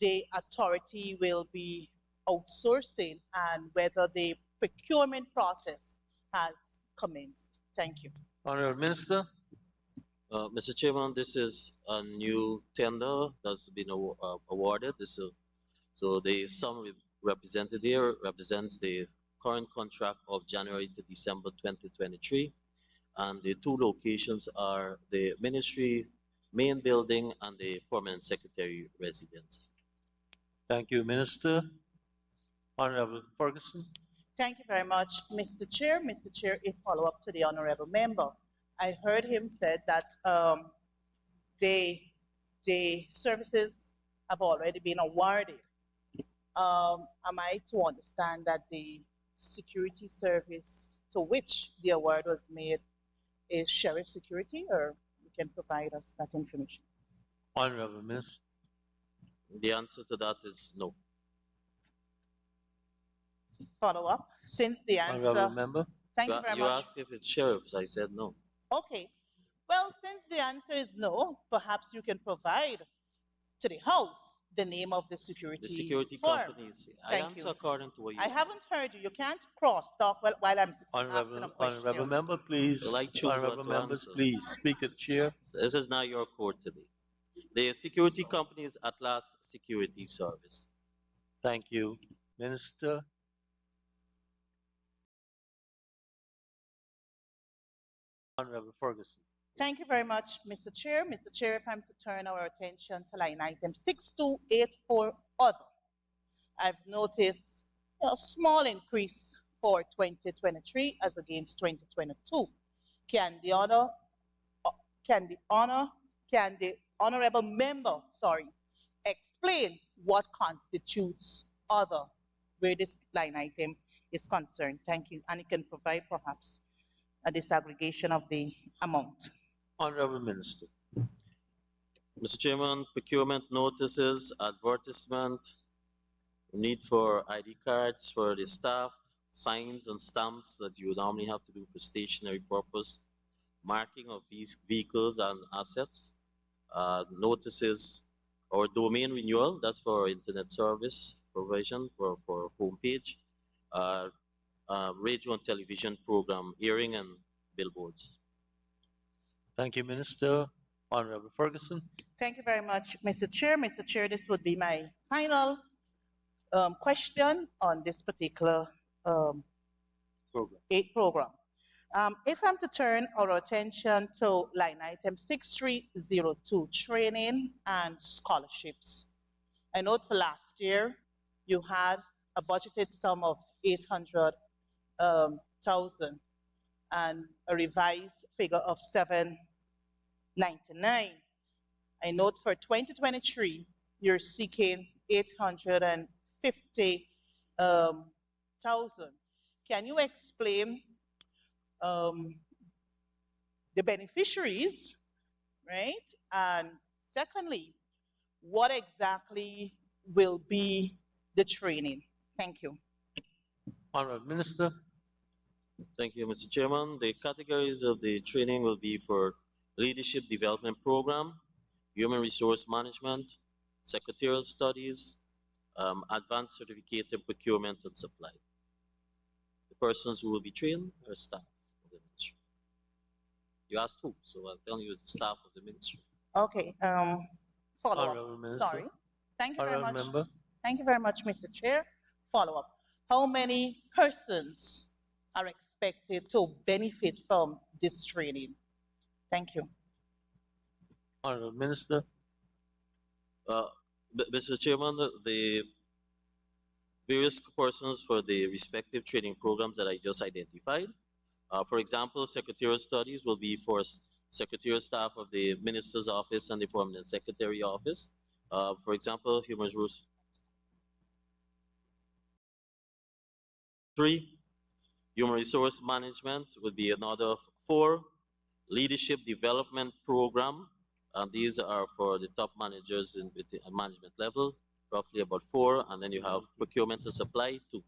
the authority will be outsourcing and whether the procurement process has commenced. Thank you. Honorable Minister. Mr. Chairman, this is a new tender that's been awarded. So the sum represented here represents the current contract of January to December 2023. And the two locations are the ministry main building and the permanent secretary residence. Thank you, Minister. Honorable Ferguson. Thank you very much, Mr. Chair. Mr. Chair, a follow-up to the honorable member. I heard him said that the services have already been awarded. Am I to understand that the security service to which the award was made is sheriff security, or you can provide us that information? Honorable Minister. The answer to that is no. Follow-up, since the answer... Honorable Member. Thank you very much. You asked if it's sheriffs, I said no. Okay, well, since the answer is no, perhaps you can provide to the House the name of the security The security firm. companies. I Thank answer you. according to what you I haven't heard you. You can't cross talk while I'm asking a Honorable question. member, please. Will I choose what Honorable to members, answer? please speak to the chair. So this is not your court today. The security company is Atlas Security Service. Thank you. Minister. Honorable Ferguson. Thank you very much, Mr. Chair. Mr. Chair, if I'm to turn our attention to line item 6284 other, I've noticed a small increase for 2023 as against 2022. Can the honorable member, explain what constitutes other where this line item is concerned? Thank you. And it can provide perhaps a disaggregation of the amount. Honorable Minister. Mr. Chairman, procurement notices, advertisement, need for ID cards for the staff, signs and stamps that you would normally have to do for stationary purpose, marking of these vehicles and assets, notices or domain renewal, that's for internet service provision for homepage, radio and television program airing and billboards. Thank you, Minister. Honorable Ferguson. Thank you very much, Mr. Chair. Mr. Chair, this would be my final question on this particular program. If I'm to turn our attention to line item 6302, training and scholarships. I note for last year, you had a budgeted sum of 800,000 and a revised figure of 799. I note for 2023, you're seeking 850,000. Can you explain the beneficiaries, right? And secondly, what exactly will be the training? Thank you. Honorable Minister. Thank you, Mr. Chairman. The categories of the training will be for leadership development program, human resource management, secretarial studies, advanced certificate in procurement and supply. The persons who will be trained are staff of the ministry. You asked who, so I'm telling you it's the staff of the ministry. Okay, follow Honorable up. Minister. Sorry. Thank you very Honorable much. member. Thank you very much, Mr. Chair. Follow up. How many persons are expected to benefit from this training? Thank you. Honorable Minister. Mr. Chairman, the various persons for the respective training programs that I just identified. For example, secretarial studies will be for secretarial staff of the Minister's Office and the Permanent Secretary Office. For example, human resource. 3, human resource management would be another 4. Leadership development program, these are for the top managers in the management level, roughly about 4, and then you have procurement and supply 2.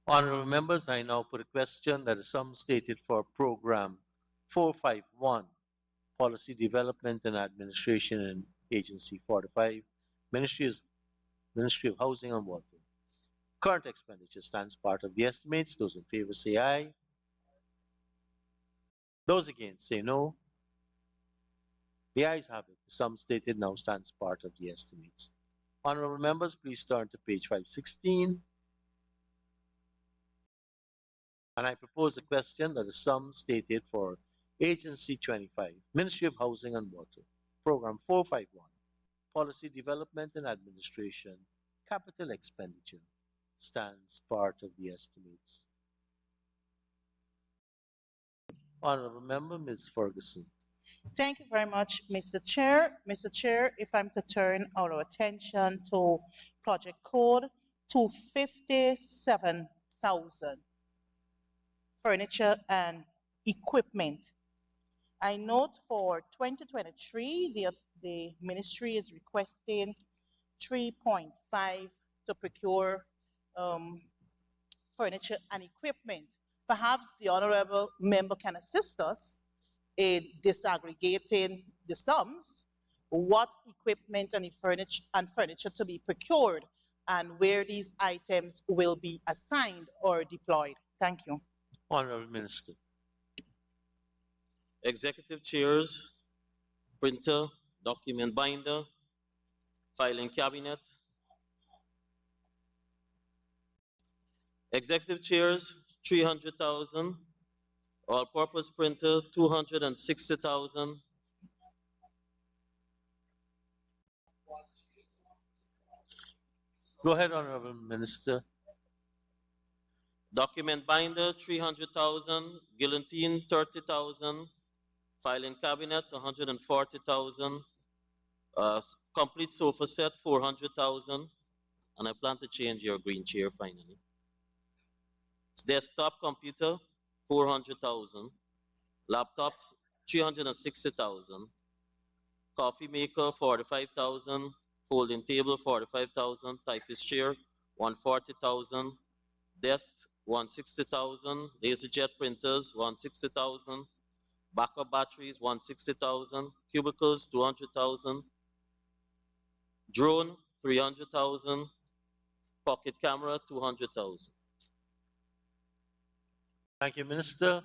Honorable members, I now put a question that is sum stated for program 451, Policy Development and Administration and Agency 45, Ministry of Housing and Water. Current expenditure stands part of the estimates. Those in favor say aye. Those against say no. The ayes have it. The sum stated now stands part of the estimates. Honorable members, please turn to page 516. And I propose a question that is sum stated for Agency 25, Ministry of Housing and Water, Program 451, Policy Development and Administration, Capital Expenditure, stands part of the estimates. Honorable Member, Ms. Ferguson. Thank you very much, Mr. Chair. Mr. Chair, if I'm to turn our attention to project code 257,000, furniture and equipment. I note for 2023, the ministry is requesting 3.5 to procure furniture and equipment. Perhaps the honorable member can assist us in disaggregating the sums, what equipment and furniture to be procured, and where these items will be assigned or deployed. Thank you. Honorable Minister. Executive chairs, printer, document binder, filing cabinet. Executive chairs, 300,000. All-purpose printer, 260,000. Go ahead, Honorable Minister. Document binder, 300,000. Guillotine, 30,000. Filing cabinets, 140,000. Complete sofa set, 400,000. And I plan to change your green chair finally. Desktop computer, 400,000. Laptops, 360,000. Coffee maker, 45,000. Folding table, 45,000. Typist chair, 140,000. Desks, 160,000. LaserJet printers, 160,000. Backup batteries, 160,000. Cubicles, 200,000. Drone, 300,000. Pocket camera, 200,000. Thank you, Minister.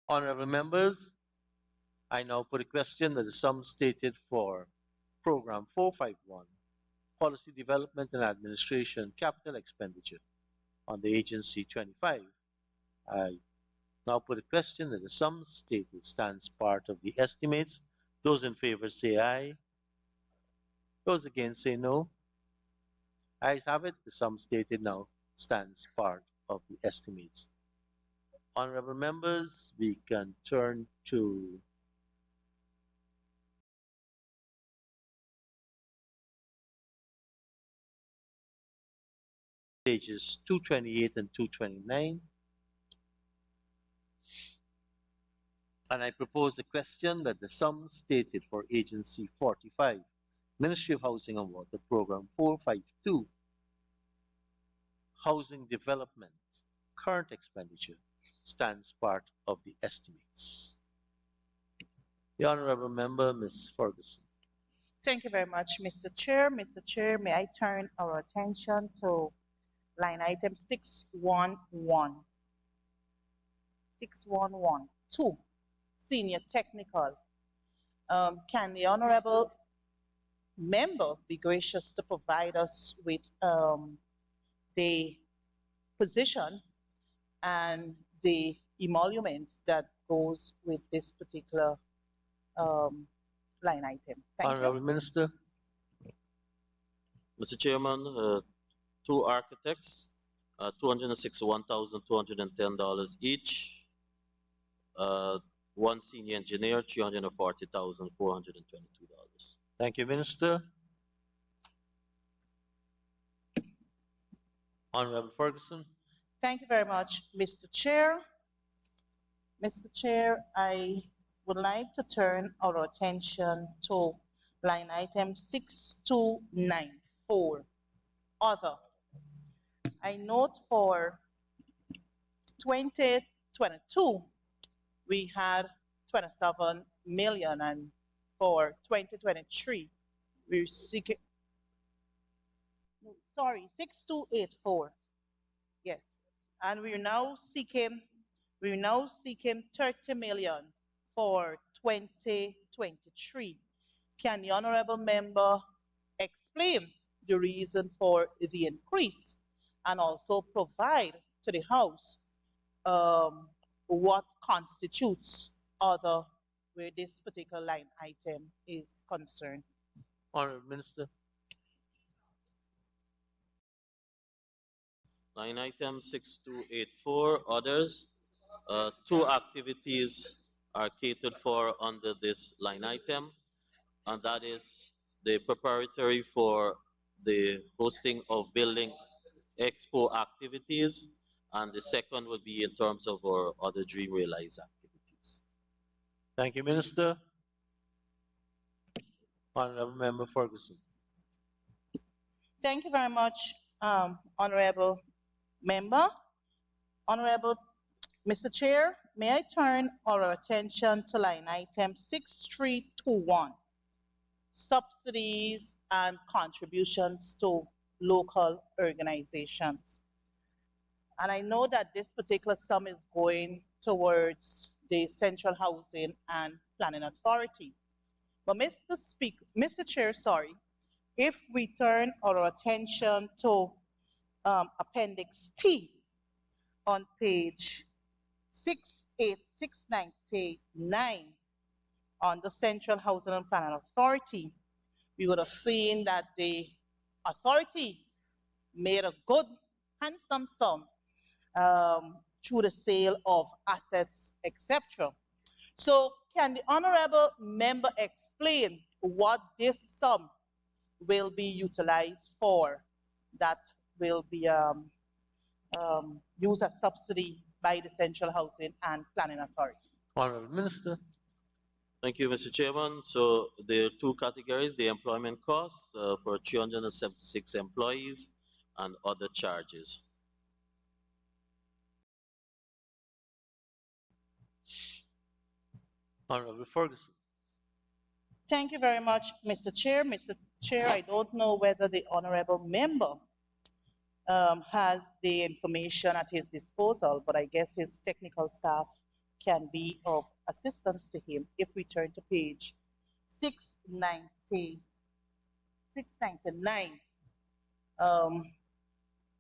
Honorable members, I now put a question that the sum stated for Program 451, Policy Development and Administration, Capital Expenditure on the Agency 25. I now put a question that the sum stated stands part of the estimates. Those in favor say aye. Those against say no. Ayes have it. The sum stated now stands part of the estimates. Honorable members, we can turn to pages 228 and 229. And I propose the question that the sum stated for Agency 45, Ministry of Housing and Water, Program 452, Housing Development, current expenditure, stands part of the estimates. The Honorable Member, Ms. Ferguson. Thank you very much, Mr. Chair. Mr. Chair, may I turn our attention to line item 611. 6112, Senior Technical. Can the Honorable Member be gracious to provide us with the position and the emoluments that goes with this particular line item? Thank Honorable you. Minister. Mr. Chairman, two architects, $261,210 each. One senior engineer, $340,422. Thank you, Minister. Honorable Ferguson. Thank you very much, Mr. Chair. Mr. Chair, I would like to turn our attention to line item 6294, Other. I note for 2022, we had 27 million, and for 2023, we're seeking, sorry, 6284. Yes, and we're now seeking 30 million for 2023. Can the Honorable Member explain the reason for the increase and also provide to the House what constitutes other where this particular line item is concerned? Honorable Minister. Line item 6284, others. Two activities are catered for under this line item, and that is the preparatory for the hosting of building expo activities, and the second would be in terms of our other Dream Realize activities. Thank you, Minister. Honorable Member Ferguson. Thank you very much, Honorable Member. Honorable Mr. Chair, may I turn our attention to line item 6321, subsidies and contributions to local organizations. And I know that this particular sum is going towards the Central Housing and Planning Authority. But Mr. Chair, sorry, if we turn our attention to Appendix T on page 699 on the Central Housing and Planning Authority, we would have seen that the authority made a good, handsome sum through the sale of assets, etc. So can the honorable member explain what this sum will be utilized for that will be used as subsidy by the Central Housing and Planning Authority? Honorable Minister. Thank you, Mr. Chairman. So there are two categories: the employment costs for 376 employees and other charges. Honorable Ferguson. Thank you very much, Mr. Chair. Mr. Chair, I don't know whether the honorable member has the information at his disposal, but I guess his technical staff can be of assistance to him if we turn to page 699.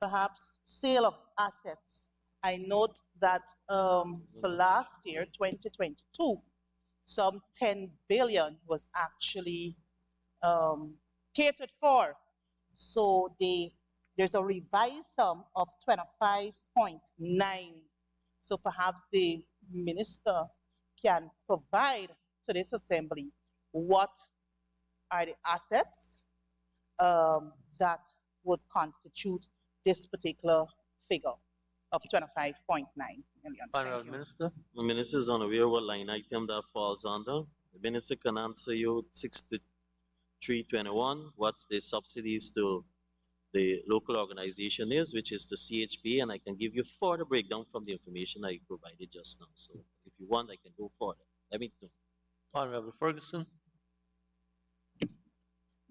Perhaps sale of assets. I note that for last year, 2022, some 10 billion was actually catered for. So there's a revised sum of 25.9. So perhaps the minister can provide to this assembly what are the assets that would constitute this particular figure of 25.9 million. Honorable Minister. The minister is unaware what line item that falls under. The minister can answer you 6321, what the subsidies to the local organization is, which is the CHP, and I can give you further breakdown from the information I provided just now. So if you want, I can go further. Let me know. Honorable Ferguson.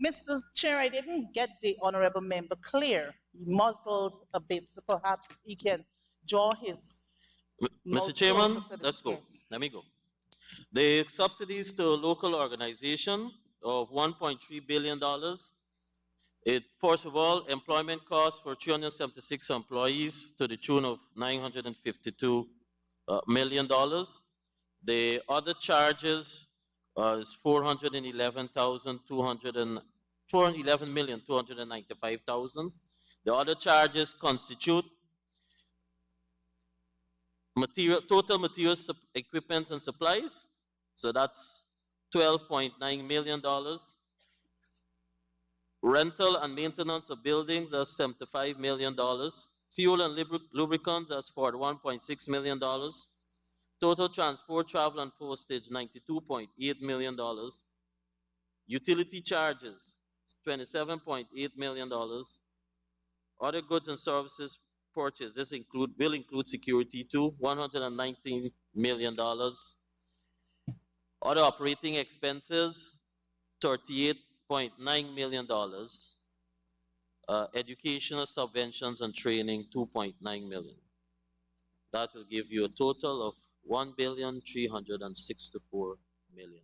Mr. Chair, I didn't get the honorable member clear. He muzzled a bit, so perhaps he can draw his Mr. Chairman, let's go. Yes. Let me go. The subsidies to local organization of $1.3 billion. First of all, employment costs for 376 employees to the tune of $952 million. The other charges is $411,295,000. The other charges constitute total materials, equipment, and supplies. So that's $12.9 million. Rental and maintenance of buildings, that's $75 million. Fuel and lubricants, that's $41.6 million. Total transport, travel, and postage, $92.8 million. Utility charges, $27.8 million. Other goods and services purchased, this will include security too, $119 million. Other operating expenses, $38.9 million. Educational subventions and training, $2.9 million. That will give you a total of $1,364 million.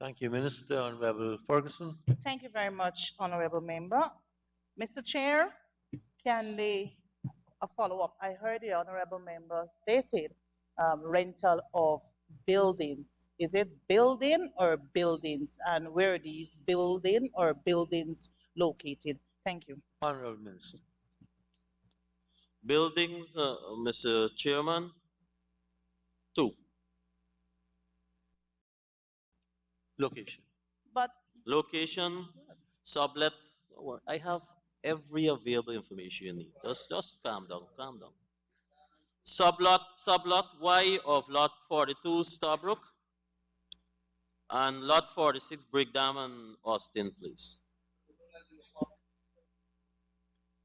Thank you, Minister. Honorable Ferguson. Thank you very much, honorable member. Mr. Chair, can a follow-up? I heard the honorable member stated rental of buildings. Is it building or buildings? And where are these building or buildings located? Thank you. Honorable Minister. Buildings, Mr. Chairman, 2. Location. But location, sublet. I have every available information you need. Just calm down, calm down. Sublot Y of lot 42 Starbrook and lot 46 Brickdam and Austin, please.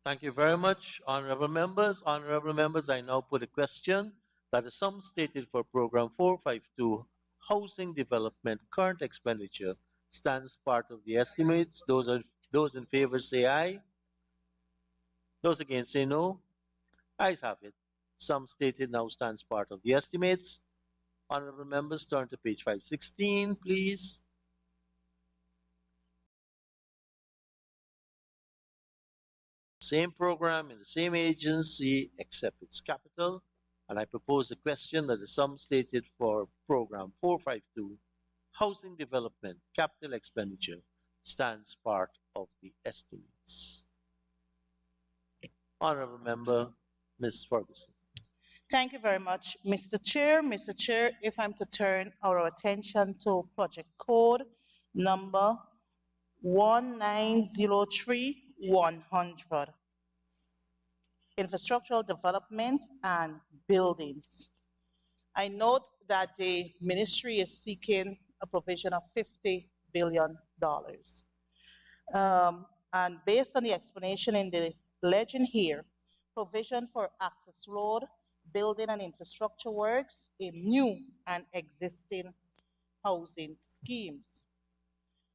Thank you very much, honorable members. Honorable members, I now put a question that the sum stated for Program 452, Housing Development Current Expenditure, stands part of the estimates. Those in favor say aye. Those against say no. Ayes have it. Sum stated now stands part of the estimates. Honorable members, turn to page 516, please. Same program in the same agency except its capital. And I propose a question that the sum stated for Program 452, Housing Development Capital Expenditure, stands part of the estimates. Honorable Member, Ms. Ferguson. Thank you very much, Mr. Chair. Mr. Chair, if I'm to turn our attention to project code number 1903-100, infrastructural development and buildings. I note that the ministry is seeking a provision of $50 billion. And based on the explanation in the legend here, provision for access road, building and infrastructure works in new and existing housing schemes.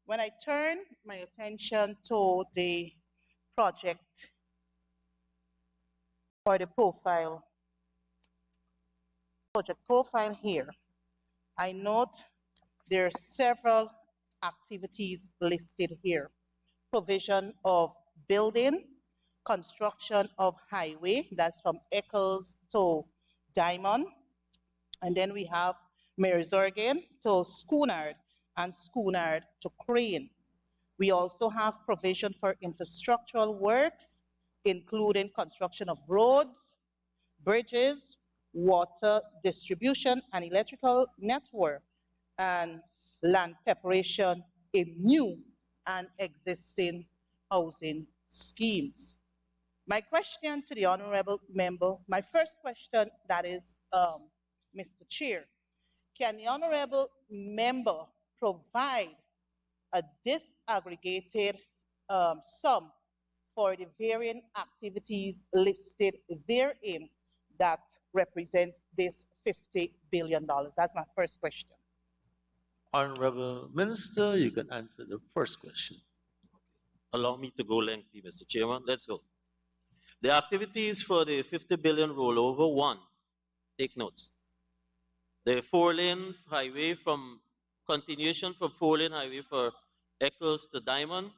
When I turn my attention to the project or the project profile here, I note there are several activities listed here. Provision of building, construction of highway, that's from Eccles to Diamond. And then we have Marysorgan to Schoonard and Schoonard to Crane. We also have provision for infrastructural works, including construction of roads, bridges, water distribution and electrical network, and land preparation in new and existing housing schemes. My question to the honorable member, my first question, that is, Mr. Chair, can the honorable member provide a disaggregated sum for the varying activities listed therein that represents this $50 billion? That's my first question. Honorable Minister, you can answer the first question. Allow me to go lengthy, Mr. Chairman. Let's go. The activities for the 50 billion rollover, one, take notes. The 4-lane highway continuation from 4-lane highway for Eccles to Diamond.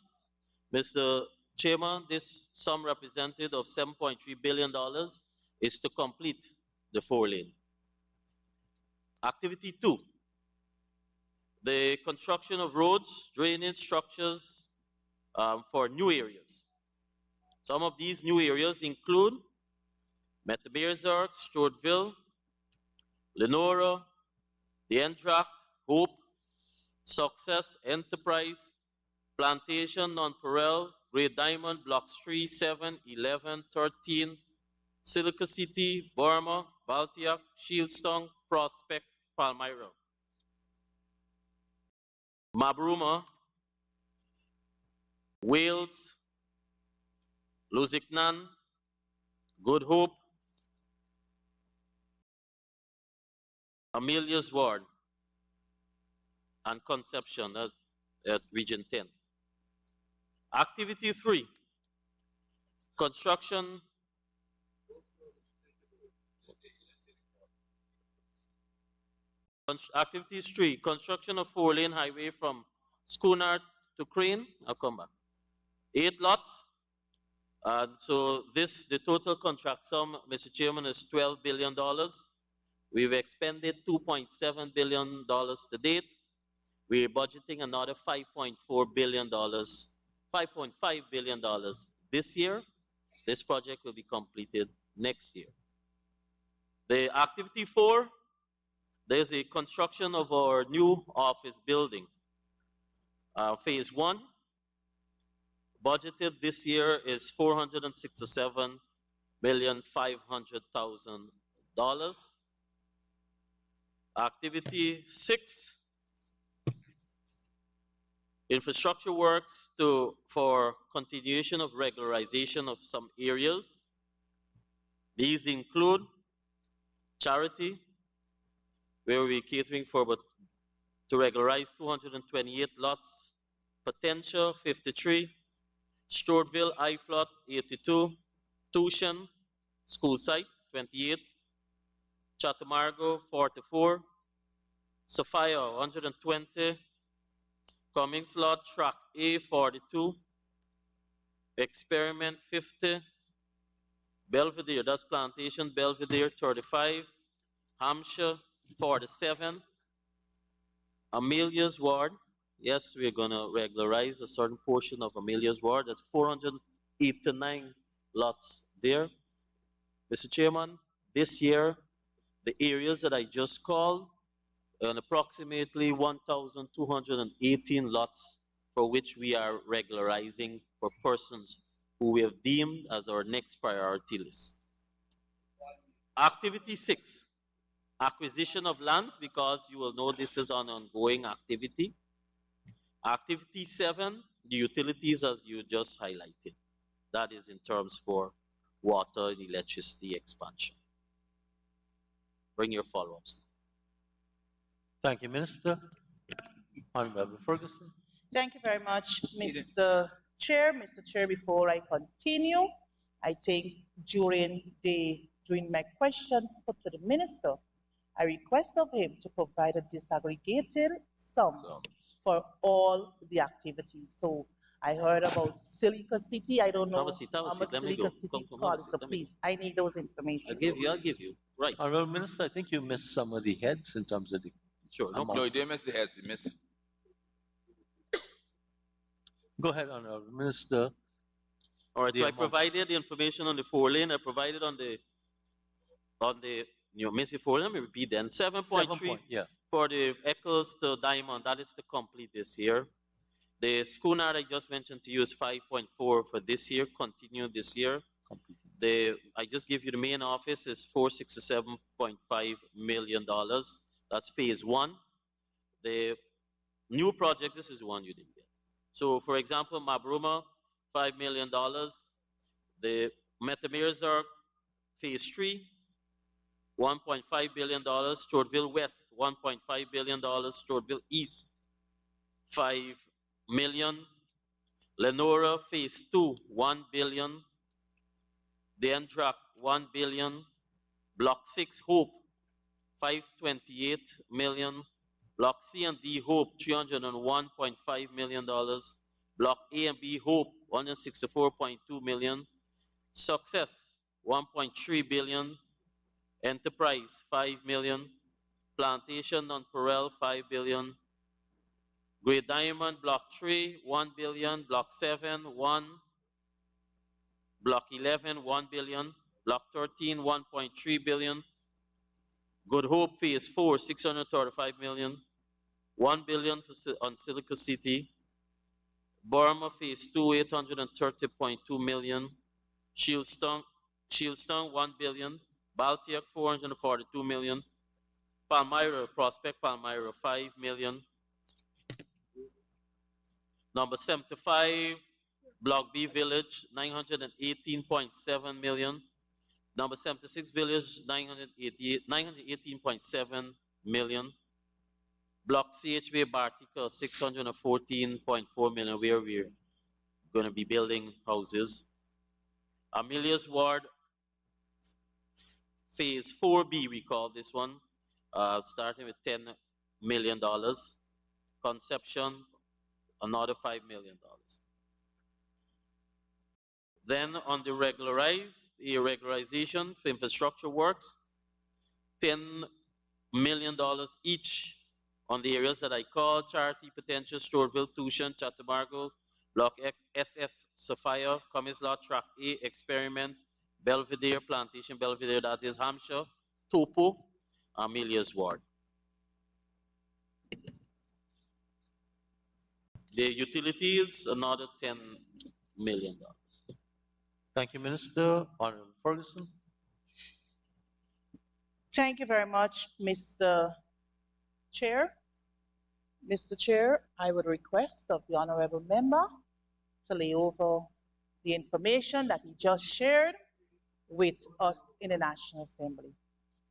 Mr. Chairman, this sum represented of $7.3 billion is to complete the 4-lane. Activity 2, the construction of roads, drainage structures for new areas. Some of these new areas include Metaberzark, Stroudville, Lenora, the Entract, Hope, Success, Enterprise, Plantation, Nonpareil, Great Diamond, Blocks 3, 7, 11, 13, Silica City, Burma, Baltiac, Shieldstone, Prospect, Palmyra. Mabruma, Wales, Lusignan, Good Hope, Amelia's Ward, and Conception at Region 10. Activity 3, construction. Activities 3, construction of 4-lane highway from Schoonard to Crane. I'll come back. 8 lots. So the total contract sum, Mr. Chairman, is $12 billion. We've expended $2.7 billion to date. We're budgeting another $5.4 billion, $5.5 billion this year. This project will be completed next year. The activity 4, there's a construction of our new office building. Phase 1, budgeted this year is $467,500,000. Activity 6, infrastructure works for continuation of regularization of some areas. These include Charity, where we're catering for about to regularize 228 lots. Potential 53. Stortville, I-Flot 82. Tushan, school site 28. Chatamargo 44. Sophia 120. Cummings Lot Track A 42. Experiment 50. Belvedere, that's Plantation, Belvedere 35. Hampshire 47. Amelia's Ward, yes, we're gonna regularize a certain portion of Amelia's Ward. That's 489 lots there. Mr. Chairman, this year, the areas that I just called, and approximately 1,218 lots for which we are regularizing for persons who we have deemed as our next priority list. Activity 6, acquisition of lands, because you will know this is an ongoing activity. Activity 7, the utilities as you just highlighted. That is in terms for water and electricity expansion. Bring your follow-ups. Thank you, Minister. Honorable Ferguson. Thank you very much, Mr. Chair. Mr. Chair, before I continue, I think during my questions put to the minister, I request of him to provide a disaggregated sum for all the activities. So I heard about Silica City. I don't know how much Silica City costs, so please, I need those information. I'll give you. Right. Honorable Minister, I think you missed some of the heads in terms of the sure. No, you didn't miss the heads, you missed. Go ahead, Honorable Minister. All right, so I provided the information on the 4-lane. I provided on the Missy 4-lane. Let me repeat then. 7.3 yeah. for the Eccles to Diamond. That is to complete this year. The schooner I just mentioned to you is 5.4 for this year, continue this year. I just give you the main office is $467.5 million. That's phase 1. The new project, this is one you didn't get. So for example, Mabruma, $5 million. The Metamirzark phase 3, $1.5 billion. Stortville West, $1.5 billion. Stortville East, $5 million. Lenora phase 2, $1 billion. The Endrak, $1 billion. Block 6 Hope, $528 million. Block C and D Hope, $301.5 million. Block A and B Hope, $164.2 million. Success, $1.3 billion. Enterprise, $5 million. Plantation Nonpareil, $5 billion. Great Diamond, Block 3, $1 billion. Block 7, 1. Block 11, $1 billion. Block 13, $1.3 billion. Good Hope Phase 4, $635 million. $1 billion on Silica City. Burma Phase 2, $830.2 million. Shieldstone, $1 billion. Baltiak, $442 million. Palmyra, Prospect Palmyra, $5 million. Number 75, Block B Village, $918.7 million. Number 76 Village, $918.7 million. Block CHB Bartica, $614.4 million, where we're going to be building houses. Amelia's Ward, Phase 4B, we call this one, starting with $10 million. Conception, another $5 million. Then on the regularization for infrastructure works, $10 million each on the areas that I call Charity, Potential, Storeville, Tushan, Chatamargo, Block SS, Sophia, Cummings Lot, Track A, Experiment, Belvedere, Plantation, Belvedere, that is Hampshire, Topo, Amelia's Ward. The utilities, another $10 million. Thank you, Minister. Honorable Ferguson. Thank you very much, Mr. Chair. Mr. Chair, I would request of the honorable member to lay over the information that he just shared with us in the National Assembly.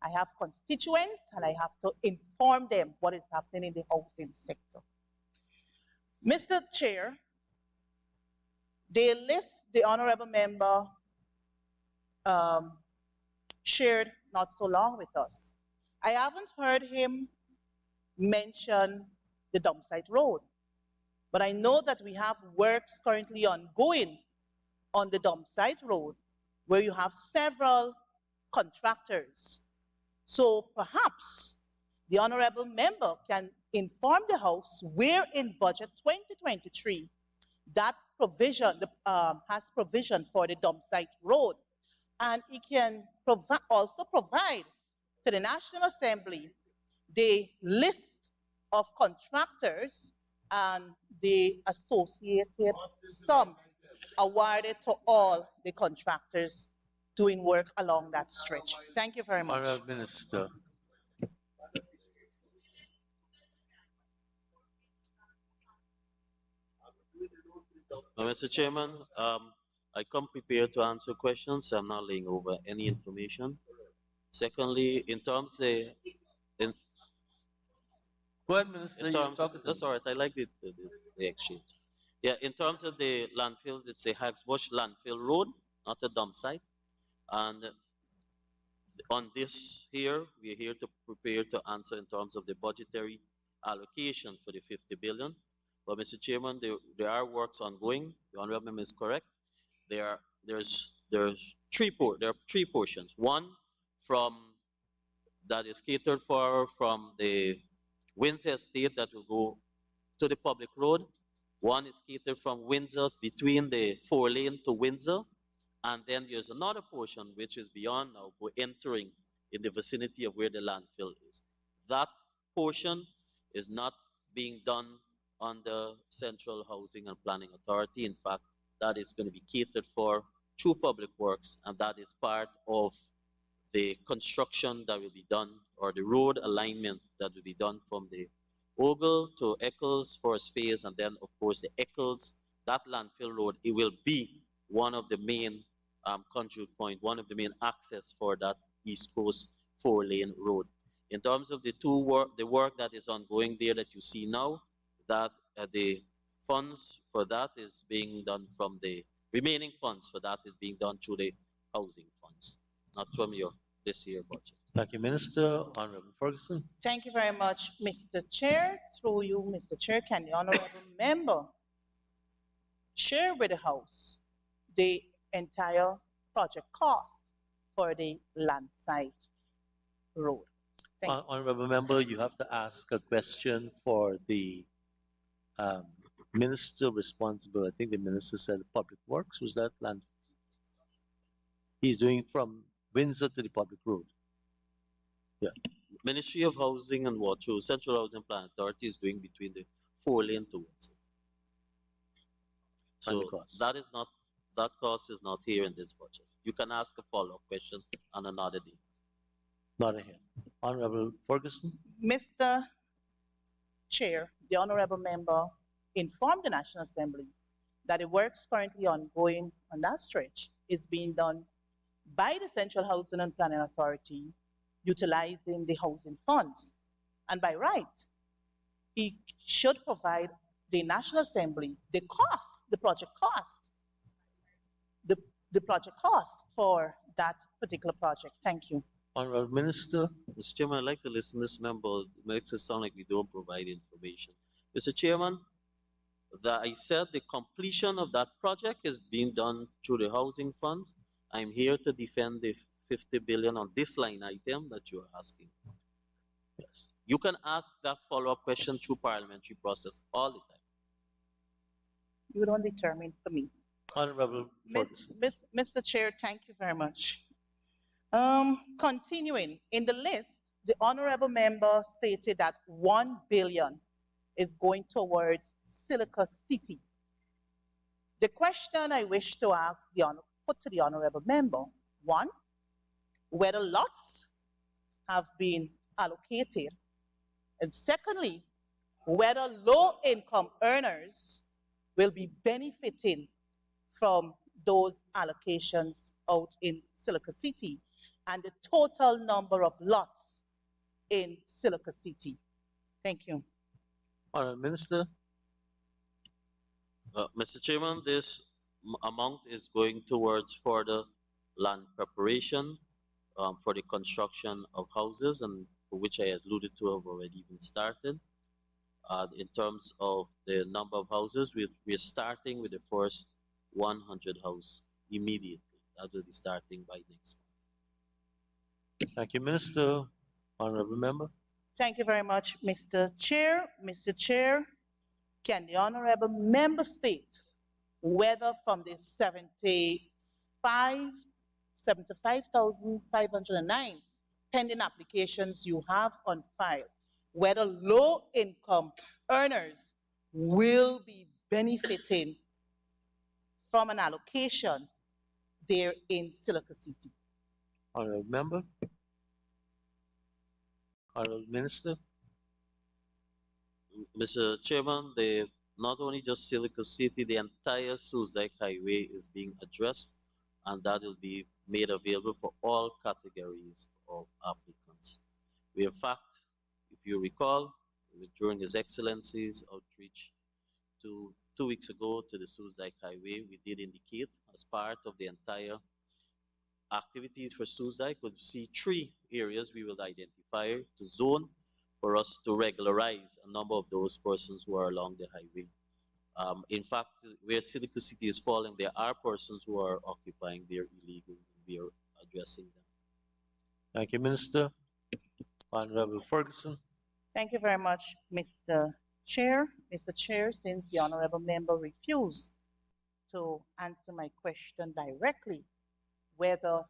I have constituents and I have to inform them what is happening in the housing sector. Mr. Chair, the list the honorable member shared not so long with us, I haven't heard him mention the dump site road, but I know that we have works currently ongoing on the dump site road where you have several contractors. So perhaps the honorable member can inform the House where in budget 2023 that provision has provision for the dump site road, and it can also provide to the National Assembly the list of contractors and the associated sum awarded to all the contractors doing work along that stretch. Thank you very much. Honourable Minister. Mr. Chairman, I come prepared to answer questions. I'm not laying over any information. Secondly, in terms the in Go ahead, Minister. in terms that's all right. I like the exchange. Yeah, in terms of the landfill, it's a Hagsbush landfill road, not a dump site. And on this here, we're here to prepare to answer in terms of the budgetary allocation for the 50 billion. But Mr. Chairman, there are works ongoing. The honorable member is correct. There's three portions. One from that is catered for from the Windsor Estate that will go to the public road. One is catered from Windsor between the 4-lane to Windsor. And then there's another portion which is beyond now, we're entering in the vicinity of where the landfill is. That portion is not being done under Central Housing and Planning Authority. In fact, that is going to be catered for through Public Works, and that is part of the construction that will be done, or the road alignment that will be done from the Ogle to Eccles Forest Phase, and then of course the Eccles, that landfill road, it will be one of the main conduit point, one of the main access for that East Coast 4-lane road. In terms of the work that is ongoing there that you see now, that the funds for that is being done from the remaining funds for that is being done through the housing funds, not from this year budget. Thank you, Minister. Honorable Ferguson. Thank you very much, Mr. Chair. Through you, Mr. Chair, can the honorable member share with the House the entire project cost for the landside road? Thank you. Honorable member, you have to ask a question for the minister responsible. I think the minister said Public Works. Was that land? He's doing from Windsor to the public road. Yeah. Ministry of Housing and Water, Central Housing Plan Authority is doing between the 4-lane to Windsor. So that cost is not here in this budget. You can ask a follow-up question on another day. Not ahead. Honorable Ferguson. Mr. Chair, the honorable member informed the National Assembly that the works currently ongoing on that stretch is being done by the Central Housing and Planning Authority utilizing the housing funds. And by right, it should provide the National Assembly the cost, the project cost, the project cost for that particular project. Thank you. Honorable Minister. Mr. Chairman, I'd like to listen to this member. It makes it sound like we don't provide information. Mr. Chairman, I said the completion of that project is being done through the housing fund. I'm here to defend the 50 billion on this line item that you're asking. Yes. You can ask that follow-up question through parliamentary process all the time. You don't determine for me. Honorable Mr. Chair, thank you very much. Continuing, in the list, the honorable member stated that 1 billion is going towards Silica City. The question I wish to ask put to the honorable member, one, whether lots have been allocated, and secondly, whether low-income earners will be benefiting from those allocations out in Silica City. and the total number of lots in Silica City? Thank you. Honorable Minister. Mr. Chairman, this amount is going towards further land preparation for the construction of houses, and for which I alluded to have already been started. In terms of the number of houses, we're starting with the first 100 house immediately. That will be starting by next month. Thank you, Minister. Honorable Member. Thank you very much, Mr. Chair. Mr. Chair, can the honorable member state whether from the 75,509 pending applications you have on file, whether low-income earners will be benefiting from an allocation there in Silica City? Honorable Member. Honorable Minister. Mr. Chairman, not only just Silica City, the entire Suzdijk Highway is being addressed, and that will be made available for all categories of applicants. We, in fact, if you recall, during His Excellency's outreach two weeks ago to the Suzdijk Highway, we did indicate as part of the entire activities for Suzdijk, we'll see 3 areas we will identify to zone for us to regularize a number of those persons who are along the highway. In fact, where Silica City is falling, there are persons who are occupying there illegally. We are addressing them. Thank you, Minister. Honorable Ferguson. Thank you very much, Mr. Chair. Mr. Chair, since the honorable member refused to answer my question directly, whether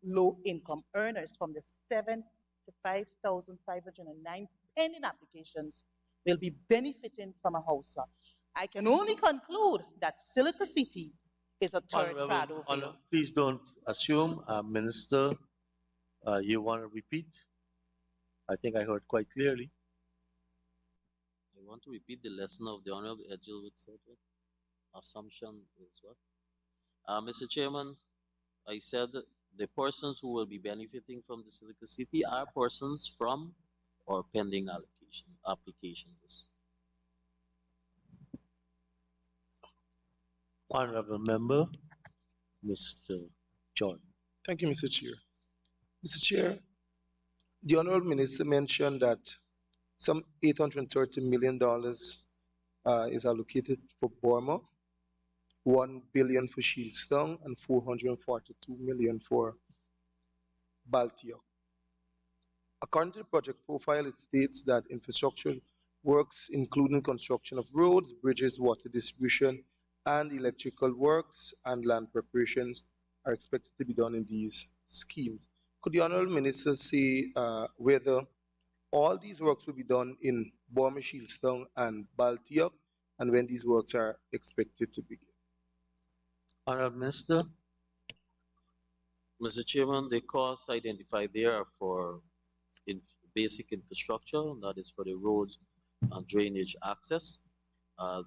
low-income earners from the 75,509 pending applications will be benefiting from a house lot, I can only conclude that Silica City is a third Prado. Please don't assume, Minister, you want to repeat? I think I heard quite clearly. I want to repeat the lesson of the Honorable Edgelwood said. Assumption is what? Mr. Chairman, I said that the persons who will be benefiting from the Silica City are persons from or pending applications. Honorable Member, Mr. John. Thank you, Mr. Chair. Mr. Chair, the Honorable Minister mentioned that some $830 million is allocated for Burma, $1 billion for Shieldstown, and $442 million for Baltiok. According to the project profile, it states that infrastructure works, including construction of roads, bridges, water distribution, and electrical works and land preparations, are expected to be done in these schemes. Could the Honorable Minister say whether all these works will be done in Burma, Shieldstown, and Baltiok, and when these works are expected to begin? Honorable Minister. Mr. Chairman, the costs identified there are for basic infrastructure, and that is for the roads and drainage access.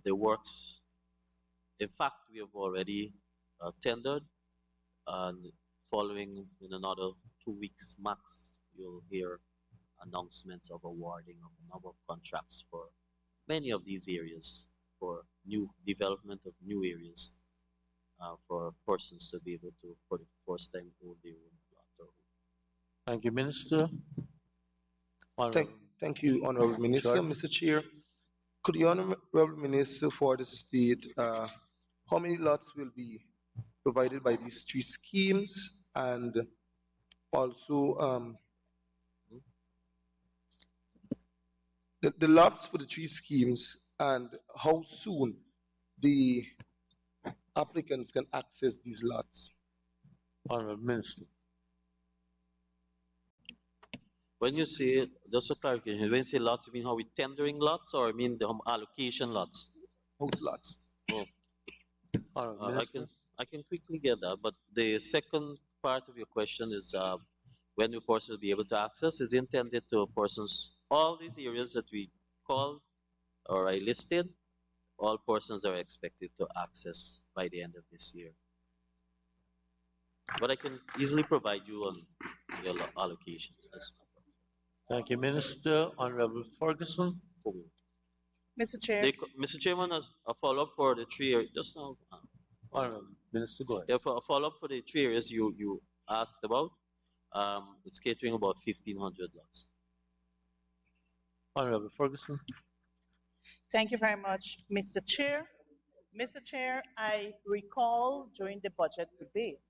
The works, in fact, we have already tendered, and following in another 2 weeks max, you'll hear announcements of awarding of a number of contracts for many of these areas, for new development of new areas, for persons to be able to, for the first time, own their own plot or home. Thank you, Minister. Thank you, Honorable Minister. Sure. Mr. Chair, could the Honorable Minister for the state, how many lots will be provided by these 3 schemes, and also the lots for the 3 schemes, and how soon the applicants can access these lots? Honorable Minister. When you say, just a clarification, when you say lots, you mean how we tendering lots, or you mean the allocation lots? House lots. Oh. Minister. I can quickly get that, but the second part of your question is when the person will be able to access is intended to persons, all these areas that we called or I listed, all persons are expected to access by the end of this year. But I can easily provide you on your allocations. Thank you, Minister. Honorable Ferguson. Mr. Chair. Mr. Chairman, as a follow-up for the 3 areas, just now. Honorable Minister, go ahead. Yeah, for a follow-up for the 3 areas you asked about, it's catering about 1,500 lots. Honorable Ferguson. Thank you very much, Mr. Chair. Mr. Chair, I recall during the budget debates,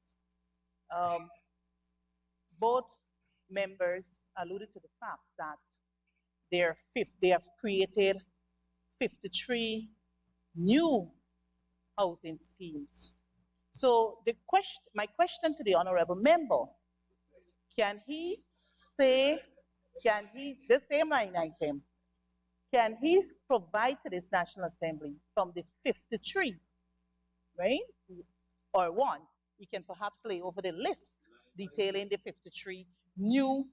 both members alluded to the fact that they have created 53 new housing schemes. So my question to the honorable member, can he, the same line item, can he provide to this National Assembly from the 53, right? Or one, he can perhaps lay over the list detailing the 53 new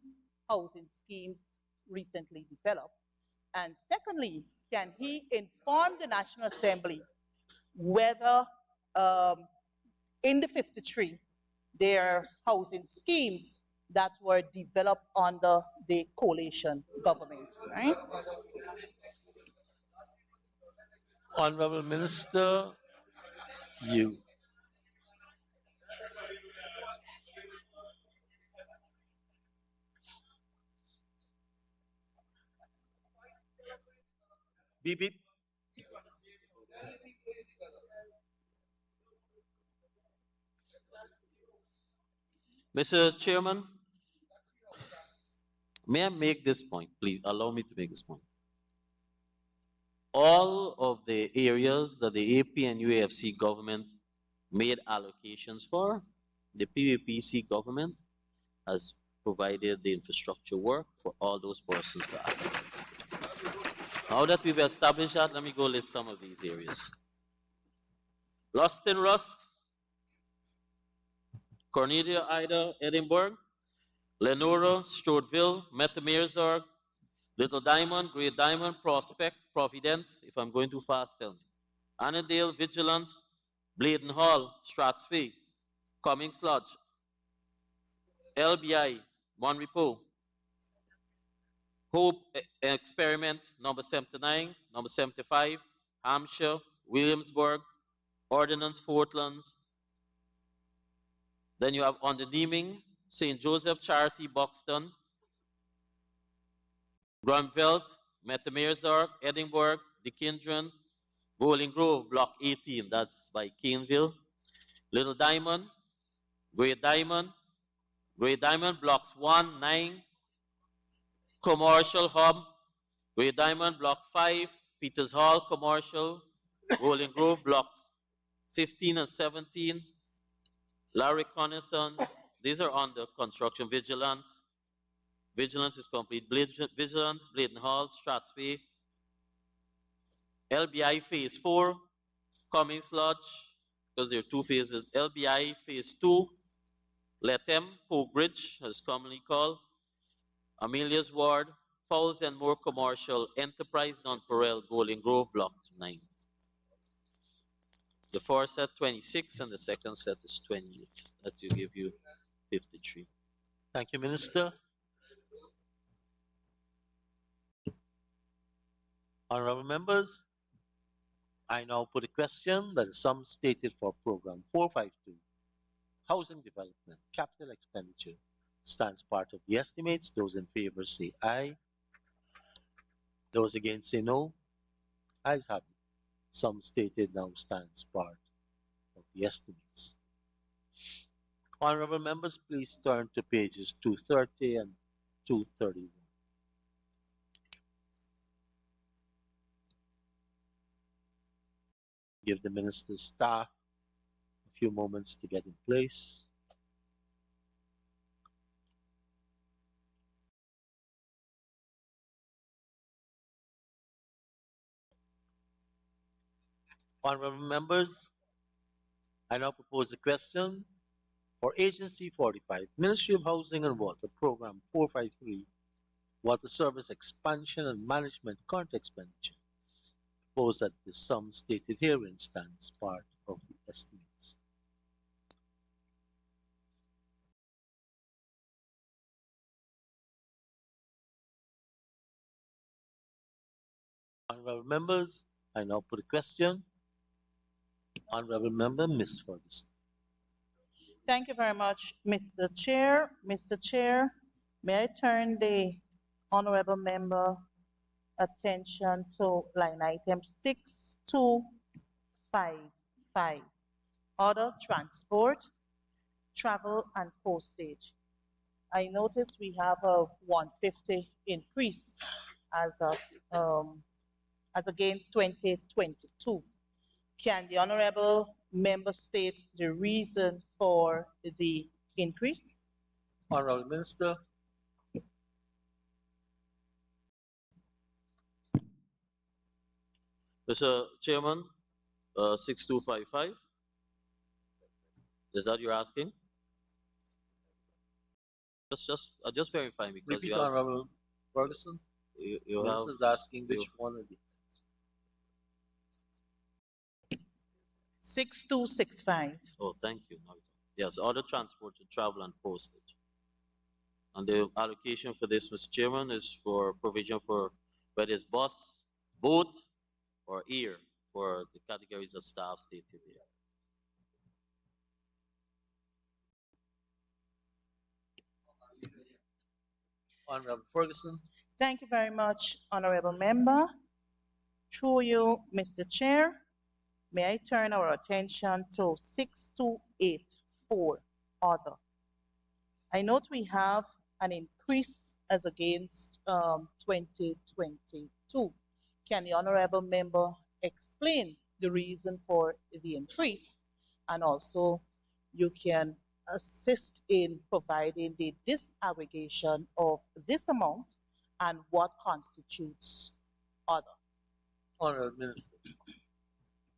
housing schemes recently developed. And secondly, can he inform the National Assembly whether in the 53 there are housing schemes that were developed under the coalition government, right? Honorable Minister, you. Beep, beep. Mr. Chairman, may I make this point? Please allow me to make this point. All of the areas that the AP and UAFC government made allocations for, the PVPC government has provided the infrastructure work for all those persons to access it. Now that we've established that, let me go list some of these areas. Lost in Rust, Cornelia Ida, Edinburgh, Lenora, Strodeville, Metamerzorg, Little Diamond, Great Diamond, Prospect, Providence, if I'm going too fast, tell me. Annandale, Vigilance, Bladen Hall, Strathspey, Cummings Lodge, LBI, Monrepo, Hope Experiment, number 79, number 75, Hampshire, Williamsburg, Ordnance, Fortlands. Then you have on the Deeming, St. Joseph, Charity, Buxton, Granville, Metamerzorg, Edinburgh, Dickinson, Bowling Grove, Block 18, that's by Caneville, Little Diamond, Great Diamond, Blocks 1, 9, Commercial Hub, Great Diamond, Block 5, Peters Hall, Commercial, Bowling Grove, Blocks 15 and 17, La Reconnaissance, these are under construction. Vigilance is complete. Vigilance, Bladen Hall, Strathspey, LBI Phase 4, Cummings Lodge, because there are 2 phases. LBI Phase 2, Letem, Poke Bridge, as commonly called, Amelia's Ward, Fowles and More Commercial, Enterprise, Nonpareil, Bowling Grove, Block 9. The first set 26 and the second set is 28. That will give you 53. Thank you, Minister. Honorable members, I now put a question that is sum stated for program 452, Housing Development, Capital Expenditure, stands part of the estimates. Those in favor say aye. Those against say no. Ayes have it. Sum stated now stands part of the estimates. Honorable members, please turn to pages 230 and 231. Give the minister's staff a few moments to get in place. Honorable members, I now propose a question for Agency 45, Ministry of Housing and Water, Program 453, Water Service Expansion and Management Current Expenditure. Propose that the sum stated herein stands part of the estimates. Honorable members, I now put a question. Honorable member, Ms. Ferguson. Thank you very much, Mr. Chair. Mr. Chair, may I turn the honorable member attention to line item 6255, other transport, travel and postage. I notice we have a 150 increase as against 2022. Can the honorable member state the reason for the increase? Honorable Minister. Mr. Chairman, 6255. Is that you're asking? Just verifying because Repeat, you have, Honorable Ferguson. you Minister have is asking which one of the 6265. Oh, thank you. Yes, other transport to travel and postage. And the allocation for this, Mr. Chairman, is for provision for whether it's bus, boat, or air for the categories of staff stated here. Honorable Ferguson. Thank you very much, honorable member. Through you, Mr. Chair, may I turn our attention to 6284, other. I note we have an increase as against 2022. Can the honorable member explain the reason for the increase? And also, you can assist in providing the disaggregation of this amount and what constitutes other. Honorable Minister.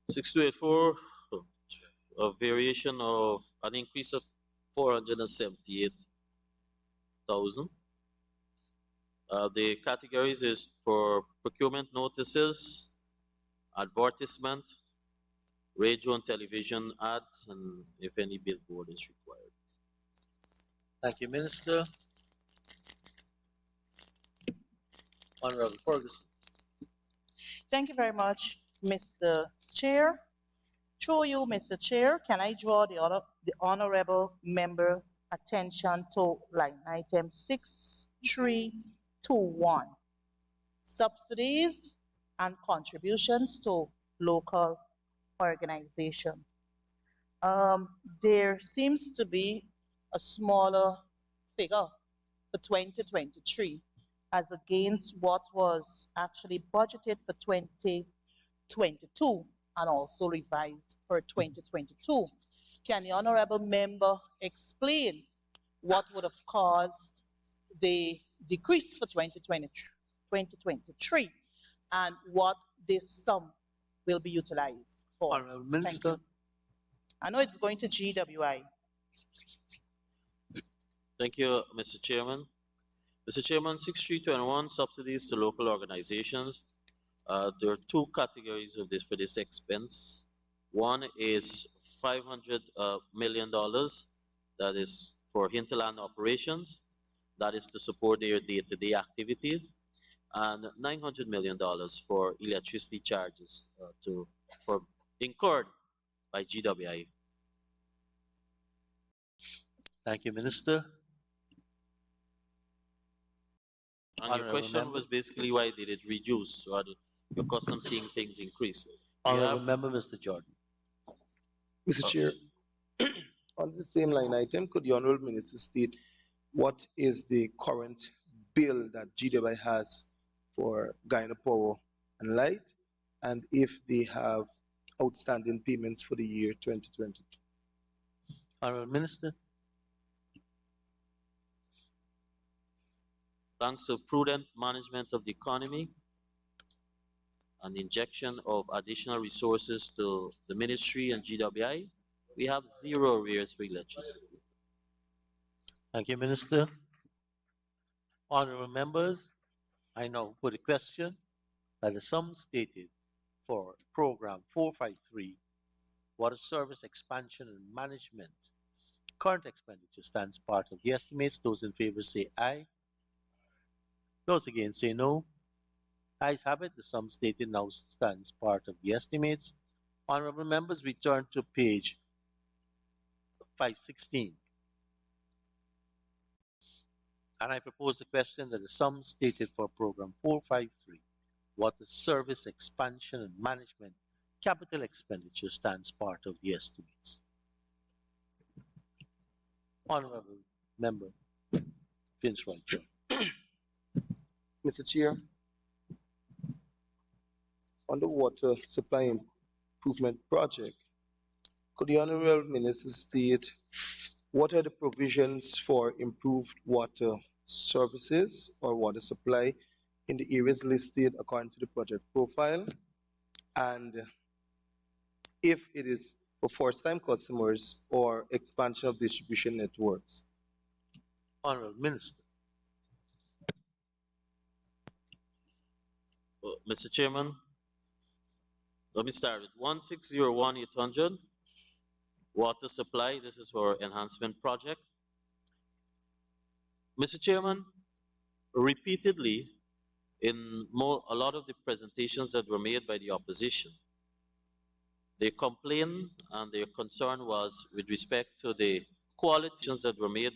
6284, a variation of an increase of 478,000. The categories is for procurement notices, advertisement, radio and television ads, and if any billboard is required. Thank you, Minister. Honorable Ferguson. Thank you very much, Mr. Chair. Through you, Mr. Chair, can I draw the honorable member attention to line item 6321, subsidies and contributions to local organization. There seems to be a smaller figure for 2023 as against what was actually budgeted for 2022 and also revised for 2022. Can the honorable member explain what would have caused the decrease for 2023 and what this sum will be utilized for? Honorable Minister. I know it's going to GWI. Thank you, Mr. Chairman. Mr. Chairman, 6321, subsidies to local organizations. There are two categories of this for this expense. One is $500 million, that is for hinterland operations, that is to support their day-to-day activities, and $900 million for electricity charges for incurred by GWI. Thank you, Minister. And your question was basically why did it reduce, or your custom seeing things increase? Honorable member, Mr. Jordan. Mr. Chair, on the same line item, could the Honorable Minister state what is the current bill that GWI has for Guyana Power and Light, and if they have outstanding payments for the year 2022? Honorable Minister. Thanks to prudent management of the economy and injection of additional resources to the ministry and GWI, we have zero arrears for electricity. Thank you, Minister. Honorable members, I now put a question that the sum stated for Program 453, Water Service Expansion and Management, current expenditure stands part of the estimates. Those in favor say aye. Those against say no. Ayes have it, the sum stated now stands part of the estimates. Honorable members, we turn to page 516. And I propose the question that the sum stated for program 453, water service expansion and management, capital expenditure stands part of the estimates. Honorable member, Finch White. Mr. Chair, on the water supply improvement project, could the Honorable Minister state what are the provisions for improved water services or water supply in the areas listed according to the project profile? And if it is for first-time customers or expansion of distribution networks? Honorable Minister. Mr. Chairman, let me start with 1601800, water supply. This is for enhancement project. Mr. Chairman, repeatedly in a lot of the presentations that were made by the opposition, their complaint and their concern was with respect to the qualities that were made by